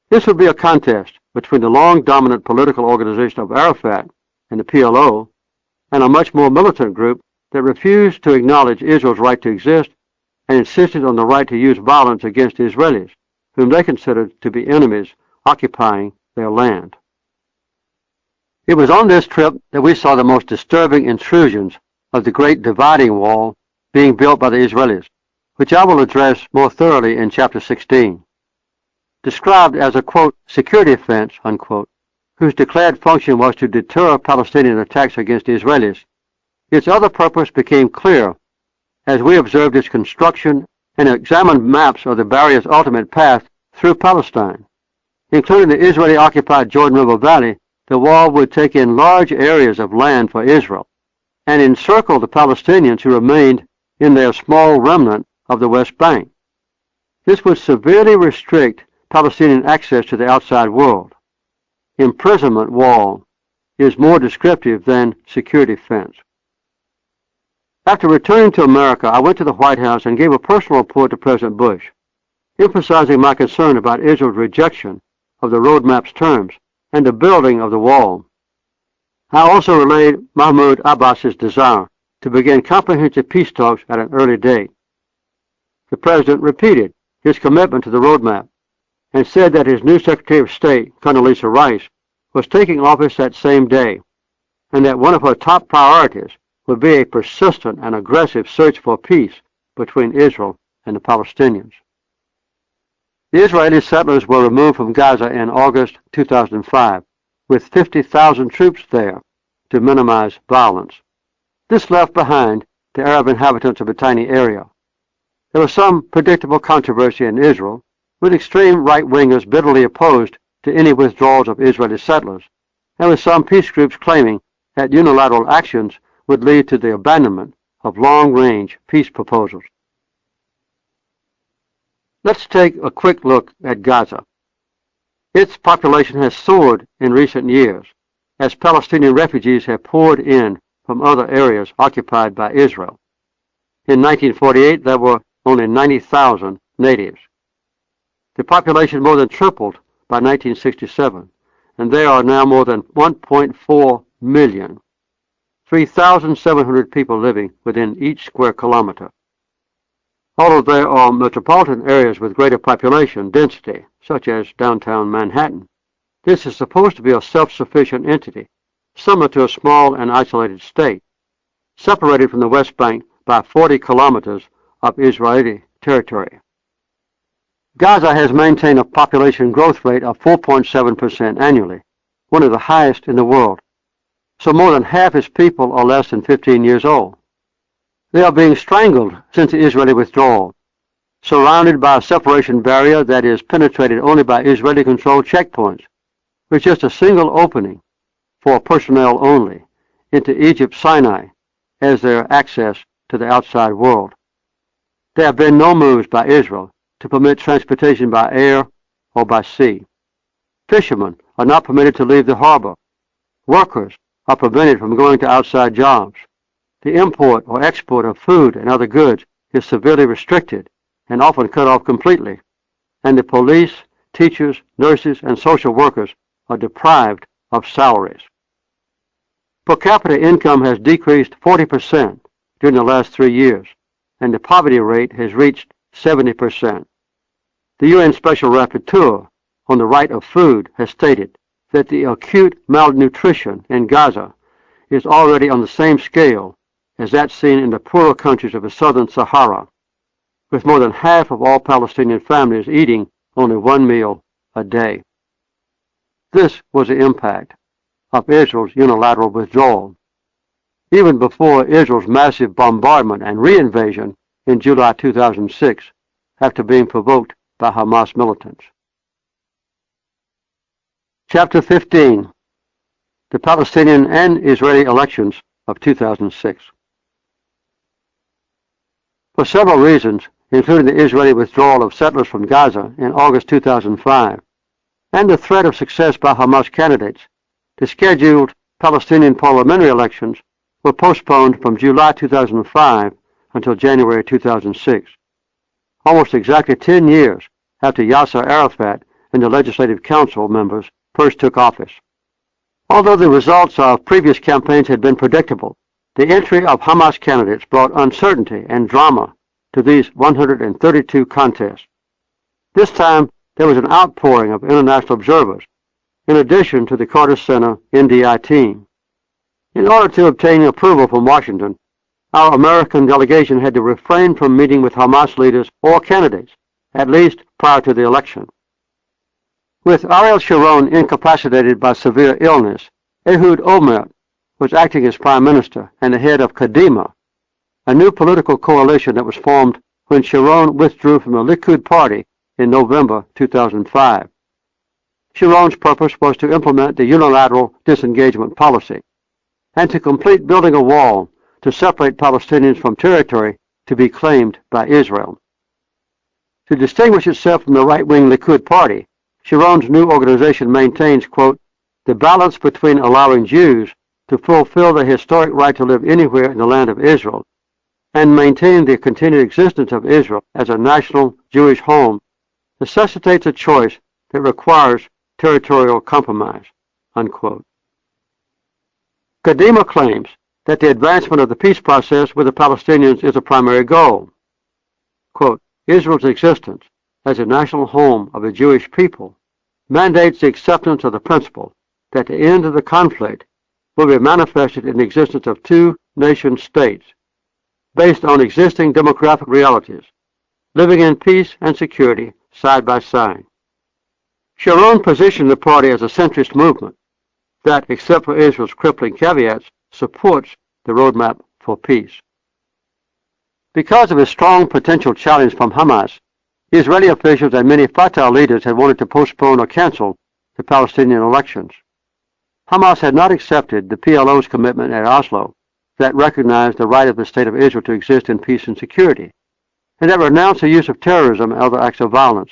This would be a contest between the long-dominant political organization of Arafat and the PLO and a much more militant group that refused to acknowledge Israel's right to exist and insisted on the right to use violence against Israelis, whom they considered to be enemies occupying their land. It was on this trip that we saw the most disturbing intrusions of the Great Dividing Wall being built by the Israelis, which I will address more thoroughly in Chapter 16. Described as a, quote, security fence, unquote, whose declared function was to deter Palestinian attacks against Israelis, its other purpose became clear as we observed its construction and examined maps of the barrier's ultimate path through Palestine. Including the Israeli-occupied Jordan River Valley, the wall would take in large areas of land for Israel and encircle the Palestinians who remained in their small remnant of the West Bank. This would severely restrict Palestinian access to the outside world. Imprisonment wall is more descriptive than security fence. After returning to America, I went to the White House and gave a personal report to President Bush, emphasizing my concern about Israel's rejection of the roadmap's terms and the building of the wall. I also relayed Mahmoud Abbas's desire to begin comprehensive peace talks at an early date. The President repeated his commitment to the roadmap and said that his new Secretary of State, Condoleezza Rice, was taking office that same day, and that one of her top priorities would be a persistent and aggressive search for peace between Israel and the Palestinians. The Israeli settlers were removed from Gaza in August 2005, with 50,000 troops there to minimize violence. This left behind the Arab inhabitants of a tiny area. There was some predictable controversy in Israel, with extreme right-wingers bitterly opposed to any withdrawals of Israeli settlers, and with some peace groups claiming that unilateral actions would lead to the abandonment of long-range peace proposals. Let's take a quick look at Gaza. Its population has soared in recent years as Palestinian refugees have poured in from other areas occupied by Israel. In 1948, there were only 90,000 natives. The population more than tripled by 1967, and there are now more than 1.4 million, 3,700 people living within each square kilometer. Although there are metropolitan areas with greater population density, such as downtown Manhattan, this is supposed to be a self-sufficient entity, similar to a small and isolated state, separated from the West Bank by 40 kilometers of Israeli territory. Gaza has maintained a population growth rate of 4.7% annually, one of the highest in the world. So more than half its people are less than 15 years old. They are being strangled since the Israeli withdrawal, surrounded by a separation barrier that is penetrated only by Israeli-controlled checkpoints, with just a single opening for personnel only into Egypt's Sinai as their access to the outside world. There have been no moves by Israel to permit transportation by air or by sea. Fishermen are not permitted to leave the harbor. Workers are prevented from going to outside jobs. The import or export of food and other goods is severely restricted and often cut off completely. And the police, teachers, nurses, and social workers are deprived of salaries. Per capita income has decreased 40% during the last 3 years, and the poverty rate has reached 70%. The UN Special Rapporteur on the right of food has stated that the acute malnutrition in Gaza is already on the same scale as that seen in the poorer countries of the southern Sahara, with more than half of all Palestinian families eating only one meal a day. This was the impact of Israel's unilateral withdrawal, even before Israel's massive bombardment and reinvasion in July 2006, after being provoked by Hamas militants. Chapter 15. The Palestinian and Israeli elections of 2006. For several reasons, including the Israeli withdrawal of settlers from Gaza in August 2005, and the threat of success by Hamas candidates, the scheduled Palestinian parliamentary elections were postponed from July 2005 until January 2006, almost exactly 10 years after Yasser Arafat and the Legislative Council members first took office. Although the results of previous campaigns had been predictable, the entry of Hamas candidates brought uncertainty and drama to these 132 contests. This time, there was an outpouring of international observers, in addition to the Carter Center NDI team. In order to obtain approval from Washington, our American delegation had to refrain from meeting with Hamas leaders or candidates, at least prior to the election. With Ariel Sharon incapacitated by severe illness, Ehud Olmert was acting as prime minister and the head of Kadima, a new political coalition that was formed when Sharon withdrew from the Likud party in November 2005. Sharon's purpose was to implement the unilateral disengagement policy and to complete building a wall to separate Palestinians from territory to be claimed by Israel. To distinguish itself from the right-wing Likud party, Sharon's new organization maintains, quote, the balance between allowing Jews to fulfill their historic right to live anywhere in the land of Israel and maintain the continued existence of Israel as a national Jewish home necessitates a choice that requires territorial compromise, unquote. Kadima claims that the advancement of the peace process with the Palestinians is a primary goal. Quote, Israel's existence as a national home of the Jewish people mandates the acceptance of the principle that the end of the conflict will be manifested in the existence of two nation-states based on existing demographic realities, living in peace and security side by side. Sharon positioned the party as a centrist movement that, except for Israel's crippling caveats, supports the roadmap for peace. Because of a strong potential challenge from Hamas, Israeli officials and many Fatah leaders had wanted to postpone or cancel the Palestinian elections. Hamas had not accepted the PLO's commitment at Oslo that recognized the right of the State of Israel to exist in peace and security, and that renounced the use of terrorism and other acts of violence.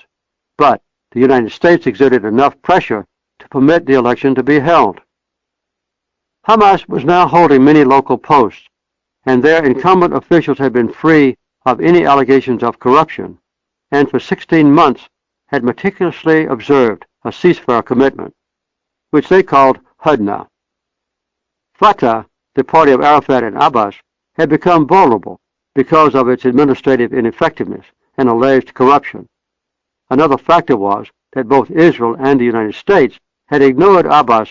But the United States exerted enough pressure to permit the election to be held. Hamas was now holding many local posts, and their incumbent officials had been free of any allegations of corruption, and for 16 months had meticulously observed a ceasefire commitment, which they called Hudna. Fatah, the party of Arafat and Abbas, had become vulnerable because of its administrative ineffectiveness and alleged corruption. Another factor was that both Israel and the United States had ignored Abbas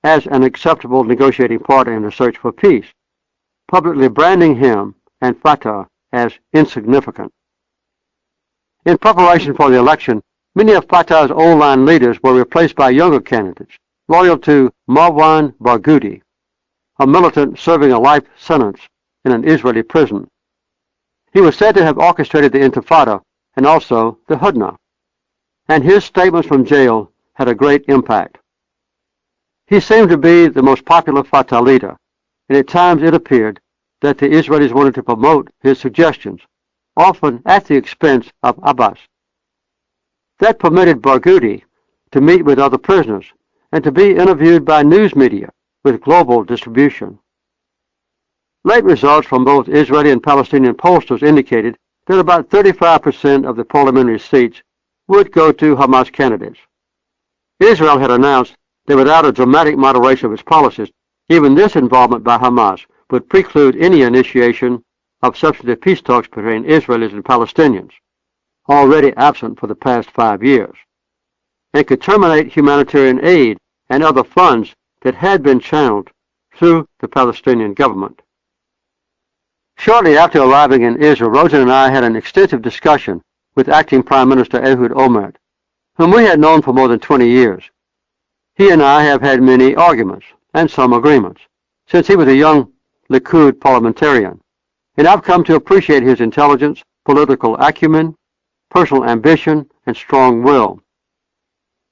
as an acceptable negotiating partner in the search for peace, publicly branding him and Fatah as insignificant. In preparation for the election, many of Fatah's old-line leaders were replaced by younger candidates, loyal to Marwan Barghouti, a militant serving a life sentence in an Israeli prison. He was said to have orchestrated the Intifada and also the Hudna, and his statements from jail had a great impact. He seemed to be the most popular Fatah leader, and at times it appeared that the Israelis wanted to promote his suggestions, often at the expense of Abbas. That permitted Barghouti to meet with other prisoners and to be interviewed by news media with global distribution. Late results from both Israeli and Palestinian pollsters indicated that about 35% of the parliamentary seats would go to Hamas candidates. Israel had announced that without a dramatic moderation of its policies, even this involvement by Hamas would preclude any initiation of substantive peace talks between Israelis and Palestinians, already absent for the past 5 years, and could terminate humanitarian aid and other funds that had been channeled through the Palestinian government. Shortly after arriving in Israel, Rosen and I had an extensive discussion with acting Prime Minister Ehud Olmert, whom we had known for more than 20 years. He and I have had many arguments and some agreements since he was a young Likud parliamentarian, and I've come to appreciate his intelligence, political acumen, personal ambition, and strong will.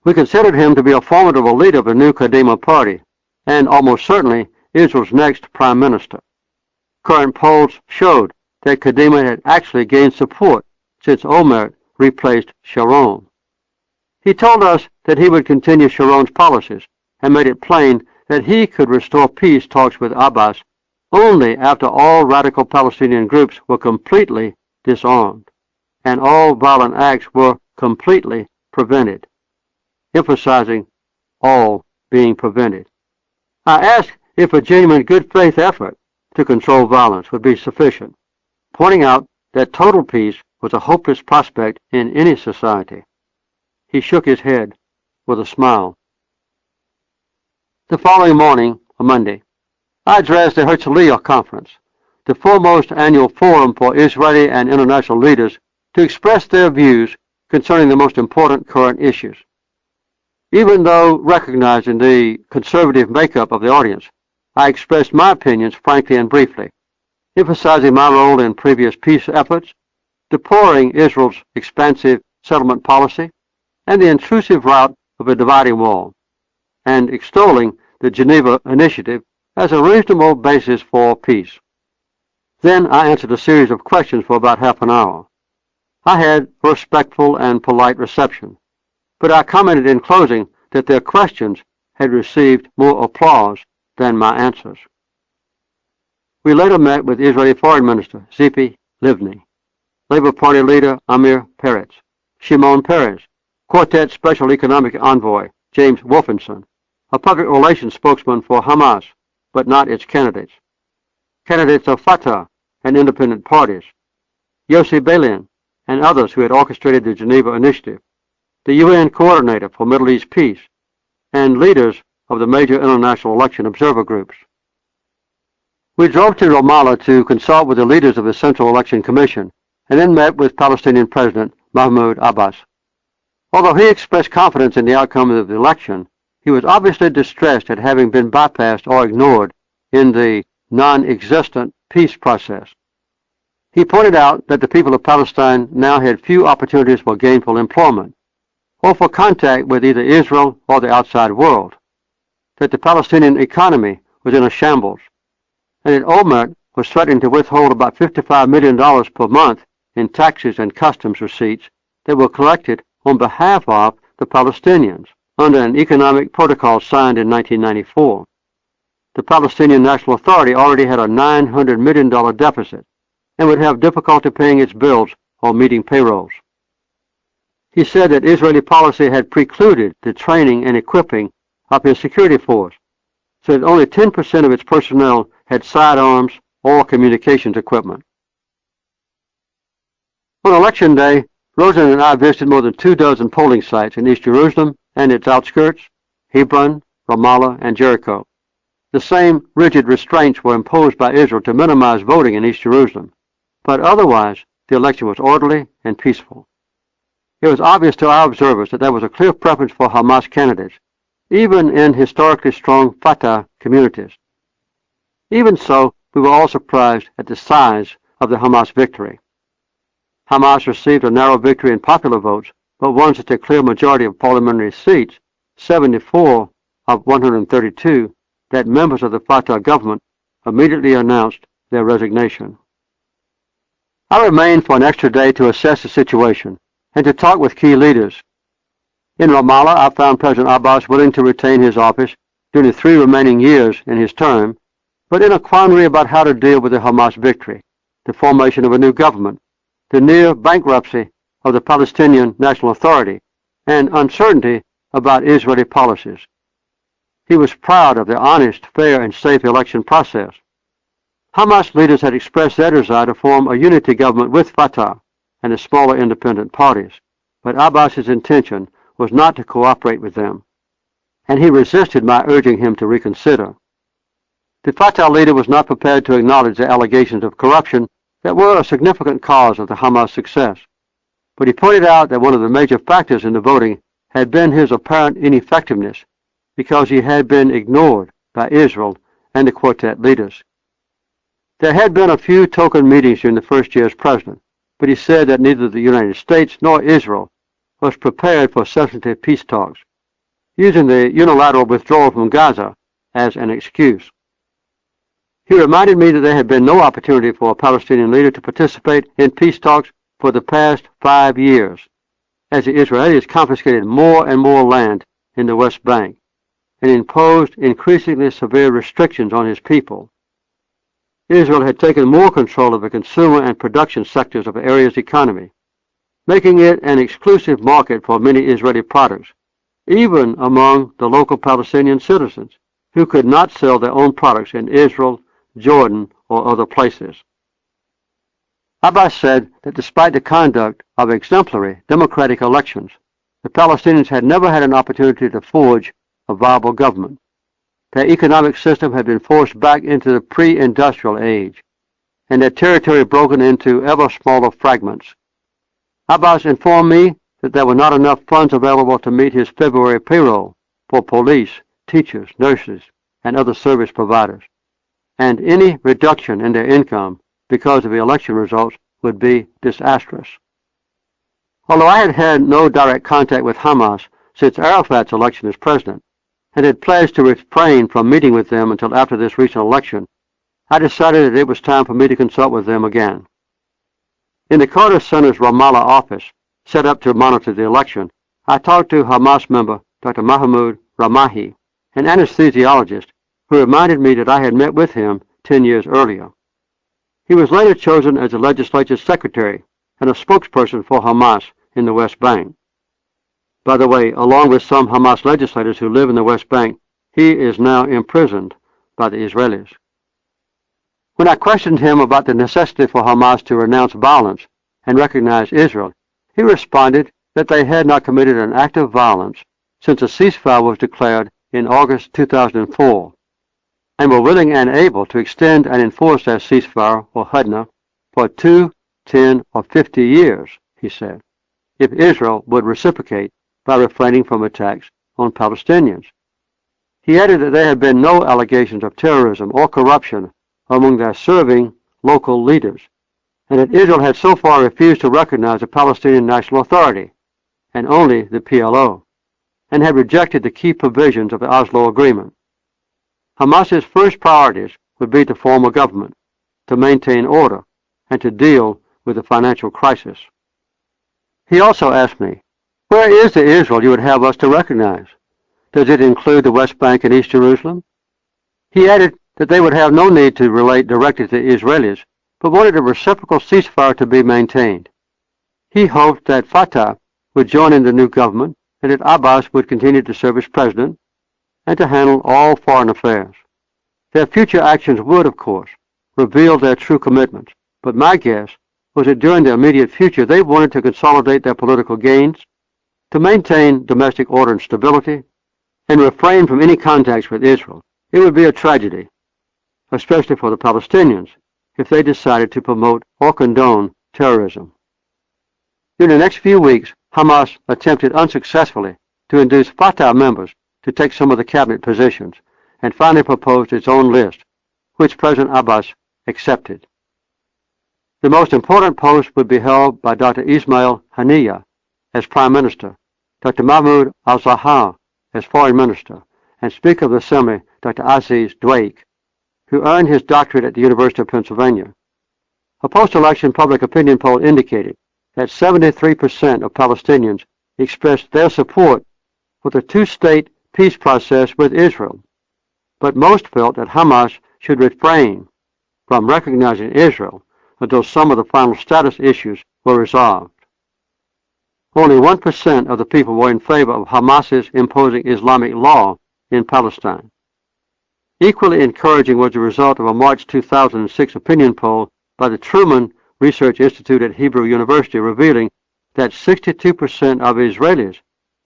We considered him to be a formidable leader of the new Kadima party, and almost certainly Israel's next prime minister. Current polls showed that Kadima had actually gained support since Olmert replaced Sharon. He told us that he would continue Sharon's policies and made it plain that he could restore peace talks with Abbas only after all radical Palestinian groups were completely disarmed and all violent acts were completely prevented, emphasizing all being prevented. I asked if a genuine good faith effort to control violence would be sufficient, pointing out that total peace was a hopeless prospect in any society. He shook his head with a smile. The following morning, a Monday, I addressed the Herzliya Conference, the foremost annual forum for Israeli and international leaders to express their views concerning the most important current issues. Even though recognizing the conservative makeup of the audience, I expressed my opinions frankly and briefly, emphasizing my role in previous peace efforts, deploring Israel's expansive settlement policy, and the intrusive route of a dividing wall, and extolling the Geneva Initiative as a reasonable basis for peace. Then I answered a series of questions for about half an hour. I had a respectful and polite reception, but I commented in closing that their questions had received more applause than my answers. We later met with Israeli Foreign Minister Tzipi Livni, Labour Party leader Amir Peretz, Shimon Peres, Quartet Special Economic Envoy James Wolfenson, a public relations spokesman for Hamas, but not its candidates, candidates of Fatah and independent parties, Yossi Beilin, and others who had orchestrated the Geneva Initiative, the UN Coordinator for Middle East Peace, and leaders of the major international election observer groups. We drove to Ramallah to consult with the leaders of the Central Election Commission, and then met with Palestinian President Mahmoud Abbas. Although he expressed confidence in the outcome of the election, he was obviously distressed at having been bypassed or ignored in the non-existent peace process. He pointed out that the people of Palestine now had few opportunities for gainful employment or for contact with either Israel or the outside world, that the Palestinian economy was in a shambles, and that Olmert was threatening to withhold about $55 million per month in taxes and customs receipts that were collected on behalf of the Palestinians under an economic protocol signed in 1994. The Palestinian National Authority already had a $900 million deficit and would have difficulty paying its bills or meeting payrolls. He said that Israeli policy had precluded the training and equipping of his security force, so that only 10% of its personnel had sidearms or communications equipment. On Election Day, Rosen and I visited more than 24 polling sites in East Jerusalem and its outskirts, Hebron, Ramallah, and Jericho. The same rigid restraints were imposed by Israel to minimize voting in East Jerusalem, but otherwise the election was orderly and peaceful. It was obvious to our observers that there was a clear preference for Hamas candidates, even in historically strong Fatah communities. Even so, we were all surprised at the size of the Hamas victory. Hamas received a narrow victory in popular votes, but won such a clear majority of parliamentary seats, 74 of 132, that members of the Fatah government immediately announced their resignation. I remained for an extra day to assess the situation and to talk with key leaders. In Ramallah, I found President Abbas willing to retain his office during the 3 remaining years in his term, but in a quandary about how to deal with the Hamas victory, the formation of a new government, the near bankruptcy of the Palestinian National Authority, and uncertainty about Israeli policies. He was proud of the honest, fair, and safe election process. Hamas leaders had expressed their desire to form a unity government with Fatah and the smaller independent parties, but Abbas's intention was not to cooperate with them, and he resisted my urging him to reconsider. The Fatah leader was not prepared to acknowledge the allegations of corruption that were a significant cause of the Hamas success, but he pointed out that one of the major factors in the voting had been his apparent ineffectiveness because he had been ignored by Israel and the quartet leaders. There had been a few token meetings during the first year as president, but he said that neither the United States nor Israel was prepared for substantive peace talks, using the unilateral withdrawal from Gaza as an excuse. He reminded me that there had been no opportunity for a Palestinian leader to participate in peace talks for the past 5 years, as the Israelis confiscated more and more land in the West Bank and imposed increasingly severe restrictions on his people. Israel had taken more control of the consumer and production sectors of the area's economy, making it an exclusive market for many Israeli products, even among the local Palestinian citizens, who could not sell their own products in Israel, Jordan, or other places. Abbas said that despite the conduct of exemplary democratic elections, the Palestinians had never had an opportunity to forge a viable government. Their economic system had been forced back into the pre-industrial age, and their territory broken into ever smaller fragments. Abbas informed me that there were not enough funds available to meet his February payroll for police, teachers, nurses, and other service providers, and any reduction in their income because of the election results would be disastrous. Although I had had no direct contact with Hamas since Arafat's election as president, and had pledged to refrain from meeting with them until after this recent election, I decided that it was time for me to consult with them again. In the Carter Center's Ramallah office, set up to monitor the election, I talked to Hamas member Dr. Mahmoud Ramahi, an anesthesiologist who reminded me that I had met with him 10 years earlier. He was later chosen as the legislature's secretary and a spokesperson for Hamas in the West Bank. By the way, along with some Hamas legislators who live in the West Bank, he is now imprisoned by the Israelis. When I questioned him about the necessity for Hamas to renounce violence and recognize Israel, he responded that they had not committed an act of violence since a ceasefire was declared in August 2004, and were willing and able to extend and enforce that ceasefire, or Hudna, for 2, 10, or 50 years, he said, if Israel would reciprocate by refraining from attacks on Palestinians. He added that there had been no allegations of terrorism or corruption among their serving local leaders, and that Israel had so far refused to recognize the Palestinian National Authority, and only the PLO, and had rejected the key provisions of the Oslo Agreement. Hamas's first priorities would be to form a government, to maintain order, and to deal with the financial crisis. He also asked me, where is the Israel you would have us to recognize? Does it include the West Bank and East Jerusalem? He added that they would have no need to relate directly to the Israelis, but wanted a reciprocal ceasefire to be maintained. He hoped that Fatah would join in the new government and that Abbas would continue to serve as president and to handle all foreign affairs. Their future actions would, of course, reveal their true commitments, but my guess was that during the immediate future they wanted to consolidate their political gains, to maintain domestic order and stability, and refrain from any contacts with Israel. It would be a tragedy, especially for the Palestinians, if they decided to promote or condone terrorism. During the next few weeks, Hamas attempted unsuccessfully to induce Fatah members to take some of the cabinet positions, and finally proposed its own list, which President Abbas accepted. The most important post would be held by Dr. Ismail Haniyeh as Prime Minister, Dr. Mahmoud al-Zahar as Foreign Minister, and Speaker of the Assembly, Dr. Aziz Dweik, who earned his doctorate at the University of Pennsylvania. A post-election public opinion poll indicated that 73% of Palestinians expressed their support for the two-state peace process with Israel, but most felt that Hamas should refrain from recognizing Israel until some of the final status issues were resolved. Only 1% of the people were in favor of Hamas's imposing Islamic law in Palestine. Equally encouraging was the result of a March 2006 opinion poll by the Truman Research Institute at Hebrew University, revealing that 62% of Israelis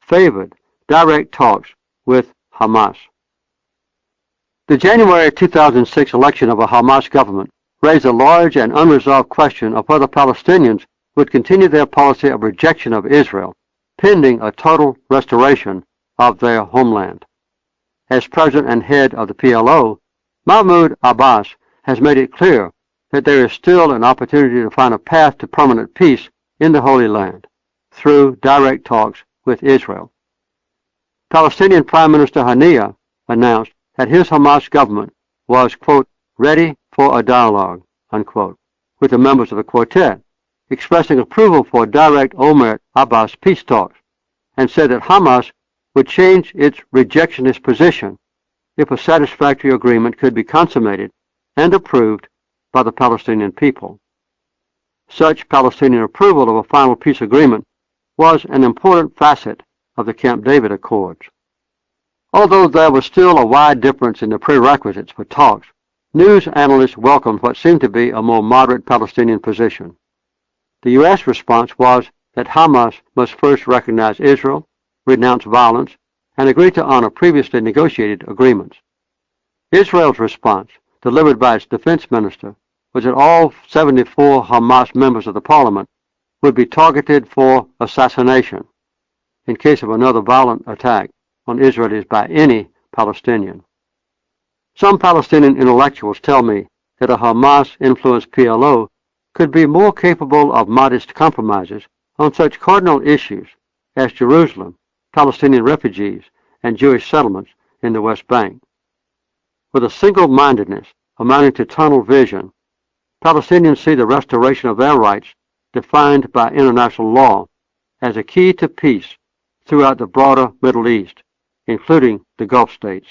favored direct talks with Hamas. The January 2006 election of a Hamas government raised a large and unresolved question of whether Palestinians would continue their policy of rejection of Israel, pending a total restoration of their homeland. As president and head of the PLO, Mahmoud Abbas has made it clear that there is still an opportunity to find a path to permanent peace in the Holy Land through direct talks with Israel. Palestinian Prime Minister Haniyeh announced that his Hamas government was, quote, ready for a dialogue, unquote, with the members of the quartet, expressing approval for direct Omar-Abbas peace talks, and said that Hamas would change its rejectionist position if a satisfactory agreement could be consummated and approved by the Palestinian people. Such Palestinian approval of a final peace agreement was an important facet of the Camp David Accords. Although there was still a wide difference in the prerequisites for talks, news analysts welcomed what seemed to be a more moderate Palestinian position. The U.S. response was that Hamas must first recognize Israel, renounce violence, and agree to honor previously negotiated agreements. Israel's response, delivered by its defense minister, was that all 74 Hamas members of the parliament would be targeted for assassination in case of another violent attack on Israelis by any Palestinian. Some Palestinian intellectuals tell me that a Hamas-influenced PLO could be more capable of modest compromises on such cardinal issues as Jerusalem, Palestinian refugees, and Jewish settlements in the West Bank. With a single-mindedness amounting to tunnel vision, Palestinians see the restoration of their rights defined by international law as a key to peace throughout the broader Middle East, including the Gulf states.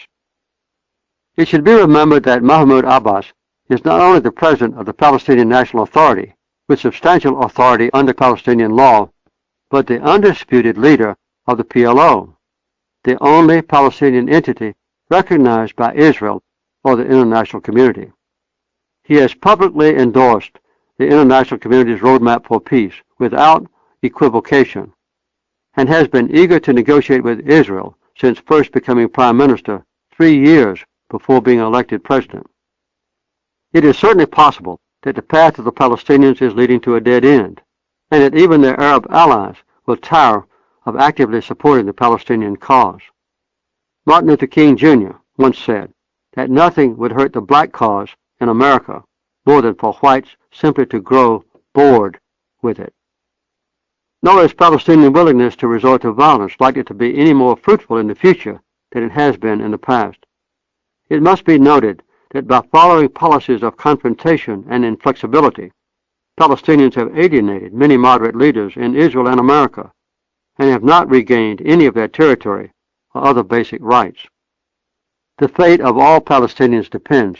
It should be remembered that Mahmoud Abbas is not only the president of the Palestinian National Authority, with substantial authority under Palestinian law, but the undisputed leader of the PLO, the only Palestinian entity recognized by Israel or the international community. He has publicly endorsed the international community's roadmap for peace without equivocation, and has been eager to negotiate with Israel since first becoming prime minister 3 years before being elected president. It is certainly possible that the path of the Palestinians is leading to a dead end, and that even their Arab allies will tire of actively supporting the Palestinian cause. Martin Luther King Jr. once said that nothing would hurt the black cause in America more than for whites simply to grow bored with it. Nor is Palestinian willingness to resort to violence likely to be any more fruitful in the future than it has been in the past. It must be noted that by following policies of confrontation and inflexibility, Palestinians have alienated many moderate leaders in Israel and America, and have not regained any of their territory or other basic rights. The fate of all Palestinians depends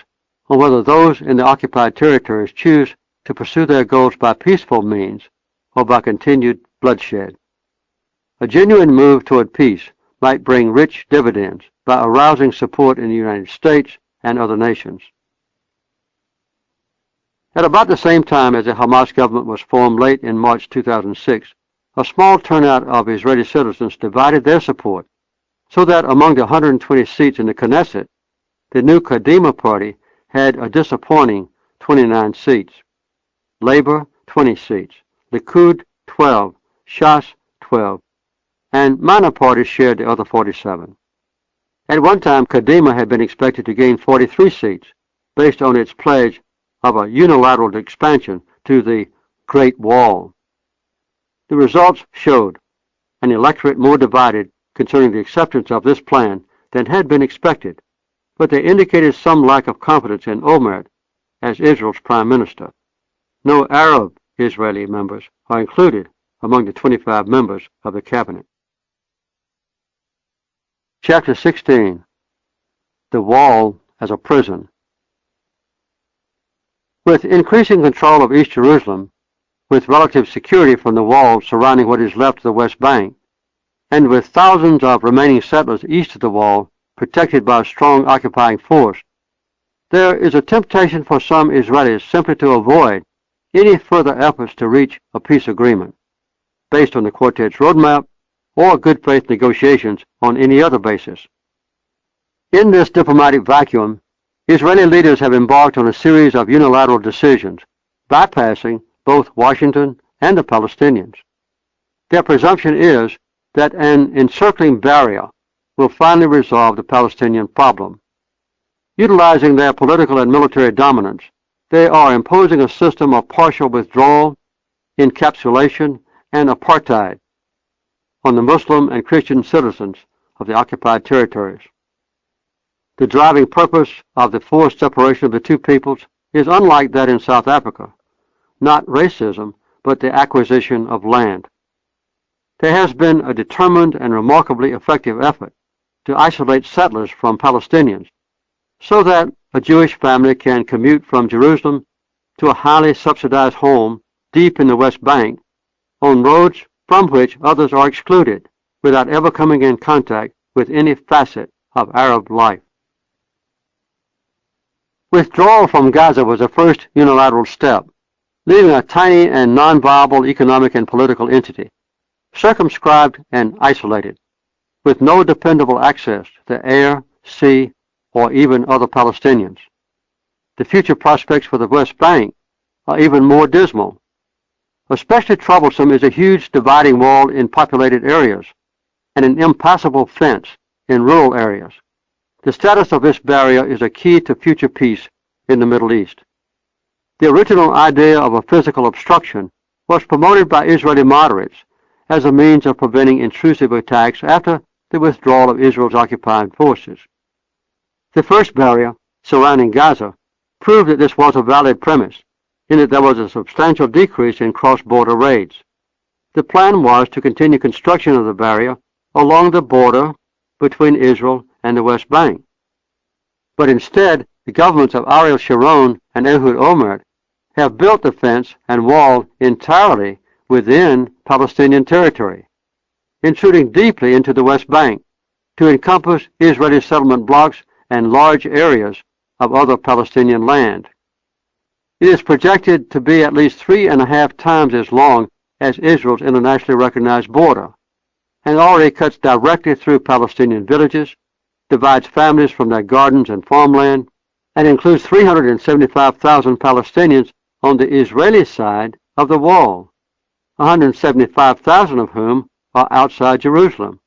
on whether those in the occupied territories choose to pursue their goals by peaceful means or by continued bloodshed. A genuine move toward peace might bring rich dividends by arousing support in the United States and other nations. At about the same time as the Hamas government was formed late in March 2006, a small turnout of Israeli citizens divided their support, so that among the 120 seats in the Knesset, the new Kadima party had a disappointing 29 seats, Labor 20 seats, Likud 12, Shas 12, and minor parties shared the other 47. At one time, Kadima had been expected to gain 43 seats, based on its pledge of a unilateral expansion to the Great Wall. The results showed an electorate more divided concerning the acceptance of this plan than had been expected, but they indicated some lack of confidence in Olmert as Israel's prime minister. No Arab Israeli members are included among the 25 members of the cabinet. Chapter 16. The Wall as a Prison. With increasing control of East Jerusalem, with relative security from the wall surrounding what is left of the West Bank, and with thousands of remaining settlers east of the wall protected by a strong occupying force, there is a temptation for some Israelis simply to avoid any further efforts to reach a peace agreement, based on the quartet's roadmap or good faith negotiations on any other basis. In this diplomatic vacuum, Israeli leaders have embarked on a series of unilateral decisions, bypassing both Washington and the Palestinians. Their presumption is that an encircling barrier will finally resolve the Palestinian problem. Utilizing their political and military dominance, they are imposing a system of partial withdrawal, encapsulation, and apartheid on the Muslim and Christian citizens of the occupied territories. The driving purpose of the forced separation of the two peoples is unlike that in South Africa, not racism, but the acquisition of land. There has been a determined and remarkably effective effort to isolate settlers from Palestinians so that a Jewish family can commute from Jerusalem to a highly subsidized home deep in the West Bank on roads from which others are excluded without ever coming in contact with any facet of Arab life. Withdrawal from Gaza was the first unilateral step, leaving a tiny and non-viable economic and political entity, circumscribed and isolated, with no dependable access to air, sea, or even other Palestinians. The future prospects for the West Bank are even more dismal. Especially troublesome is a huge dividing wall in populated areas and an impassable fence in rural areas. The status of this barrier is a key to future peace in the Middle East. The original idea of a physical obstruction was promoted by Israeli moderates as a means of preventing intrusive attacks after the withdrawal of Israel's occupied forces. The first barrier, surrounding Gaza, proved that this was a valid premise, in that there was a substantial decrease in cross-border raids. The plan was to continue construction of the barrier along the border between Israel and the West Bank. But instead, the governments of Ariel Sharon and Ehud Olmert have built the fence and wall entirely within Palestinian territory, intruding deeply into the West Bank to encompass Israeli settlement blocks and large areas of other Palestinian land. It is projected to be at least 3.5 times as long as Israel's internationally recognized border, and already cuts directly through Palestinian villages, divides families from their gardens and farmland, and includes 375,000 Palestinians on the Israeli side of the wall, 175,000 of whom are outside Jerusalem.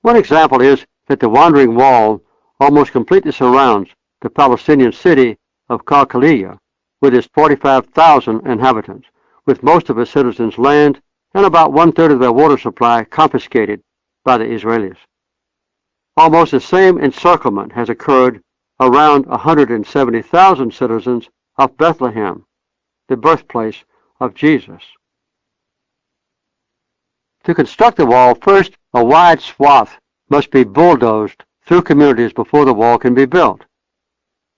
One example is that the wandering wall almost completely surrounds the Palestinian city of Qalqiliyah with its 45,000 inhabitants, with most of its citizens' land and about one-third of their water supply confiscated by the Israelis. Almost the same encirclement has occurred around 170,000 citizens of Bethlehem, the birthplace of Jesus. To construct the wall, first a wide swath must be bulldozed through communities before the wall can be built.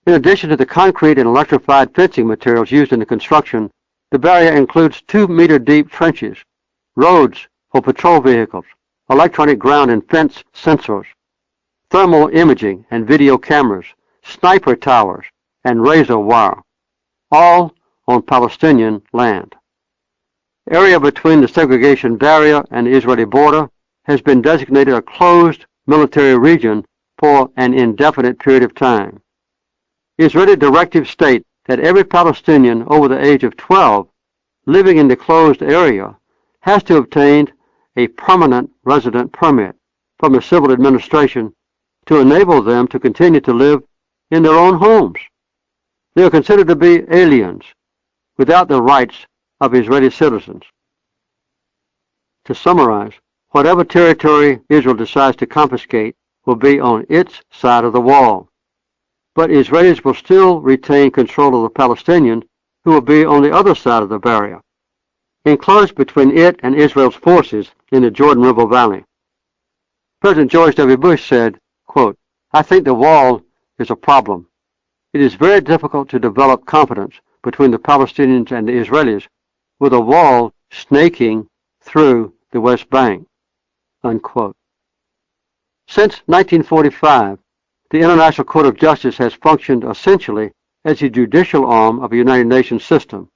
In addition to the concrete and electrified fencing materials used in the construction, the barrier includes 2-meter-deep trenches, roads for patrol vehicles, electronic ground and fence sensors, thermal imaging and video cameras, sniper towers, and razor wire, all on Palestinian land. The area between the segregation barrier and the Israeli border has been designated a closed military region for an indefinite period of time. Israeli directives state that every Palestinian over the age of 12 living in the closed area has to obtain a permanent resident permit from the civil administration to enable them to continue to live in their own homes. They are considered to be aliens without the rights of Israeli citizens. To summarize, whatever territory Israel decides to confiscate will be on its side of the wall. But Israelis will still retain control of the Palestinians who will be on the other side of the barrier, enclosed between it and Israel's forces in the Jordan River Valley. President George W. Bush said, quote, "I think the wall is a problem. It is very difficult to develop confidence between the Palestinians and the Israelis with a wall snaking through the West Bank," unquote. Since 1945, the International Court of Justice has functioned essentially as a judicial arm of a United Nations system,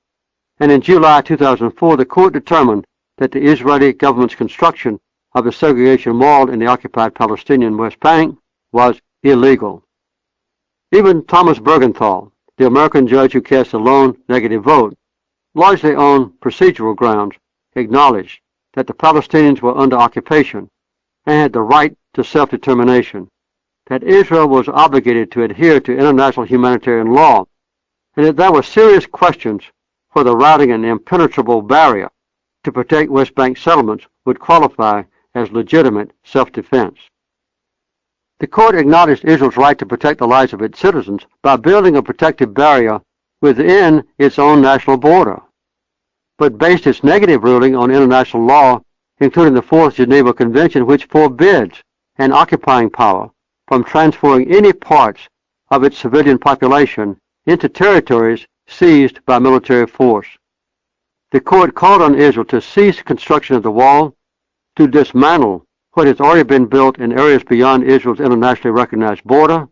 and in July 2004 the court determined that the Israeli government's construction of the segregation wall in the occupied Palestinian West Bank was illegal. Even Thomas Bergenthal, the American judge who cast a lone negative vote, largely on procedural grounds, acknowledged that the Palestinians were under occupation and had the right to self-determination, that Israel was obligated to adhere to international humanitarian law, and that there were serious questions whether routing an impenetrable barrier to protect West Bank settlements would qualify as legitimate self-defense. The court acknowledged Israel's right to protect the lives of its citizens by building a protective barrier within its own national border, but based its negative ruling on international law, including the Fourth Geneva Convention, which forbids an occupying power from transferring any parts of its civilian population into territories seized by military force. The court called on Israel to cease construction of the wall, to dismantle what has already been built in areas beyond Israel's internationally recognized border,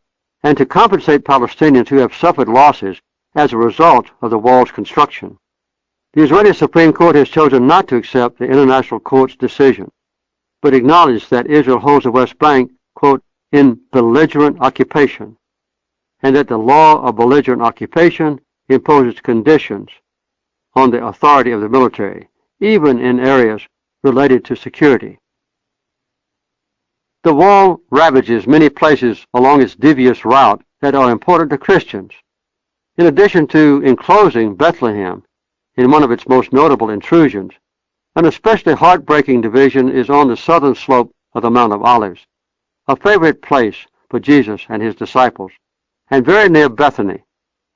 and to compensate Palestinians who have suffered losses as a result of the wall's construction. The Israeli Supreme Court has chosen not to accept the International Court's decision, but acknowledged that Israel holds the West Bank, quote, in belligerent occupation, and that the law of belligerent occupation imposes conditions on the authority of the military, even in areas related to security. The wall ravages many places along its devious route that are important to Christians. In addition to enclosing Bethlehem in one of its most notable intrusions, an especially heartbreaking division is on the southern slope of the Mount of Olives, a favorite place for Jesus and his disciples, and very near Bethany,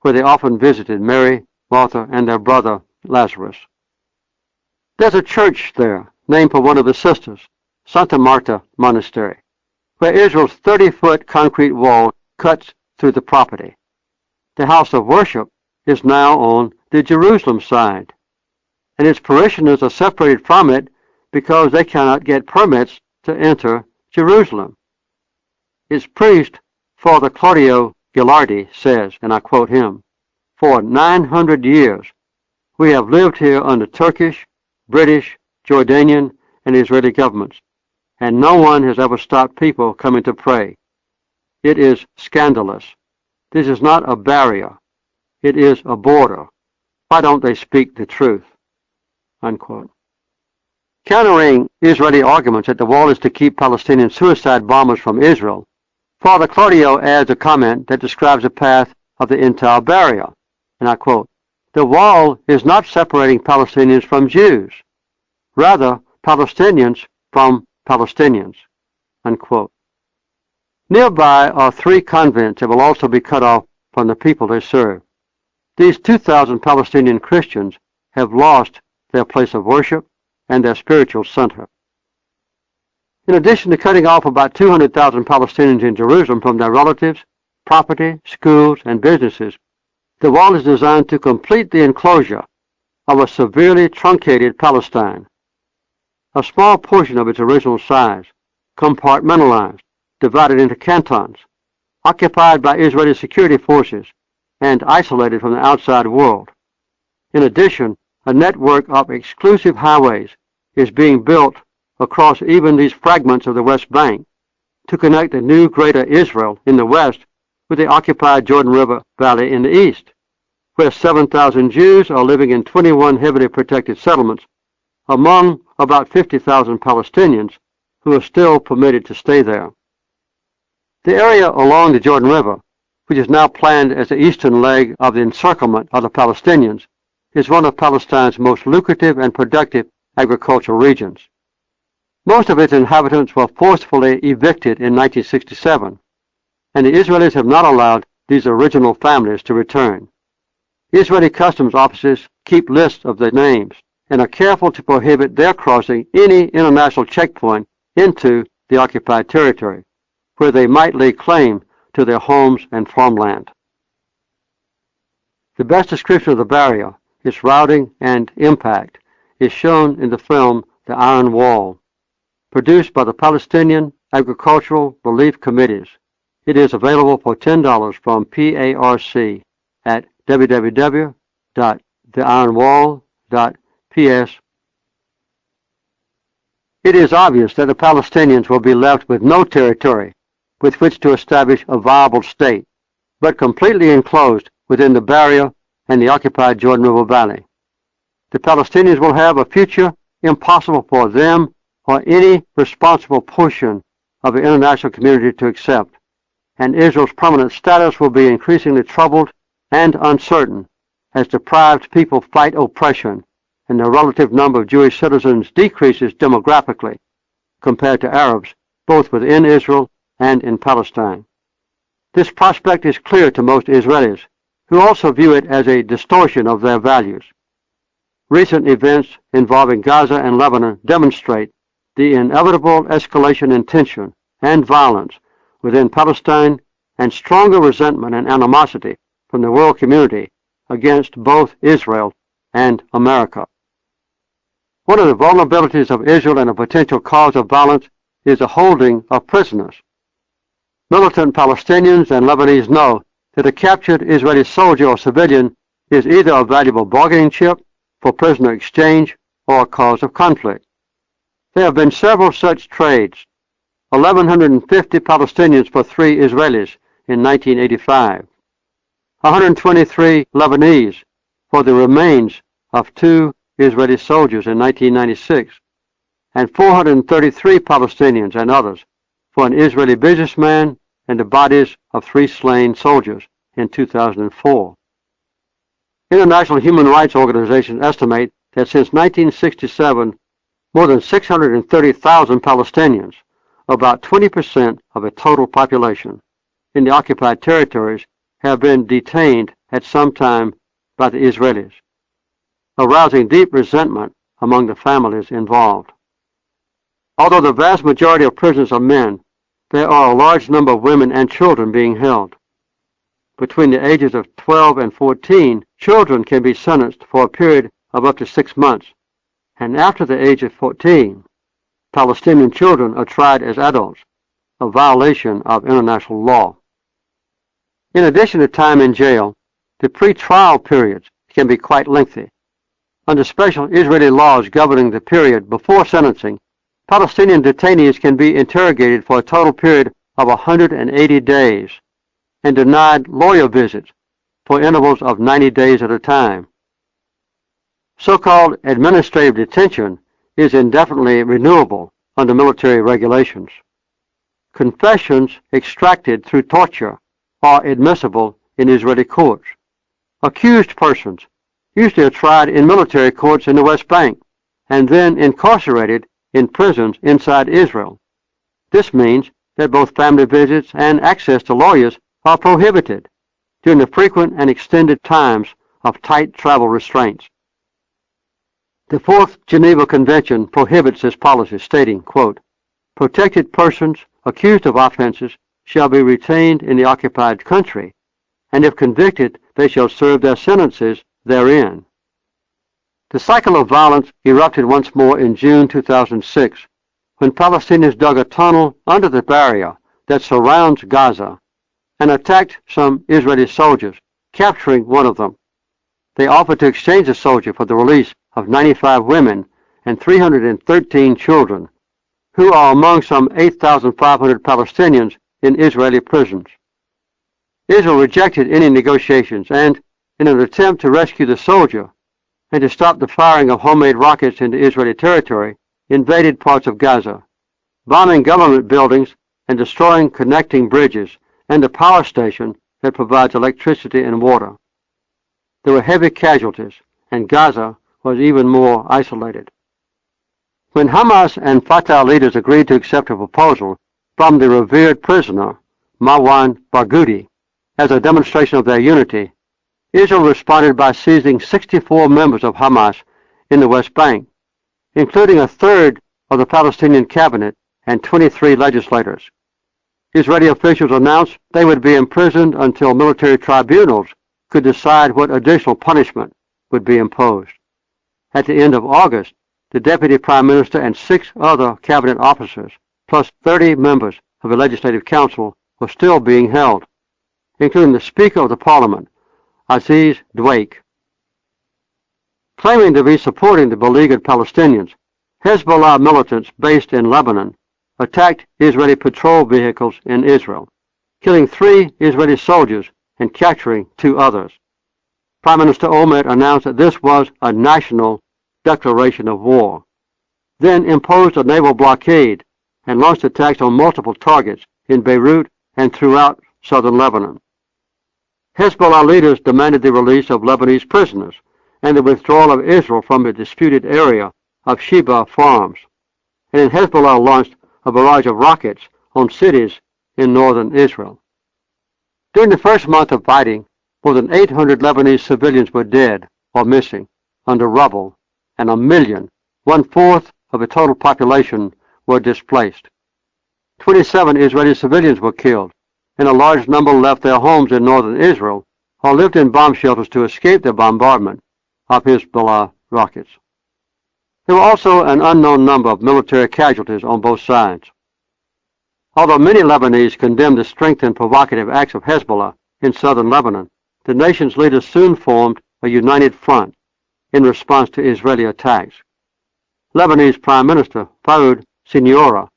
where they often visited Mary, Martha, and their brother Lazarus. There's a church there named for one of the sisters, Santa Marta Monastery, where Israel's 30-foot concrete wall cuts through the property. The house of worship is now on the Jerusalem side, and its parishioners are separated from it because they cannot get permits to enter Jerusalem. Its priest, Father Claudio Gilardi, says, and I quote him, "For 900 years we have lived here under Turkish, British, Jordanian, and Israeli governments, and no one has ever stopped people coming to pray. It is scandalous. This is not a barrier. It is a border. Why don't they speak the truth?" Unquote. Countering Israeli arguments that the wall is to keep Palestinian suicide bombers from Israel, Father Claudio adds a comment that describes the path of the entire barrier, and I quote, "The wall is not separating Palestinians from Jews, rather Palestinians from Palestinians." Unquote. Nearby are 3 convents that will also be cut off from the people they serve. These 2,000 Palestinian Christians have lost their place of worship and their spiritual center. In addition to cutting off about 200,000 Palestinians in Jerusalem from their relatives, property, schools, and businesses, the wall is designed to complete the enclosure of a severely truncated Palestine. A small portion of its original size, compartmentalized, divided into cantons, occupied by Israeli security forces, and isolated from the outside world. In addition, a network of exclusive highways is being built across even these fragments of the West Bank to connect the new Greater Israel in the west with the occupied Jordan River Valley in the east, where 7,000 Jews are living in 21 heavily protected settlements, among about 50,000 Palestinians who are still permitted to stay there. The area along the Jordan River, which is now planned as the eastern leg of the encirclement of the Palestinians, is one of Palestine's most lucrative and productive agricultural regions. Most of its inhabitants were forcefully evicted in 1967, and the Israelis have not allowed these original families to return. Israeli customs officers keep lists of their names and are careful to prohibit their crossing any international checkpoint into the occupied territory, where they might lay claim to their homes and farmland. The best description of the barrier, its routing and impact, is shown in the film The Iron Wall, produced by the Palestinian Agricultural Relief Committees. It is available for $10 from PARC at www.theironwall.ps. It is obvious that the Palestinians will be left with no territory with which to establish a viable state, but completely enclosed within the barrier and the occupied Jordan River Valley. The Palestinians will have a future impossible for them or any responsible portion of the international community to accept, and Israel's permanent status will be increasingly troubled and uncertain as deprived people fight oppression and the relative number of Jewish citizens decreases demographically compared to Arabs, both within Israel and in Palestine. This prospect is clear to most Israelis, who also view it as a distortion of their values. Recent events involving Gaza and Lebanon demonstrate the inevitable escalation in tension and violence within Palestine and stronger resentment and animosity from the world community against both Israel and America. One of the vulnerabilities of Israel and a potential cause of violence is the holding of prisoners. Militant Palestinians and Lebanese know that a captured Israeli soldier or civilian is either a valuable bargaining chip for prisoner exchange or a cause of conflict. There have been several such trades. 1,150 Palestinians for 3 Israelis in 1985. 123 Lebanese for the remains of 2 Israeli soldiers in 1996, and 433 Palestinians and others for an Israeli businessman and the bodies of 3 slain soldiers in 2004. International human rights organizations estimate that since 1967, more than 630,000 Palestinians, about 20% of the total population, in the occupied territories have been detained at some time by the Israelis, arousing deep resentment among the families involved. Although the vast majority of prisoners are men, there are a large number of women and children being held. Between the ages of 12 and 14, children can be sentenced for a period of up to 6 months, and after the age of 14, Palestinian children are tried as adults, a violation of international law. In addition to time in jail, the pre-trial periods can be quite lengthy. Under special Israeli laws governing the period before sentencing, Palestinian detainees can be interrogated for a total period of 180 days and denied lawyer visits for intervals of 90 days at a time. So-called administrative detention is indefinitely renewable under military regulations. Confessions extracted through torture are admissible in Israeli courts. Accused persons usually are tried in military courts in the West Bank and then incarcerated in prisons inside Israel. This means that both family visits and access to lawyers are prohibited during the frequent and extended times of tight travel restraints. The Fourth Geneva Convention prohibits this policy, stating, quote, "Protected persons accused of offenses shall be retained in the occupied country, and if convicted, they shall serve their sentences therein." The cycle of violence erupted once more in June 2006, when Palestinians dug a tunnel under the barrier that surrounds Gaza and attacked some Israeli soldiers, capturing one of them. They offered to exchange the soldier for the release of 95 women and 313 children, who are among some 8,500 Palestinians in Israeli prisons. Israel rejected any negotiations and, in an attempt to rescue the soldier and to stop the firing of homemade rockets into Israeli territory, invaded parts of Gaza, bombing government buildings and destroying connecting bridges and the power station that provides electricity and water. There were heavy casualties, and Gaza was even more isolated. When Hamas and Fatah leaders agreed to accept a proposal from the revered prisoner, Marwan Barghouti, as a demonstration of their unity, Israel responded by seizing 64 members of Hamas in the West Bank, including a third of the Palestinian cabinet and 23 legislators. Israeli officials announced they would be imprisoned until military tribunals could decide what additional punishment would be imposed. At the end of August, the Deputy Prime Minister and 6 other cabinet officers, plus 30 members of the Legislative Council, were still being held, including the Speaker of the Parliament, Aziz Dweik. Claiming to be supporting the beleaguered Palestinians, Hezbollah militants based in Lebanon attacked Israeli patrol vehicles in Israel, killing 3 Israeli soldiers and capturing 2 others. Prime Minister Olmert announced that this was a national declaration of war, then imposed a naval blockade and launched attacks on multiple targets in Beirut and throughout southern Lebanon. Hezbollah leaders demanded the release of Lebanese prisoners and the withdrawal of Israel from the disputed area of Sheba Farms, and then Hezbollah launched a barrage of rockets on cities in northern Israel. During the first month of fighting, more than 800 Lebanese civilians were dead or missing under rubble, and 1 million, 1/4 of the total population, were displaced. 27 Israeli civilians were killed, and a large number left their homes in northern Israel or lived in bomb shelters to escape the bombardment of Hezbollah rockets. There were also an unknown number of military casualties on both sides. Although many Lebanese condemned the strength and provocative acts of Hezbollah in southern Lebanon, the nation's leaders soon formed a united front in response to Israeli attacks. Lebanese Prime Minister Farouk Siniora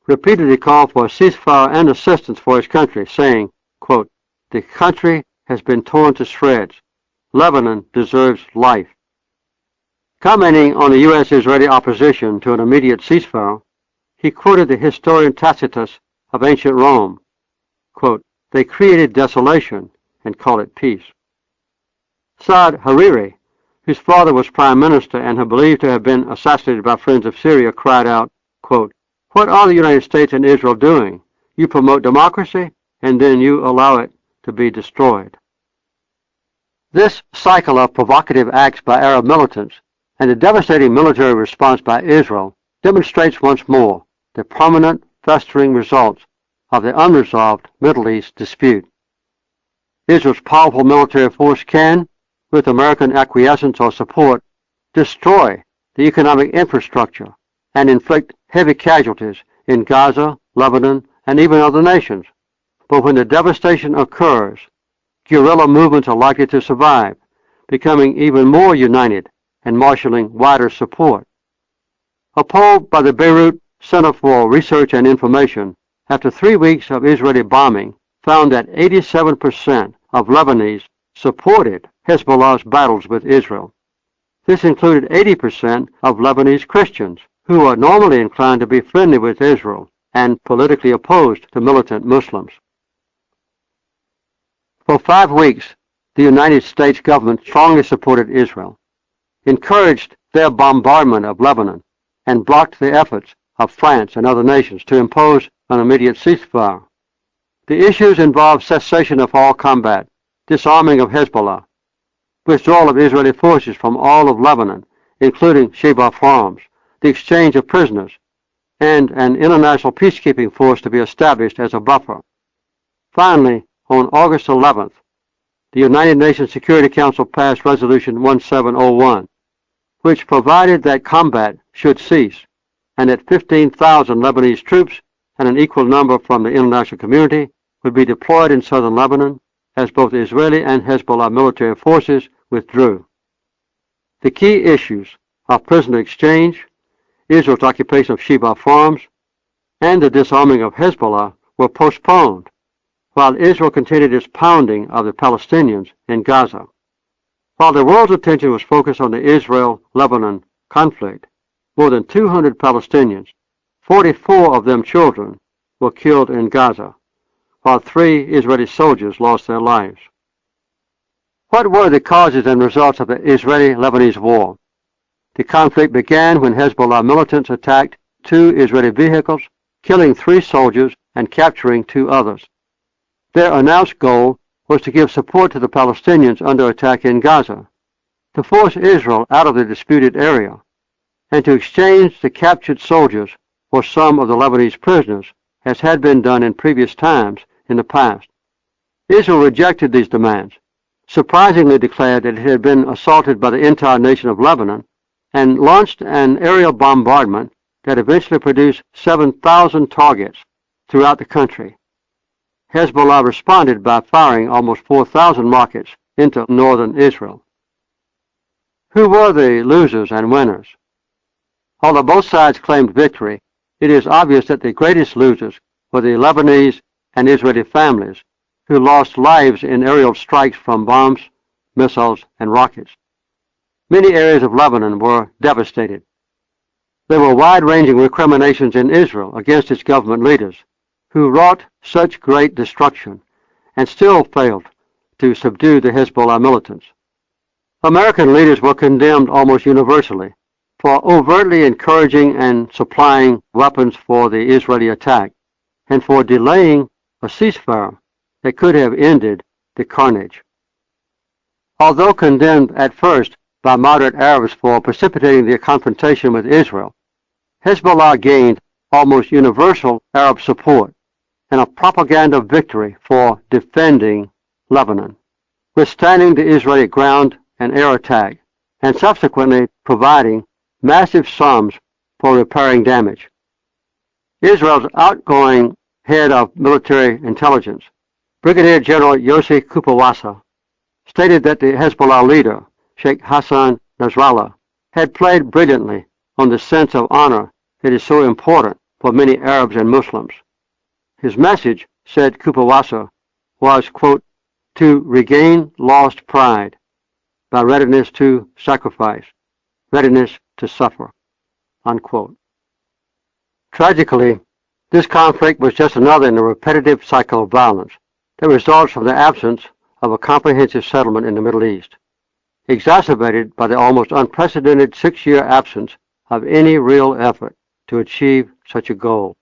repeatedly called for a ceasefire and assistance for his country, saying, quote, "The country has been torn to shreds. Lebanon deserves life." Commenting on the U.S.-Israeli opposition to an immediate ceasefire, he quoted the historian Tacitus of ancient Rome, quote, "They created desolation and call it peace." Saad Hariri, whose father was prime minister and who believed to have been assassinated by friends of Syria, cried out, quote, "What are the United States and Israel doing? You promote democracy, and then you allow it to be destroyed." This cycle of provocative acts by Arab militants and the devastating military response by Israel demonstrates once more the prominent, festering results of the unresolved Middle East dispute. Israel's powerful military force can, with American acquiescence or support, destroy the economic infrastructure and inflict heavy casualties in Gaza, Lebanon, and even other nations. But when the devastation occurs, guerrilla movements are likely to survive, becoming even more united and marshaling wider support. A poll by the Beirut Center for Research and Information after 3 weeks of Israeli bombing found that 87% of Lebanese supported Hezbollah's battles with Israel. This included 80% of Lebanese Christians, who are normally inclined to be friendly with Israel and politically opposed to militant Muslims. For 5 weeks, the United States government strongly supported Israel, encouraged their bombardment of Lebanon, and blocked the efforts of France and other nations to impose an immediate ceasefire. The issues involved cessation of all combat, disarming of Hezbollah, withdrawal of Israeli forces from all of Lebanon, including Sheba Farms, the exchange of prisoners, and an international peacekeeping force to be established as a buffer. Finally, on August 11th, the United Nations Security Council passed Resolution 1701, which provided that combat should cease and that 15,000 Lebanese troops and an equal number from the international community would be deployed in southern Lebanon as both Israeli and Hezbollah military forces withdrew. The key issues of prisoner exchange, Israel's occupation of Sheba Farms, and the disarming of Hezbollah were postponed, while Israel continued its pounding of the Palestinians in Gaza. While the world's attention was focused on the Israel-Lebanon conflict, more than 200 Palestinians, 44 of them children, were killed in Gaza, while 3 Israeli soldiers lost their lives. What were the causes and results of the Israeli-Lebanese war? The conflict began when Hezbollah militants attacked 2 Israeli vehicles, killing 3 soldiers and capturing 2 others. Their announced goal was to give support to the Palestinians under attack in Gaza, to force Israel out of the disputed area, and to exchange the captured soldiers for some of the Lebanese prisoners, as had been done in previous times in the past. Israel rejected these demands, surprisingly declared that it had been assaulted by the entire nation of Lebanon, and launched an aerial bombardment that eventually produced 7,000 targets throughout the country. Hezbollah responded by firing almost 4,000 rockets into northern Israel. Who were the losers and winners? Although both sides claimed victory, it is obvious that the greatest losers were the Lebanese and Israeli families, who lost lives in aerial strikes from bombs, missiles, and rockets. Many areas of Lebanon were devastated. There were wide-ranging recriminations in Israel against its government leaders, who wrought such great destruction and still failed to subdue the Hezbollah militants. American leaders were condemned almost universally for overtly encouraging and supplying weapons for the Israeli attack and for delaying a ceasefire that could have ended the carnage. Although condemned at first by moderate Arabs for precipitating the confrontation with Israel, Hezbollah gained almost universal Arab support and a propaganda victory for defending Lebanon, withstanding the Israeli ground and air attack, and subsequently providing massive sums for repairing damage. Israel's outgoing head of military intelligence, Brigadier General Yossi Kupawasa, stated that the Hezbollah leader, Sheikh Hassan Nasrallah, had played brilliantly on the sense of honor that is so important for many Arabs and Muslims. His message, said Kupawasa, was, quote, to regain lost pride by readiness to sacrifice, readiness to suffer, unquote. Tragically, this conflict was just another in a repetitive cycle of violence that results from the absence of a comprehensive settlement in the Middle East, exacerbated by the almost unprecedented 6-year absence of any real effort to achieve such a goal.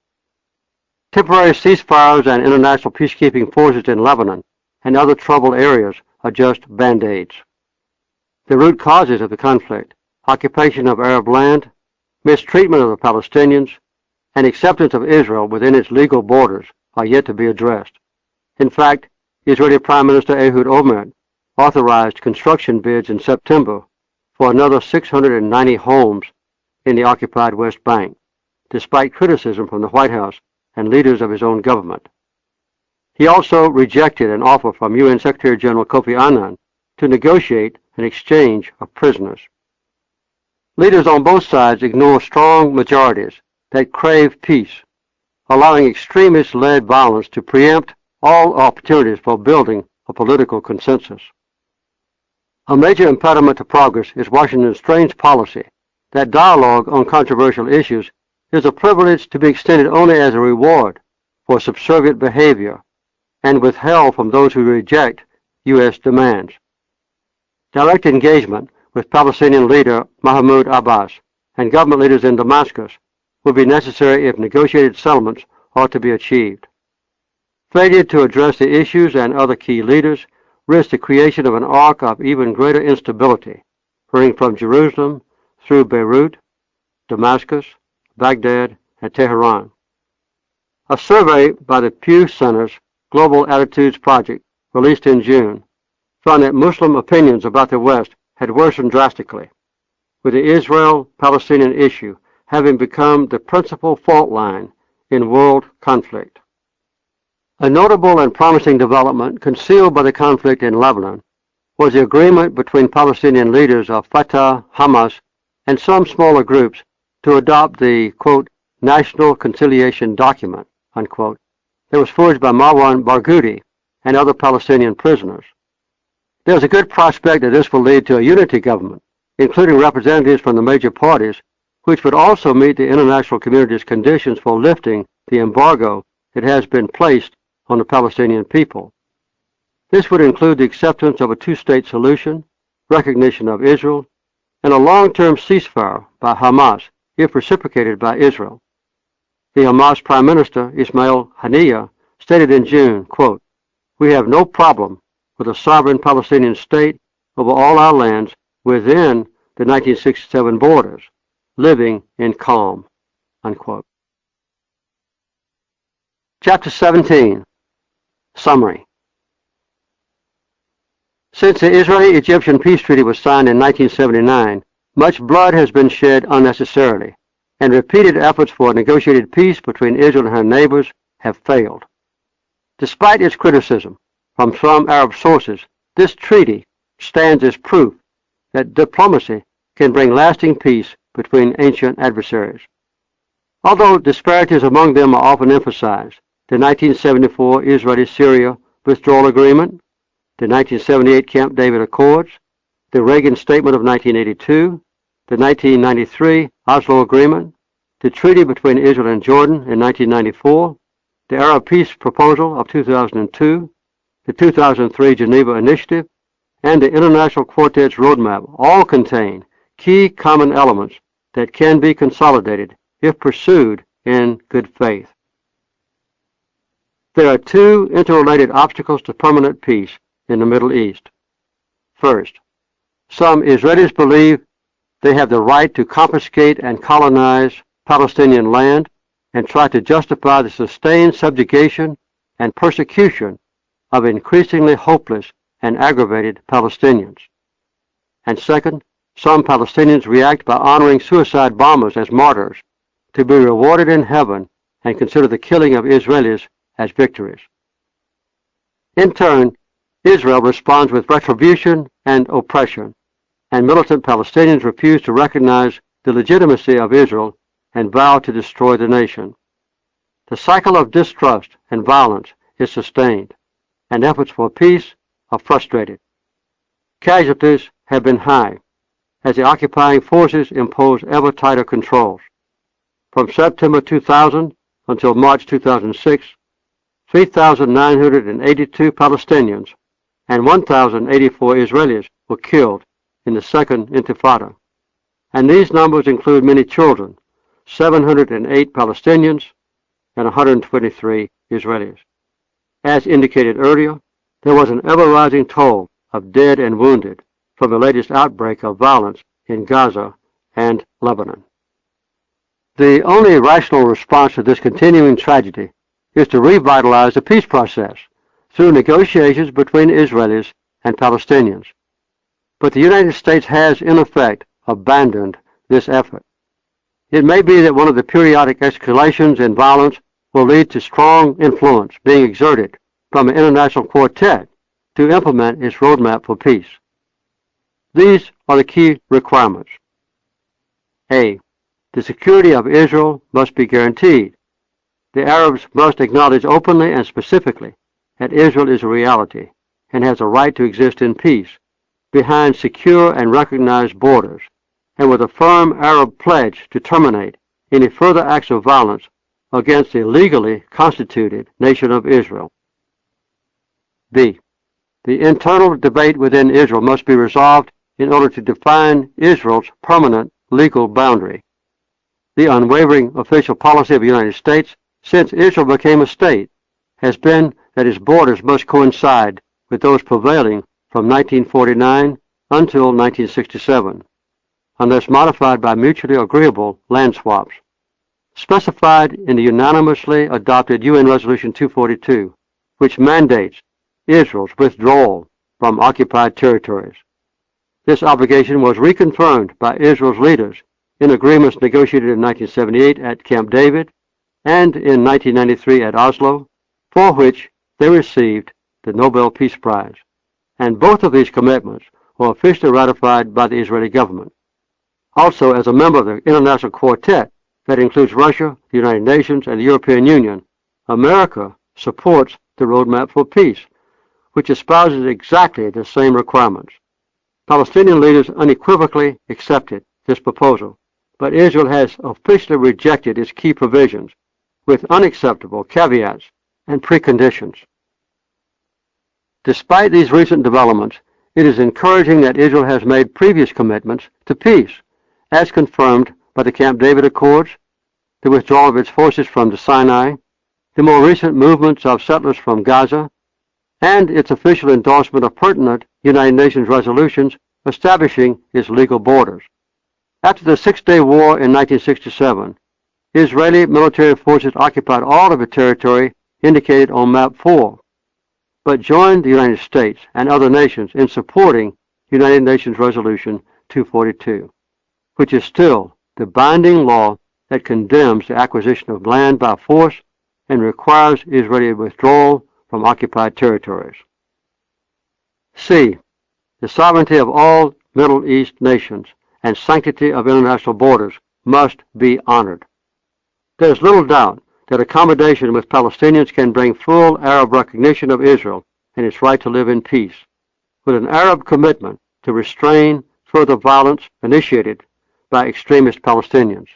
Temporary ceasefires and international peacekeeping forces in Lebanon and other troubled areas are just band-aids. The root causes of the conflict, occupation of Arab land, mistreatment of the Palestinians, and acceptance of Israel within its legal borders are yet to be addressed. In fact, Israeli Prime Minister Ehud Olmert authorized construction bids in September for another 690 homes in the occupied West Bank, despite criticism from the White House and leaders of his own government. He also rejected an offer from UN Secretary General Kofi Annan to negotiate an exchange of prisoners. Leaders on both sides ignore strong majorities that crave peace, allowing extremist-led violence to preempt all opportunities for building a political consensus. A major impediment to progress is Washington's strange policy that dialogue on controversial issues is a privilege to be extended only as a reward for subservient behavior and withheld from those who reject U.S. demands. Direct engagement with Palestinian leader Mahmoud Abbas and government leaders in Damascus will be necessary if negotiated settlements are to be achieved. Failure to address the issues and other key leaders risks the creation of an arc of even greater instability, running from Jerusalem through Beirut, Damascus, Baghdad, and Tehran. A survey by the Pew Center's Global Attitudes Project, released in June, found that Muslim opinions about the West had worsened drastically, with the Israel-Palestinian issue having become the principal fault line in world conflict. A notable and promising development concealed by the conflict in Lebanon was the agreement between Palestinian leaders of Fatah, Hamas, and some smaller groups to adopt the, quote, National Conciliation Document, unquote, that was forged by Marwan Barghouti and other Palestinian prisoners. There is a good prospect that this will lead to a unity government, including representatives from the major parties, which would also meet the international community's conditions for lifting the embargo that has been placed on the Palestinian people. This would include the acceptance of a two-state solution, recognition of Israel, and a long-term ceasefire by Hamas if reciprocated by Israel. The Hamas Prime Minister, Ismail Haniyeh, stated in June, quote, we have no problem with a sovereign Palestinian state over all our lands within the 1967 borders, living in calm, unquote. Chapter 17, Summary. Since the Israeli-Egyptian peace treaty was signed in 1979, much blood has been shed unnecessarily, and repeated efforts for a negotiated peace between Israel and her neighbors have failed. Despite its criticism from some Arab sources, this treaty stands as proof that diplomacy can bring lasting peace between ancient adversaries. Although disparities among them are often emphasized, the 1974 Israeli-Syria Withdrawal Agreement, the 1978 Camp David Accords, the Reagan Statement of 1982, the 1993 Oslo Agreement, the treaty between Israel and Jordan in 1994, the Arab Peace Proposal of 2002, the 2003 Geneva Initiative, and the International Quartet's Roadmap all contain key common elements that can be consolidated if pursued in good faith. There are two interrelated obstacles to permanent peace in the Middle East. First, some Israelis believe they have the right to confiscate and colonize Palestinian land and try to justify the sustained subjugation and persecution of increasingly hopeless and aggravated Palestinians. And second, some Palestinians react by honoring suicide bombers as martyrs to be rewarded in heaven and consider the killing of Israelis as victories. In turn, Israel responds with retribution and oppression, and militant Palestinians refuse to recognize the legitimacy of Israel and vow to destroy the nation. The cycle of distrust and violence is sustained, and efforts for peace are frustrated. Casualties have been high as the occupying forces impose ever tighter controls. From September 2000 until March 2006, 3,982 Palestinians and 1,084 Israelis were killed in the Second Intifada. And these numbers include many children, 708 Palestinians and 123 Israelis. As indicated earlier, there was an ever-rising toll of dead and wounded from the latest outbreak of violence in Gaza and Lebanon. The only rational response to this continuing tragedy is to revitalize the peace process through negotiations between Israelis and Palestinians. But the United States has, in effect, abandoned this effort. It may be that one of the periodic escalations in violence will lead to strong influence being exerted from an international quartet to implement its roadmap for peace. These are the key requirements. A. The security of Israel must be guaranteed. The Arabs must acknowledge openly and specifically that Israel is a reality and has a right to exist in peace behind secure and recognized borders, and with a firm Arab pledge to terminate any further acts of violence against the legally constituted nation of Israel. B. The internal debate within Israel must be resolved in order to define Israel's permanent legal boundary. The unwavering official policy of the United States since Israel became a state has been that its borders must coincide with those prevailing from 1949 until 1967, unless modified by mutually agreeable land swaps, specified in the unanimously adopted UN Resolution 242, which mandates Israel's withdrawal from occupied territories. This obligation was reconfirmed by Israel's leaders in agreements negotiated in 1978 at Camp David and in 1993 at Oslo, for which they received the Nobel Peace Prize. And both of these commitments were officially ratified by the Israeli government. Also, as a member of the International Quartet that includes Russia, the United Nations, and the European Union, America supports the Roadmap for Peace, which espouses exactly the same requirements. Palestinian leaders unequivocally accepted this proposal, but Israel has officially rejected its key provisions with unacceptable caveats and preconditions. Despite these recent developments, it is encouraging that Israel has made previous commitments to peace, as confirmed by the Camp David Accords, the withdrawal of its forces from the Sinai, the more recent movements of settlers from Gaza, and its official endorsement of pertinent United Nations resolutions establishing its legal borders. After the Six-Day War in 1967, Israeli military forces occupied all of the territory indicated on Map 4, but joined the United States and other nations in supporting United Nations Resolution 242, which is still the binding law that condemns the acquisition of land by force and requires Israeli withdrawal from occupied territories. C. The sovereignty of all Middle East nations and sanctity of international borders must be honored. There is little doubt that accommodation with Palestinians can bring full Arab recognition of Israel and its right to live in peace, with an Arab commitment to restrain further violence initiated by extremist Palestinians.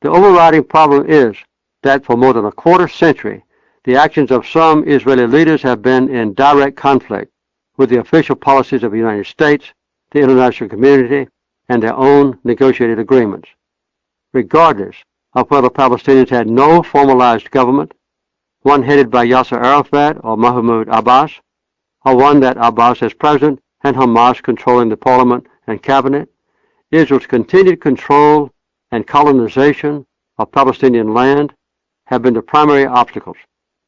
The overriding problem is that for more than a quarter century, the actions of some Israeli leaders have been in direct conflict with the official policies of the United States, the international community, and their own negotiated agreements, regardless of whether Palestinians had no formalized government, one headed by Yasser Arafat or Mahmoud Abbas, or one that Abbas as president and Hamas controlling the parliament and cabinet. Israel's continued control and colonization of Palestinian land have been the primary obstacles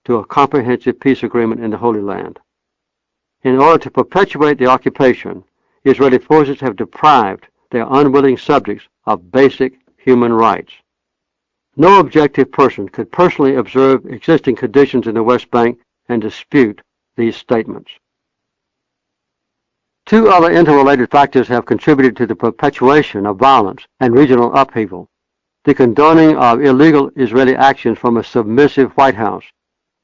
to a comprehensive peace agreement in the Holy Land. In order to perpetuate the occupation, Israeli forces have deprived their unwilling subjects of basic human rights. No objective person could personally observe existing conditions in the West Bank and dispute these statements. Two other interrelated factors have contributed to the perpetuation of violence and regional upheaval: the condoning of illegal Israeli actions from a submissive White House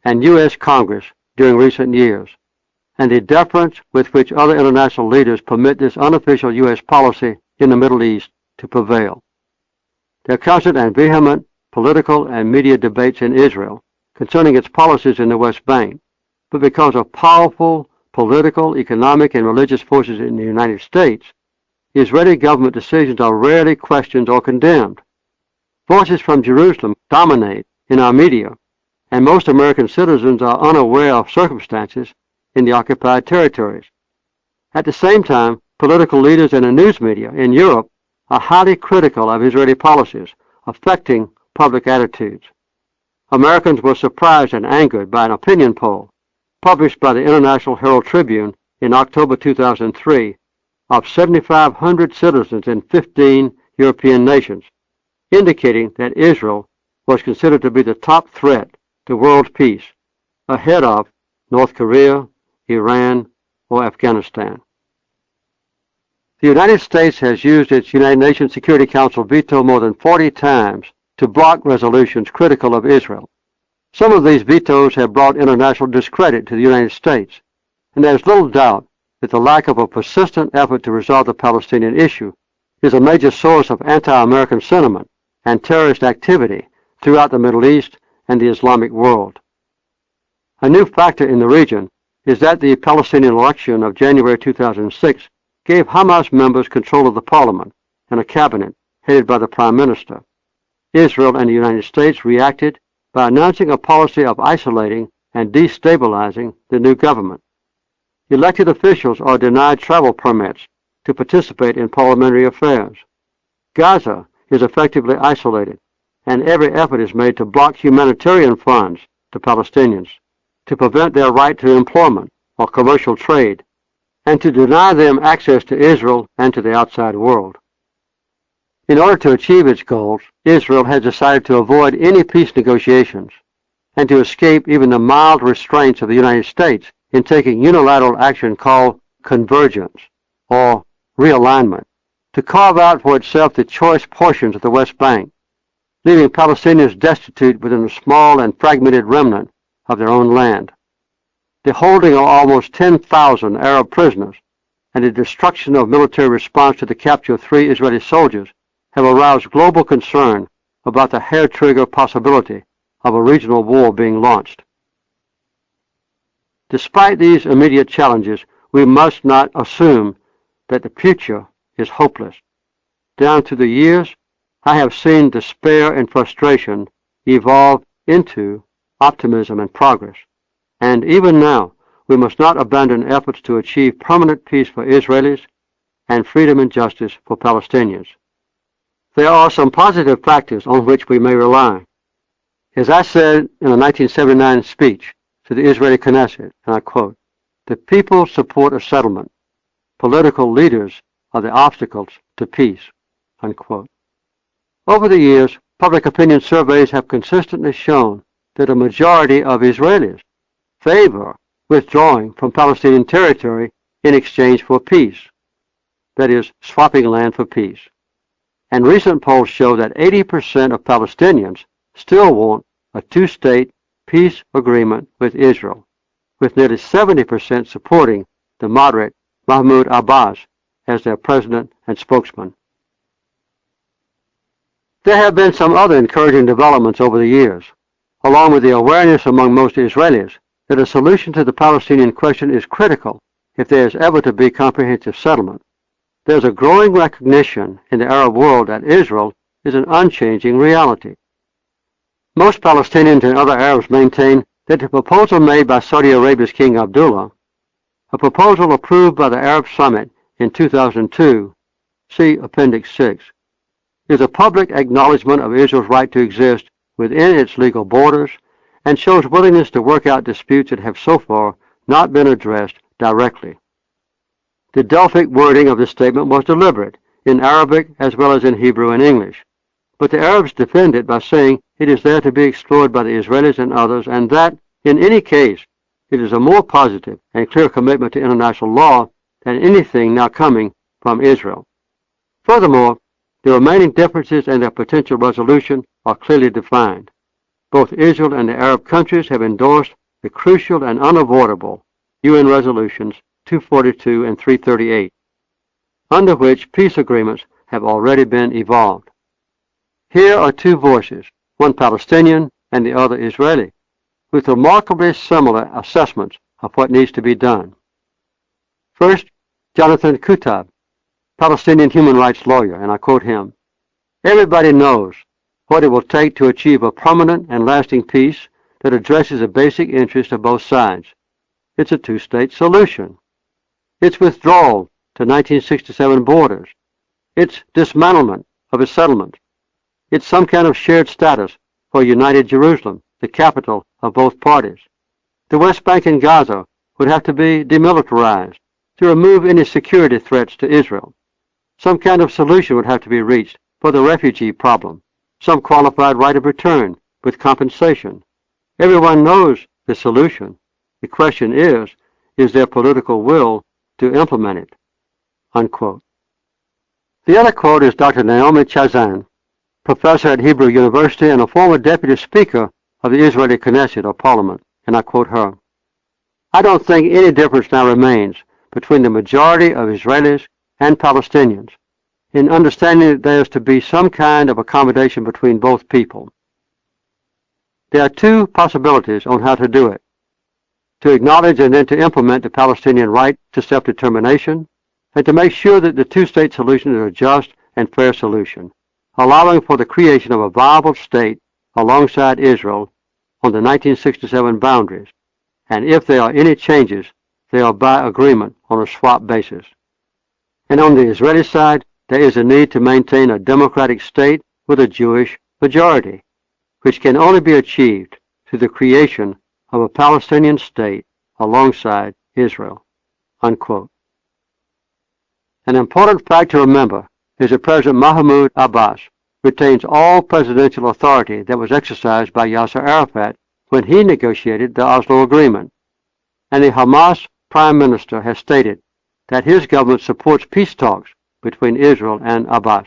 and U.S. Congress during recent years, and the deference with which other international leaders permit this unofficial U.S. policy in the Middle East to prevail. There are constant and vehement political and media debates in Israel concerning its policies in the West Bank, but because of powerful political, economic, and religious forces in the United States, Israeli government decisions are rarely questioned or condemned. Voices from Jerusalem dominate in our media, and most American citizens are unaware of circumstances in the occupied territories. At the same time, political leaders and the news media in Europe are highly critical of Israeli policies, affecting public attitudes. Americans were surprised and angered by an opinion poll published by the International Herald Tribune in October 2003 of 7,500 citizens in 15 European nations, indicating that Israel was considered to be the top threat to world peace, ahead of North Korea, Iran, or Afghanistan. The United States has used its United Nations Security Council veto more than 40 times to block resolutions critical of Israel. Some of these vetoes have brought international discredit to the United States, and there is little doubt that the lack of a persistent effort to resolve the Palestinian issue is a major source of anti-American sentiment and terrorist activity throughout the Middle East and the Islamic world. A new factor in the region is that the Palestinian election of January 2006 gave Hamas members control of the parliament and a cabinet headed by the prime minister. Israel and the United States reacted by announcing a policy of isolating and destabilizing the new government. Elected officials are denied travel permits to participate in parliamentary affairs. Gaza is effectively isolated, and every effort is made to block humanitarian funds to Palestinians, to prevent their right to employment or commercial trade, and to deny them access to Israel and to the outside world. In order to achieve its goals, Israel has decided to avoid any peace negotiations and to escape even the mild restraints of the United States in taking unilateral action called convergence or realignment, to carve out for itself the choice portions of the West Bank, leaving Palestinians destitute within a small and fragmented remnant of their own land. The holding of almost 10,000 Arab prisoners and the destruction of military response to the capture of 3 Israeli soldiers have aroused global concern about the hair-trigger possibility of a regional war being launched. Despite these immediate challenges, we must not assume that the future is hopeless. Down through the years, I have seen despair and frustration evolve into optimism and progress. And even now, we must not abandon efforts to achieve permanent peace for Israelis and freedom and justice for Palestinians. There are some positive factors on which we may rely. As I said in a 1979 speech to the Israeli Knesset, and I quote, "The people support a settlement. Political leaders are the obstacles to peace," unquote. Over the years, public opinion surveys have consistently shown that a majority of Israelis favor withdrawing from Palestinian territory in exchange for peace, that is, swapping land for peace. And recent polls show that 80% of Palestinians still want a 2-state peace agreement with Israel, with nearly 70% supporting the moderate Mahmoud Abbas as their president and spokesman. There have been some other encouraging developments over the years, along with the awareness among most Israelis that a solution to the Palestinian question is critical if there is ever to be comprehensive settlement. There is a growing recognition in the Arab world that Israel is an unchanging reality. Most Palestinians and other Arabs maintain that the proposal made by Saudi Arabia's King Abdullah, a proposal approved by the Arab Summit in 2002, see Appendix 6, is a public acknowledgement of Israel's right to exist within its legal borders and shows willingness to work out disputes that have so far not been addressed directly. The Delphic wording of the statement was deliberate, in Arabic as well as in Hebrew and English, but the Arabs defend it by saying it is there to be explored by the Israelis and others, and that, in any case, it is a more positive and clear commitment to international law than anything now coming from Israel. Furthermore, the remaining differences and their potential resolution are clearly defined. Both Israel and the Arab countries have endorsed the crucial and unavoidable UN resolutions 242 and 338, under which peace agreements have already been evolved. Here are two voices, one Palestinian and the other Israeli, with remarkably similar assessments of what needs to be done. First, Jonathan Kutab, Palestinian human rights lawyer, and I quote him, "Everybody knows what it will take to achieve a permanent and lasting peace that addresses the basic interests of both sides. It's a two-state solution. It's withdrawal to 1967 borders. It's dismantlement of a settlement. It's some kind of shared status for United Jerusalem, the capital of both parties. The West Bank and Gaza would have to be demilitarized to remove any security threats to Israel. Some kind of solution would have to be reached for the refugee problem, some qualified right of return with compensation. Everyone knows the solution. The question is there political will to implement it?" Unquote. The other quote is Dr. Naomi Chazan, professor at Hebrew University and a former deputy speaker of the Israeli Knesset, or parliament, and I quote her, "I don't think any difference now remains between the majority of Israelis and Palestinians in understanding that there is to be some kind of accommodation between both people. There are two possibilities on how to do it: to acknowledge and then to implement the Palestinian right to self-determination, and to make sure that the two-state solution is a just and fair solution, allowing for the creation of a viable state alongside Israel on the 1967 boundaries, and if there are any changes, they are by agreement on a swap basis. And on the Israeli side, there is a need to maintain a democratic state with a Jewish majority, which can only be achieved through the creation of a Palestinian state alongside Israel." Unquote. An important fact to remember is that President Mahmoud Abbas retains all presidential authority that was exercised by Yasser Arafat when he negotiated the Oslo Agreement, and the Hamas Prime Minister has stated that his government supports peace talks between Israel and Abbas.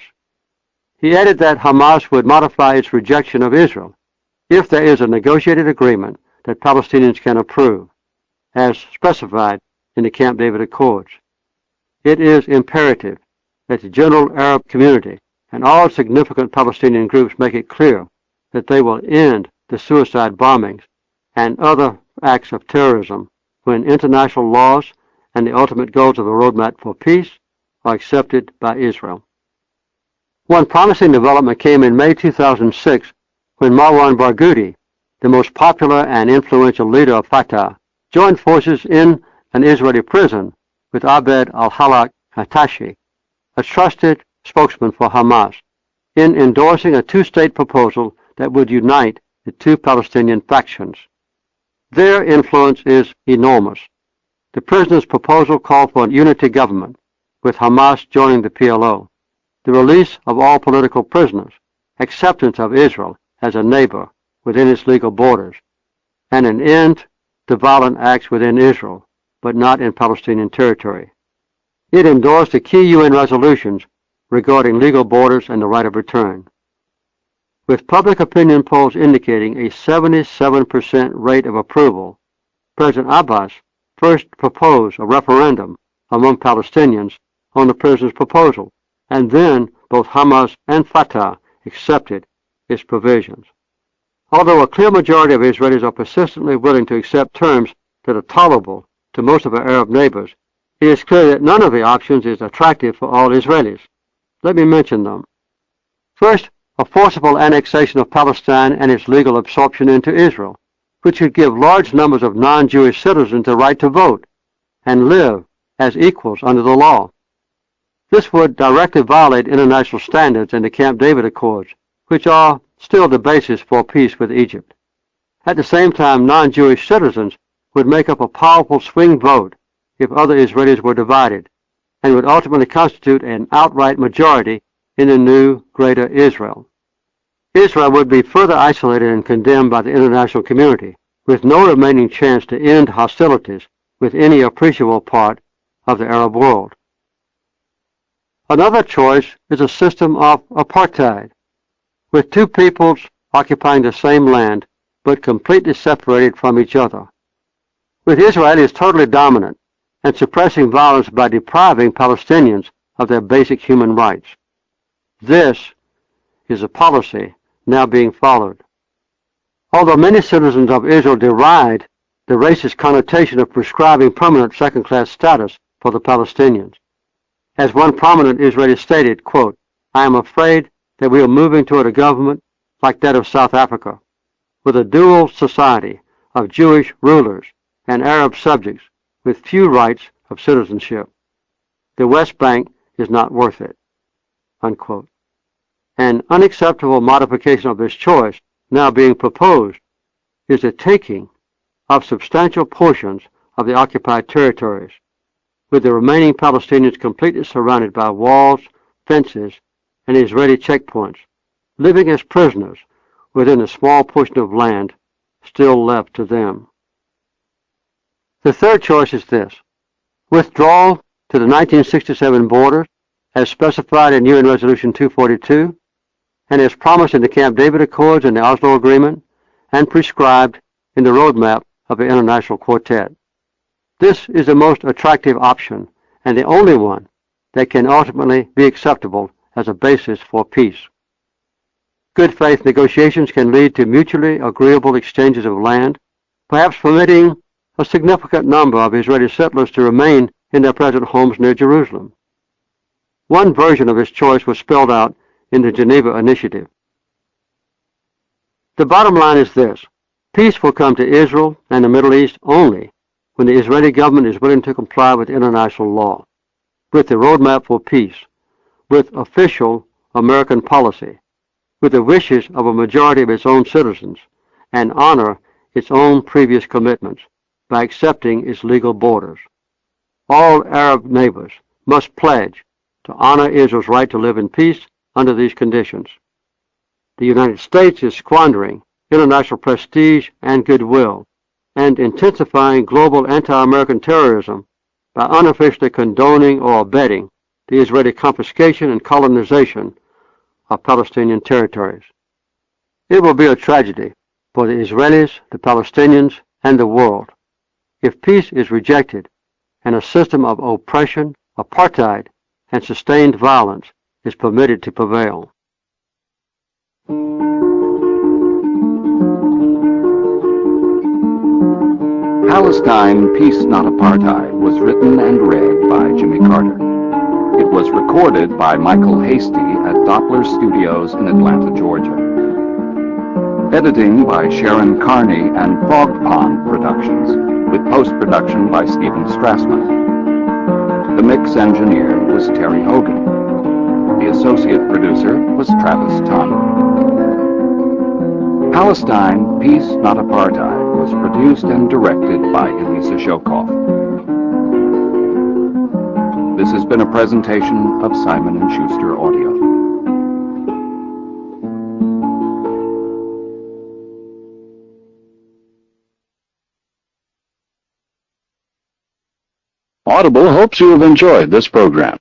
He added that Hamas would modify its rejection of Israel if there is a negotiated agreement that Palestinians can approve, as specified in the Camp David Accords. It is imperative that the general Arab community and all significant Palestinian groups make it clear that they will end the suicide bombings and other acts of terrorism when international laws and the ultimate goals of the roadmap for peace are accepted by Israel. One promising development came in May 2006 when Marwan Barghouti, the most popular and influential leader of Fatah, joined forces in an Israeli prison with Abed al-Halak Hatashi, a trusted spokesman for Hamas, in endorsing a two-state proposal that would unite the two Palestinian factions. Their influence is enormous. The prisoner's proposal called for a unity government, with Hamas joining the PLO, the release of all political prisoners, acceptance of Israel as a neighbor within its legal borders, and an end to violent acts within Israel, but not in Palestinian territory. It endorsed the key UN resolutions regarding legal borders and the right of return. With public opinion polls indicating a 77% rate of approval, President Abbas first proposed a referendum among Palestinians on the president's proposal, and then both Hamas and Fatah accepted its provisions. Although a clear majority of Israelis are persistently willing to accept terms that are tolerable to most of our Arab neighbors, it is clear that none of the options is attractive for all Israelis. Let me mention them. First, a forcible annexation of Palestine and its legal absorption into Israel, which would give large numbers of non-Jewish citizens the right to vote and live as equals under the law. This would directly violate international standards and the Camp David Accords, which are still the basis for peace with Egypt. At the same time, non-Jewish citizens would make up a powerful swing vote if other Israelis were divided, and would ultimately constitute an outright majority in the new Greater Israel. Israel would be further isolated and condemned by the international community, with no remaining chance to end hostilities with any appreciable part of the Arab world. Another choice is a system of apartheid, with two peoples occupying the same land but completely separated from each other, with Israelis totally dominant and suppressing violence by depriving Palestinians of their basic human rights. This is a policy now being followed. Although many citizens of Israel deride the racist connotation of prescribing permanent second-class status for the Palestinians, as one prominent Israeli stated, quote, "I am afraid that we are moving toward a government like that of South Africa, with a dual society of Jewish rulers and Arab subjects with few rights of citizenship. The West Bank is not worth it," unquote. An unacceptable modification of this choice now being proposed is the taking of substantial portions of the occupied territories, with the remaining Palestinians completely surrounded by walls, fences, and Israeli checkpoints, living as prisoners within a small portion of land still left to them. The third choice is this: withdrawal to the 1967 borders as specified in UN Resolution 242 and as promised in the Camp David Accords and the Oslo Agreement and prescribed in the roadmap of the International Quartet. This is the most attractive option and the only one that can ultimately be acceptable as a basis for peace. Good faith negotiations can lead to mutually agreeable exchanges of land, perhaps permitting a significant number of Israeli settlers to remain in their present homes near Jerusalem. One version of this choice was spelled out in the Geneva Initiative. The bottom line is this: peace will come to Israel and the Middle East only when the Israeli government is willing to comply with international law, with the roadmap for peace, with official American policy, with the wishes of a majority of its own citizens, and honor its own previous commitments by accepting its legal borders. All Arab neighbors must pledge to honor Israel's right to live in peace under these conditions. The United States is squandering international prestige and goodwill and intensifying global anti-American terrorism by unofficially condoning or abetting the Israeli confiscation and colonization of Palestinian territories. It will be a tragedy for the Israelis, the Palestinians, and the world if peace is rejected and a system of oppression, apartheid, and sustained violence is permitted to prevail. Palestine, Peace, Not Apartheid was written and read by Jimmy Carter. It was recorded by Michael Hasty at Doppler Studios in Atlanta, Georgia. Editing by Sharon Carney and Fog Pond Productions, with post-production by Stephen Strassman. The mix engineer was Terry Hogan. The associate producer was Travis Ton. Palestine, Peace, Not Apartheid was produced and directed by Elisa Shokoff. This has been a presentation of Simon & Schuster Audio. Audible hopes you have enjoyed this program.